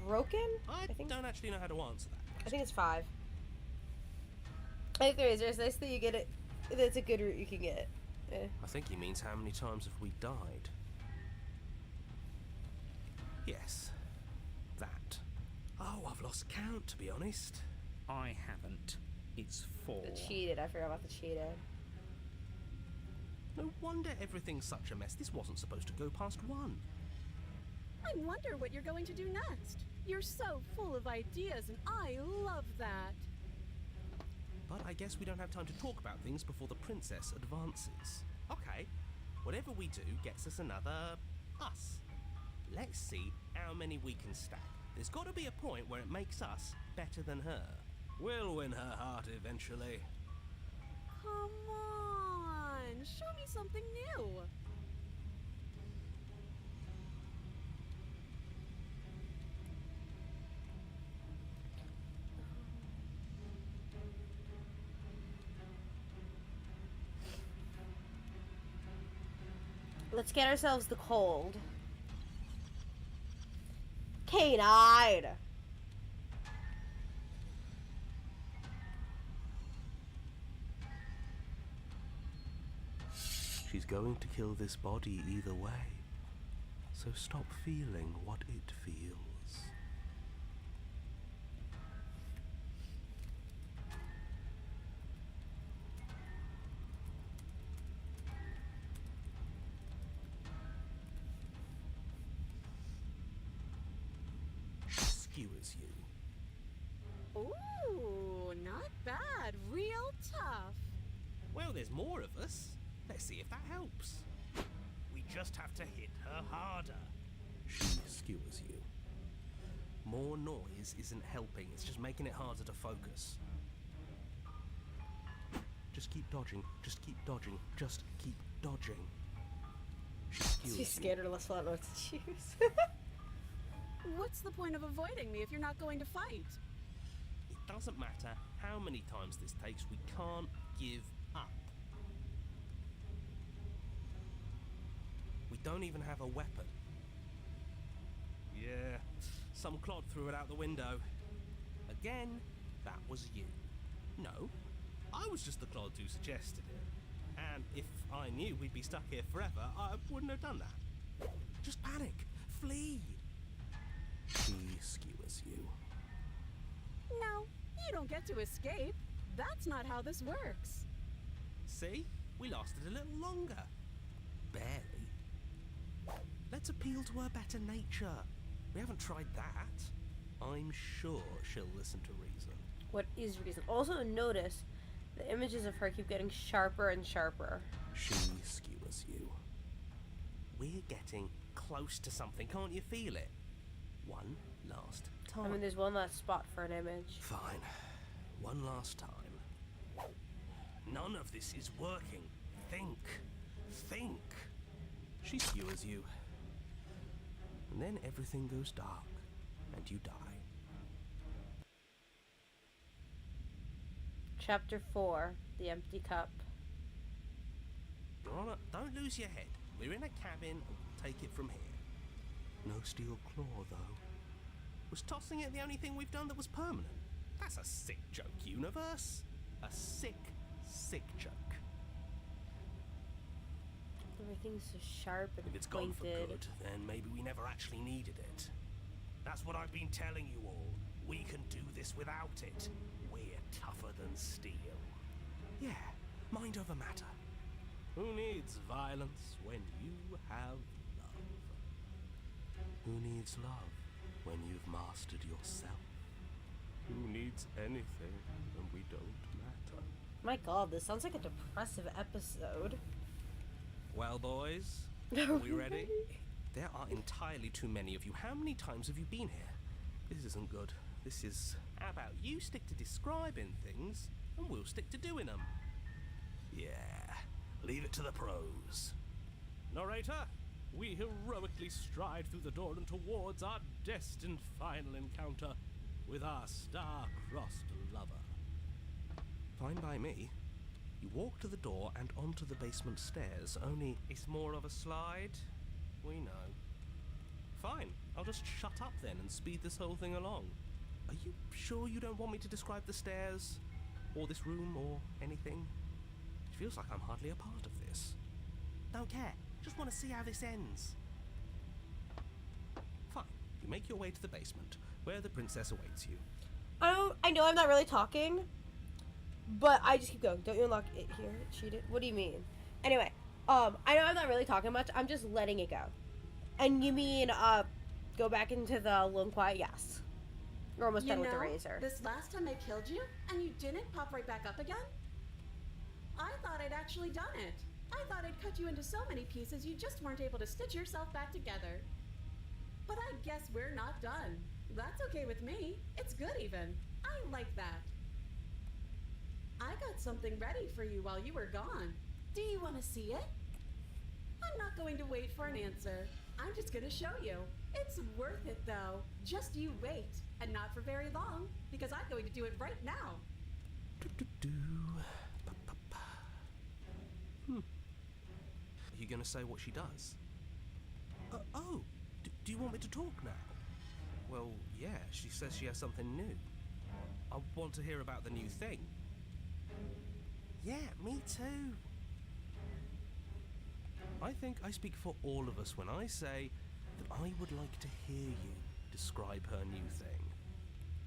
Broken? I think- don't actually know how to answer that. I think it's 5. I think there is. There's nice that you get it. That's a good route you can get. I think he means how many times have we died. Yes. That. Oh, I've lost count, to be honest. I haven't. It's 4. The cheated. I forgot about the cheated. No wonder everything's such a mess. This wasn't supposed to go past 1. I wonder what you're going to do next. You're so full of ideas, and I love that. But I guess we don't have time to talk about things before the princess advances. Okay, whatever we do gets us another us. Let's see how many we can stack. There's got to be a point where it makes us better than her. We'll win her heart eventually. Come on, show me something new. Let's get ourselves the cold. Canine! She's going to kill this body either way. So stop feeling what it feels. Skewers you. Ooh, not bad. Real tough. Well, there's more of us. Let's see if that helps. We just have to hit her harder. She skewers you. More noise isn't helping. It's just making it harder to focus. Just keep dodging. Just keep dodging. Just keep dodging. She skewers She's scared her less what notes to choose. What's the point of avoiding me if you're not going to fight? It doesn't matter how many times this takes. We can't give up. We don't even have a weapon. Yeah, some clod threw it out the window. Again, that was you. No, I was just the clod who suggested it. And if I knew we'd be stuck here forever, I wouldn't have done that. Just panic. Flee. She skewers you. No, you don't get to escape. That's not how this works. See? We lasted a little longer. Barely. Let's appeal to her better nature. We haven't tried that. I'm sure she'll listen to reason. What is reason? Also notice the images of her keep getting sharper and sharper. She skewers you. We're getting close to something. Can't you feel it? One last time. I mean, there's one last spot for an image. Fine. One last time. None of this is working. Think. Think. She skewers you. And then everything goes dark, and you die. Chapter 4, The Empty Cup. Don't lose your head. We're in a cabin, and we'll take it from here. No steel claw, though. Was tossing it the only thing we've done that was permanent? That's a sick joke, universe. A sick, sick joke. Everything's so sharp and If it's gone pointed. for good, then maybe we never actually needed it. That's what I've been telling you all. We can do this without it. We're tougher than steel. Yeah, mind over matter. Who needs violence when you have love? Who needs love when you've mastered yourself? Who needs anything when we don't matter? My god, this sounds like a depressive episode. Well, boys, are we ready? There are entirely too many of you. How many times have you been here? This isn't good. This is... How about you stick to describing things, and we'll stick to doing them? Yeah, leave it to the pros. Narrator, we heroically stride through the door and towards our destined final encounter with our star-crossed lover. Fine by me. You walk to the door and onto the basement stairs, only it's more of a slide. We know. Fine, I'll just shut up then and speed this whole thing along. Are you sure you don't want me to describe the stairs? Or this room, or anything? It feels like I'm hardly a part of this. Don't care, just want to see how this ends. Fine, you make your way to the basement, where the princess awaits you. I know I'm not really talking, but I just keep going. Don't you unlock it here? Cheat it? What do you mean? Anyway, I know I'm not really talking much. I'm just letting it go. And you mean, go back into the lone quiet? Yes. You're almost done with the razor. This last time I killed you, and you didn't pop right back up again? I thought I'd actually done it. I thought I'd cut you into so many pieces you just weren't able to stitch yourself back together. But I guess we're not done. That's okay with me. It's good even. I like that. I got something ready for you while you were gone. Do you want to see it? I'm not going to wait for an answer. I'm just going to show you. It's worth it though. Just you wait. And not for very long, because I'm going to do it right now. Are you going to say what she does? Do you want me to talk now? Well, yeah, she says she has something new. I want to hear about the new thing. Yeah, me too. I think I speak for all of us when I say that I would like to hear you describe her new thing.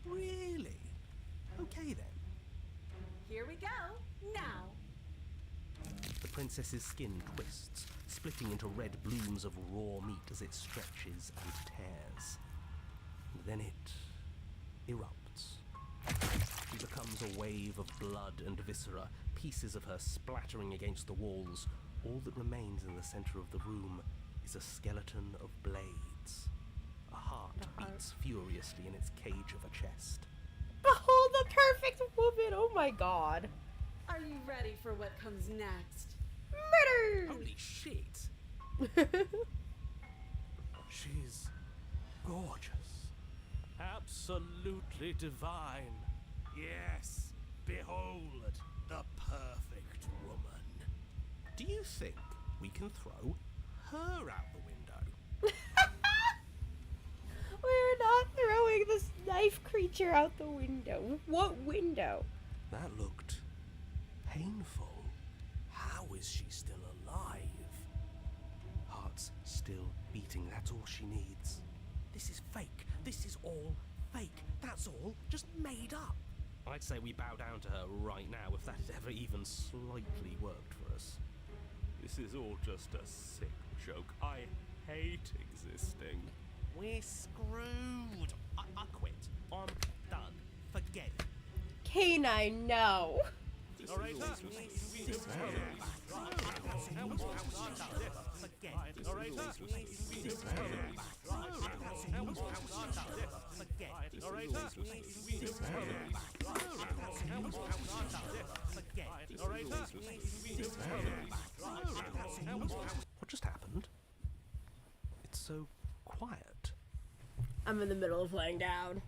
Really? Okay then. Here we go. Now. The princess's skin twists, splitting into red blooms of raw meat as it stretches and tears. And then it erupts. She becomes a wave of blood and viscera, pieces of her splattering against the walls. All that remains in the center of the room is a skeleton of blades. A heart beats furiously in its cage of a chest. Behold the perfect woman! Oh my god. Are you ready for what comes next? Murder! Holy shit! She's gorgeous. Absolutely divine. Yes, behold the perfect woman. Do you think we can throw her out the window? We're not throwing this knife creature out the window. What window? That looked painful. How is she still alive? Heart's still beating, that's all she needs. This is fake. This is all fake. That's all just made up. I'd say we bow down to her right now if that had ever even slightly worked for us. This is all just a sick joke. I hate existing. We're screwed. I quit. I'm done. Forget it. Canine, no. What just happened? It's so quiet. I'm in the middle of laying down.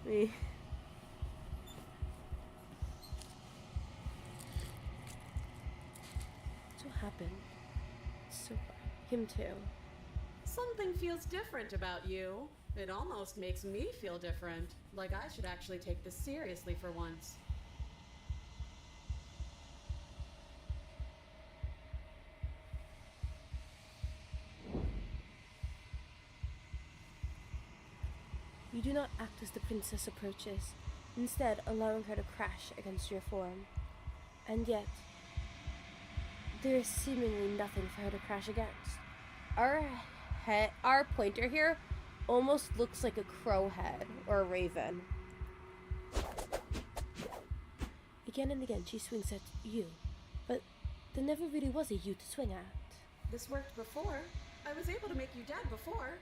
Me. What happened? So him too. Something feels different about you. It almost makes me feel different. Like I should actually take this seriously for once. You do not act as the princess approaches, instead allowing her to crash against your form. And yet, there is seemingly nothing for her to crash against. Our pointer here almost looks like a crow head or a raven. Again and again she swings at you, but there never really was a you to swing at. This worked before. I was able to make you dead before.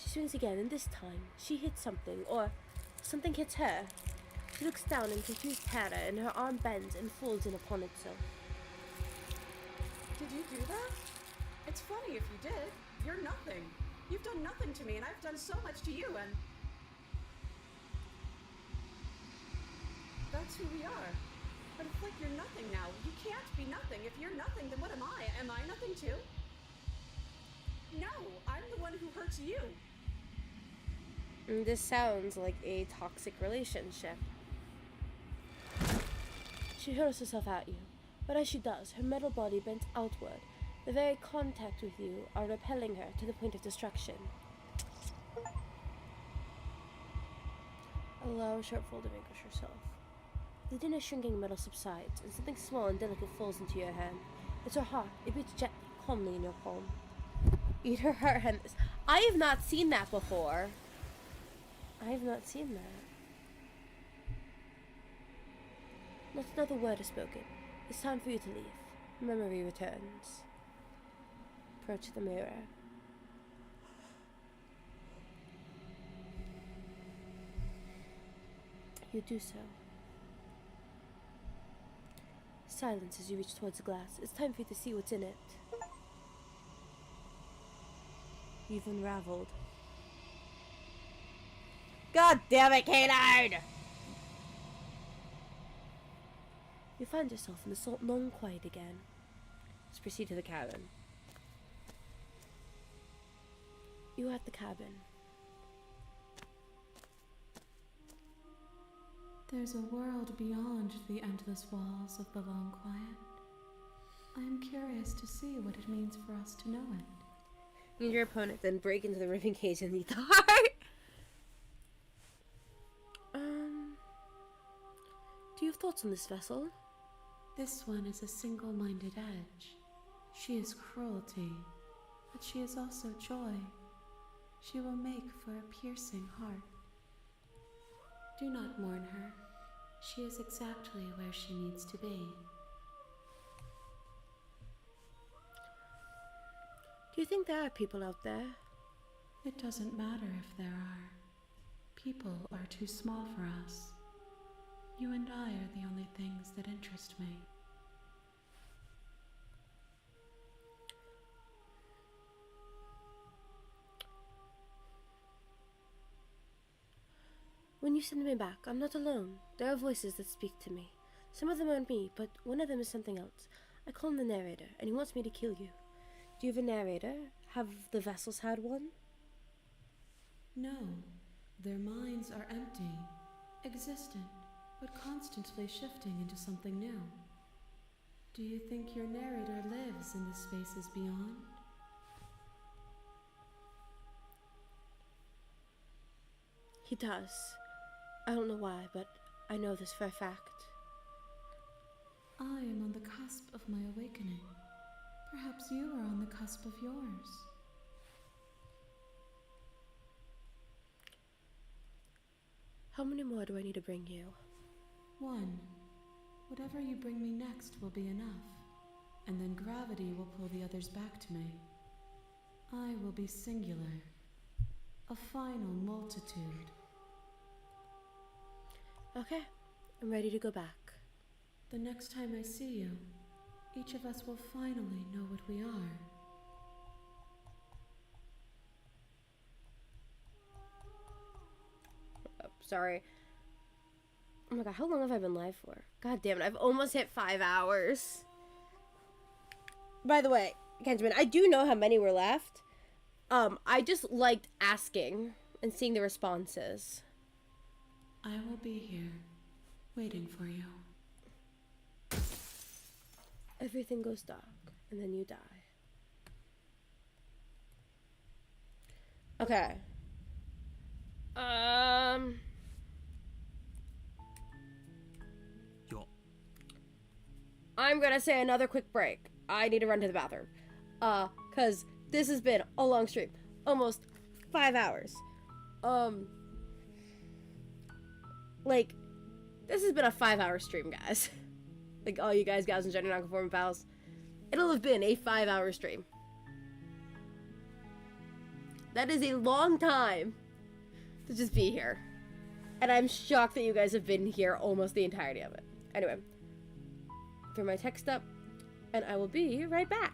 She swings again, and this time she hits something, or something hits her. She looks down in confused terror, and her arm bends and folds in upon itself. Did you do that? It's funny if you did. You're nothing. You've done nothing to me, and I've done so much to you, and... That's who we are. But it's like you're nothing now. You can't be nothing. If you're nothing, then what am I? Am I nothing too? No, I'm the one who hurts you. This sounds like a toxic relationship. She hurls herself at you, but as she does, her metal body bends outward. The very contact with you are repelling her to the point of destruction. Allow a sharp fold to vanquish yourself. The din of shrinking metal subsides, and something small and delicate falls into your hand. It's her heart. It beats gently, calmly in your palm. Eat her heart, and I have not seen that before. I have not seen that. Not another word is spoken. It's time for you to leave. Memory returns. Approach the mirror. You do so. Silence as you reach towards the glass. It's time for you to see what's in it. You've unraveled. God damn it, Canine! You find yourself in the salt non-quiet again. Let's proceed to the cabin. You are at the cabin. There's a world beyond the endless walls of the long quiet. I am curious to see what it means for us to know it. You and your opponent then break into the ripping cage and eat the heart. Do you have thoughts on this vessel? This one is a single-minded edge. She is cruelty, but she is also joy. She will make for a piercing heart. Do not mourn her. She is exactly where she needs to be. Do you think there are people out there? It doesn't matter if there are. People are too small for us. You and I are the only things that interest me. When you send me back, I'm not alone. There are voices that speak to me. Some of them aren't me, but one of them is something else. I call him the narrator, and he wants me to kill you. Do you have a narrator? Have the vessels had one? No. Their minds are empty, existent, but constantly shifting into something new. Do you think your narrator lives in the spaces beyond? He does. I don't know why, but I know this for a fact. I am on the cusp of my awakening. Perhaps you are on the cusp of yours. How many more do I need to bring you? One. Whatever you bring me next will be enough, and then gravity will pull the others back to me. I will be singular. A final multitude. Okay, I'm ready to go back. The next time I see you, each of us will finally know what we are. Oh, sorry. Oh my god, how long have I been live for? God damn it, I've almost hit 5 hours. By the way, Kenjamin, I do know how many were left. I just liked asking and seeing the responses. I will be here, waiting for you. Everything goes dark, and then you die. Okay. I'm gonna say another quick break. I need to run to the bathroom. Cause this has been a long stream. Almost 5 hours. Like, this has been a 5-hour stream, guys. Like, all you guys, gals, and gender nonconforming pals. It'll have been a 5-hour stream. That is a long time to just be here. And I'm shocked that you guys have been here almost the entirety of it. Anyway. Throw my text up, and I will be right back.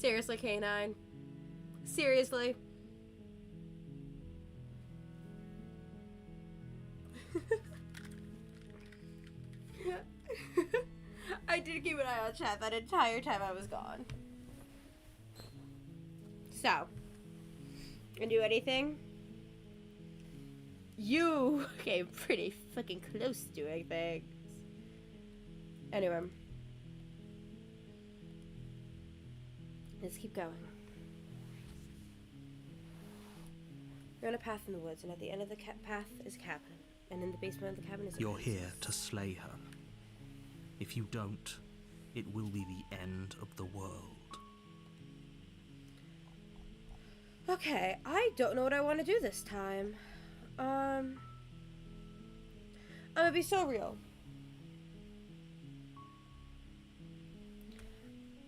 Seriously, Canine. Seriously. I did keep an eye on chat that entire time I was gone. So, and do anything? You came pretty fucking close to doing things. Anyway. Let's keep going. You're on a path in the woods, and at the end of the path is a cabin. And in the basement of the cabin is a You're princess. here to slay her. If you don't, it will be the end of the world. Okay, I don't know what I want to do this time. I'm gonna be so real.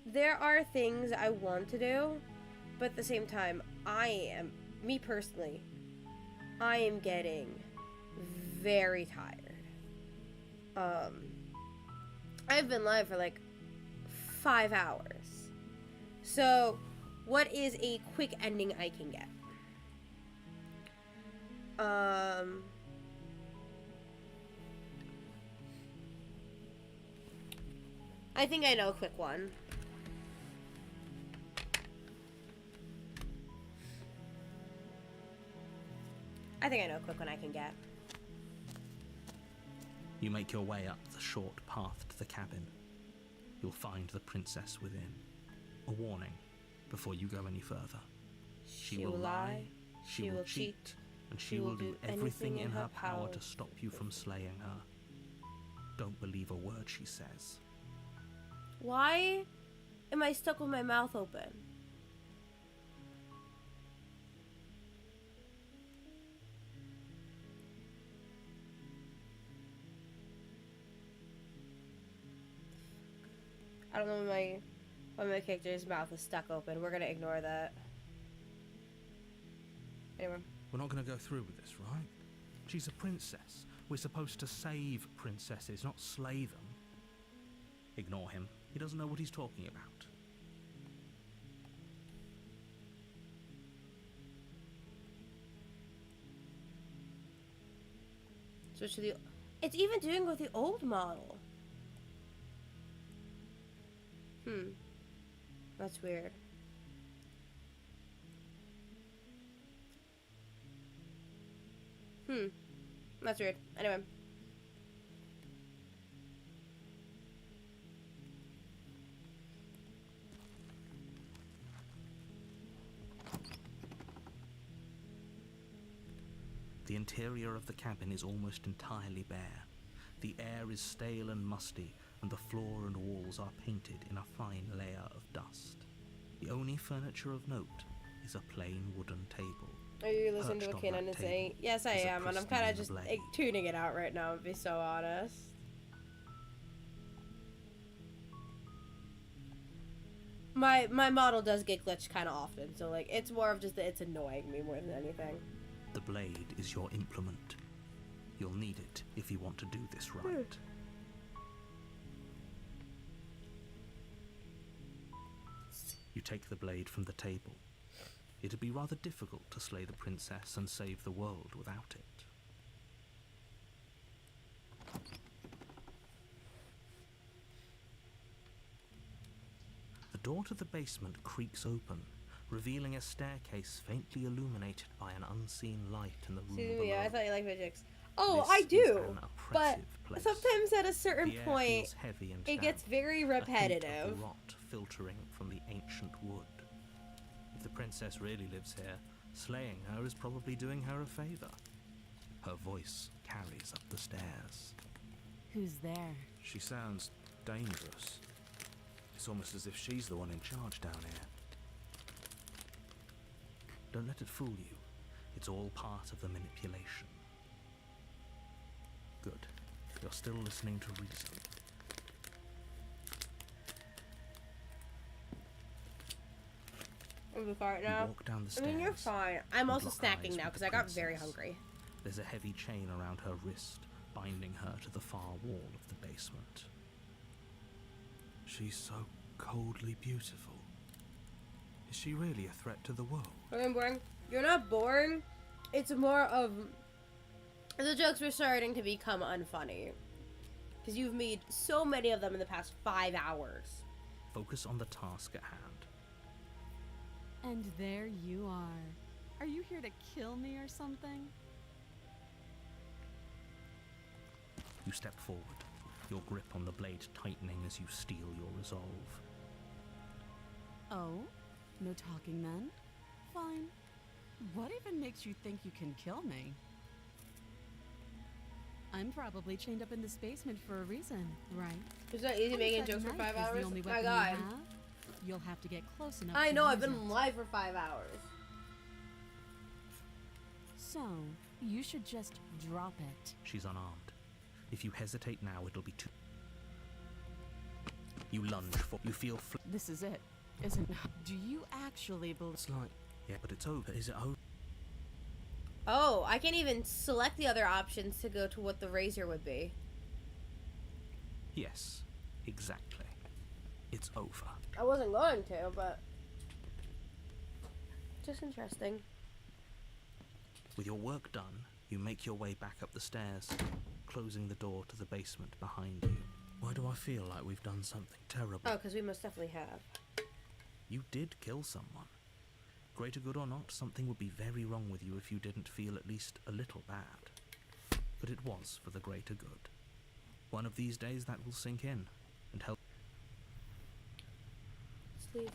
There are things I want to do, but at the same time, me personally, I am getting very tired. I've been live for like 5 hours. So, what is a quick ending I can get? I think I know a quick one. I think I know a quick one I can get. You make your way up the short path to the cabin. You'll find the princess within. A warning before you go any further. She will lie, she will cheat, and she will do everything in her power to stop you from slaying her. Don't believe a word she says. Why am I stuck with my mouth open? I don't know why my character's mouth is stuck open. We're gonna ignore that. Anyway. We're not going to go through with this, right? She's a princess. We're supposed to save princesses, not slay them. Ignore him. He doesn't know what he's talking about. Switch to the... It's even doing with the old model. That's weird. That's weird. Anyway. The interior of the cabin is almost entirely bare. The air is stale and musty, and the floor and walls are painted in a fine layer of dust. The only furniture of note is a plain wooden table. Are you listening to Perched what on Kanan that is saying? table Yes, I is a am, and I'm pristine kind of just blade. tuning it out right now, to be so honest. My model does get glitched kind of often, so like it's more of just that it's annoying me more than anything. The blade is your implement. You'll need it if you want to do this right. You take the blade from the table. It'd be rather difficult to slay the princess and save the world without it. The door to the basement creaks open, revealing a staircase faintly illuminated by an unseen light in the room See below. me, I thought you liked magics. Oh, This I is do, an but oppressive place. sometimes at a certain The air point, feels heavy and it gets damp, very a hint repetitive. of rot filtering from the ancient wood. If the princess really lives here, slaying her is probably doing her a favor. Her voice carries up the stairs. Who's there? She sounds dangerous. It's almost as if she's the one in charge down here. Don't let it fool you. It's all part of the manipulation. Good. You're still listening to reason. I'm fine You now. walk down the I stairs. mean, you're fine. I'm and also lock snacking eyes now with because the I got very princess. hungry. There's a heavy chain around her wrist, binding her to the far wall of the basement. She's so coldly beautiful. Is she really a threat to the world? I'm boring. You're not boring. It's more of the jokes were starting to become unfunny because you've made so many of them in the past 5 hours. Focus on the task at hand. And there you are. Are you here to kill me or something? You step forward, your grip on the blade tightening as you steel your resolve. Oh? No talking then? Fine. What even makes you think you can kill me? I'm probably chained up in this basement for a reason, right? It's not easy And making if that jokes for knife 5 is hours. the only My weapon God. you have, you'll have to get close enough I to know, I've use been it. live for 5 hours. So, you should just drop it. She's unarmed. If you hesitate now, it'll be too... You lunge for... You feel... This is it, isn't it? Do you actually believe... It's like, Yeah, but it's over. Is it over? Oh, I can't even select the other options to go to what the razor would be. Yes, exactly. It's over. I wasn't going to, but... just interesting. With your work done, you make your way back up the stairs, closing the door to the basement behind you. why do I feel like we've done something terrible? Oh, because we most definitely have. You did kill someone. Greater good or not, something would be very wrong with you if you didn't feel at least a little bad. But it was for the greater good. One of these days that will sink in and help. Sleep.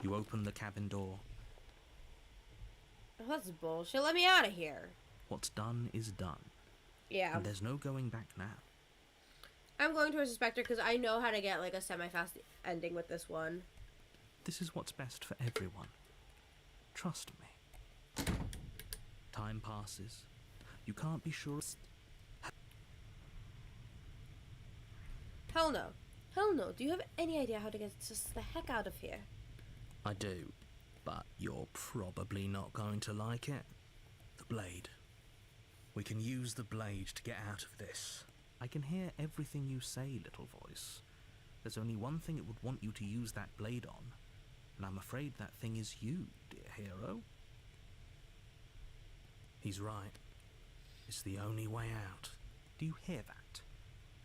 You open the cabin door. Oh, that's bullshit. Let me out of here. What's done is done. Yeah. And there's no going back now. I'm going towards the Spectre because I know how to get like a semi-fast ending with this one. This is what's best for everyone. Trust me. Time passes. You can't be sure. Hell no. Hell no. Do you have any idea how to get just the heck out of here? I do, but you're probably not going to like it. The blade. We can use the blade to get out of this. I can hear everything you say, little voice. There's only one thing it would want you to use that blade on, and I'm afraid that thing is you, dear hero. He's right. It's the only way out. Do you hear that?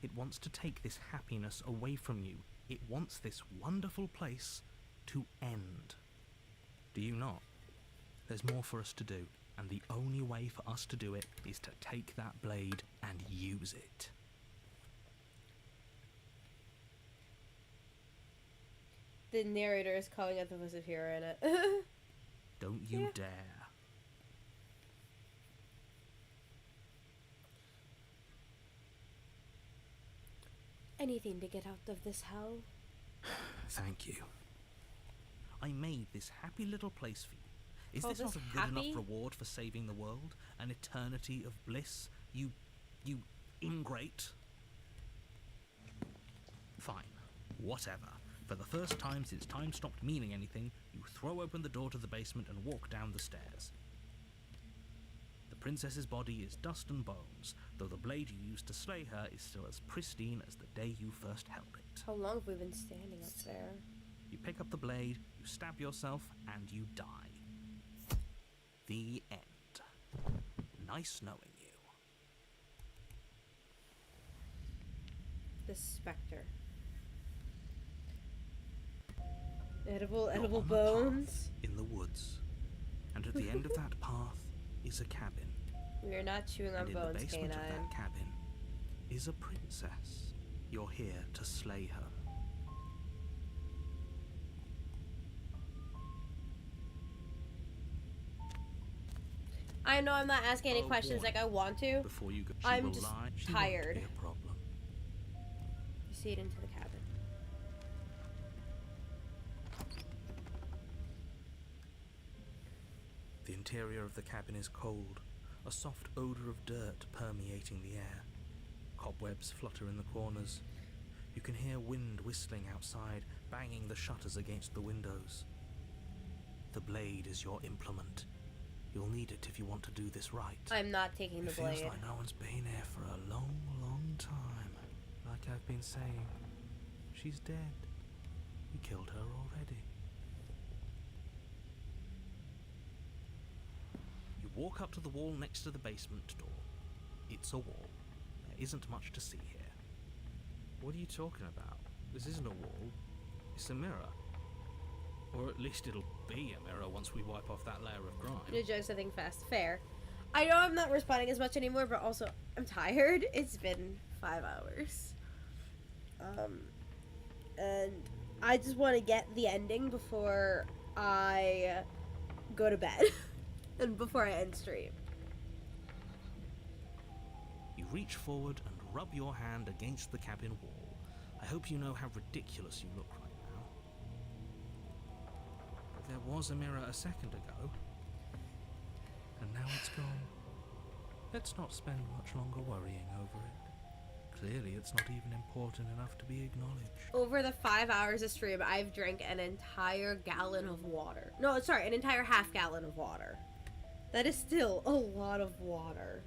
It wants to take this happiness away from you. It wants this wonderful place to end. Do you not? There's more for us to do, and the only way for us to do it is to take that blade and use it. The narrator is calling out the voice of hero in it. Don't you Yeah. dare. Anything to get out of this hell. Thank you. I made this happy little place for you. Is Oh, this not this a good happy? enough reward for saving the world? An eternity of bliss? You ingrate? Fine. Whatever. For the first time since time stopped meaning anything, you throw open the door to the basement and walk down the stairs. The princess's body is dust and bones, though the blade you used to slay her is still as pristine as the day you first held it. How long have we been standing up there? You pick up the blade, you stab yourself, and you die. The end. Nice knowing you. The Spectre. Edible You're on the bones. path in the woods, and at the end of that path is a cabin. We are not chewing on And in the bones, basement of canine. that cabin is a princess. You're here to slay her. I know I'm not asking any Oh, questions boy. like I want to. Before you go, she I'm will just lie. She tired. won't be a problem. Proceed into the cabin. The interior of the cabin is cold, a soft odor of dirt permeating the air. Cobwebs flutter in the corners. You can hear wind whistling outside, banging the shutters against the windows. The blade is your implement. You'll need it if you want to do this right. I'm not taking the It feels blade. like no one's been here for a long, long time. Like I've been saying, she's dead. We killed her already. walk up to the wall next to the basement door. It's a wall. There isn't much to see here. What are you talking about? This isn't a wall. It's a mirror. Or at least it'll be a mirror once we wipe off that layer of grime. No jokes, I think fast. Fair. I know I'm not responding as much anymore, but also I'm tired. It's been 5 hours. And I just want to get the ending before I go to bed. And before I end stream. You reach forward and rub your hand against the cabin wall. I hope you know how ridiculous you look right now. But there was a mirror a second ago, and now it's gone. Let's not spend much longer worrying over it. Clearly, it's not even important enough to be acknowledged. Over the 5 hours of stream, I've drank an entire gallon of water. No, sorry, an entire half gallon of water. That is still a lot of water.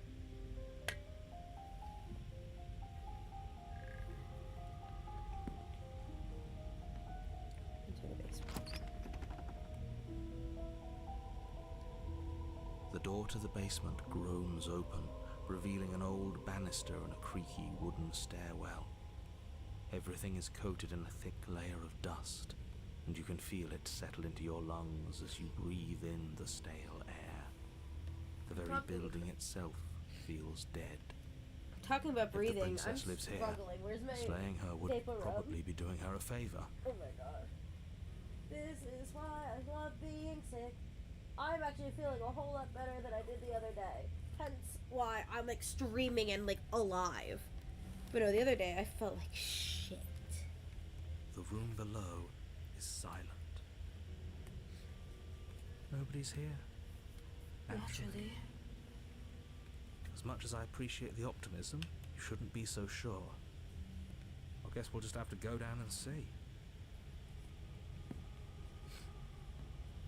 Into the basement. The door to the basement groans open, revealing an old banister and a creaky wooden stairwell. Everything is coated in a thick layer of dust, and you can feel it settle into your lungs as you breathe in the stale air. The very building itself feels dead. Talking about breathing, If the princess I'm lives here, struggling. Where's my slaying her would paper rub? probably be doing her a favor. Oh my god. This is why I love being sick. I'm actually feeling a whole lot better than I did the other day. Hence why I'm like streaming and like alive. But no, the other day I felt like shit. The room below is silent. Nobody's here. Naturally. As much as I appreciate the optimism, you shouldn't be so sure. I guess we'll just have to go down and see.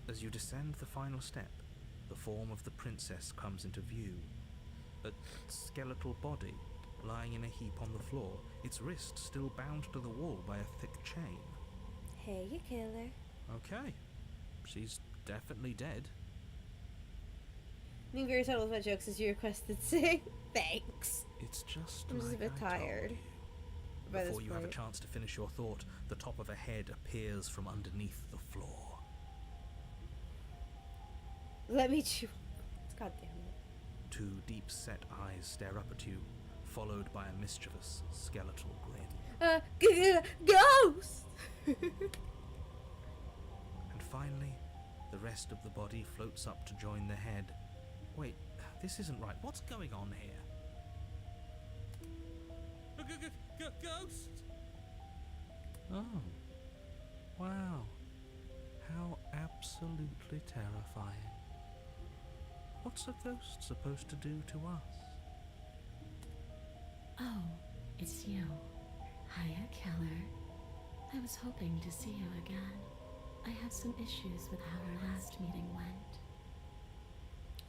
As you descend the final step, the form of the princess comes into view. A skeletal body lying in a heap on the floor, its wrist still bound to the wall by a thick chain. Hey, you killer. Okay, she's definitely dead. Being very subtle with my jokes as you requested sing. Thanks. It's just I'm just a bit tired by this Before you have a point. chance to finish your thought, the top of a head appears from underneath the floor. Let me chew. God damn it. Two deep-set eyes stare up at you, followed by a mischievous skeletal grin. Ghost! And finally, the rest of the body floats up to join the head. Wait, this isn't right. What's going on here? Ghost! Oh. Wow. How absolutely terrifying. What's a ghost supposed to do to us? Oh, it's you. Hiya, Keller. I was hoping to see you again. I have some issues with how our last meeting went.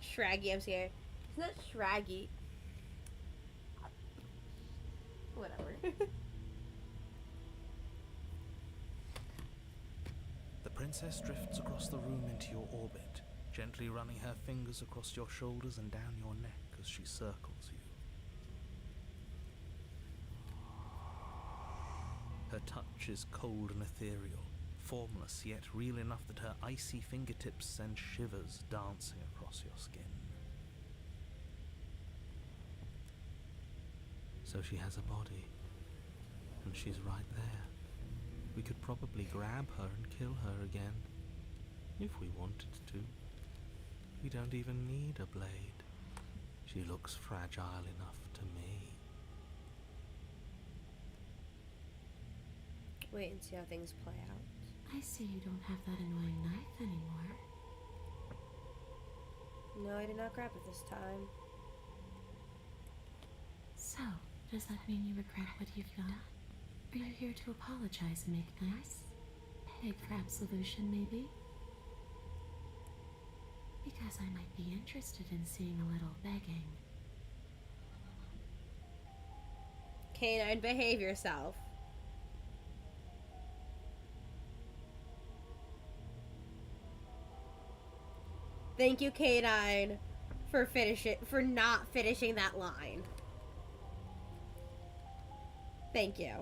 Shraggy, I'm scared. It's not Shraggy. Whatever. The princess drifts across the room into your orbit, gently running her fingers across your shoulders and down your neck as she circles you. Her touch is cold and ethereal, formless yet real enough that her icy fingertips send shivers dancing across your skin. So she has a body, and she's right there. We could probably grab her and kill her again, if we wanted to. We don't even need a blade. She looks fragile enough to me. Wait and see how things play out. I see you don't have that annoying knife anymore. No, I did not grab it this time. So, does that mean you regret what you've done? Are you here to apologize and make nice? Beg for absolution, maybe? Because I might be interested in seeing a little begging. Canine, behave yourself. Thank you, Canine, for not finishing that line. Thank you.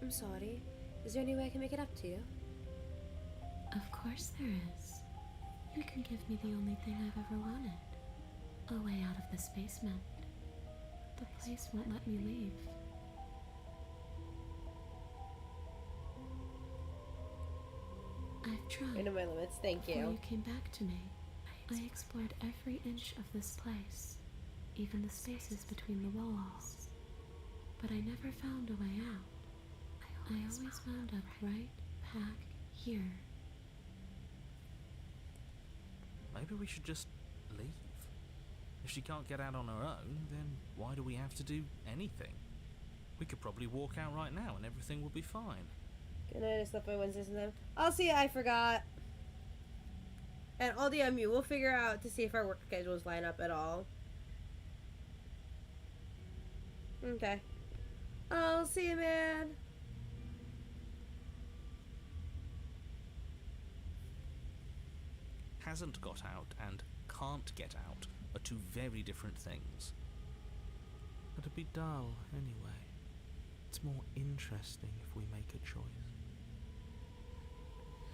I'm sorry. Is there any way I can make it up to you? Of course there is. You can give me the only thing I've ever wanted. A way out of this basement. The place won't let me leave. I've tried. I know my limits, thank Before you. you came back to me, I explored every inch of this place, even the spaces between the walls. But I never found a way out. I always wound up right back here. Maybe we should just leave. If she can't get out on her own, then why do we have to do anything? We could probably walk out right now and everything will be fine. Good night, I slept by Wednesdays and them. I'll see, I forgot. And I'll DM you. We'll figure out to see if our work schedules line up at all. Okay. I'll see you, man. Hasn't got out and can't get out are two very different things. It'd be dull anyway. It's more interesting if we make a choice.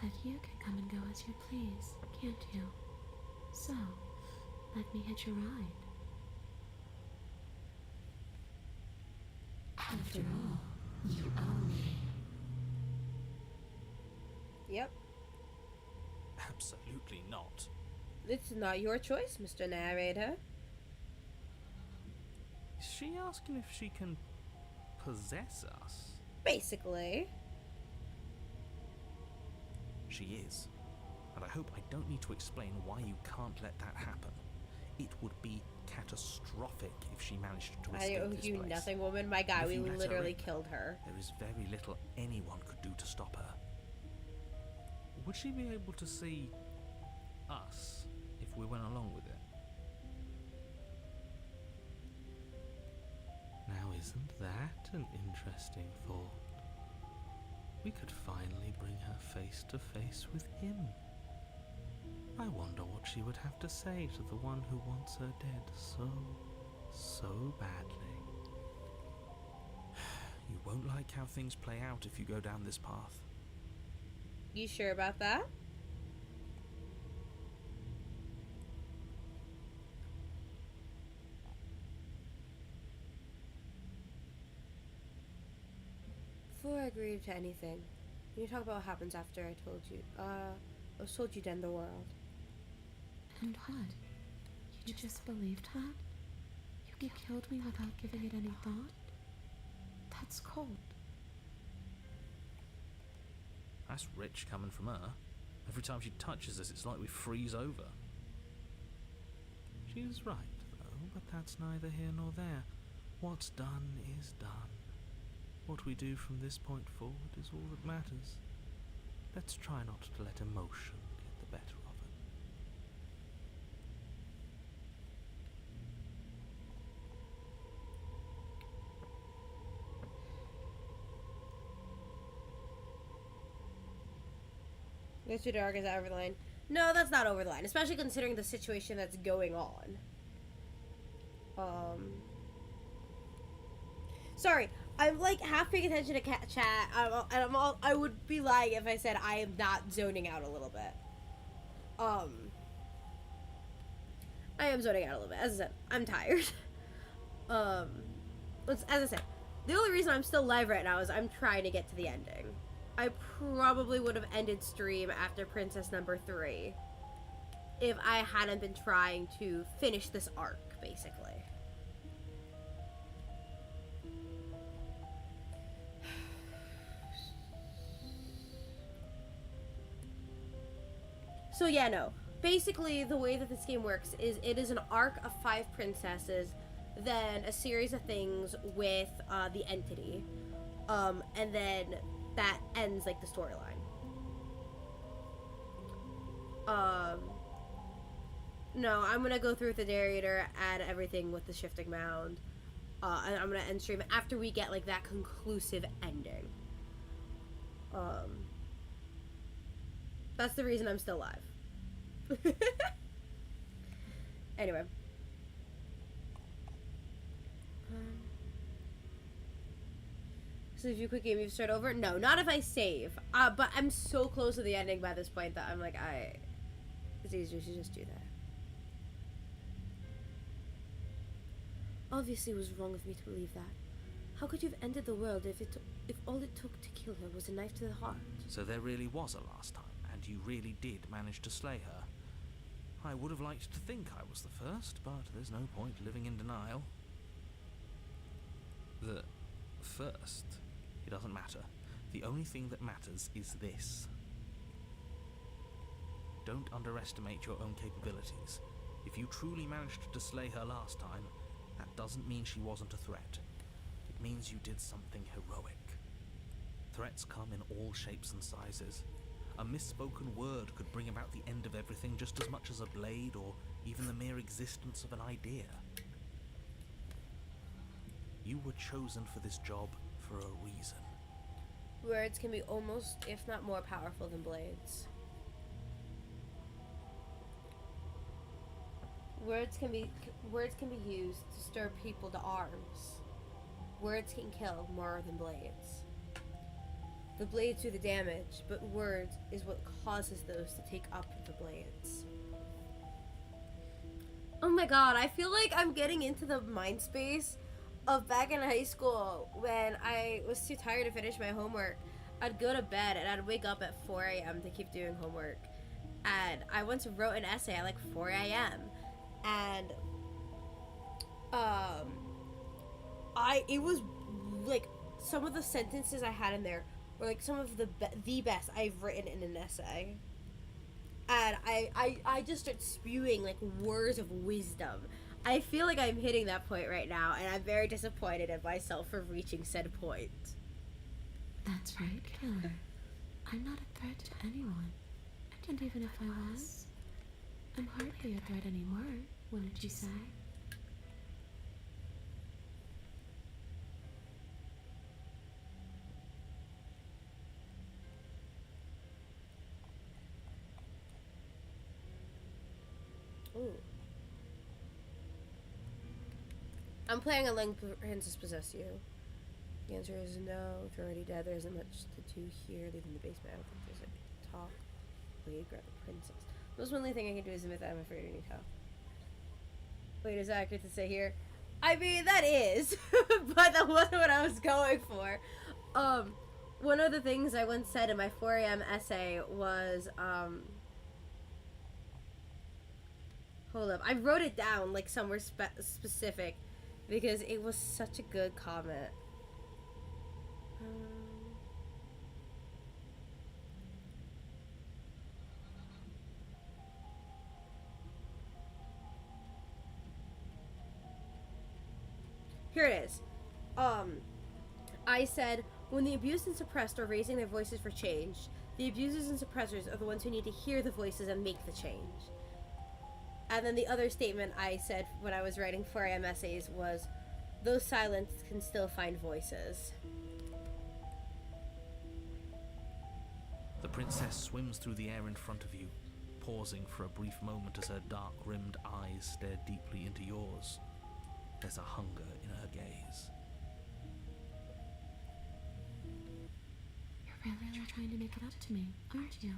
But you can come and go as you please, can't you? So, let me hitch a ride. After all, you own me. Yep. Absolutely not. It's not your choice, Mr. Narrator. Is she asking if she can possess us? Basically. She is. And I hope I don't need to explain why you can't let that happen. It would be catastrophic if she managed to escape I owe this you place. nothing, woman. My God, If we you let her literally in, killed her. There is very little anyone could do to stop her. Would she be able to see us if we went along with it? Now isn't that an interesting thought? We could finally bring her face to face with him. I wonder what she would have to say to the one who wants her dead so badly. You won't like how things play out if you go down this path. You sure about that? Before I agree to anything, can you talk about what happens after I told you, I was told you'd end the world? And what? You just believed that? You killed me without giving it any thought? That's cold. That's rich coming from her. Every time she touches us, it's like we freeze over. She's right, though, but that's neither here nor there. What's done is done. What we do from this point forward is all that matters. Let's try not to let emotion get the better of it. It's too dark, is that over the line? No, that's not over the line, especially considering the situation that's going on. Sorry, I'm like half paying attention to chat, I would be lying if I said I am not zoning out a little bit. I am zoning out a little bit. As I said, I'm tired. As I said, the only reason I'm still live right now is I'm trying to get to the ending. I probably would have ended stream after Princess number 3 if I hadn't been trying to finish this arc, basically. So yeah, no. Basically, the way that this game works is it is an arc of 5 princesses, then a series of things with the entity, and then that ends like the storyline. No, I'm gonna go through with the narrator, add everything with the shifting mound, And I'm gonna end stream after we get like that conclusive ending. That's the reason I'm still live. Anyway. So if you quit game, you start over? No, not if I save. But I'm so close to the ending by this point that I'm like, it's easier to just do that. Obviously it was wrong of me to believe that. How could you have ended the world if all it took to kill her was a knife to the heart? So there really was a last time, and you really did manage to slay her. I would have liked to think I was the first, but there's no point living in denial. The first? It doesn't matter. The only thing that matters is this. Don't underestimate your own capabilities. If you truly managed to slay her last time, that doesn't mean she wasn't a threat. It means you did something heroic. Threats come in all shapes and sizes. A misspoken word could bring about the end of everything just as much as a blade or even the mere existence of an idea. You were chosen for this job for a reason. Words can be almost, if not more powerful than blades. Words can be used to stir people to arms. Words can kill more than blades. The blades do the damage, but words is what causes those to take up the blades. Oh my god, I feel like I'm getting into the mind space of back in high school when I was too tired to finish my homework. I'd go to bed and I'd wake up at 4 a.m. to keep doing homework. And I once wrote an essay at like 4 a.m. And it was like some of the sentences I had in there were like some of the best I've written in an essay. And I just start spewing like words of wisdom. I feel like I'm hitting that point right now, and I'm very disappointed in myself for reaching said point. That's right, Killer. I'm not a threat to anyone. And even if I was, I'm hardly a threat anymore, wouldn't you say? Ooh. I'm playing a Link Princess Possess You. The answer is no. If you're already dead, there isn't much to do here. Leaving the basement, I don't think there's anything to talk. Wait, grab the princess. The most only thing I can do is admit that I'm afraid of any help. Wait, is that accurate to say here? I mean, that is, but that wasn't what I was going for. One of the things I once said in my 4 a.m. essay was, hold up, I wrote it down like somewhere specific because it was such a good comment. Here it is. I said, when the abused and suppressed are raising their voices for change, the abusers and suppressors are the ones who need to hear the voices and make the change. And then the other statement I said when I was writing 4 a.m. essays was, those silenced can still find voices. The princess swims through the air in front of you, pausing for a brief moment as her dark-rimmed eyes stare deeply into yours. There's a hunger in her gaze. You're really trying to make it up to me, aren't you?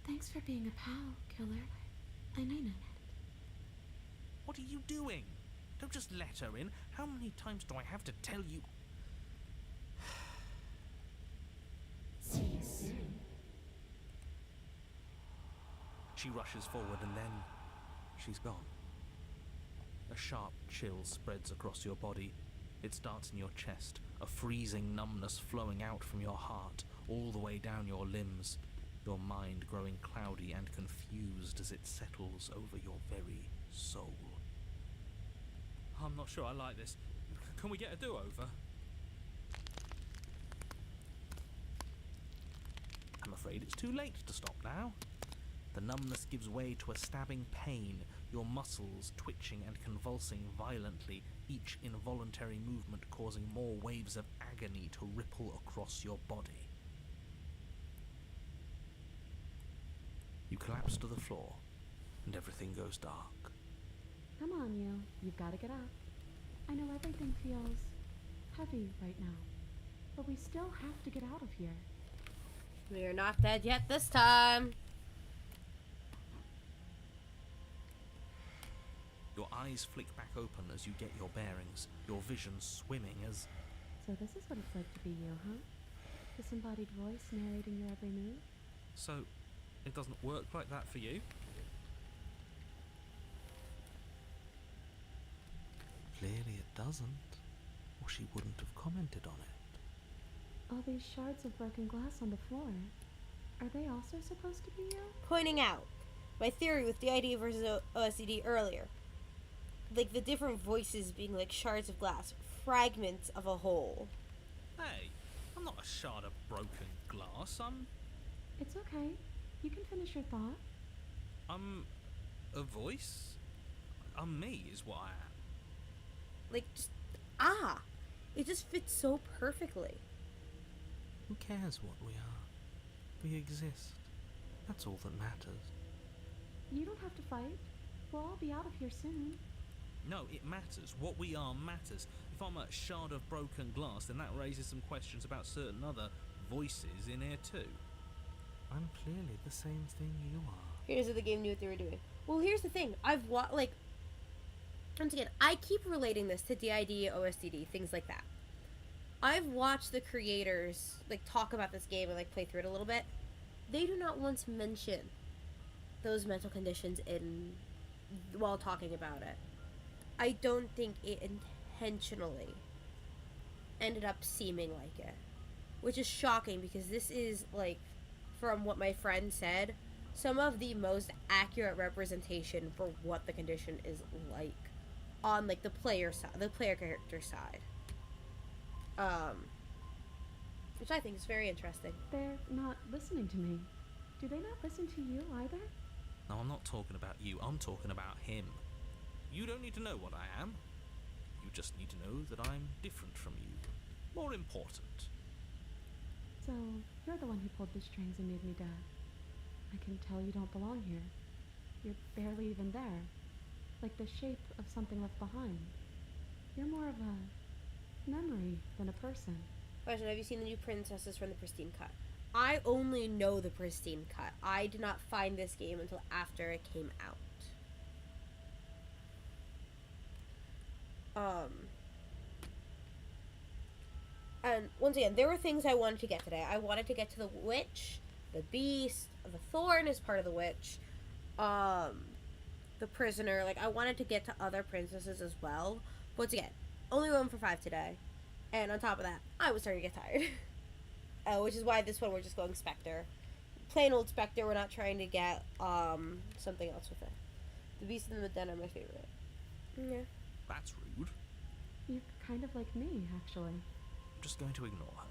Thanks for being a pal, Killer. I mean it. What are you doing? Don't just let her in. How many times do I have to tell you? She rushes forward and then she's gone. A sharp chill spreads across your body. It starts in your chest, a freezing numbness flowing out from your heart, all the way down your limbs, your mind growing cloudy and confused as it settles over your very soul. I'm not sure I like this. Can we get a do-over? I'm afraid it's too late to stop now. The numbness gives way to a stabbing pain, your muscles twitching and convulsing violently, each involuntary movement causing more waves of agony to ripple across your body. You collapse to the floor, and everything goes dark. Come on, you. You've got to get up. I know everything feels heavy right now, but we still have to get out of here. We are not dead yet this time. Your eyes flick back open as you get your bearings, your vision swimming as... So this is what it's like to be you, huh? Disembodied voice narrating your every move? So, it doesn't work like that for you? Clearly it doesn't, or she wouldn't have commented on it. All these shards of broken glass on the floor, are they also supposed to be you? Pointing out my theory with DID versus OSD earlier. Like the different voices being like shards of glass, fragments of a whole. Hey, I'm not a shard of broken glass, It's okay. You can finish your thought. I'm a voice? I'm me is what I am. Like, just, it just fits so perfectly. Who cares what we are? We exist. That's all that matters. You don't have to fight. We'll all be out of here soon. No, it matters. What we are matters. If I'm a shard of broken glass, then that raises some questions about certain other voices in here too. I'm clearly the same thing you are. Here's what the game knew what they were doing. Well, here's the thing. Once again, I keep relating this to DID, OSDD, things like that. I've watched the creators, talk about this game and, play through it a little bit. They do not once mention those mental conditions while talking about it. I don't think it intentionally ended up seeming like it. Which is shocking because this is, from what my friend said, some of the most accurate representation for what the condition is like on, the player side, the player character side. Which I think is very interesting. They're not listening to me. Do they not listen to you either? No, I'm not talking about you. I'm talking about him. You don't need to know what I am. You just need to know that I'm different from you. More important. So, you're the one who pulled the strings and made me dead. I can tell you don't belong here. You're barely even there. Like the shape of something left behind. You're more of a memory than a person. Question, have you seen the new princesses from the Pristine Cut? I only know the Pristine Cut. I did not find this game until after it came out. And once again, there were things I wanted to get today. I wanted to get to the witch, the beast, the thorn is part of the witch, the prisoner. I wanted to get to other princesses as well. Once again, only room for 5 today. And on top of that, I was starting to get tired. Which is why this one we're just going Spectre. Plain old Spectre, we're not trying to get something else with it. The beast and the den are my favorite. Yeah. That's rude. You're kind of like me, actually. I'm just going to ignore her.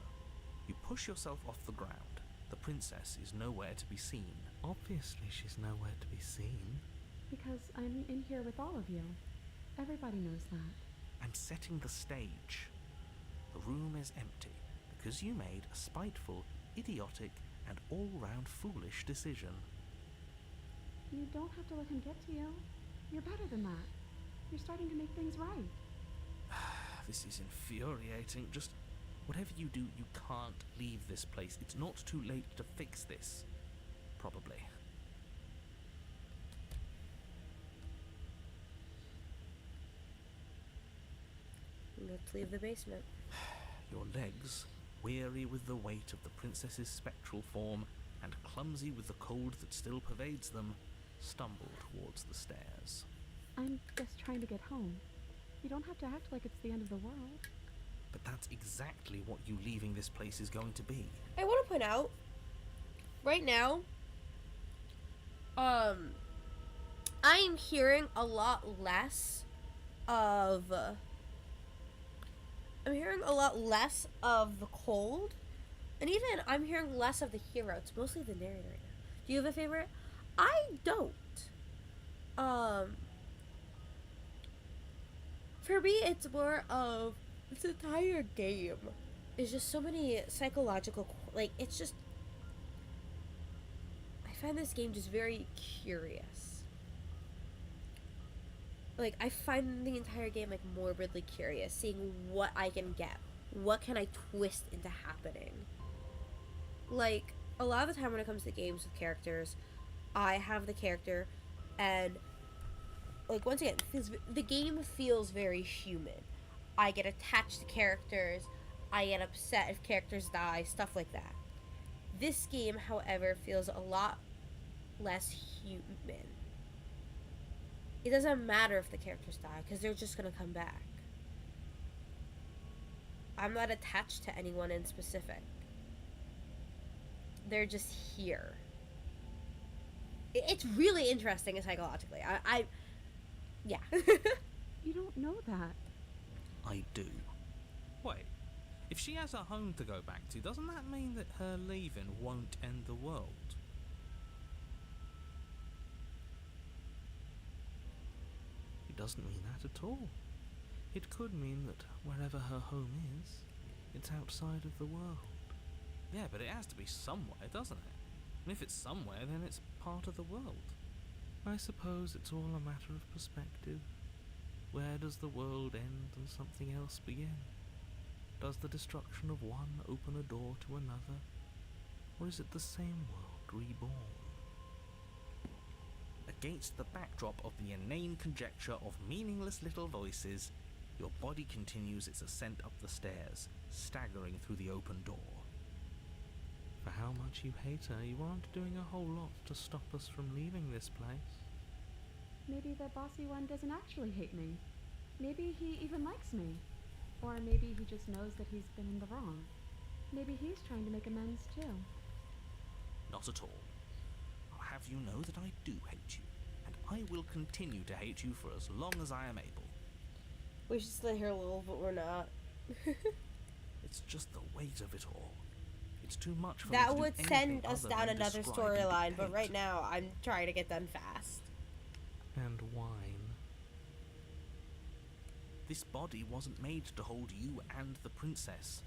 You push yourself off the ground. The princess is nowhere to be seen. Obviously she's nowhere to be seen. Because I'm in here with all of you. Everybody knows that. I'm setting the stage. The room is empty because you made a spiteful, idiotic, and all-round foolish decision. You don't have to let him get to you. You're better than that. You're starting to make things right. This is infuriating. Just whatever you do, you can't leave this place. It's not too late to fix this. Probably. Let's leave the basement. Your legs, weary with the weight of the princess's spectral form and clumsy with the cold that still pervades them, stumble towards the stairs. I'm just trying to get home. You don't have to act like it's the end of the world. But that's exactly what you leaving this place is going to be. I want to point out, right now, I'm hearing a lot less of the cold, and even I'm hearing less of the hero. It's mostly the narrator right now. Do you have a favorite? I don't. For me, it's more of this entire game is just so many psychological, like, it's just, I find this game just very curious. Like, I find the entire game, like, morbidly curious, seeing what I can get. What can I twist into happening? Like, a lot of the time when it comes to games with characters, I have the character, and, like, once again, the game feels very human. I get attached to characters, I get upset if characters die, stuff like that. This game, however, feels a lot less human. It doesn't matter if the characters die, because they're just going to come back. I'm not attached to anyone in specific. They're just here. It's really interesting psychologically. Yeah. You don't know that. I do. Wait, if she has a home to go back to, doesn't that mean that her leaving won't end the world? It doesn't mean that at all. It could mean that wherever her home is, it's outside of the world. Yeah, but it has to be somewhere, doesn't it? And if it's somewhere, then it's part of the world. I suppose it's all a matter of perspective. Where does the world end and something else begin? Does the destruction of one open a door to another? Or is it the same world reborn? Against the backdrop of the inane conjecture of meaningless little voices, your body continues its ascent up the stairs, staggering through the open door. For how much you hate her, you aren't doing a whole lot to stop us from leaving this place. Maybe the bossy one doesn't actually hate me. Maybe he even likes me. Or maybe he just knows that he's been in the wrong. Maybe he's trying to make amends too. Not at all. I'll have you know that I do hate you, and I will continue to hate you for as long as I am able. We should stay here a little, but we're not. It's just the weight of it all. It's too much for me That to do would anything send us other down than another describe and storyline, but dictate. right now I'm trying to get done fast. And wine. This body wasn't made to hold you and the princess.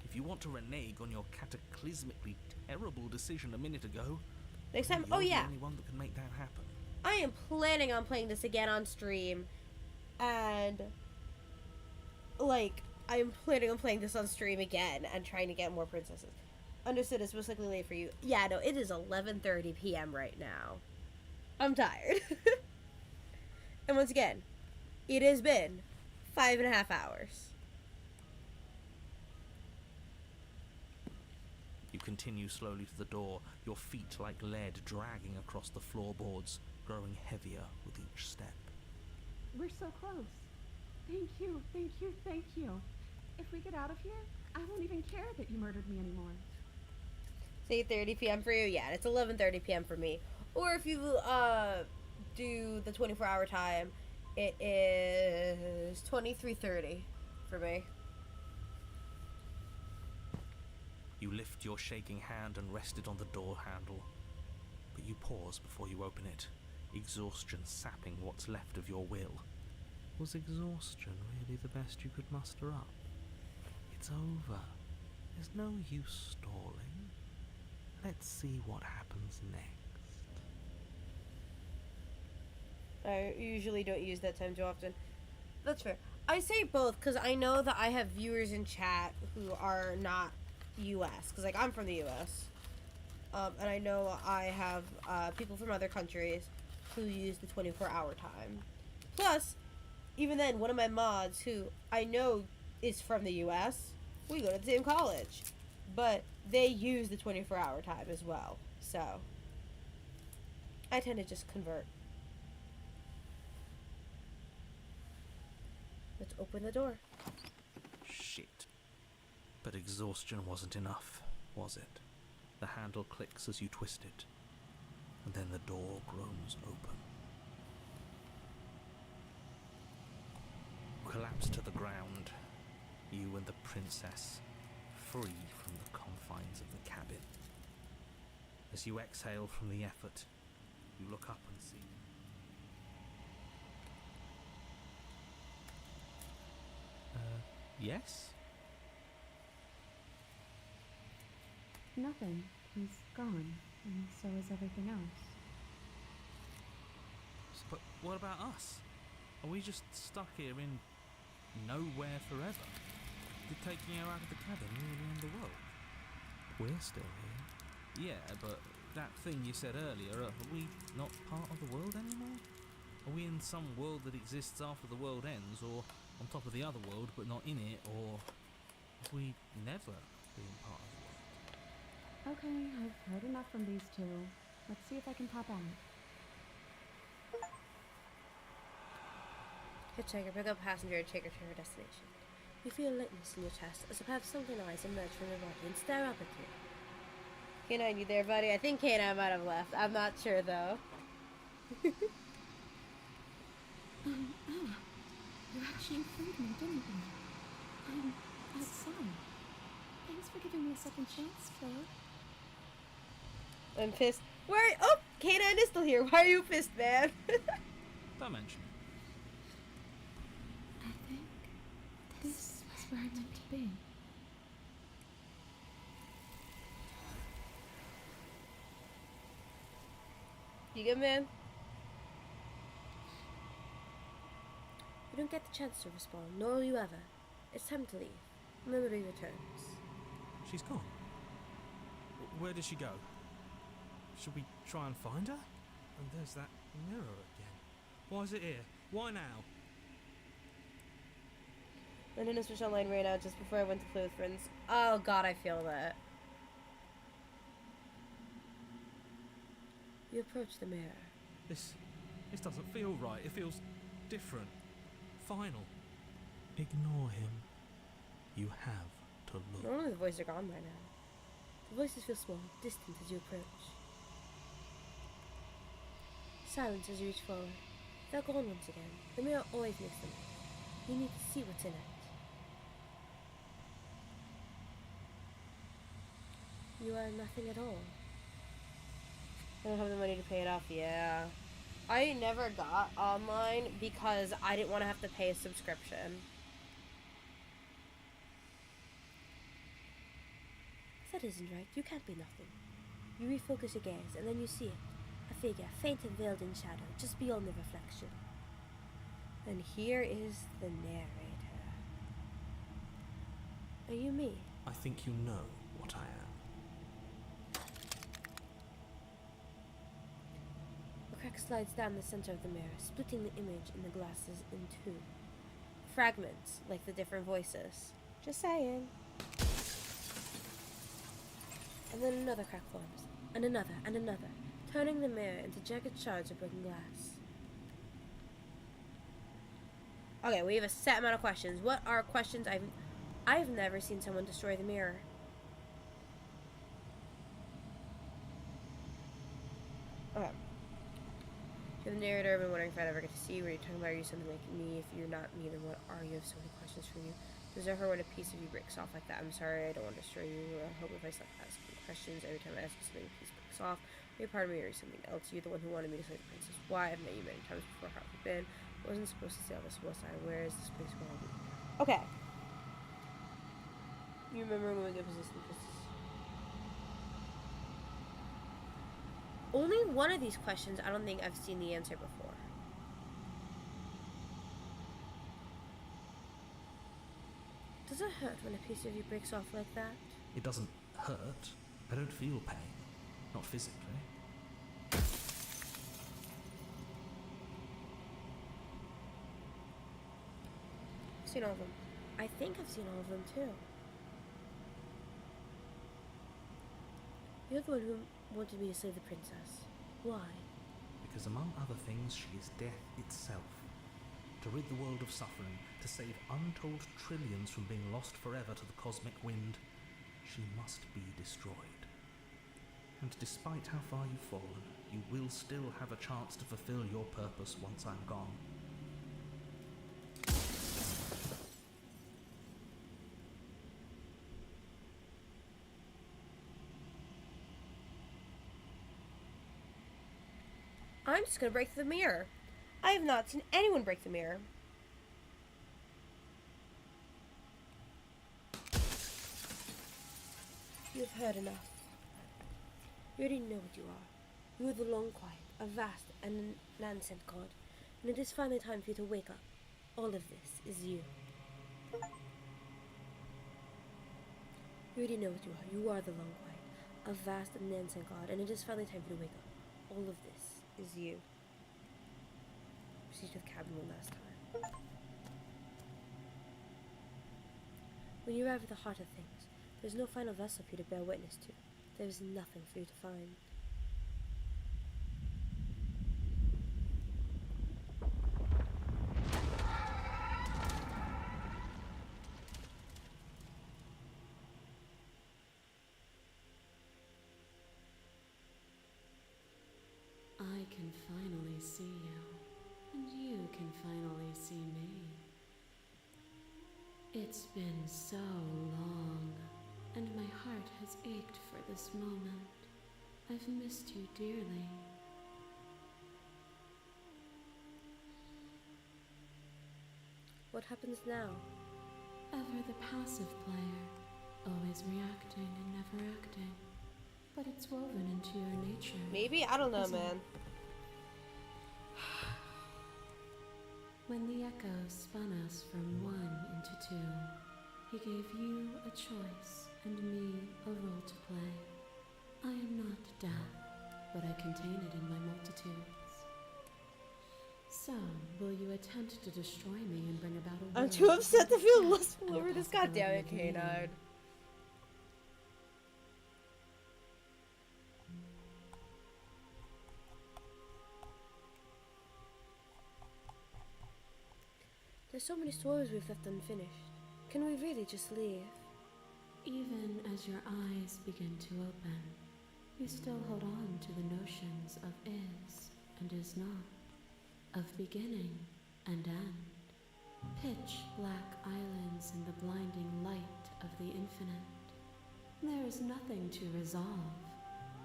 If you want to renege on your cataclysmically terrible decision a minute ago, Next well, time, you're oh yeah, the only one that can make that happen. I am planning on playing this again on stream, and like I am planning on playing this on stream again and trying to get more princesses. Understood, it's most likely late for you. Yeah, no, it is 11:30 p.m. right now. I'm tired. And once again, it has been 5.5 hours. You continue slowly to the door, your feet like lead dragging across the floorboards, growing heavier with each step. We're so close. Thank you, thank you, thank you. If we get out of here, I won't even care that you murdered me anymore. It's 8:30 p.m. for you? Yeah, it's 11:30 p.m. for me. Or if you do the 24-hour time, it is 23:30 for me. You lift your shaking hand and rest it on the door handle, but you pause before you open it, exhaustion sapping what's left of your will. Was exhaustion really the best you could muster up? It's over. There's no use stalling. Let's see what happens next. I usually don't use that time too often. That's fair. I say both because I know that I have viewers in chat who are not U.S. Because, like, I'm from the U.S. And I know I have people from other countries who use the 24-hour time. Plus, even then, one of my mods who I know is from the U.S., we go to the same college. But they use the 24-hour time as well. So, I tend to just convert. Let's open the door. Shit. But exhaustion wasn't enough, was it? The handle clicks as you twist it, and then the door groans open. Collapse to the ground, you and the princess, free from the confines of the cabin. As you exhale from the effort, you look up and see Yes? Nothing. He's gone, and so is everything else. But what about us? Are we just stuck here in nowhere forever? Did taking her out of the cabin really end the world? We're still here. Yeah, but that thing you said earlier, are we not part of the world anymore? Are we in some world that exists after the world ends, or on top of the other world but not in it, or have we never been part of the world? Okay, I've heard enough from these two. Let's see if I can pop out. Hitchhiker, pick up passenger and take her to her destination. You feel lightness in your chest as perhaps something eyes emerge from your body and stare up at you. K9, you there, buddy? I think K9 might have left. I'm not sure, though. You actually freed me, didn't you? I'm outside. Thanks for giving me a second chance, Claude. I'm pissed. Where? Oh, K9 is still here. Why are you pissed, man? Don't mention it. I think this is where I'm meant to be. You good, man? You don't get the chance to respond, nor will you ever. It's time to leave. Memory returns. She's gone. Where did she go? Should we try and find her? And there's that mirror again. Why is it here? Why now? My Nintendo Switch Online ran out just before I went to play with friends. Oh god, I feel that. You approach the mirror. This doesn't feel right. It feels different. Final. Ignore him. You have to look. Normally the voices are gone by now. The voices feel small, distant as you approach. Silence as you reach forward. They're gone once again. The mirror always makes them. You need to see what's in it. You are nothing at all. I don't have the money to pay it off. Yeah. I never got online because I didn't want to have to pay a subscription. That isn't right. You can't be nothing. You refocus your gaze, and then you see it. A figure, faint and veiled in shadow, just beyond the reflection. And here is the narrator. Are you me? I think you know what I am. A crack slides down the center of the mirror, splitting the image in the glasses in two. Fragments, like the different voices. Just saying. And then another crack forms, and another, turning the mirror into jagged shards of broken glass. Okay, we have a set amount of questions. What are questions? I've never seen someone destroy the mirror. Okay. To the narrator, I've been wondering if I'd ever get to see you. Were you talking about, are you something like me? If you're not me, then what are you? I have so many questions for you. Does it hurt when a piece of you breaks off like that? I'm sorry, I don't want to destroy you. I hope if I stop asking questions every time I ask you something, a piece breaks off. Are you part of me or are you something else? You're the one who wanted me to slay the princess. Why? I've met you many times before. How have you been? I wasn't supposed to say all this, was I? Where is this place going to be? Okay. You remember when we get possessed with this? Only one of these questions I don't think I've seen the answer before. Does it hurt when a piece of you breaks off like that? It doesn't hurt. I don't feel pain. Not physically. I've seen all of them. I think I've seen all of them too. You're the one who wanted me to save the princess. Why? Because among other things, she is death itself. To rid the world of suffering, to save untold trillions from being lost forever to the cosmic wind, she must be destroyed. And despite how far you've fallen, you will still have a chance to fulfill your purpose once I'm gone. I'm just gonna break the mirror. I have not seen anyone break the mirror. You've heard enough. You already know what you are. You are the Long Quiet, a vast and nonsense god, and it is finally time for you to wake up. All of this is you. You already know what you are. You are the Long Quiet, a vast and nonsense god, and it is finally time for you to wake up. All of this is you. Proceed to the cabin one last time. When you arrive at the heart of things, there is no final vessel for you to bear witness to. There is nothing for you to find. I can finally see you, and you can finally see me. It's been so long, and my heart has ached for this moment. I've missed you dearly. What happens now? Ever the passive player, always reacting and never acting. But it's woven into your nature. Maybe? I don't know, isn't man. it? When the echo spun us from one into two, he gave you a choice and me a role to play. I am not death, but I contain it in my multitudes. So, will you attempt to destroy me and bring about a I'm world too upset to feel of lustful and over the this goddamn possibility of canine. There's so many stories we've left unfinished. Can we really just leave? Even as your eyes begin to open, you still hold on to the notions of is and is not, of beginning and end, pitch black islands in the blinding light of the infinite. There is nothing to resolve,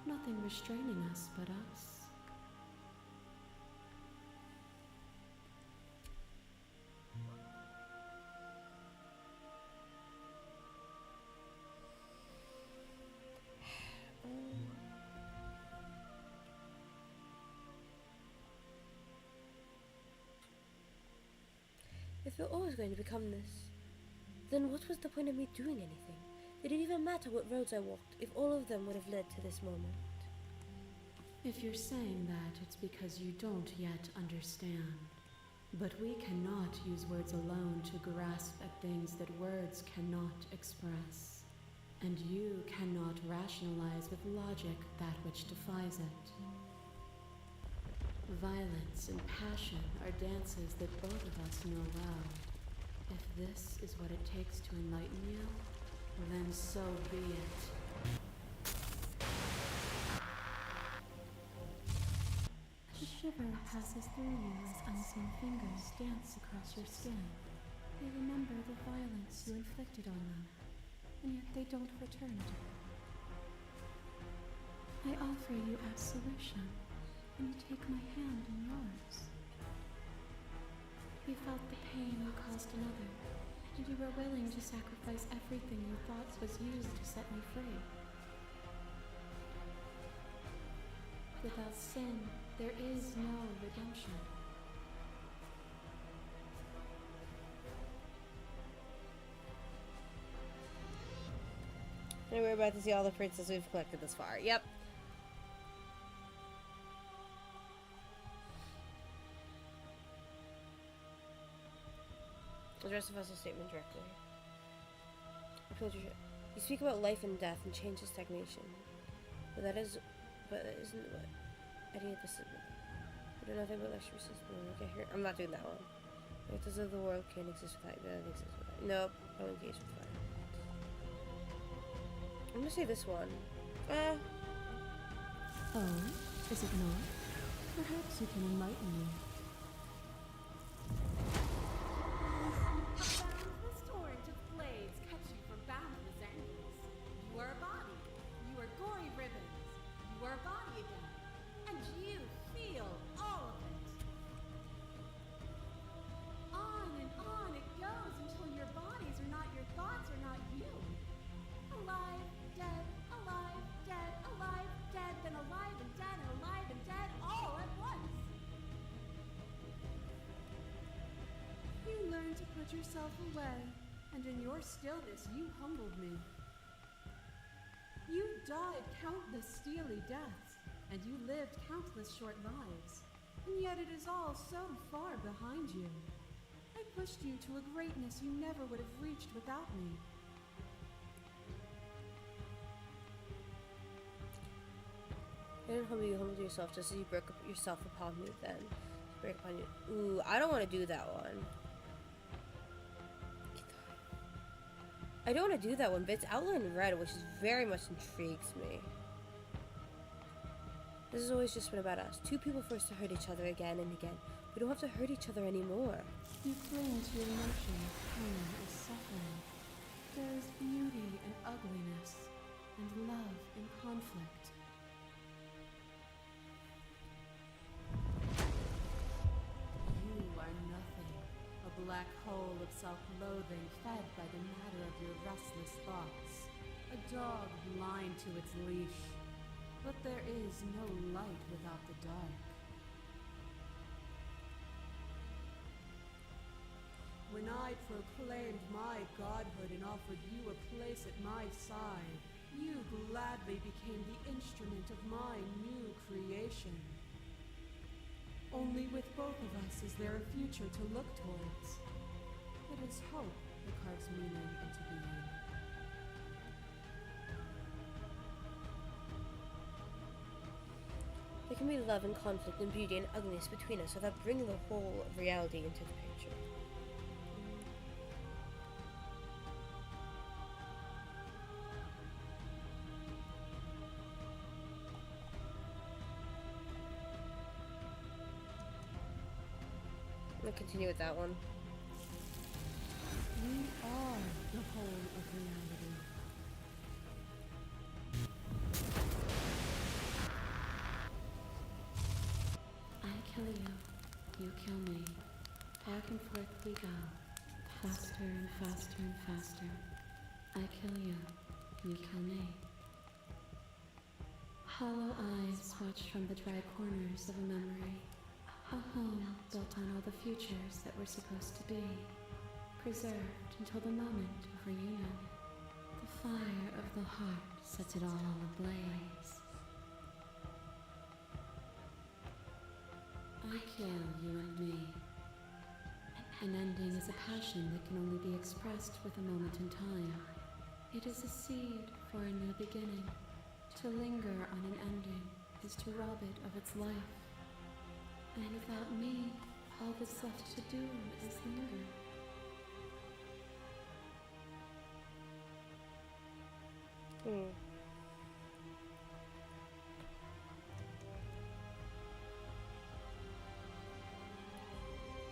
nothing restraining us but us. If we're always going to become this, then what was the point of me doing anything? Did it even matter what roads I walked if all of them would have led to this moment? If you're saying that, it's because you don't yet understand. But we cannot use words alone to grasp at things that words cannot express. And you cannot rationalize with logic that which defies it. Violence and passion are dances that both of us know well. If this is what it takes to enlighten you, then so be it. A shiver passes through you as unseen fingers dance across your skin. They remember the violence you inflicted on them, and yet they don't return it. I offer you absolution, and you take my hand in yours. You felt the pain you caused another, and you were willing to sacrifice everything you thought was used to set me free. Without sin, there is no redemption. And we're about to see all the princes we've collected this far. Yep. Address the vessel statement directly. You speak about life and death and change and stagnation. But that isn't what any of this is. We do nothing but lecture system. Okay, here. I'm not doing that one. Because of the world can't exist without that. Nope. I'll engage with that. I'm gonna say this one. Oh, is it not? Perhaps you can enlighten me. This torrent of blades cut you from boundless angles. You are a body. You are gory ribbons. You are a body again. And you feel all of it. On and on it goes until your bodies are not your thoughts, are not you. Alive, dead, locked yourself away, and in your stillness you humbled me. You died countless steely deaths, and you lived countless short lives, and yet it is all so far behind you. I pushed you to a greatness you never would have reached without me. I didn't humble you, humbled yourself just as you broke yourself upon me then. Break upon you. Ooh, I don't want to do that one. I don't want to do that one, but it's outlined in red, which is very much intrigues me. This has always just been about us. Two people forced to hurt each other again and again. We don't have to hurt each other anymore. You cling to your emotions, pain is suffering. There is beauty in ugliness, and love in conflict. You are nothing, a black hole of self-loathing fed by the matter of your restless thoughts. A dog blind to its leash. But there is no light without the dark. When I proclaimed my godhood and offered you a place at my side, you gladly became the instrument of my new creation. Only with both of us is there a future to look towards. It is hope that carves meaning into being. There can be love and conflict and beauty and ugliness between us without bringing the whole of reality into the picture. I'm gonna continue with that one. We are the whole of reality. I kill you, you kill me. Back and forth we go, faster and faster and faster. I kill you, you kill me. Hollow eyes watch from the dry corners of a memory. A home built on all the futures that were supposed to be, preserved until the moment of reunion. The fire of the heart sets it all ablaze. I kill you and me. An ending is a passion that can only be expressed with a moment in time. It is a seed for a new beginning. To linger on an ending is to rob it of its life. And without me, all that's left to do is linger.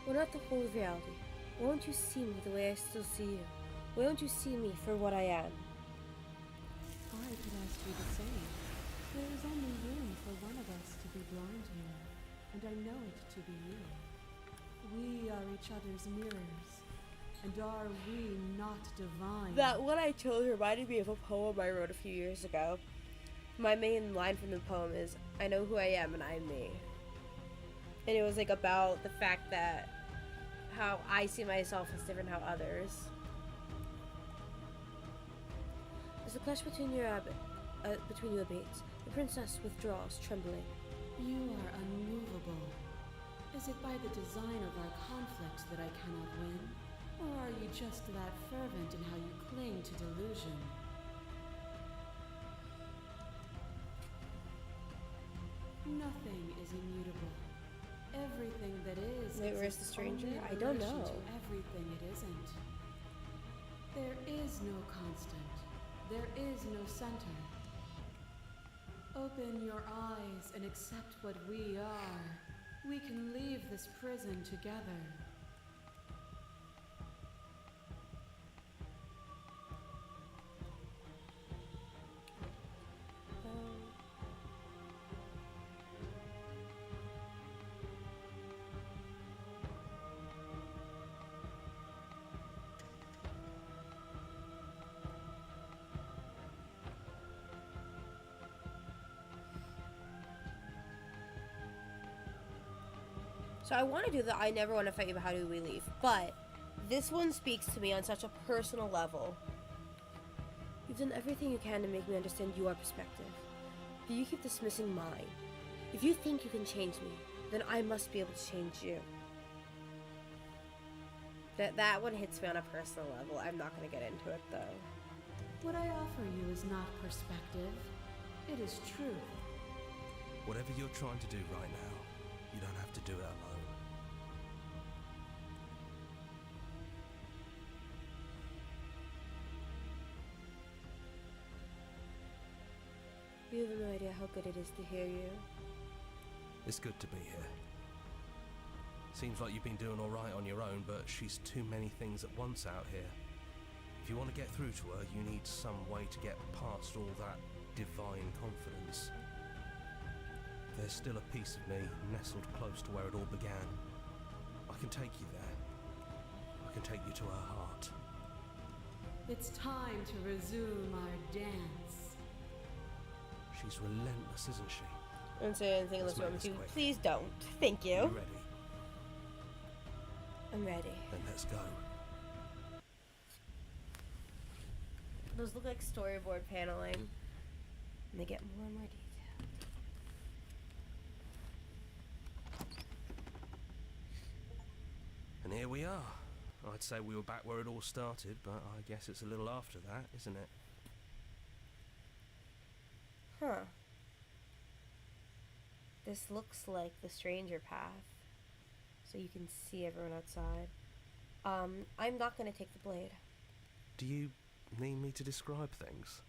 We're not the whole of reality. Why won't you see me the way I still see you? Why won't you see me for what I am? I could ask you the same. There is only room for one of us to be blind here, and I know it to be you. We are each other's mirrors, and are we not divine? That one I chose reminded me of a poem I wrote a few years ago. My main line from the poem is, I know who I am and I'm me. And it was like about the fact that how I see myself is different how others. As the clash between you abates, the princess withdraws, trembling. You are unmovable. Is it by the design of our conflict that I cannot win? Or are you just that fervent in how you cling to delusion? Nothing is immutable. Everything that is Wait, where's the stranger? only in I don't relation know. to everything it isn't. There is no constant. There is no center. Open your eyes and accept what we are. We can leave this prison together. So I want to do the I never want to fight you, but how do we leave? But This one speaks to me on such a personal level. You've done everything you can to make me understand your perspective, but you keep dismissing mine. If you think you can change me, then I must be able to change you. That one hits me on a personal level. I'm not going to get into it, though. What I offer you is not perspective. It is truth. Whatever you're trying to do right now, you don't have to do it alone. You have no idea how good it is to hear you. It's good to be here. Seems like you've been doing all right on your own, but she's too many things at once out here. If you want to get through to her, you need some way to get past all that divine confidence. There's still a piece of me nestled close to where it all began. I can take you there. I can take you to her heart. It's time to resume our dance. She's relentless, isn't she? I don't say anything unless you want me to. quick. Please don't. Thank you. You ready? I'm ready. Then let's go. Those look like storyboard paneling. And they get more and more detailed. And here we are. I'd say we were back where it all started, but I guess it's a little after that, isn't it? Huh. This looks like the stranger path. So you can see everyone outside. I'm not going to take the blade. Do you need me to describe things?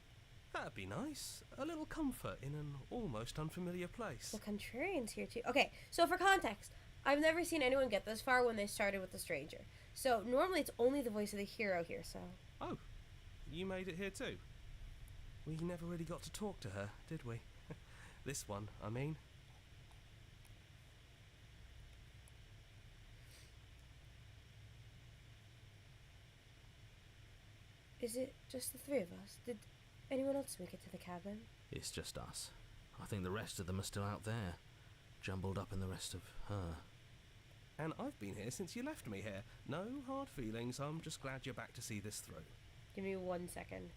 That'd be nice. A little comfort in an almost unfamiliar place. The contrarian's here too. Okay, so for context, I've never seen anyone get this far when they started with the stranger. So normally it's only the voice of the hero here, so... Oh, you made it here too? We never really got to talk to her, did we? This one, I mean. Is it just the three of us? Did anyone else make it to the cabin? It's just us. I think the rest of them are still out there, jumbled up in the rest of her. And I've been here since you left me here. No hard feelings, I'm just glad you're back to see this through. Give me 1 second.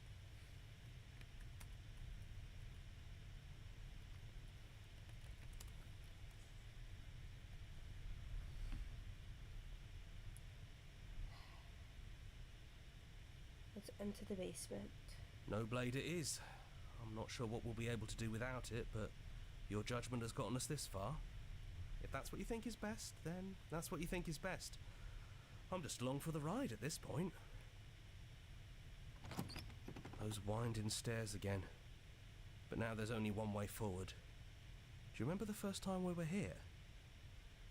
Let's enter the basement. No blade it is. I'm not sure what we'll be able to do without it, but your judgment has gotten us this far. If that's what you think is best, then that's what you think is best. I'm just along for the ride at this point. Those winding stairs again. But now there's only one way forward. Do you remember the first time we were here?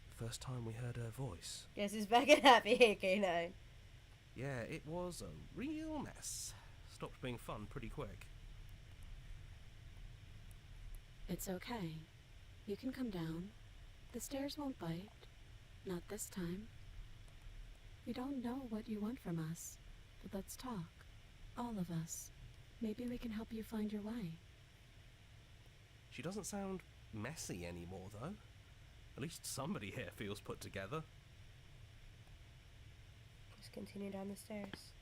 The first time we heard her voice? Guess who's back and happy here, K9. Yeah, it was a real mess. Stopped being fun pretty quick. It's okay. You can come down. The stairs won't bite. Not this time. We don't know what you want from us, but let's talk. All of us. Maybe we can help you find your way. She doesn't sound messy anymore, though. At least somebody here feels put together. Just continue down the stairs.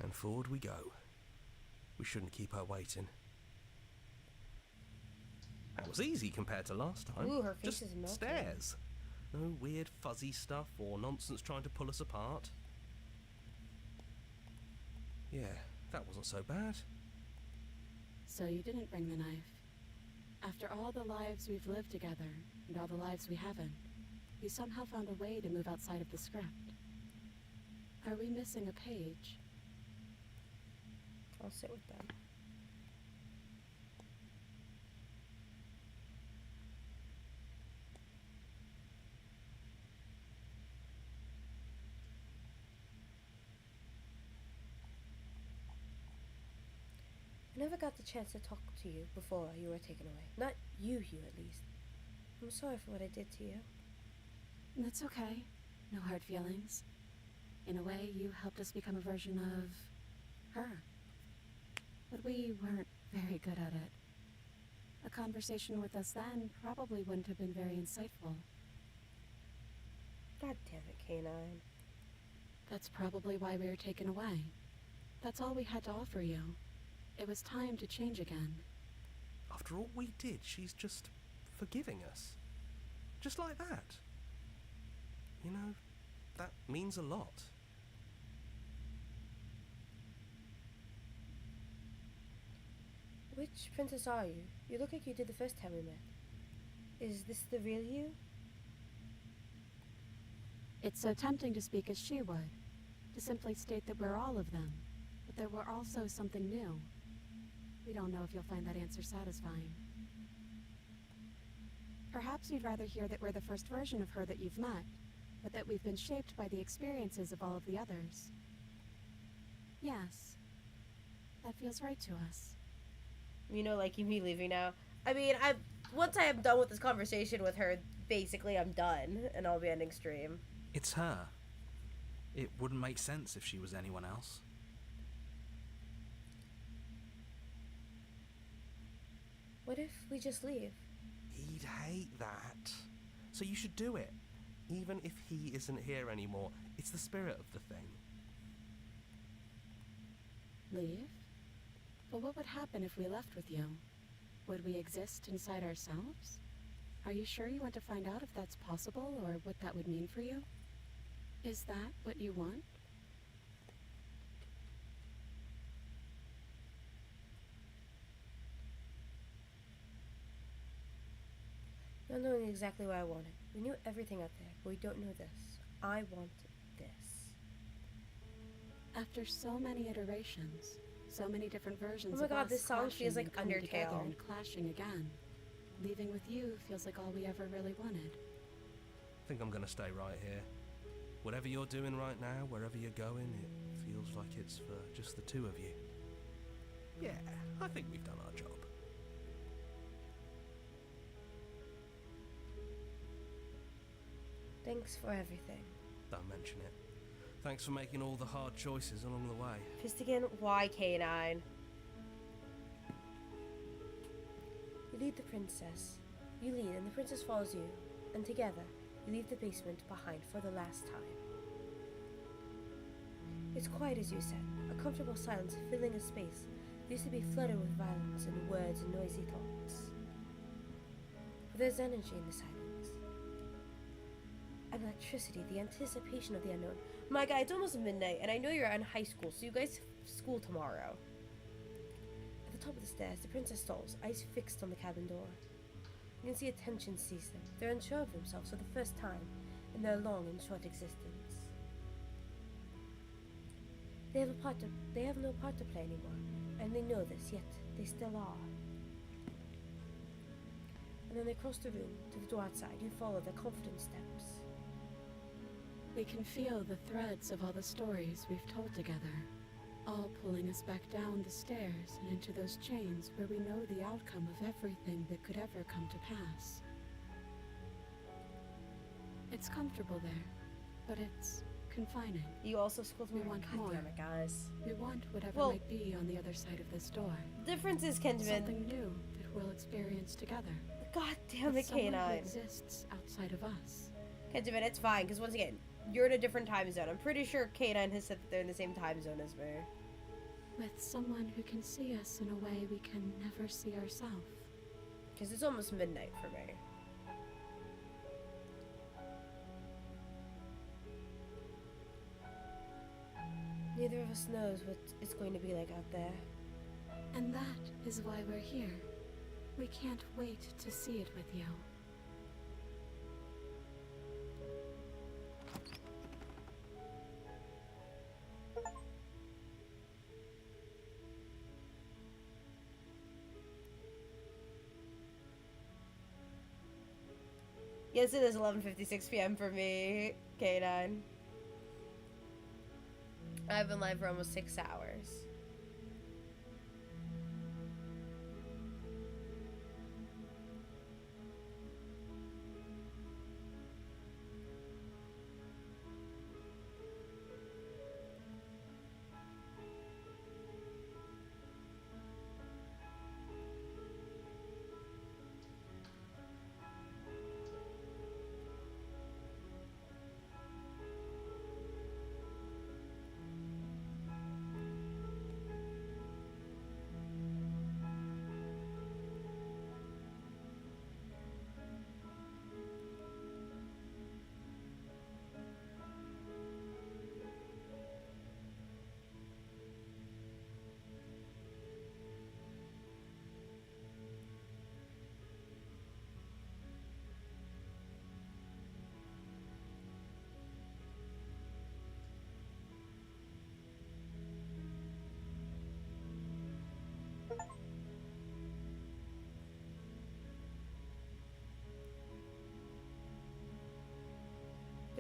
And forward we go. We shouldn't keep her waiting. That was easy compared to last time. Ooh, her face Just is melting. stairs. No weird fuzzy stuff or nonsense trying to pull us apart. Yeah, that wasn't so bad. So you didn't bring the knife. After all the lives we've lived together, and all the lives we haven't, you somehow found a way to move outside of the script. Are we missing a page? I'll sit with them. I never got the chance to talk to you before you were taken away. Not you at least. I'm sorry for what I did to you. That's okay. No hard feelings. In a way, you helped us become a version of her. But we weren't very good at it. A conversation with us then probably wouldn't have been very insightful. God damn it, K9. That's probably why we were taken away. That's all we had to offer you. It was time to change again. After all we did, she's just forgiving us. Just like that. You know, that means a lot. Which princess are you? You look like you did the first time we met. Is this the real you? It's so tempting to speak as she would, to simply state that we're all of them, but that we're also something new. We don't know if you'll find that answer satisfying. Perhaps you'd rather hear that we're the first version of her that you've met, but that we've been shaped by the experiences of all of the others. Yes, that feels right to us. You know, like me leaving now. I mean, once I am done with this conversation with her, basically I'm done, and I'll be ending stream. It's her. It wouldn't make sense if she was anyone else. What if we just leave? He'd hate that. So you should do it. Even if he isn't here anymore, it's the spirit of the thing. Leave? But what would happen if we left with you? Would we exist inside ourselves? Are you sure you want to find out if that's possible, or what that would mean for you? Is that what you want? Not knowing exactly what I wanted. We knew everything out there, but we don't know this. I want this. After so many iterations, so many different versions Oh my of god, us this song feels clashing like and coming together Undertale. and clashing again. Leaving with you feels like all we ever really wanted. I think I'm gonna stay right here. Whatever you're doing right now, wherever you're going, it feels like it's for just the two of you. Yeah, I think we've done our job. Thanks for everything. Don't mention it. Thanks for making all the hard choices along the way. Pistigan, why K9? You lead the princess. You lead and the princess follows you. And together, you leave the basement behind for the last time. It's quiet as you said, a comfortable silence filling a space that used to be flooded with violence and words and noisy thoughts. But there's energy in the silence. And electricity, the anticipation of the unknown. My guy, it's almost midnight, and I know you're in high school, so you guys have school tomorrow. At the top of the stairs, the princess stalls, eyes fixed on the cabin door. You can see a tension seize them. They're unsure of themselves for the first time in their long and short existence. They have no part to play anymore, and they know this, yet they still are. And then they cross the room to the door outside. You follow their confident steps. We can feel the threads of all the stories we've told together, all pulling us back down the stairs and into those chains where we know the outcome of everything that could ever come to pass. It's comfortable there, but it's confining. You also school We tomorrow. want God more. damn it, guys. We want whatever Well- might be on the other side of this door. Difference is, Kenjamin. Something new that we'll experience together. God damn it, With someone who K9. exists outside of us. Kenjamin, it's fine, because once again, you're in a different time zone. I'm pretty sure K9 has said that they're in the same time zone as me. With someone who can see us in a way we can never see ourselves. Because it's almost midnight for me. Neither of us knows what it's going to be like out there. And that is why we're here. We can't wait to see it with you. Yes, it is 11:56 p.m. for me, K9. I've been live for almost 6 hours.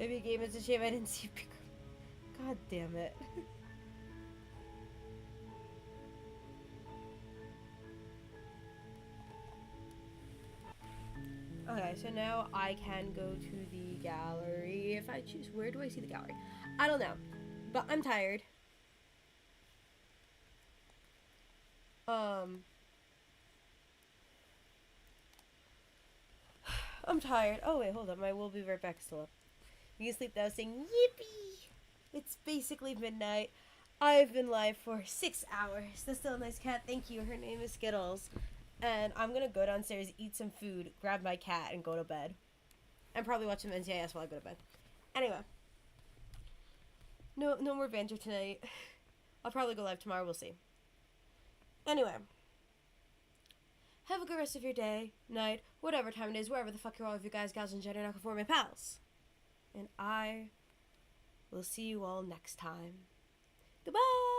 Maybe a game is a shame I didn't see. God damn it. Okay, so now I can go to the gallery if I choose. Where do I see the gallery? I don't know, but I'm tired. I'm tired. Oh wait, hold up. My will be right back still up. You can sleep now saying yippee. It's basically midnight. I've been live for 6 hours. That's still a nice cat. Thank you. Her name is Skittles. And I'm gonna go downstairs, eat some food, grab my cat, and go to bed. And probably watch some NCIS while I go to bed. Anyway. No more banter tonight. I'll probably go live tomorrow. We'll see. Anyway. Have a good rest of your day, night, whatever time it is, wherever the fuck you're all of you guys, gals, and gender nonconforming pals. And I will see you all next time. Goodbye!